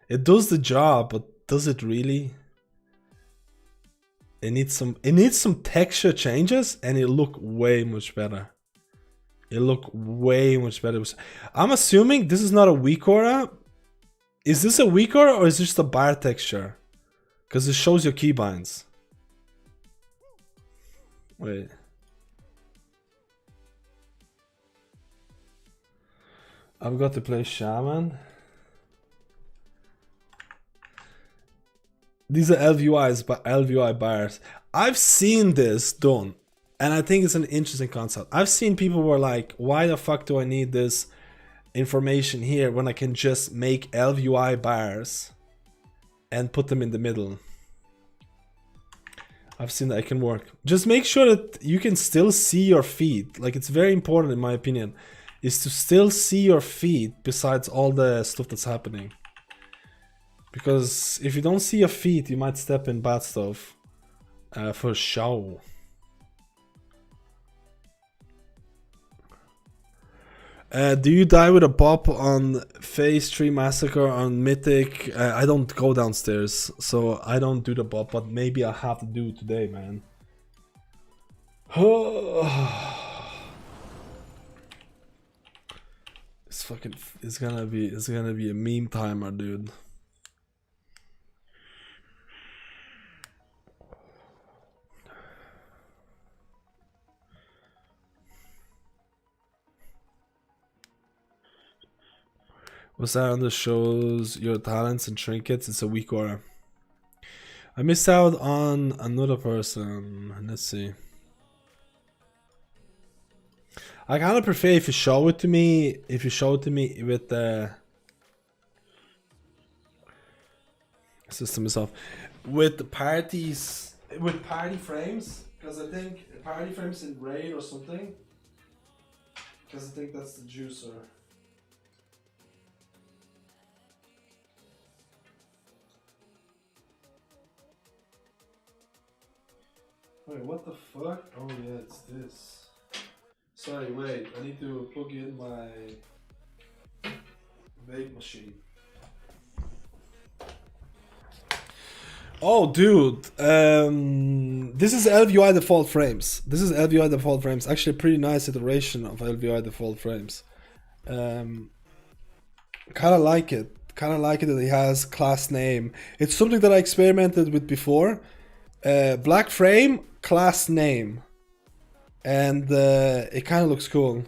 It does the job, but does it really? It needs some texture changes and it'll look way much better. It'll look way much better. I'm assuming this is not a weak aura. Is this a weak aura or is this just a bar texture? Because it shows your keybinds. Wait. I've got to play Shaman. These are LVUIs, but LVUI bars. I've seen this done, and I think it's an interesting concept. I've seen people who are like, why the fuck do I need this information here when I can just make LVUI bars and put them in the middle? I've seen that it can work. Just make sure that you can still see your feet. Like, it's very important in my opinion, is to still see your feet besides all the stuff that's happening. Because if you don't see your feet, you might step in bad stuff. For show. Do you die with a bop on phase 3 massacre on mythic? I don't go downstairs, so I don't do the bop, but maybe I have to do it today, man. It's gonna be a meme timer, dude. What's that on the shows your talents and trinkets? It's a weak aura. I missed out on another person. Let's see. I kind of prefer if you show it to me. If you show it to me with the system is off, with the parties, with party frames, because I think party frames in raid or something. Because I think that's the juicer. Wait, what the fuck? Oh yeah, it's this. Sorry, wait, I need to plug in my vape machine. Oh dude, this is LVUI default frames. This is LVUI default frames. Actually a pretty nice iteration of LVUI default frames. Kinda like it. Kinda like it that it has class name. It's something that I experimented with before. Black frame, class name, and it kind of looks cool.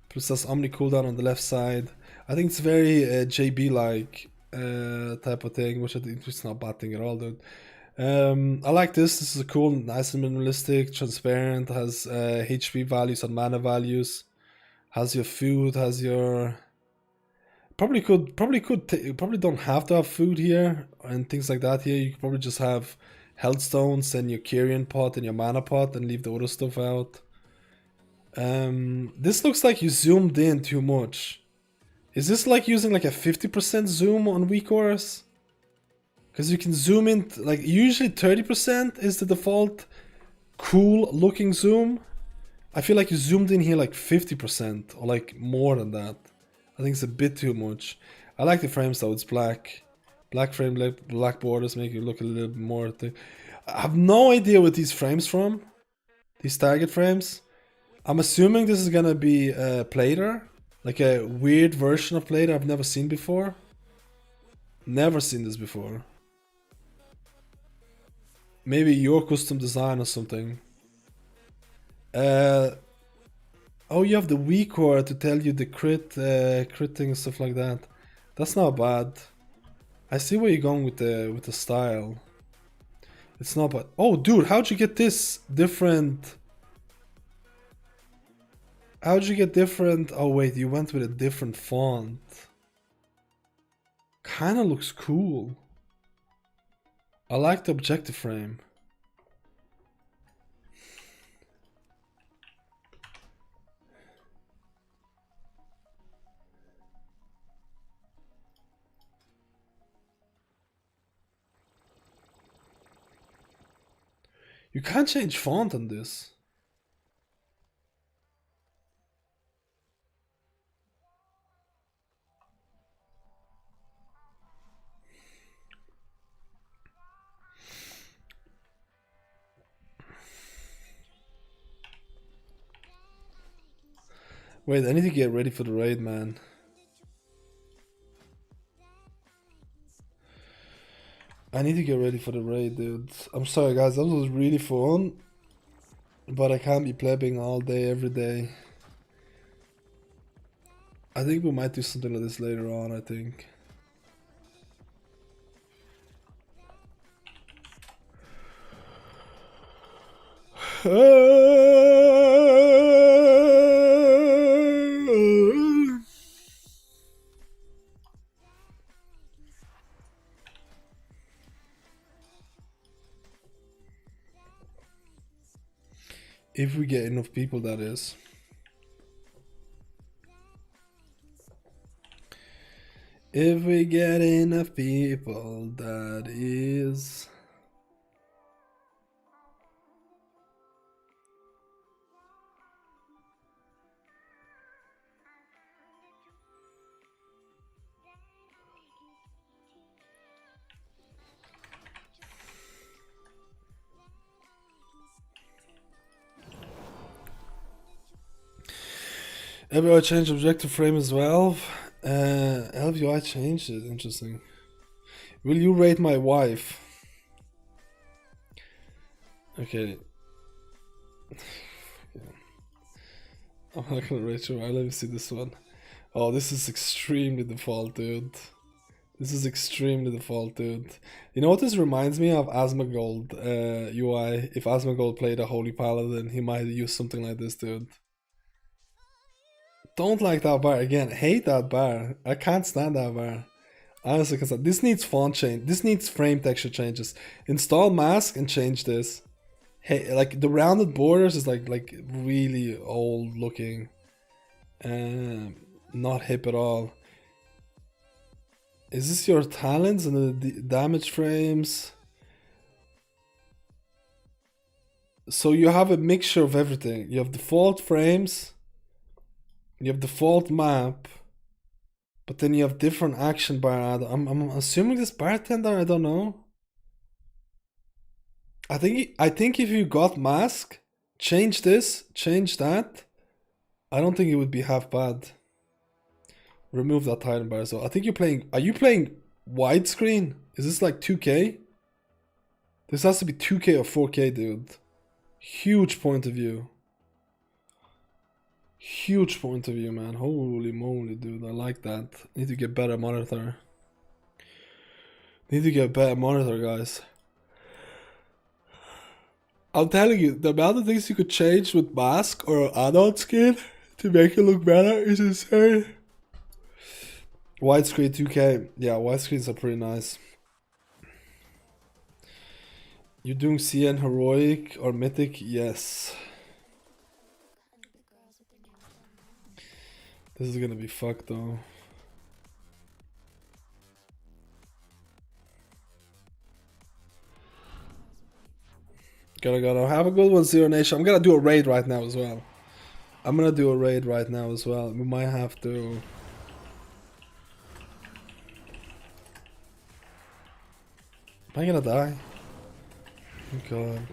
Plus that's Omni cooldown on the left side. I think it's very JB like type of thing, which I think it's not a bad thing at all, dude. I like this. This is a cool, nice and minimalistic, transparent. Has HP values and mana values. Has your food. Has your probably don't have to have food here and things like that here. You could probably just have health stones and your carrion pot and your mana pot and leave the other stuff out. This looks like you zoomed in too much. Is this like using like a 50% zoom on weak auras? Because you can zoom in, like usually 30% is the default cool looking zoom. I feel like you zoomed in here like 50% or like more than that. I think it's a bit too much. I like the frames though, it's black. Black frame, black borders make it look a little bit more. I have no idea what these frames from. These target frames. I'm assuming this is gonna be a Plater. Like a weird version of Plater I've never seen before. Never seen this before. Maybe your custom design or something. Oh, you have the weak aura to tell you the critting and stuff like that. That's not bad. I see where you're going with the style. It's not bad. Oh, dude, how'd you get this different? How'd you get different? Oh wait, you went with a different font. Kinda looks cool. I like the objective frame. You can't change font on this. Wait, I need to get ready for the raid, man. I need to get ready for the raid, dude. I'm sorry, guys. That was really fun. But I can't be plebbing all day, every day. I think we might do something like this later on, I think. If we get enough people, that is. If we get enough people, that is. Maybe I changed objective frame as well. LVI changed it. Interesting. Will you rate my wife? Okay. I'm not gonna rate you. Let me see this one. Oh, this is extremely default, dude. This is extremely default, dude. You know what this reminds me of? Asmongold UI. If Asmongold played a Holy Paladin, he might use something like this, dude. Don't like that bar again. Hate that bar. I can't stand that bar. Honestly, because this needs font change. This needs frame texture changes. Install mask and change this. Hey, like the rounded borders is like really old looking. Not hip at all. Is this your talents and the damage frames? So you have a mixture of everything. You have default frames. You have default map, but then you have different action bar. I'm assuming this bartender. I don't know. I think if you got mask, change this, change that. I don't think it would be half bad. Remove that titan bar. So I think you're playing. Are you playing widescreen? Is this like 2K? This has to be 2K or 4K, dude. Huge point of view. huge point of view, man. Holy moly, dude. I like that. Need to get better monitor. Need to get better monitor, guys. I'm telling you, the amount of things you could change with mask or add-on skin to make it look better is insane. Widescreen 2K. Yeah, widescreens are pretty nice. You doing CN heroic or mythic? Yes. This is gonna be fucked though. Gotta have a good one, Zero Nation. I'm gonna do a raid right now as well. We might have to. Am I gonna die? Oh god.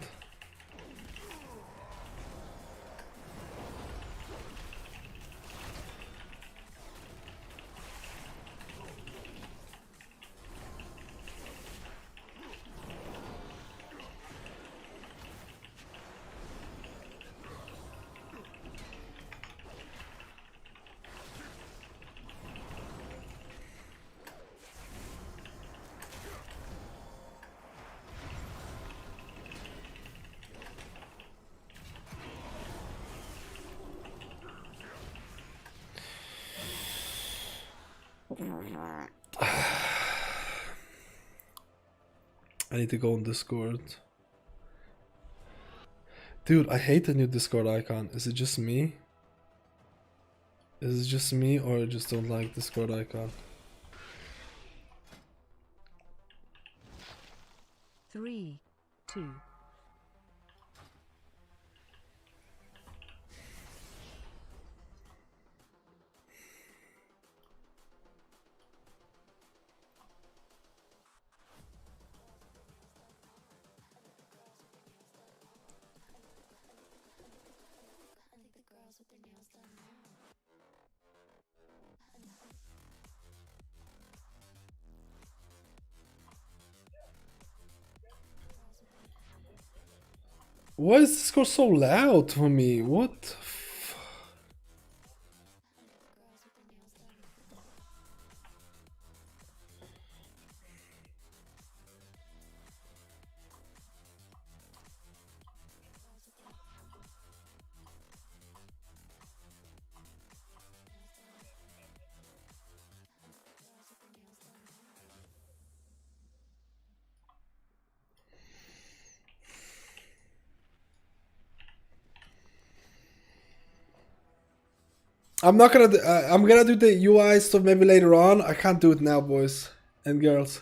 I need to go on Discord. Dude, I hate the new Discord icon. Is it just me? Is it just me or I just don't like Discord icon? 3, 2. Why is Discord so loud for me? What? I'm not gonna. I'm gonna do the UI stuff maybe later on. I can't do it now, boys and girls.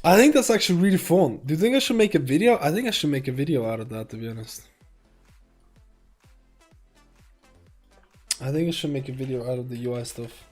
I think that's actually really fun. Do you think I should make a video? I think I should make a video out of that, to be honest. I think I should make a video out of the UI stuff.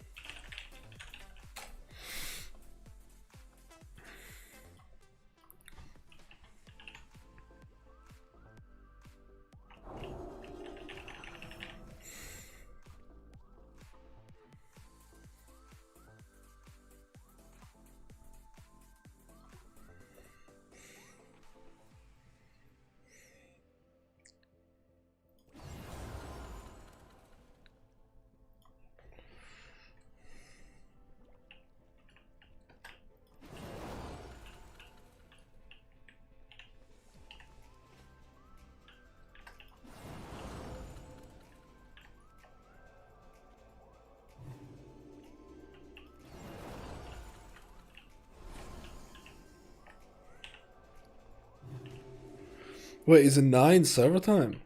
Wait, is it 9 server time?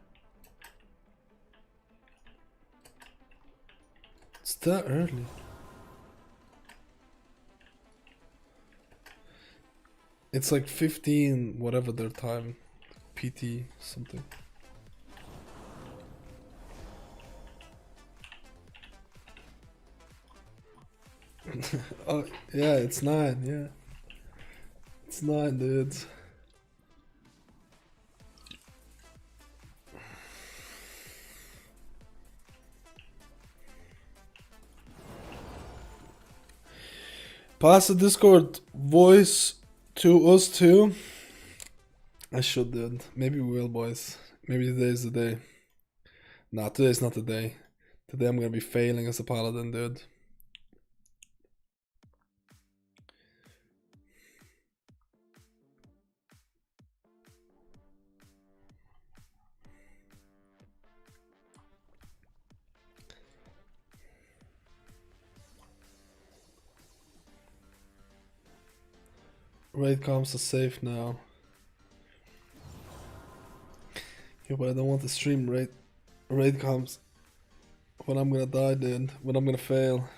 It's that early. It's like 15, whatever their time. PT something. Oh, yeah, it's 9, yeah. It's 9, dudes. Pass the Discord voice to us too. I should, dude. Maybe we will, boys. Maybe today's the day. Nah, today's not the day. Today I'm gonna be failing as a paladin, dude. Raid comms are safe now. Yeah, but I don't want to stream raid comms when I'm gonna die, dude. When I'm gonna fail.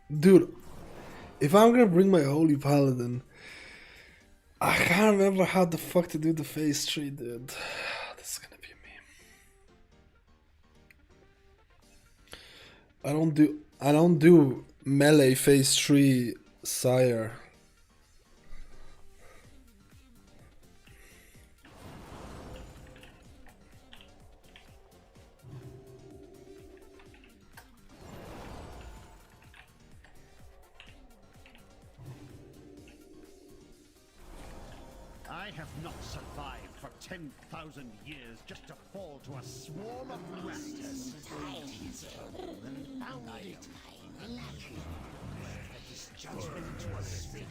Dude, if I'm gonna bring my holy paladin, I can't remember how the fuck to do the phase 3, dude. This is gonna be me. I don't do melee phase 3 sire. I have not survived for 10,000 years just to fall to a swarm of rats. And found it. His judgment was fit.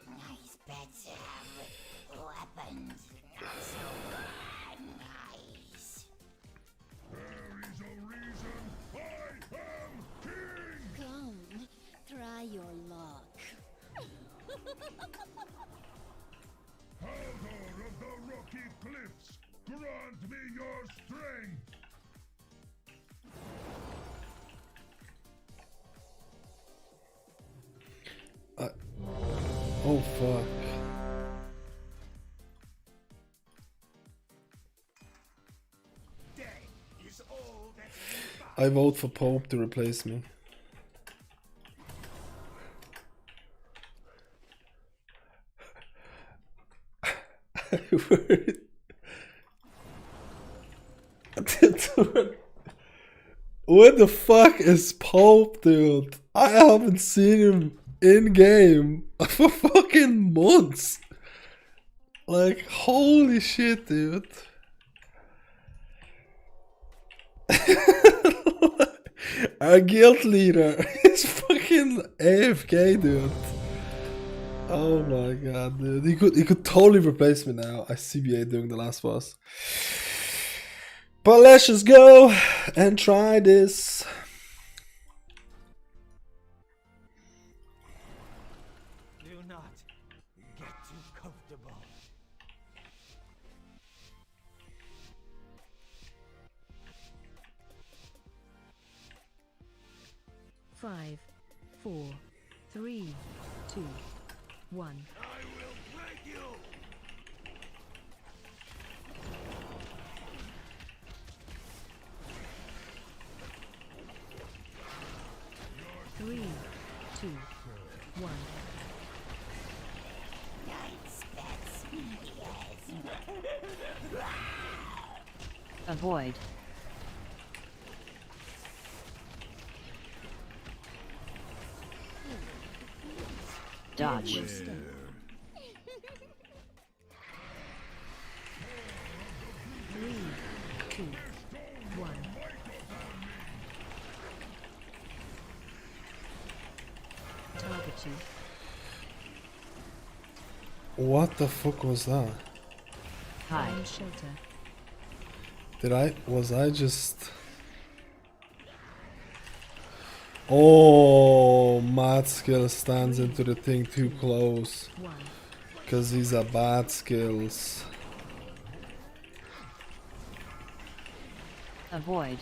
Nice bets, weapons, not so nice. There is a reason I am king! Come, try your luck. Haldor of the rocky cliffs, grant me your strength! Oh fuck. I vote for Pope to replace me. Where the fuck is Pope, dude? I haven't seen him in game for fucking months. Like, holy shit, dude. Our guild leader is fucking AFK, dude. Oh my god, dude. He could totally replace me now. I CBA doing the last boss. But let's just go and try this. Do not get too comfortable. Five, 4, 3, 2, 1. I will break you. 3, 2, 1. Avoid. Dodge. 3, 2, 1. Target you. What the fuck was that? Find shelter. Was I just... Oh, mad skill stands into the thing too close. Cause these are bad skills. Avoid.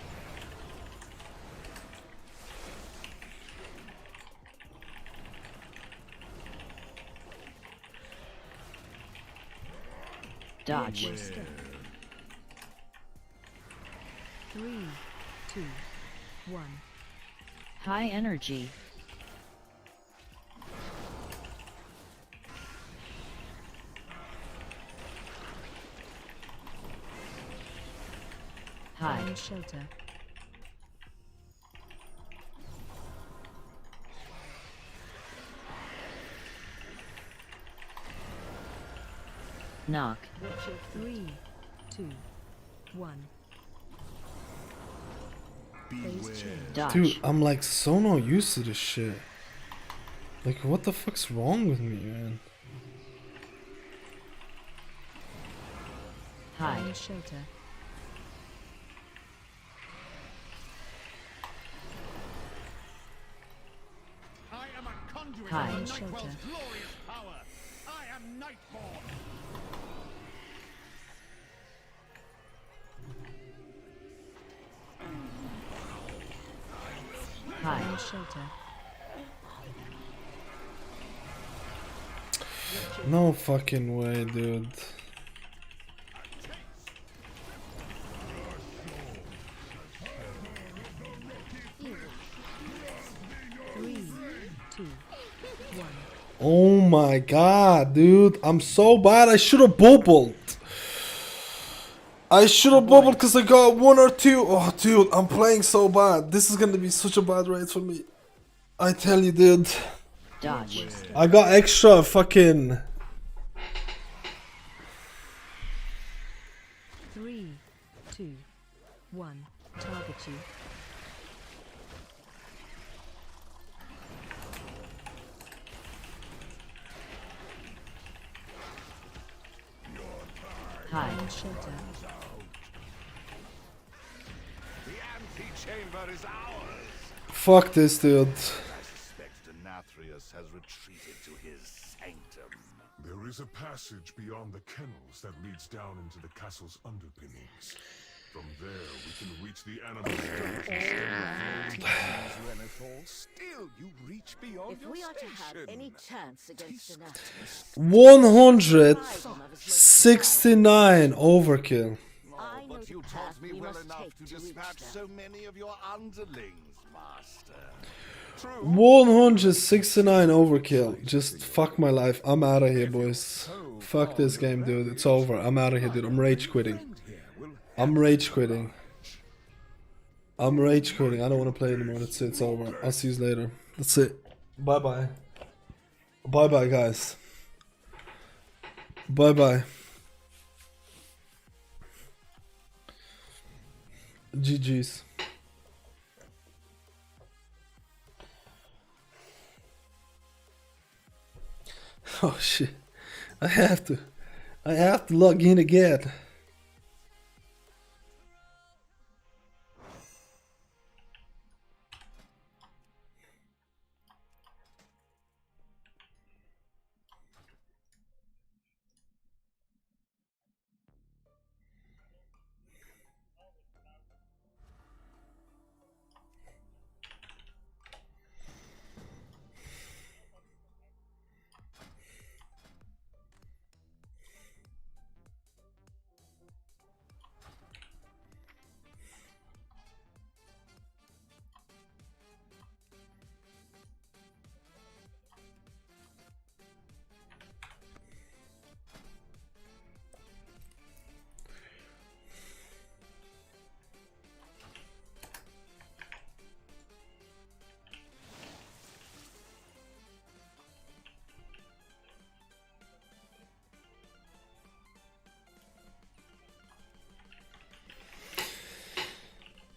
Dodge. 3, 2, 1. High energy. High. Find shelter. Knock. 3, 2, 1. Dodge. Dude, I'm like so not used to this shit. Like, what the fuck's wrong with me, man? High. Find shelter. I am a conduit High. of the Shelter. Nightwell's glorious power. I am Nightborn. High. Find shelter. No fucking way, dude. Three, 2, 1. Oh my god, dude. I'm so bad. I should have bubbled. I should have bubbled because I got 1 or 2. Oh, dude, I'm playing so bad. This is going to be such a bad raid for me. I tell you, dude. Dodge. I got extra fucking... 3, 2, 1. Target you. High. Find shelter. The antechamber is ours. Fuck this, dude. I suspect Denathrius has retreated to his sanctum. There is a passage beyond the kennels that leads down into the castle's underpinnings. From there, we can reach the animal dungeons. Still, you reach beyond If your we are to station. have any chance against Denathrius, 169 overkill. Oh, but you taught me well enough to dispatch so many of your underlings, Master. 169 overkill. Just fuck my life. I'm out of here, boys. Fuck this game, dude. It's over. I'm out of here, dude. I'm rage quitting. I'm rage quitting. I'm rage quitting. I don't want to play anymore. That's it. It's over. I'll see you later. That's it. Bye bye. Bye bye, guys. Bye bye. GG's. Oh shit. I have to log in again.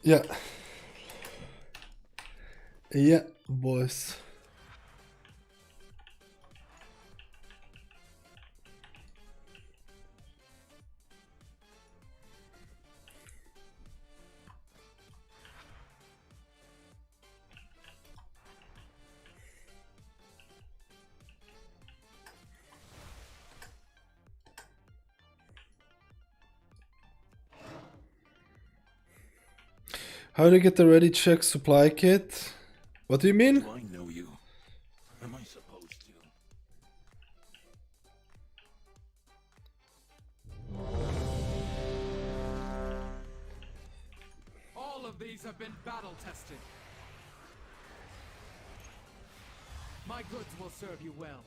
Yeah. Yeah, boys. How do you get the ready check supply kit? What do you mean? Do I know you? Am I supposed to? All of these have been battle tested. My goods will serve you well.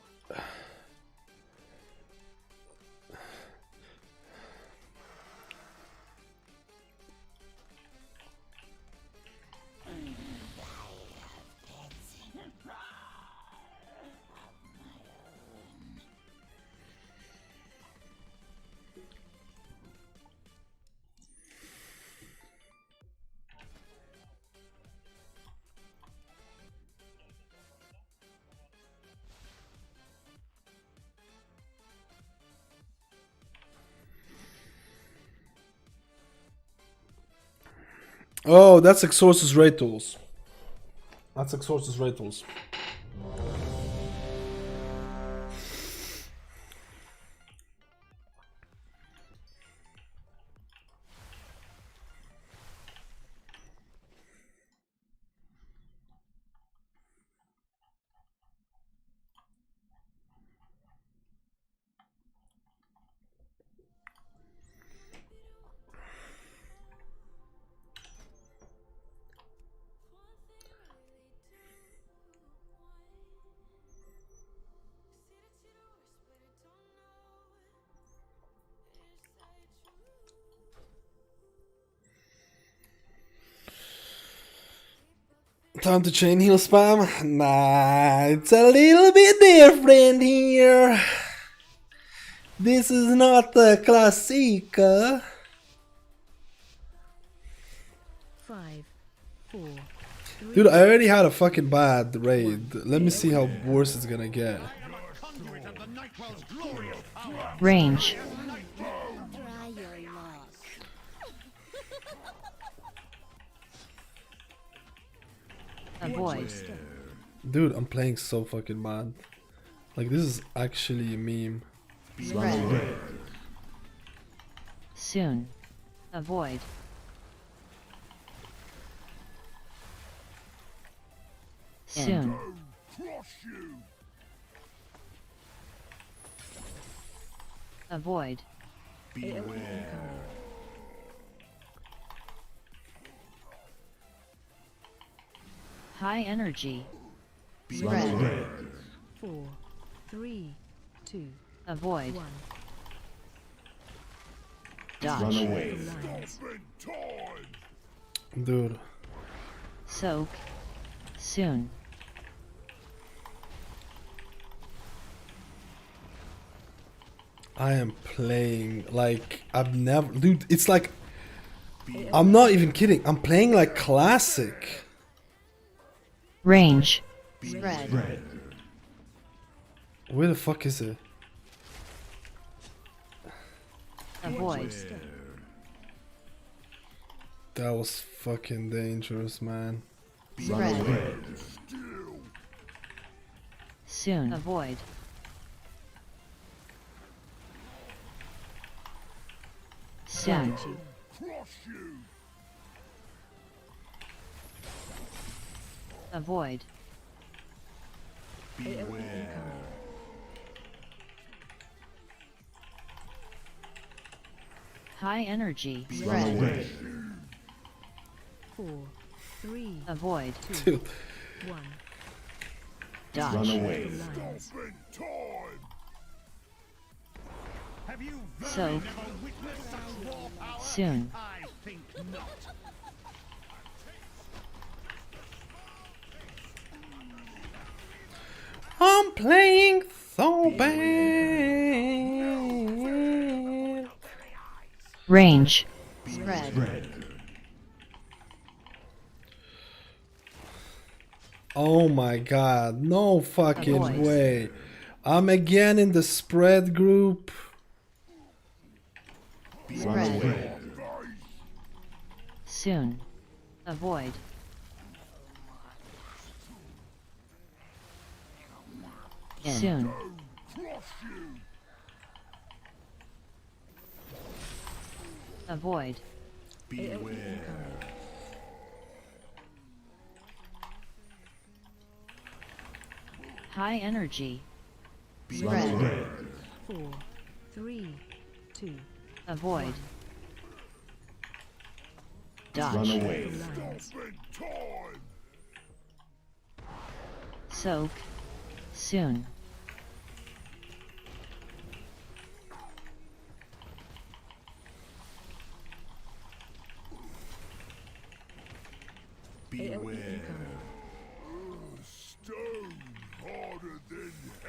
Oh, that's Exorcist raid tools. That's Exorcist raid tools. Time to chain heal spam? Nah, it's a little bit different here. This is not the classic. 5, 4, 3. Dude, I already had a fucking bad raid. Let me see how worse it's gonna get. Range. Try your luck. Avoid. Dude, I'm playing so fucking bad. Like, this is actually a meme. Soon. Avoid. Soon. Avoid. High energy. Spread. 4, 3, 2, Avoid. 1. Dodge. Lines. Dude. Soak. Soon. I am playing like I've never, dude. It's like I'm not even kidding. I'm playing like classic. Range. Spread. Where the fuck is it? Avoid. That was fucking dangerous, man. Spread. Soon. Avoid. Soon. Avoid. High energy. Spread. 4, 3, Avoid. 2, 1. Dodge. Lines. Have you So. never witnessed such raw power? Soon. I think not. I'm playing so bad. Range. Spread. Oh my god, no fucking Avoid. way. I'm again in the spread group. Spread. Soon. Avoid. Soon. Avoid. High energy. Spread. 4, 3, 2, Avoid. Dodge. lines. Soak. Soon.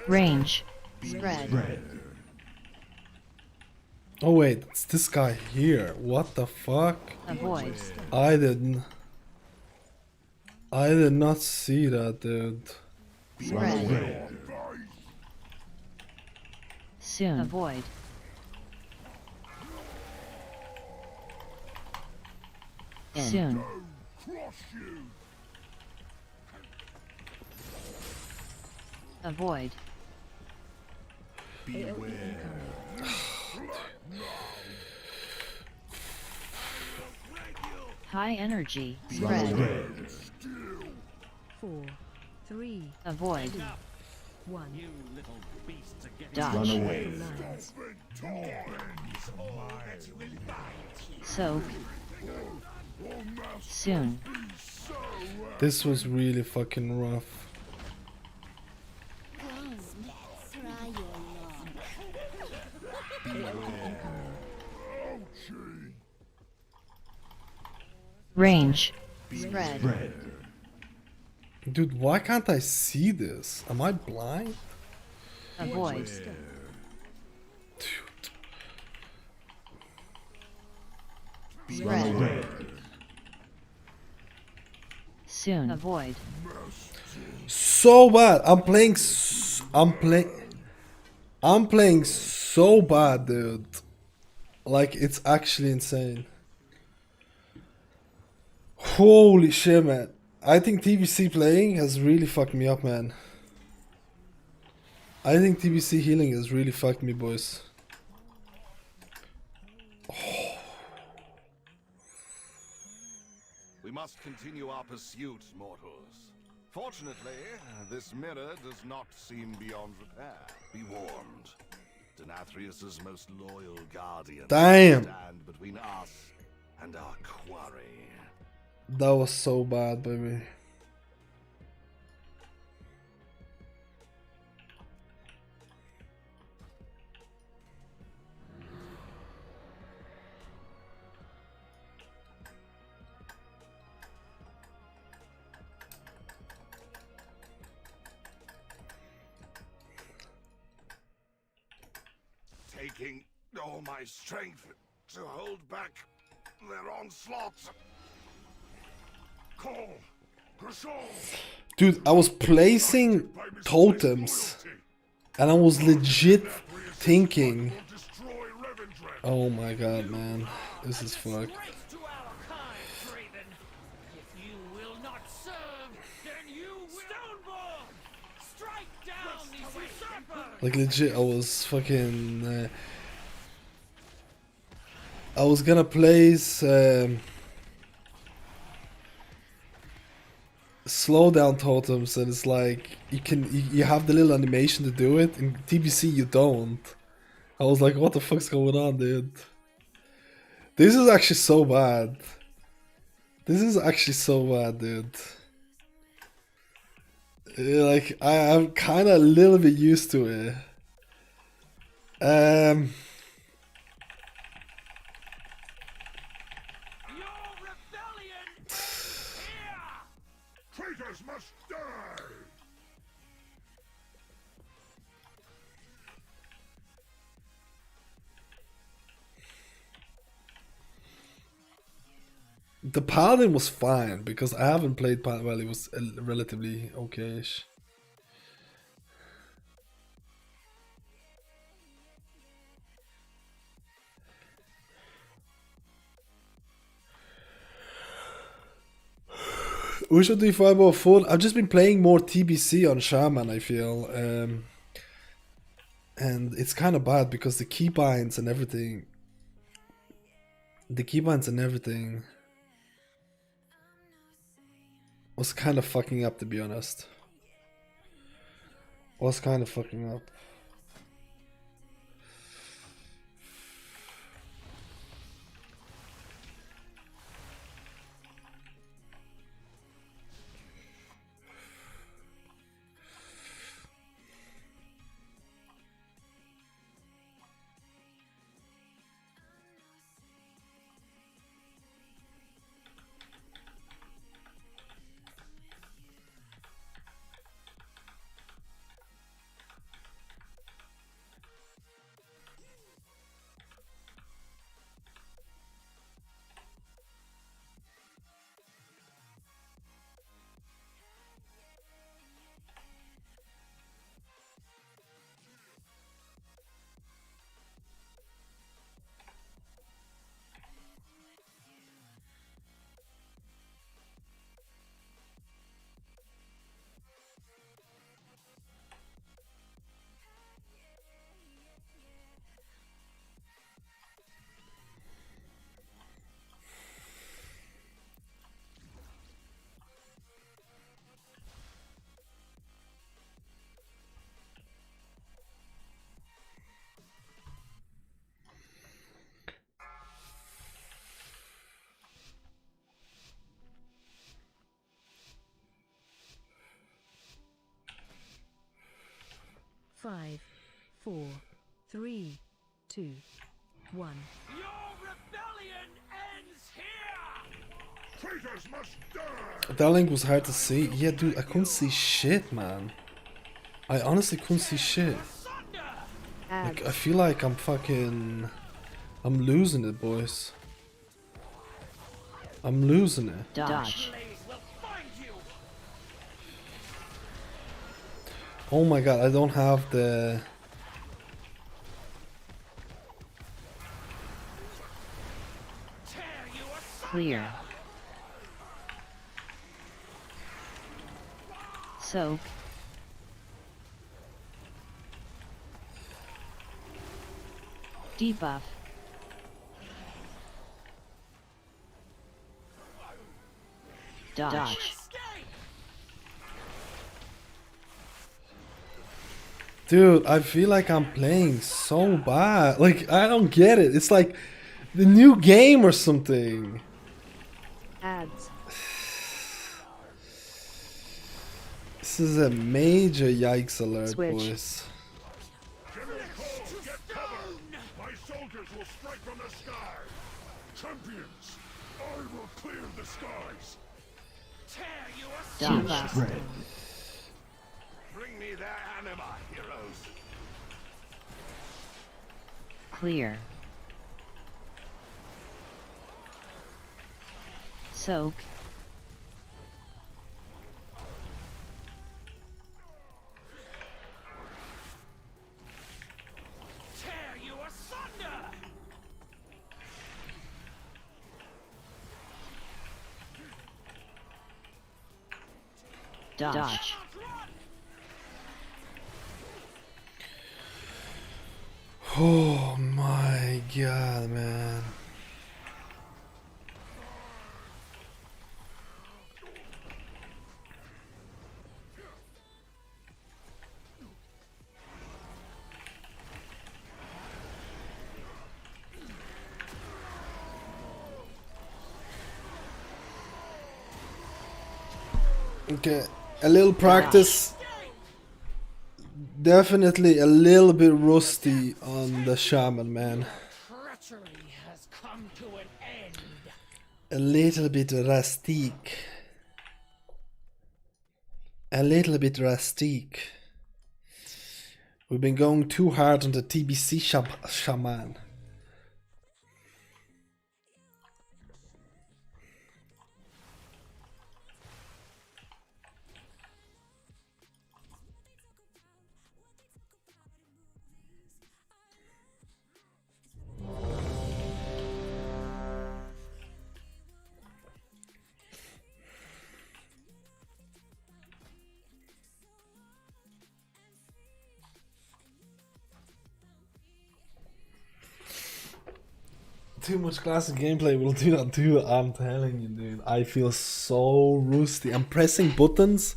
Range. Spread. Oh wait, it's this guy here. What the fuck? Avoid. I did not see that, dude. Spread. Soon. Avoid. Soon. Avoid. High energy. Spread. 4, 3, Avoid. 1. Dodge. Lines. Soak. Soon. This was really fucking rough. Range. Spread. Dude, why can't I see this? Am I blind? Avoid. Spread. Soon. Avoid. So bad. I'm playing so bad, dude. Like, it's actually insane. Holy shit, man. I think TBC playing has really fucked me up, man. I think TBC healing has really fucked me, boys. We must continue our pursuit, mortals. Fortunately, this mirror does not seem beyond repair. Be warned. Denathrius's most loyal guardian Damn. stand between us and our quarry. That was so bad, baby. lacking all my strength to hold back their onslaughts. Call, Dude, I was placing totems and I was legit thinking, oh my god, man, this is fucked. Like legit, I was fucking. I was gonna place slowdown totems, and it's like you have the little animation to do it. In TBC, you don't. I was like, what the fuck's going on, dude? This is actually so bad. This is actually so bad, dude. Like I'm kind of a little bit used to it. Traitors must die! The Paladin was fine because I haven't played Paladin. Well, it was relatively okay-ish. We should do 5 more fun. I've just been playing more TBC on Shaman, I feel. And it's kind of bad because the keybinds and everything. The keybinds and everything was kind of fucking up, to be honest. Was kind of fucking up. Five, 4, 3, 2, 1. Your rebellion ends here! Traitors must die! That link was hard to see. Yeah, dude, I couldn't see shit, man. I honestly couldn't see shit. Like, I feel like I'm losing it, boys. I'm losing it. Dodge. Oh my god, I don't have the... Clear. Soak. Debuff. Dodge. Dude, I feel like I'm playing so bad. Like, I don't get it. It's like the new game or something. Ads. This is a major yikes alert, Switch. boys. General Cole, get cover! My soldiers will strike from the sky! Champions, I will clear the skies! Dodge. Bring me their anima, heroes. Clear. Soak. Tear you asunder! Dodge. Oh my god, man. Okay, a little practice. Definitely a little bit rusty on the Shaman, man. Treachery has come to an end. A little bit rustic. A little bit rustic. We've been going too hard on the TBC Shaman. Too much classic gameplay will do that too, I'm telling you, dude. I feel so rusty. I'm pressing buttons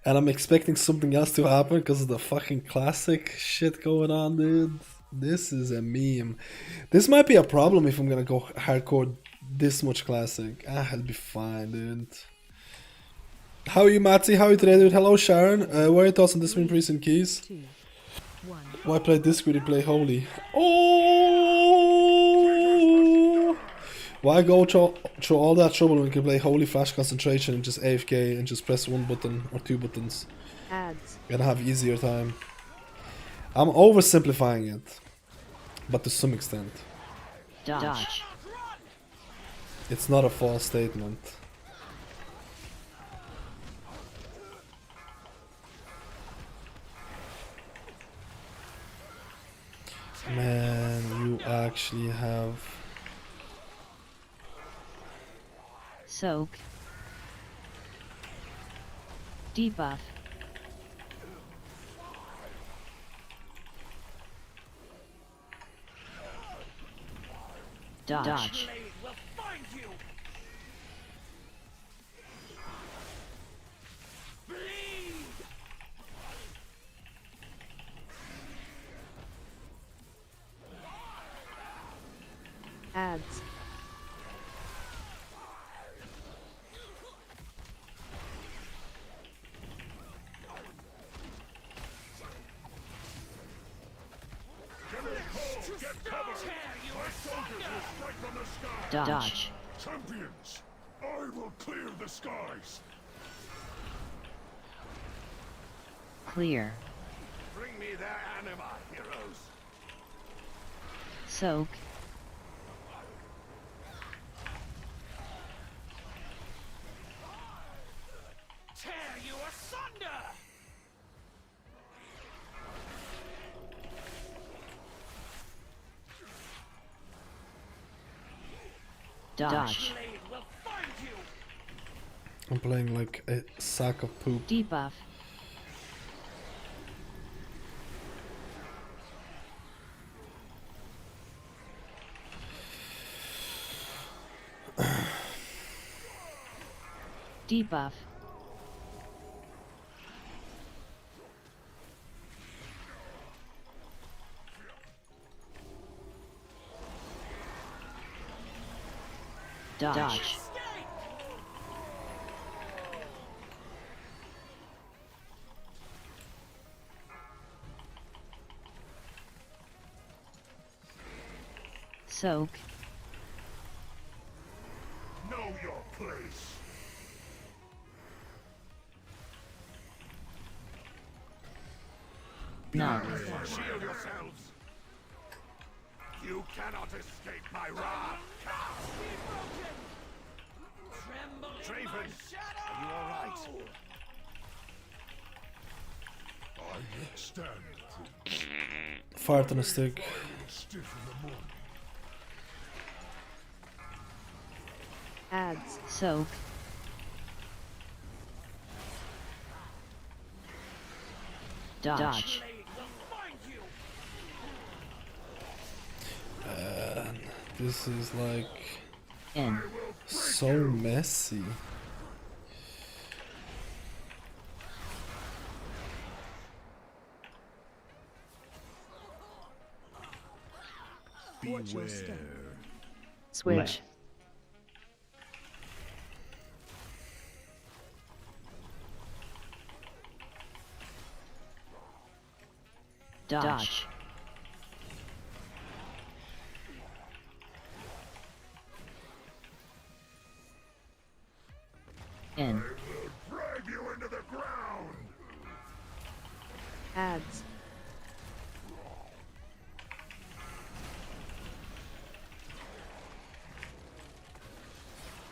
and I'm expecting something else to happen because of the fucking classic shit going on, dude. This is a meme. This might be a problem if I'm gonna go hardcore this much classic. I'll be fine, dude. How are you, Matty? How are you today, dude? Hello, Sharon. What are your thoughts on this win, Priest and Keys? 2, 1. Why play Discord? You play Holy. Oh! Why go through all that trouble when you can play Holy Flash Concentration and just AFK and just press one button or two buttons Ads. and have easier time? I'm oversimplifying it, but to some extent. Dodge. It's not a false statement. Man, you actually have... Soak. Debuff. Dodge. Will find you. Bleed. Ads. Dodge. Champions, I will clear the skies. Clear. Bring me their anima, heroes. Soak. Tear you asunder. Dodge. Blade will find you. I'm playing like a sack of poop. Debuff. Debuff. Dodge. Soak. Know your place. No. Shield yourselves. You cannot escape my wrath. Draven, are you alright? I stand Fart on a stick. stiff in the morning. Ads. Soak. Dodge. This is like In. so messy. Beware. Switch. Dodge. In. Drag you into the ground. Ads.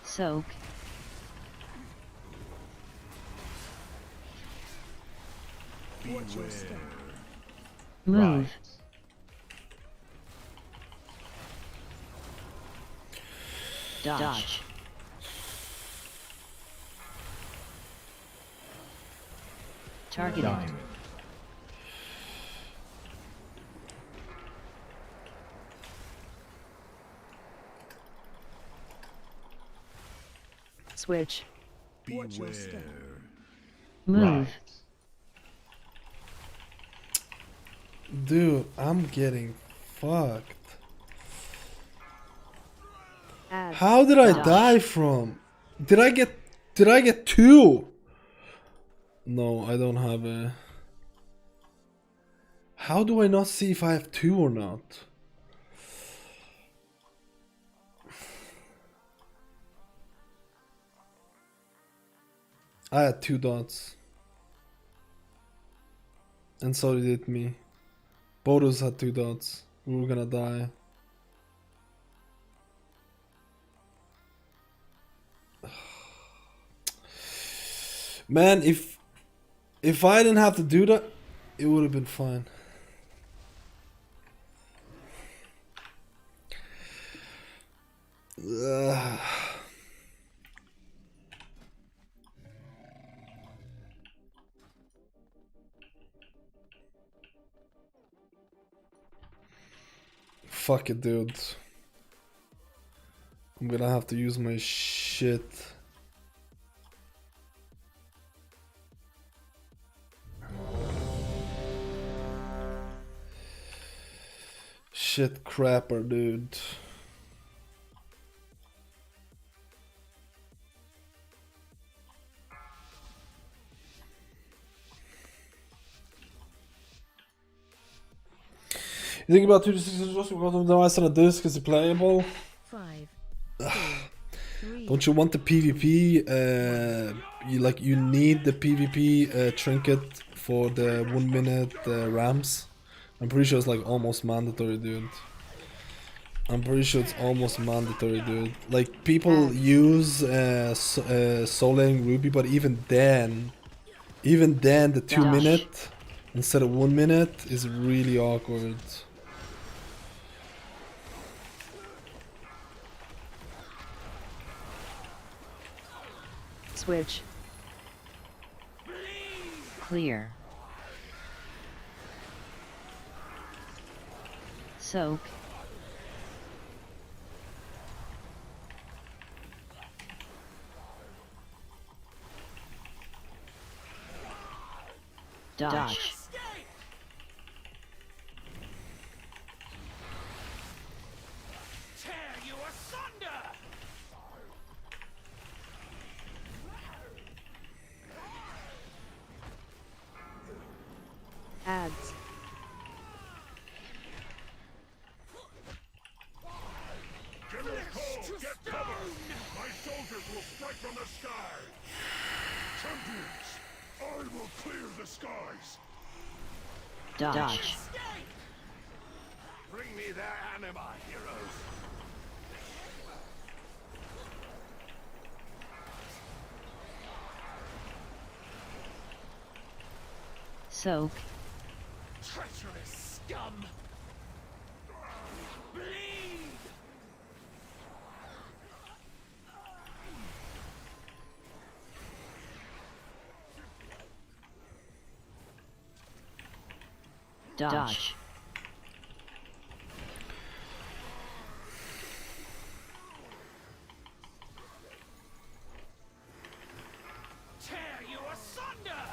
Soak. Move. Dodge. Targeted. Switch. Beware. Move. Dude, I'm getting fucked. Ads. How did I Dodge. die from? Did I get two? No, I don't have a. How do I not see if I have two or not? I had 2 dots. And so did me. Both of us had 2 dots. We were gonna die. Man, if I didn't have to do that, it would have been fine. Ugh. Fuck it, dude. I'm gonna have to use my shit. Shit crapper, dude. You think about 2 to 6 just because of the device on a disc, is it playable? 5. Don't you want the PvP? You need the PvP trinket for the 1 minute rams. I'm pretty sure it's like almost mandatory, dude. I'm pretty sure it's almost mandatory, dude. Like people use Soling Ruby, but even then the 2 minute instead of 1 minute is really awkward. Switch. Clear. Soak. Dodge. Tear you asunder! Ads. General Cole, get cover! My soldiers will strike from the sky! Champions, I will clear the skies! Dodge. Bring me their anima, heroes. Soak. Treacherous scum! Bleed! Dodge. Tear you asunder!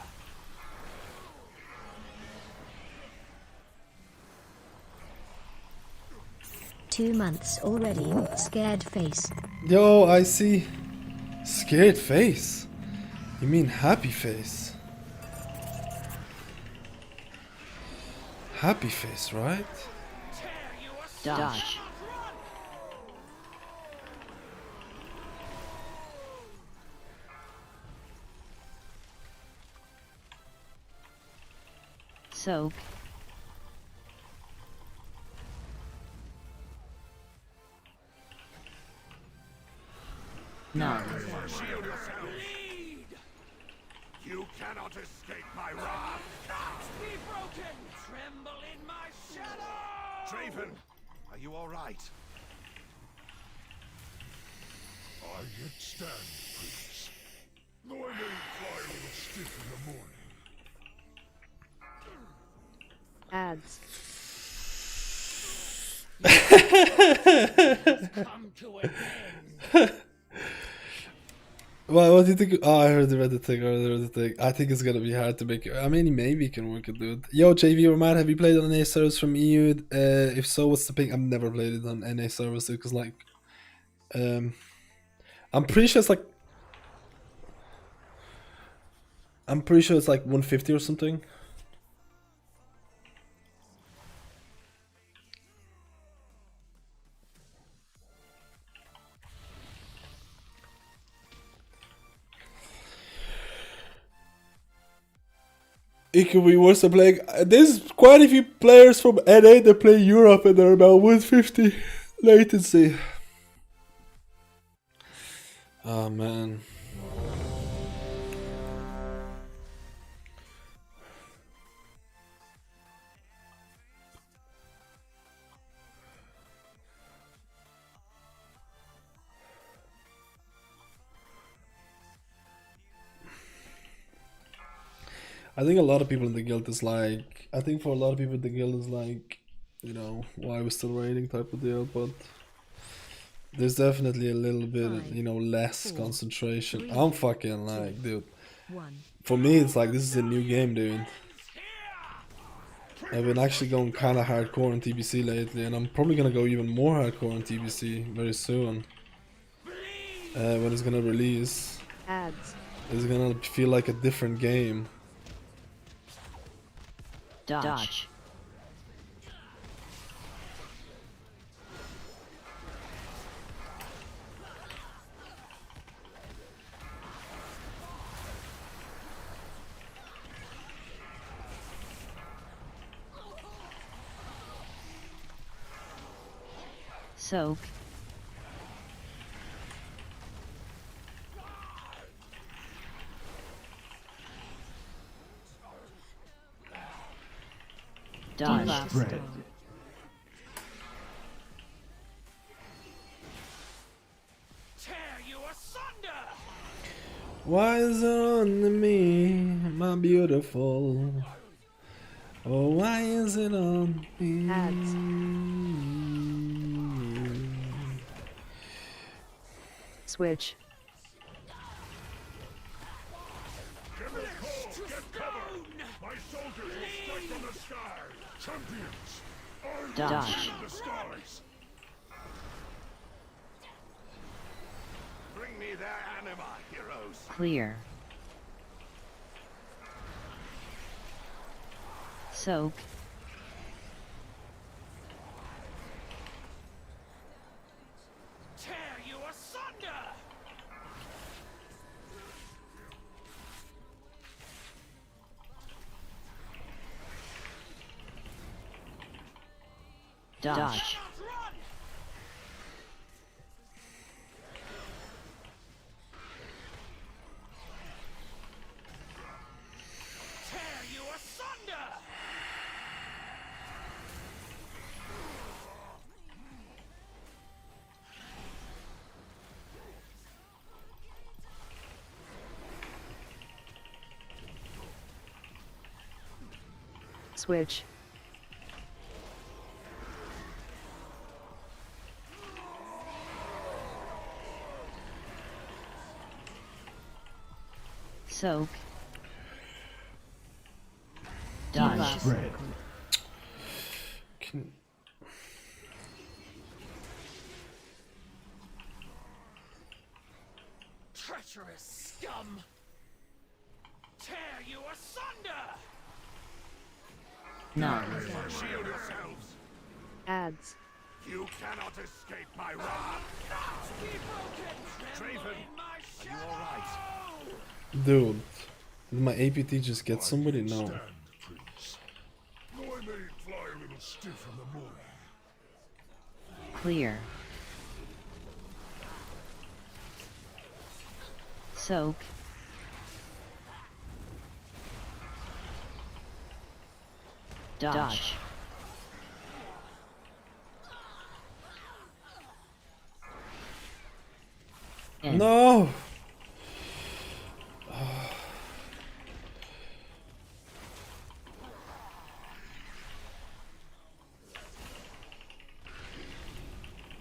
2 months already. Scared face. Yo, I see. Scared face? You mean happy face? Happy face, right? Dodge. Soak. No. Shield yourself. You cannot escape my wrath. Be broken! Tremble in my shadow! Draven, are you all right? I yet stand, Prince. Though I may fly a little stiff in the morning. Ads. Come to an end! Well, what do you think? Oh, I heard the Reddit thing. I think it's gonna be hard to make it. I mean, maybe you can work it, dude. Yo, JV or Matt, have you played on NA servers from EU? If so, what's the ping? I've never played it on NA servers, dude, because, like, I'm pretty sure it's like 150 or something. It could be worse than playing. There's quite a few players from NA that play Europe and they're about 150 latency. Oh man. I think a lot of people in the guild is like, for a lot of people the guild is like, you know, why we're still raiding type of deal, but there's definitely a little bit, you know, less concentration. I'm fucking like, dude, for me it's like, this is a new game, dude. I've been actually going kind of hardcore on TBC lately, and I'm probably gonna go even more hardcore on TBC very soon. When it's gonna release. Ads. It's gonna feel like a different game. Dodge. Soak. Dodge. Spread. Tear you asunder! Why is it on me, my beautiful? Oh, why is it on me? Ads. Switch. Get cover! My soldiers will strike from the sky! Champions! Dodge. The stars! Bring me their anima, heroes. Clear. Soak. Tear you asunder! Dodge. Tear you asunder! Switch. Soak. Dodge. Can... Treacherous scum! Tear you asunder! No. Shield yourselves. Ads. You cannot escape my wrath. Draven, are you alright? Dude, did my APT just get somebody? No. Stand, Prince. Though I may fly a little stiff in the morning. Clear. Soak. Dodge. In. No!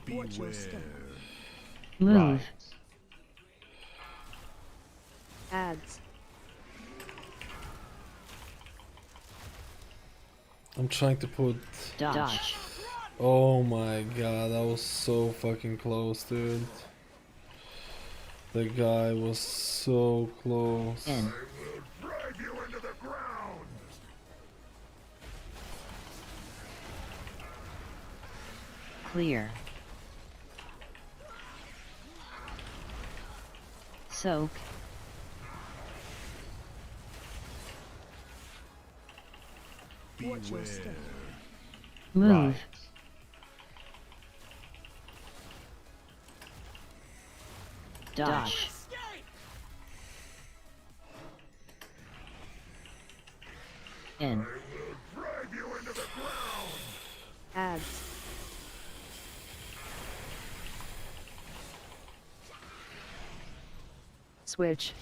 Beware. Move. Ads. I'm trying to put... Dodge. Oh my god, that was so fucking close, dude. The guy was so close. In. Drag you into the ground. Clear. Soak. Beware. Move. Dodge. In. Drag you into the ground. Ads. Switch.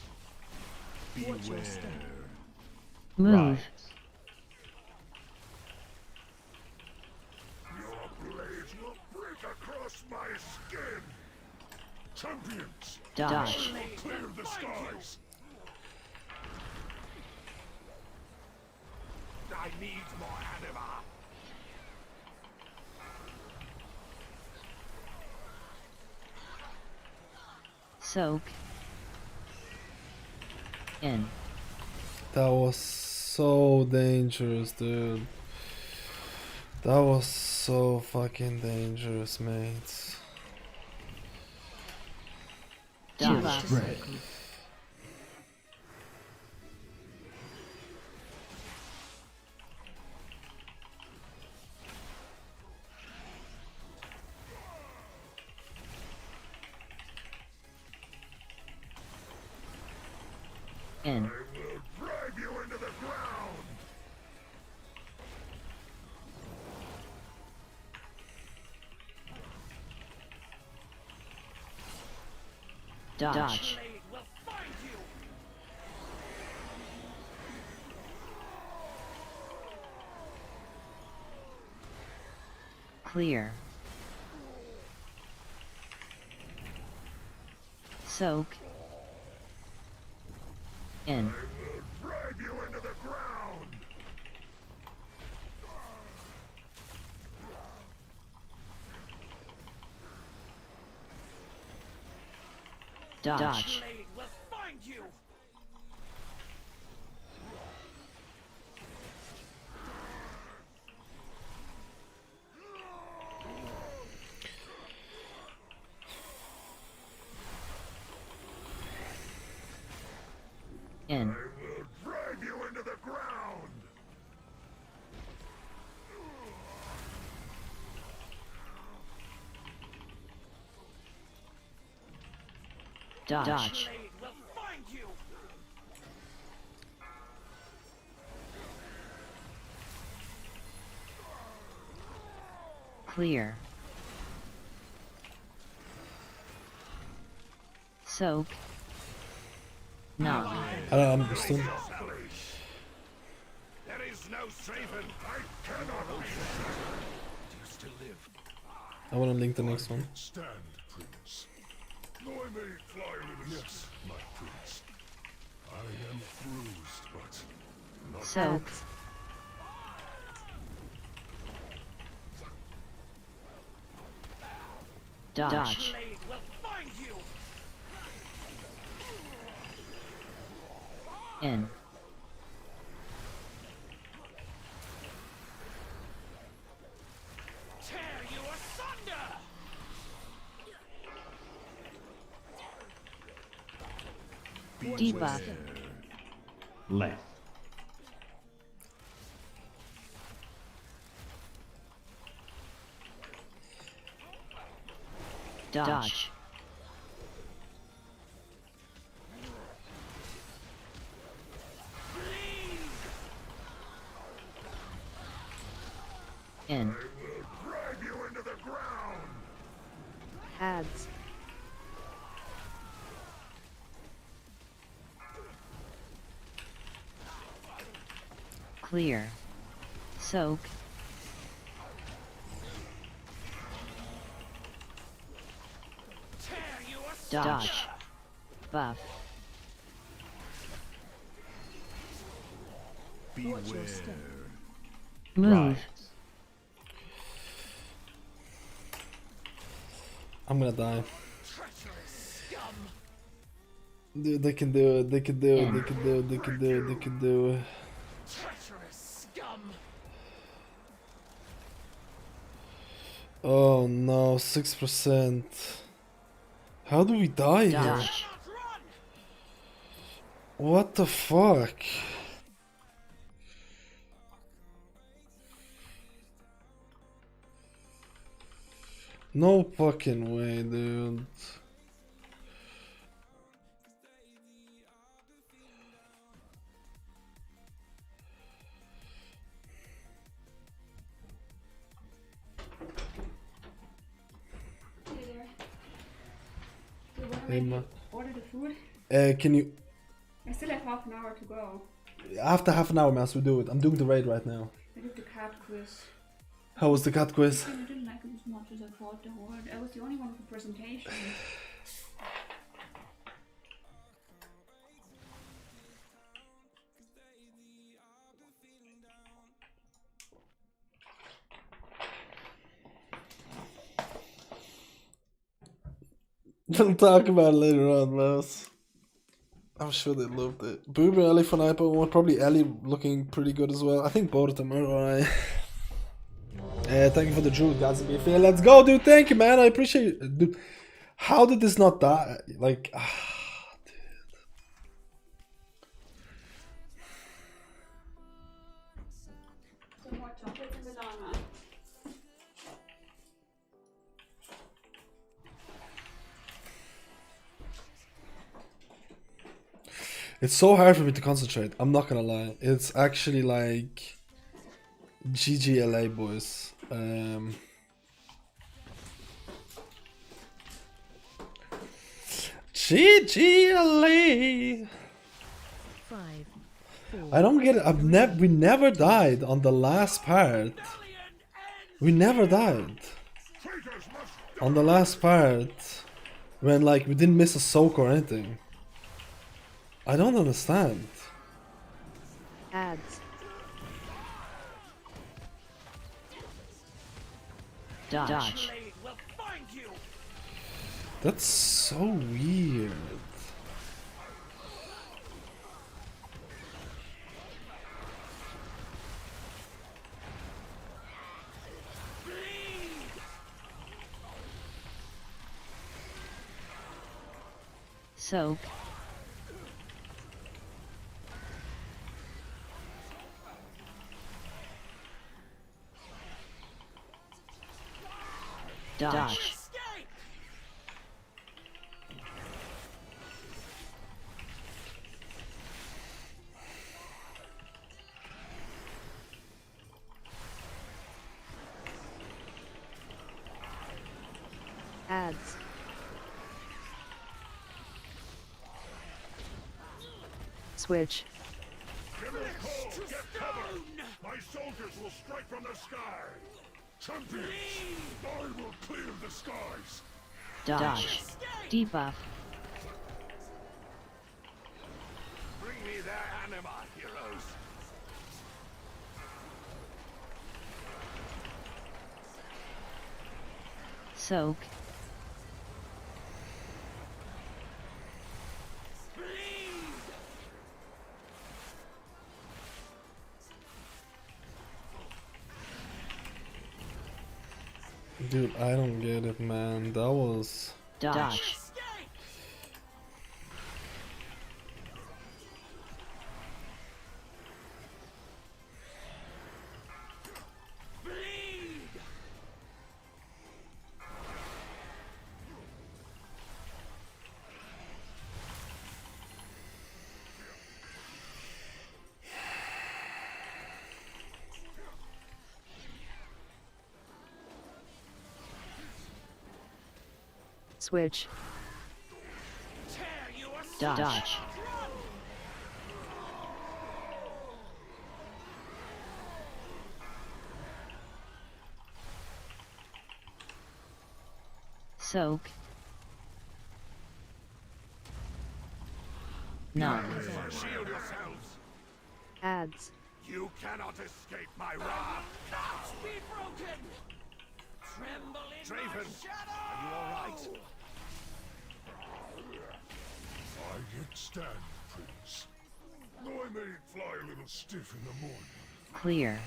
Beware. Move. Your blades will break across my skin. Champions, Dodge. clear the skies. I need more anima. Soak. In. That was so dangerous, dude. That was so fucking dangerous, mates. Dodge. In. Will drag you into the ground. Dodge. Will find you! Clear. Soak. In. Will drag you into the ground. Dodge. Blade will find you! In. Will drag you into the ground. Dodge. Blade will find you. Clear. Soak. No. I don't know, I'm still... There is no saving. I cannot. Do you still live? I wanna link the next one. Stand, Prince. I may fly a little. Yes, my Prince. I am bruised, but not Soak. Dodge. Blade will find you. In. Tear you asunder. Debuff. Left. Dodge. In. drag you into the ground. Ads. Clear. Soak. Tear you asunder. Dodge. Buff. Beware. Move. I'm gonna die. Treacherous scum. Dude, they can do it, they can do it, they can do it, they can do it, they can do it. Treacherous scum. Oh no, 6%. How do we die here? Dodge. What the fuck? No fucking way, dude. Hey, ma. Order the food. Can you... I still have half an hour to go. After half an hour, man, we do it. I'm doing the raid right now. I did the cat quiz. How was the cat quiz? I didn't like it as much as I thought the Horde. I was the only one with the presentation. We'll talk about it later on, Mouse. I'm sure they loved it. Boober, Ellie for Hyper one, probably Ellie looking pretty good as well. I think both of them are alright. Thank you for the Druid, guys. Let's go, dude. Thank you, man. I appreciate it. Dude, how did this not die? Like, dude. Some more chocolate in the llama. It's so hard for me to concentrate. I'm not gonna lie. It's actually like GGLA, boys. GGLA. 5, 4. I don't get it. We never died on the last part. We never died on the last part when like we didn't miss a soak or anything. I don't understand. Ads. Dodge. Blade will find you. That's so weird. Soak. Dodge. Escape. Switch. Get cover! My soldiers will strike from the sky! Champions, I will clear the skies! Dodge. Debuff. Bring me their anima, heroes. Soak. Dude, I don't get it, man. That was... Dodge. Switch. Dodge. Soak. No. Shield yourselves. Ads. You cannot escape my wrath. Be broken. Tremble in Draven, my shadow. are you all right? I yet stand, Prince. Though I may fly a little stiff in the morning. Clear.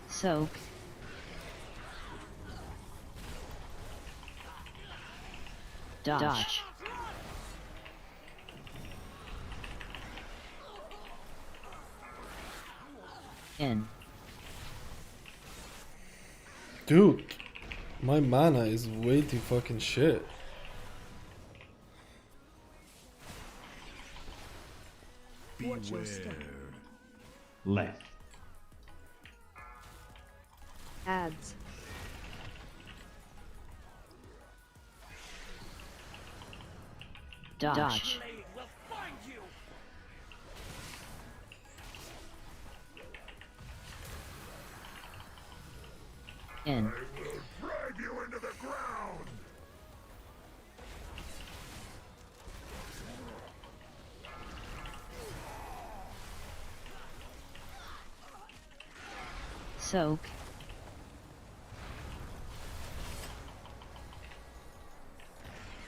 Soak. Dodge. In. Dude, my mana is way too fucking shit. Beware. Left. Ads. Dodge. Blade will find you. In. I will drag you into the ground! Soak.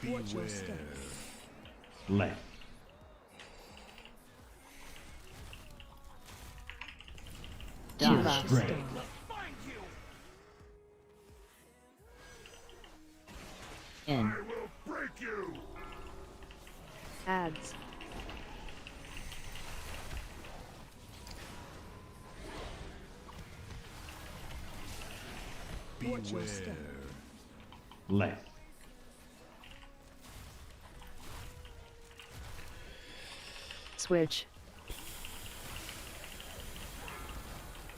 Beware. Left. Dodge. Straight. Will find you. In. I will break you! Ads. Beware. Left. Switch.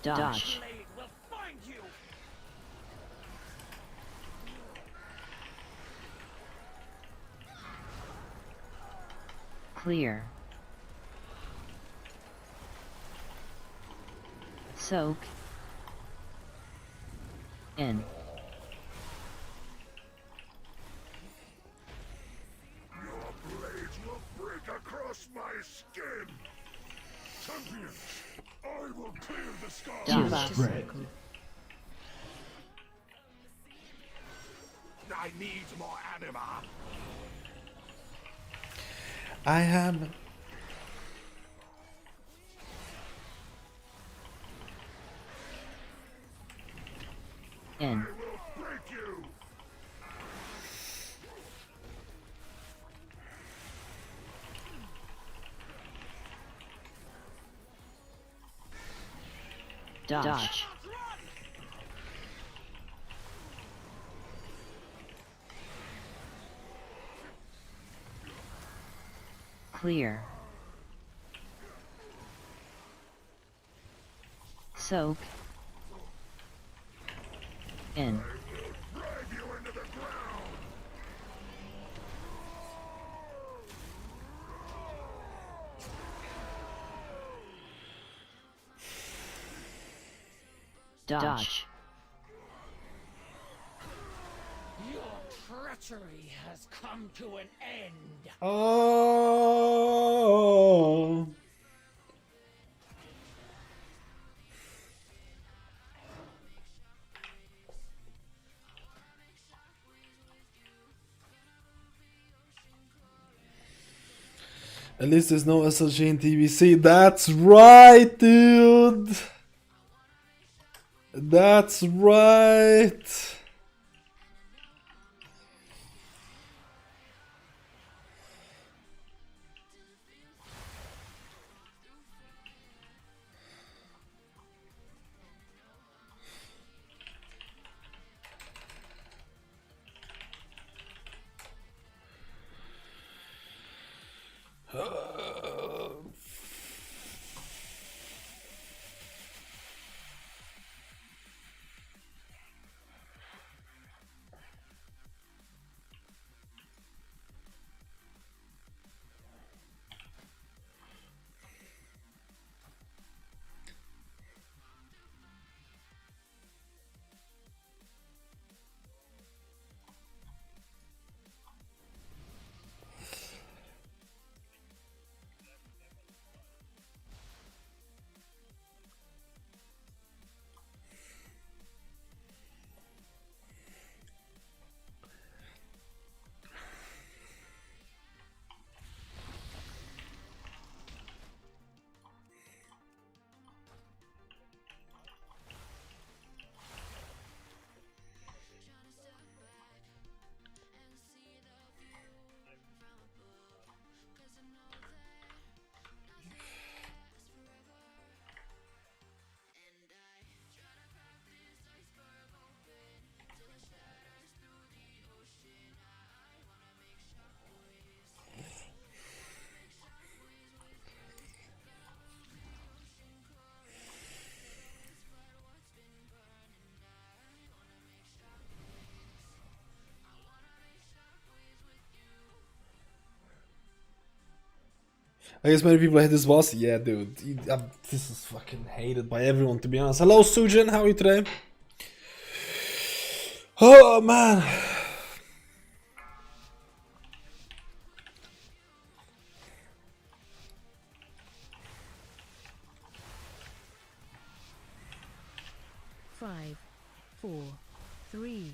Dodge. Blade will find you. Clear. Soak. In. Your blades will break across my skin! Champions, I will clear the skies! Dodge. Spread. I need more anima. I have... In. I will break you! Dodge. Clear. Soak. In. Drag you into the ground! Dodge. Your treachery has come to an end. Oh. At least there's no SLG in TBC. That's right, dude. That's right. I guess many people hate this boss. Yeah, dude. This is fucking hated by everyone, to be honest. Hello, Sujin. How are you today? Oh, man. Five, 4, 3,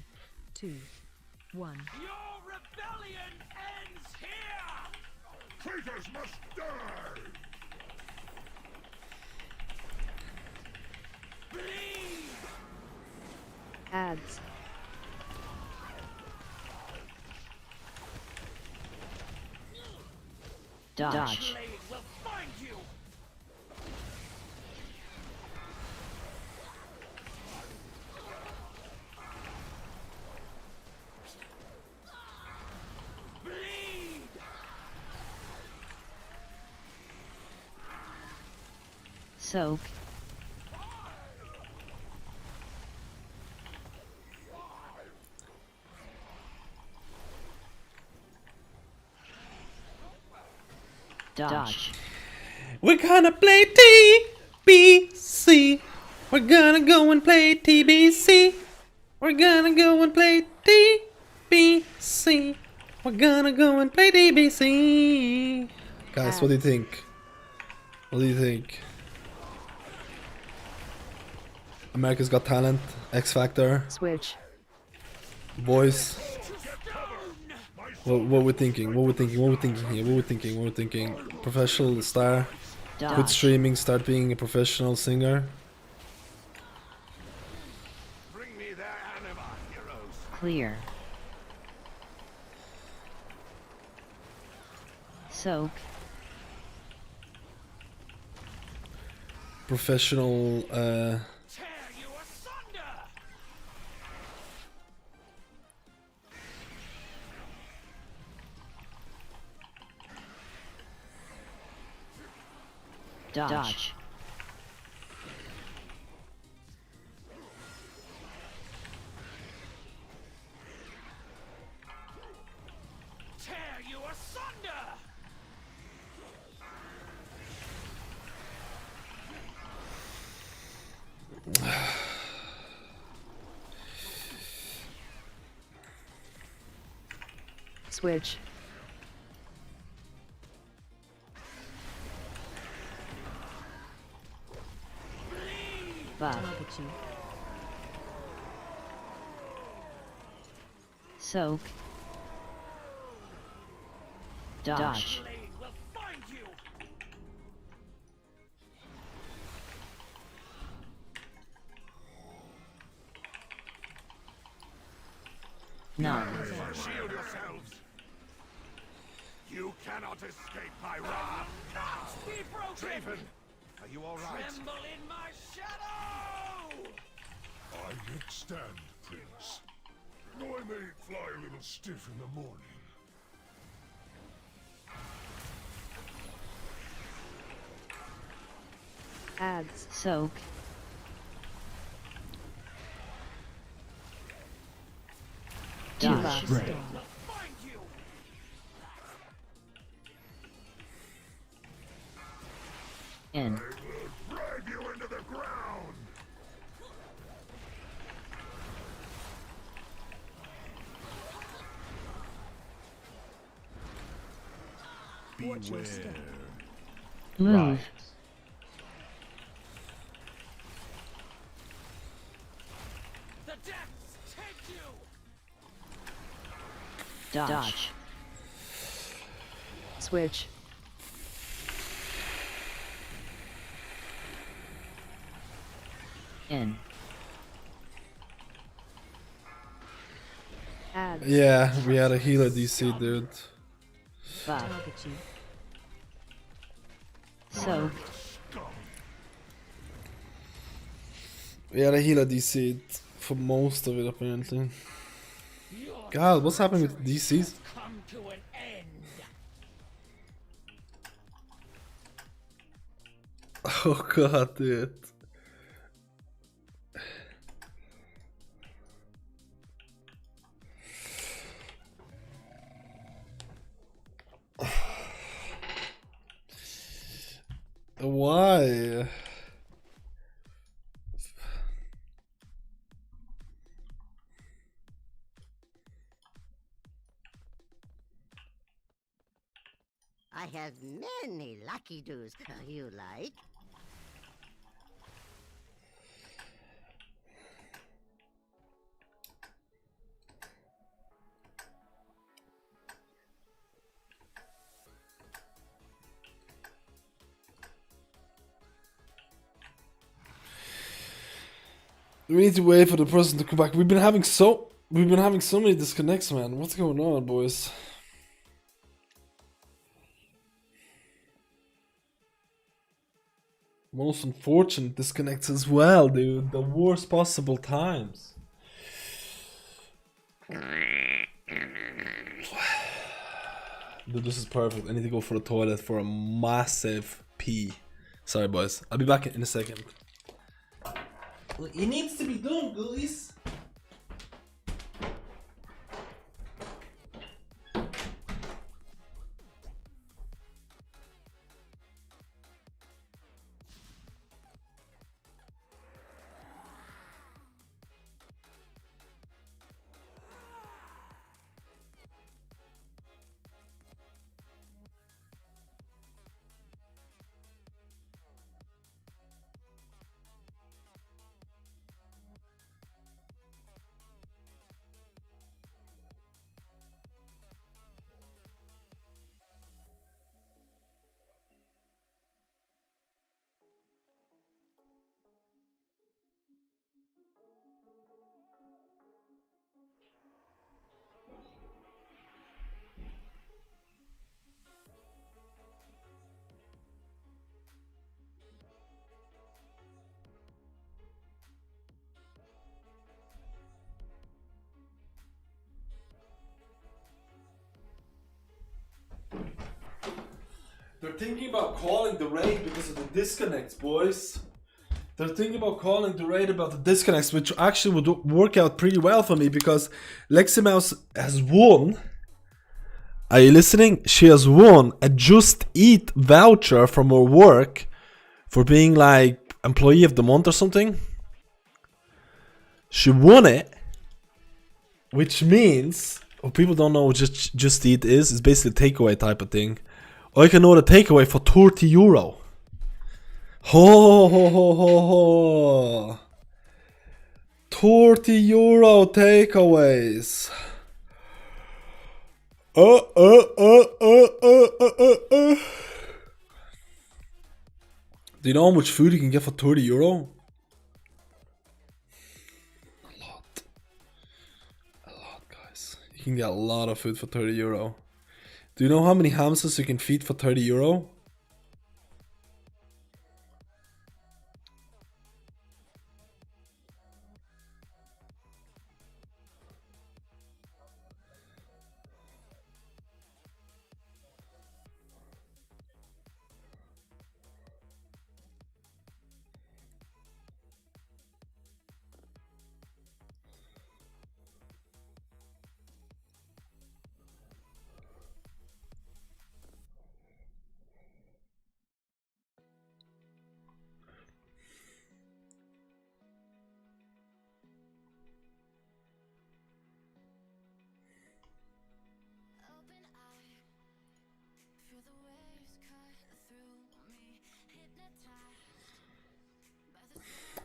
2, 1. Your rebellion ends here! Traitors must die! Bleed! Ads. Dodge. Blade will find you! Bleed! Soak. Dodge. We're gonna play TBC. We're gonna go and play TBC. We're gonna go and play TBC. We're gonna go and play TBC. Guys, what do you think? What do you think? America's Got Talent, X Factor, Switch. Voice. What we're thinking? What we're thinking? What we're thinking here? What we're thinking? What we're thinking? Professional star. Dodge. Quit streaming. Start being a professional singer. Bring me their anima, heroes. Clear. Soak. Professional. Tear you asunder! Dodge. Tear you asunder! Switch. Buff. Target you. Soak. Dodge. No. Shield yourselves. You cannot escape my wrath. Draven, are you all right? Tremble in my shadow! I yet stand, Prince. Though I may fly a little stiff in the morning. Ads. Soak. Dodge. In. Drag you into the ground! Watch your step. Move. The depths take you! Dodge. Switch. In. Ads. Yeah, we had a healer DC, dude. Buff. Target you. Soak. We had a healer DC for most of it, apparently. God, what's happening with DCs? Come to an end! Oh god, dude. Why? I have many lucky doos you like. We need to wait for the person to come back. We've been having so many disconnects, man. What's going on, boys? Most unfortunate disconnects as well, dude. The worst possible times. Dude, this is perfect. I need to go for the toilet for a massive pee. Sorry, boys. I'll be back in a second. It needs to be done, guys. They're thinking about calling the raid because of the disconnects, boys. They're thinking about calling the raid about the disconnects, which actually would work out pretty well for me because Leximouse has won. Are you listening? She has won a Just Eat voucher from her work for being like employee of the month or something. She won it, which means What people don't know what Just Eat is, it's basically a takeaway type of thing. Or you can order takeaway for €30. Ho ho ho ho ho. €30 takeaways. Do you know how much food you can get for €30? A lot, guys. You can get a lot of food for €30. Do you know how many hamsters you can feed for €30?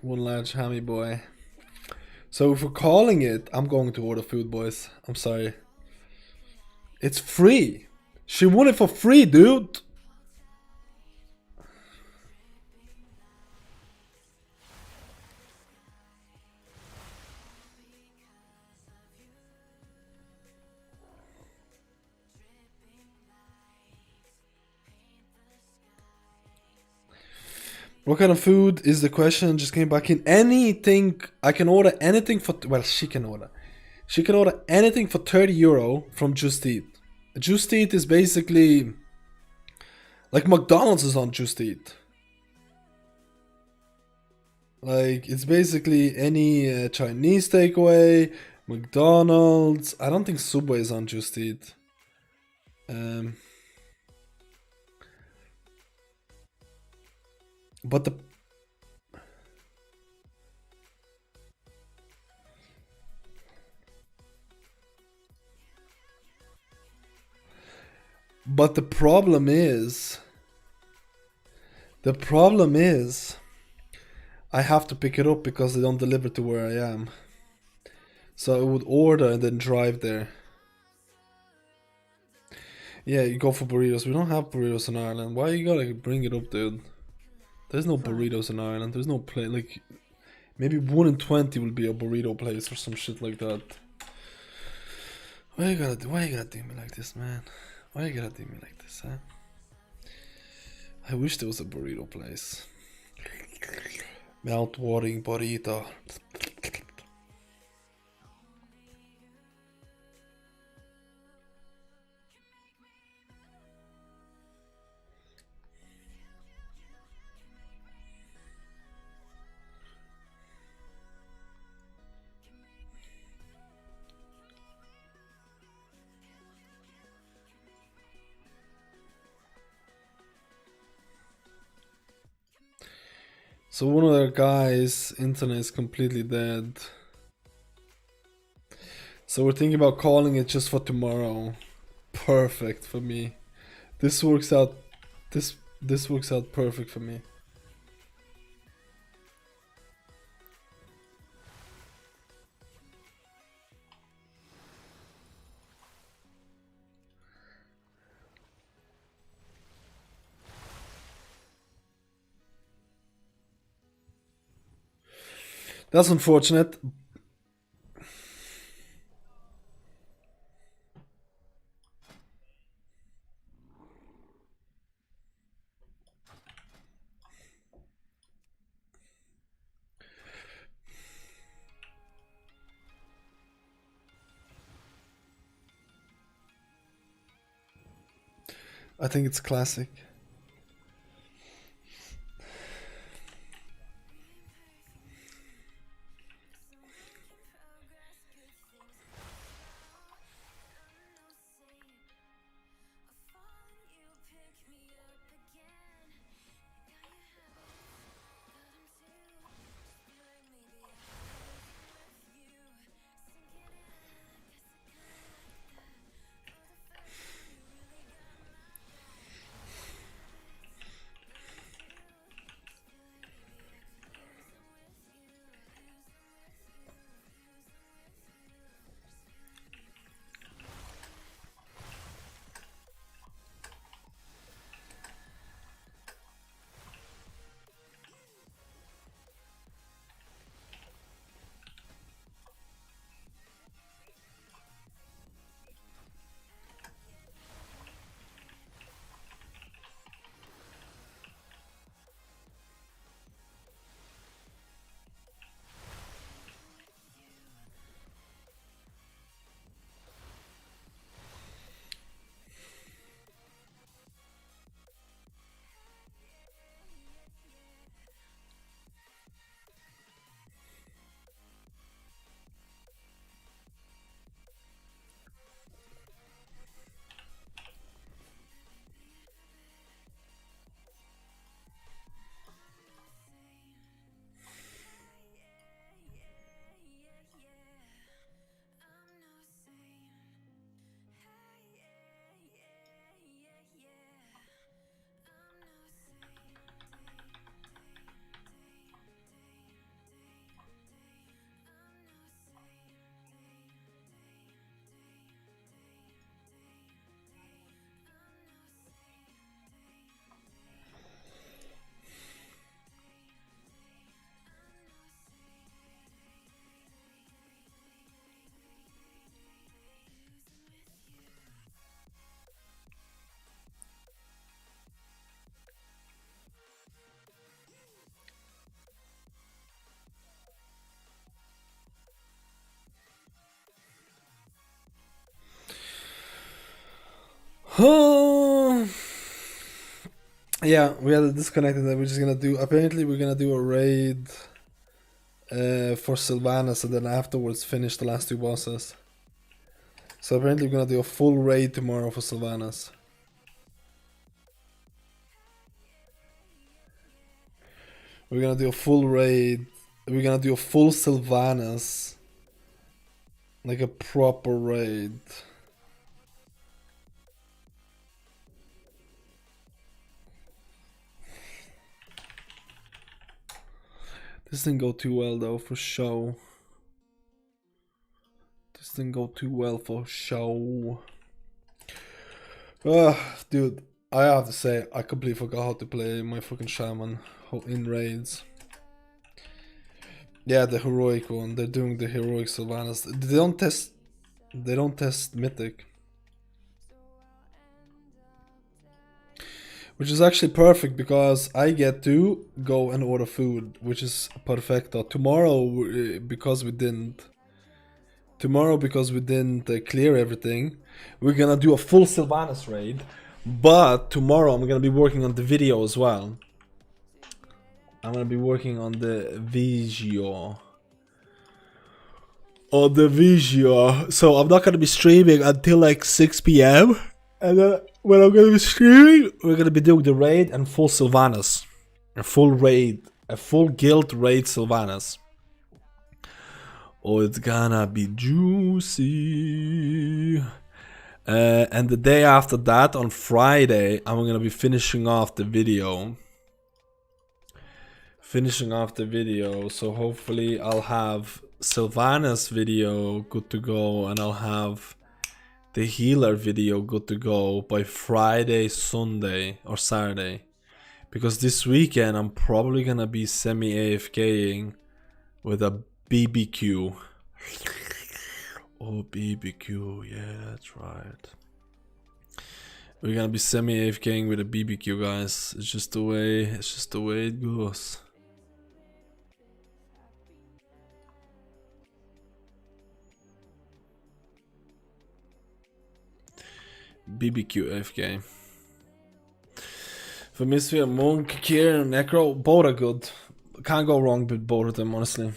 One large hammy boy. So if we're calling it, I'm going to order food, boys. I'm sorry. It's free. She won it for free, dude. What kind of food is the question? Just came back in. Anything. I can order anything for. Well, she can order. She can order anything for €30 from Just Eat. Just Eat is basically like McDonald's is on Just Eat. Like it's basically any Chinese takeaway, McDonald's. I don't think Subway is on Just Eat. But the problem is I have to pick it up because they don't deliver to where I am. So I would order and then drive there. Yeah, you go for burritos. We don't have burritos in Ireland. Why you gotta bring it up, dude? There's no burritos in Ireland. There's no place. Like, maybe 1 in 20 will be a burrito place or some shit like that. Why you gotta do me like this, man? Why you gotta do me like this, huh? I wish there was a burrito place. Mouth-watering burrito. So one of their guys' internet is completely dead. So we're thinking about calling it just for tomorrow. Perfect for me. This works out. This works out perfect for me. That's unfortunate. I think it's classic. Yeah, we had it disconnected and we're just gonna do, apparently we're gonna do a raid for Sylvanas and then afterwards finish the last two bosses. So apparently we're gonna do a full raid tomorrow for Sylvanas. We're gonna do a full raid. We're gonna do a full Sylvanas. Like a proper raid. This didn't go too well though for show. This didn't go too well for show. Dude, I have to say, I completely forgot how to play my fucking Shaman in raids. Yeah, the heroic one. They're doing the heroic Sylvanas. They don't test mythic. Which is actually perfect because I get to go and order food, which is perfecto. Tomorrow, because we didn't clear everything, we're gonna do a full Sylvanas raid. But tomorrow I'm gonna be working on the video as well. I'm gonna be working on the video. So I'm not gonna be streaming until like 6 PM. And then when I'm gonna be streaming, we're gonna be doing the raid and full Sylvanas. A full raid. A full guild raid Sylvanas. Oh, it's gonna be juicy. And the day after that, on Friday, I'm gonna be finishing off the video. So hopefully I'll have Sylvanas video good to go, and I'll have the healer video good to go by Friday, Sunday, or Saturday. Because this weekend I'm probably gonna be semi-AFKing with a BBQ. Oh, BBQ, yeah, that's right. We're gonna be semi-AFKing with a BBQ, guys. It's just the way it goes. BBQ AFK. For Misfit, Monk, Kier, and Necro, both are good. Can't go wrong with both of them, honestly.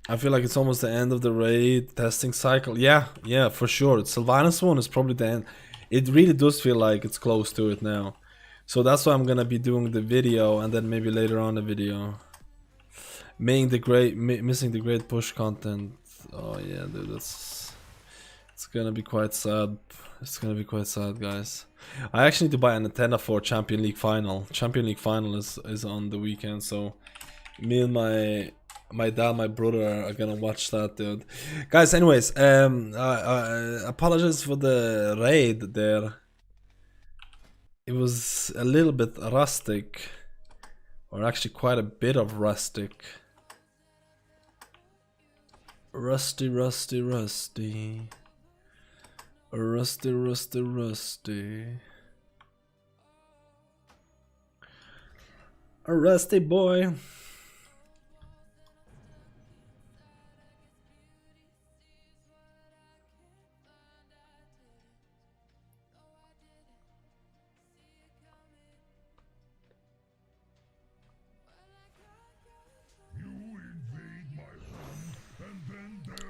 I feel like it's almost the end of the raid testing cycle. Yeah, for sure. Sylvanas one is probably the end. It really does feel like it's close to it now. So that's why I'm gonna be doing the video and then maybe later on the video. Missing the great push content. Oh yeah, dude, it's gonna be quite sad. It's gonna be quite sad, guys. I actually need to buy an antenna for Champion League Final. Champion League Final is on the weekend, so me and my dad, my brother are gonna watch that, dude. Guys, anyways, apologies for the raid there. It was a little bit rustic, or actually quite a bit of rustic. Rusty. Rusty. A rusty boy.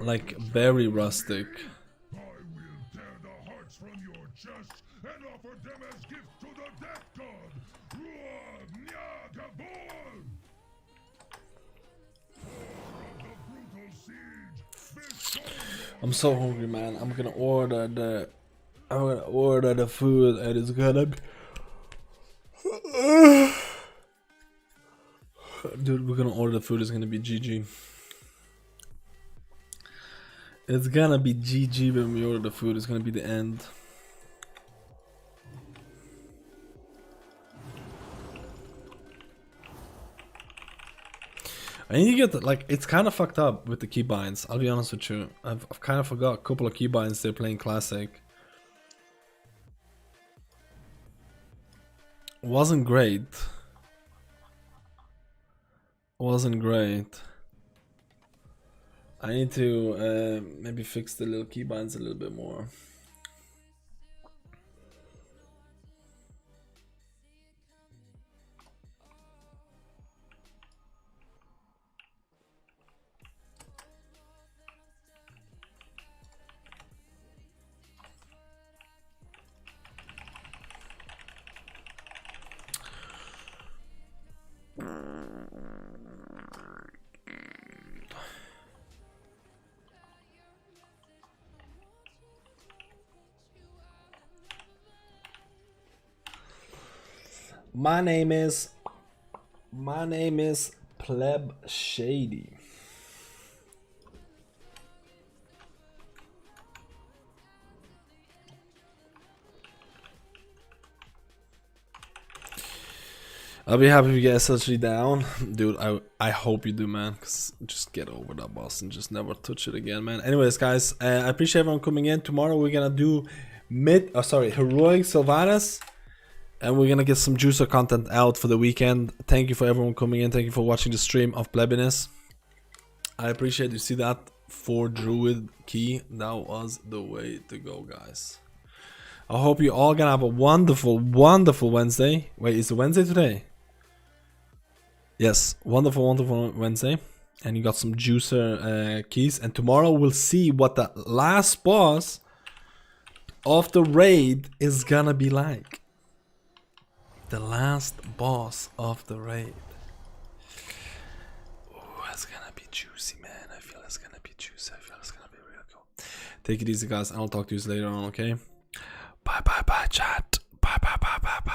Like very rustic. I will tear the hearts from your chest and offer them as gifts to the death god. I'm so hungry, man. I'm gonna order the food and it's gonna be dude, we're gonna order the food, it's gonna be GG. It's gonna be GG when we order the food, it's gonna be the end. I need to get that, like, it's kind of fucked up with the keybinds, I'll be honest with you. I've kind of forgot a couple of keybinds they're playing classic. Wasn't great. I need to maybe fix the little keybinds a little bit more. My name is Pleb Shady. I'll be happy if you get SSG down. Dude, I hope you do, man. Cause just get over that boss and just never touch it again, man. Anyways, guys, I appreciate everyone coming in. Tomorrow we're gonna do Heroic Sylvanas. And we're gonna get some juicer content out for the weekend. Thank you for everyone coming in. Thank you for watching the stream of Plebiness. I appreciate you see that for Druid key. That was the way to go, guys. I hope you all gonna have a wonderful, wonderful Wednesday. Wait, is it Wednesday today? Yes, wonderful, wonderful Wednesday. And you got some juicer keys. And tomorrow we'll see what the last boss of the raid is gonna be like. The last boss of the raid. Oh, that's gonna be juicy, man. I feel it's gonna be juicy. I feel it's gonna be real cool. Take it easy, guys. I'll talk to you later on, okay?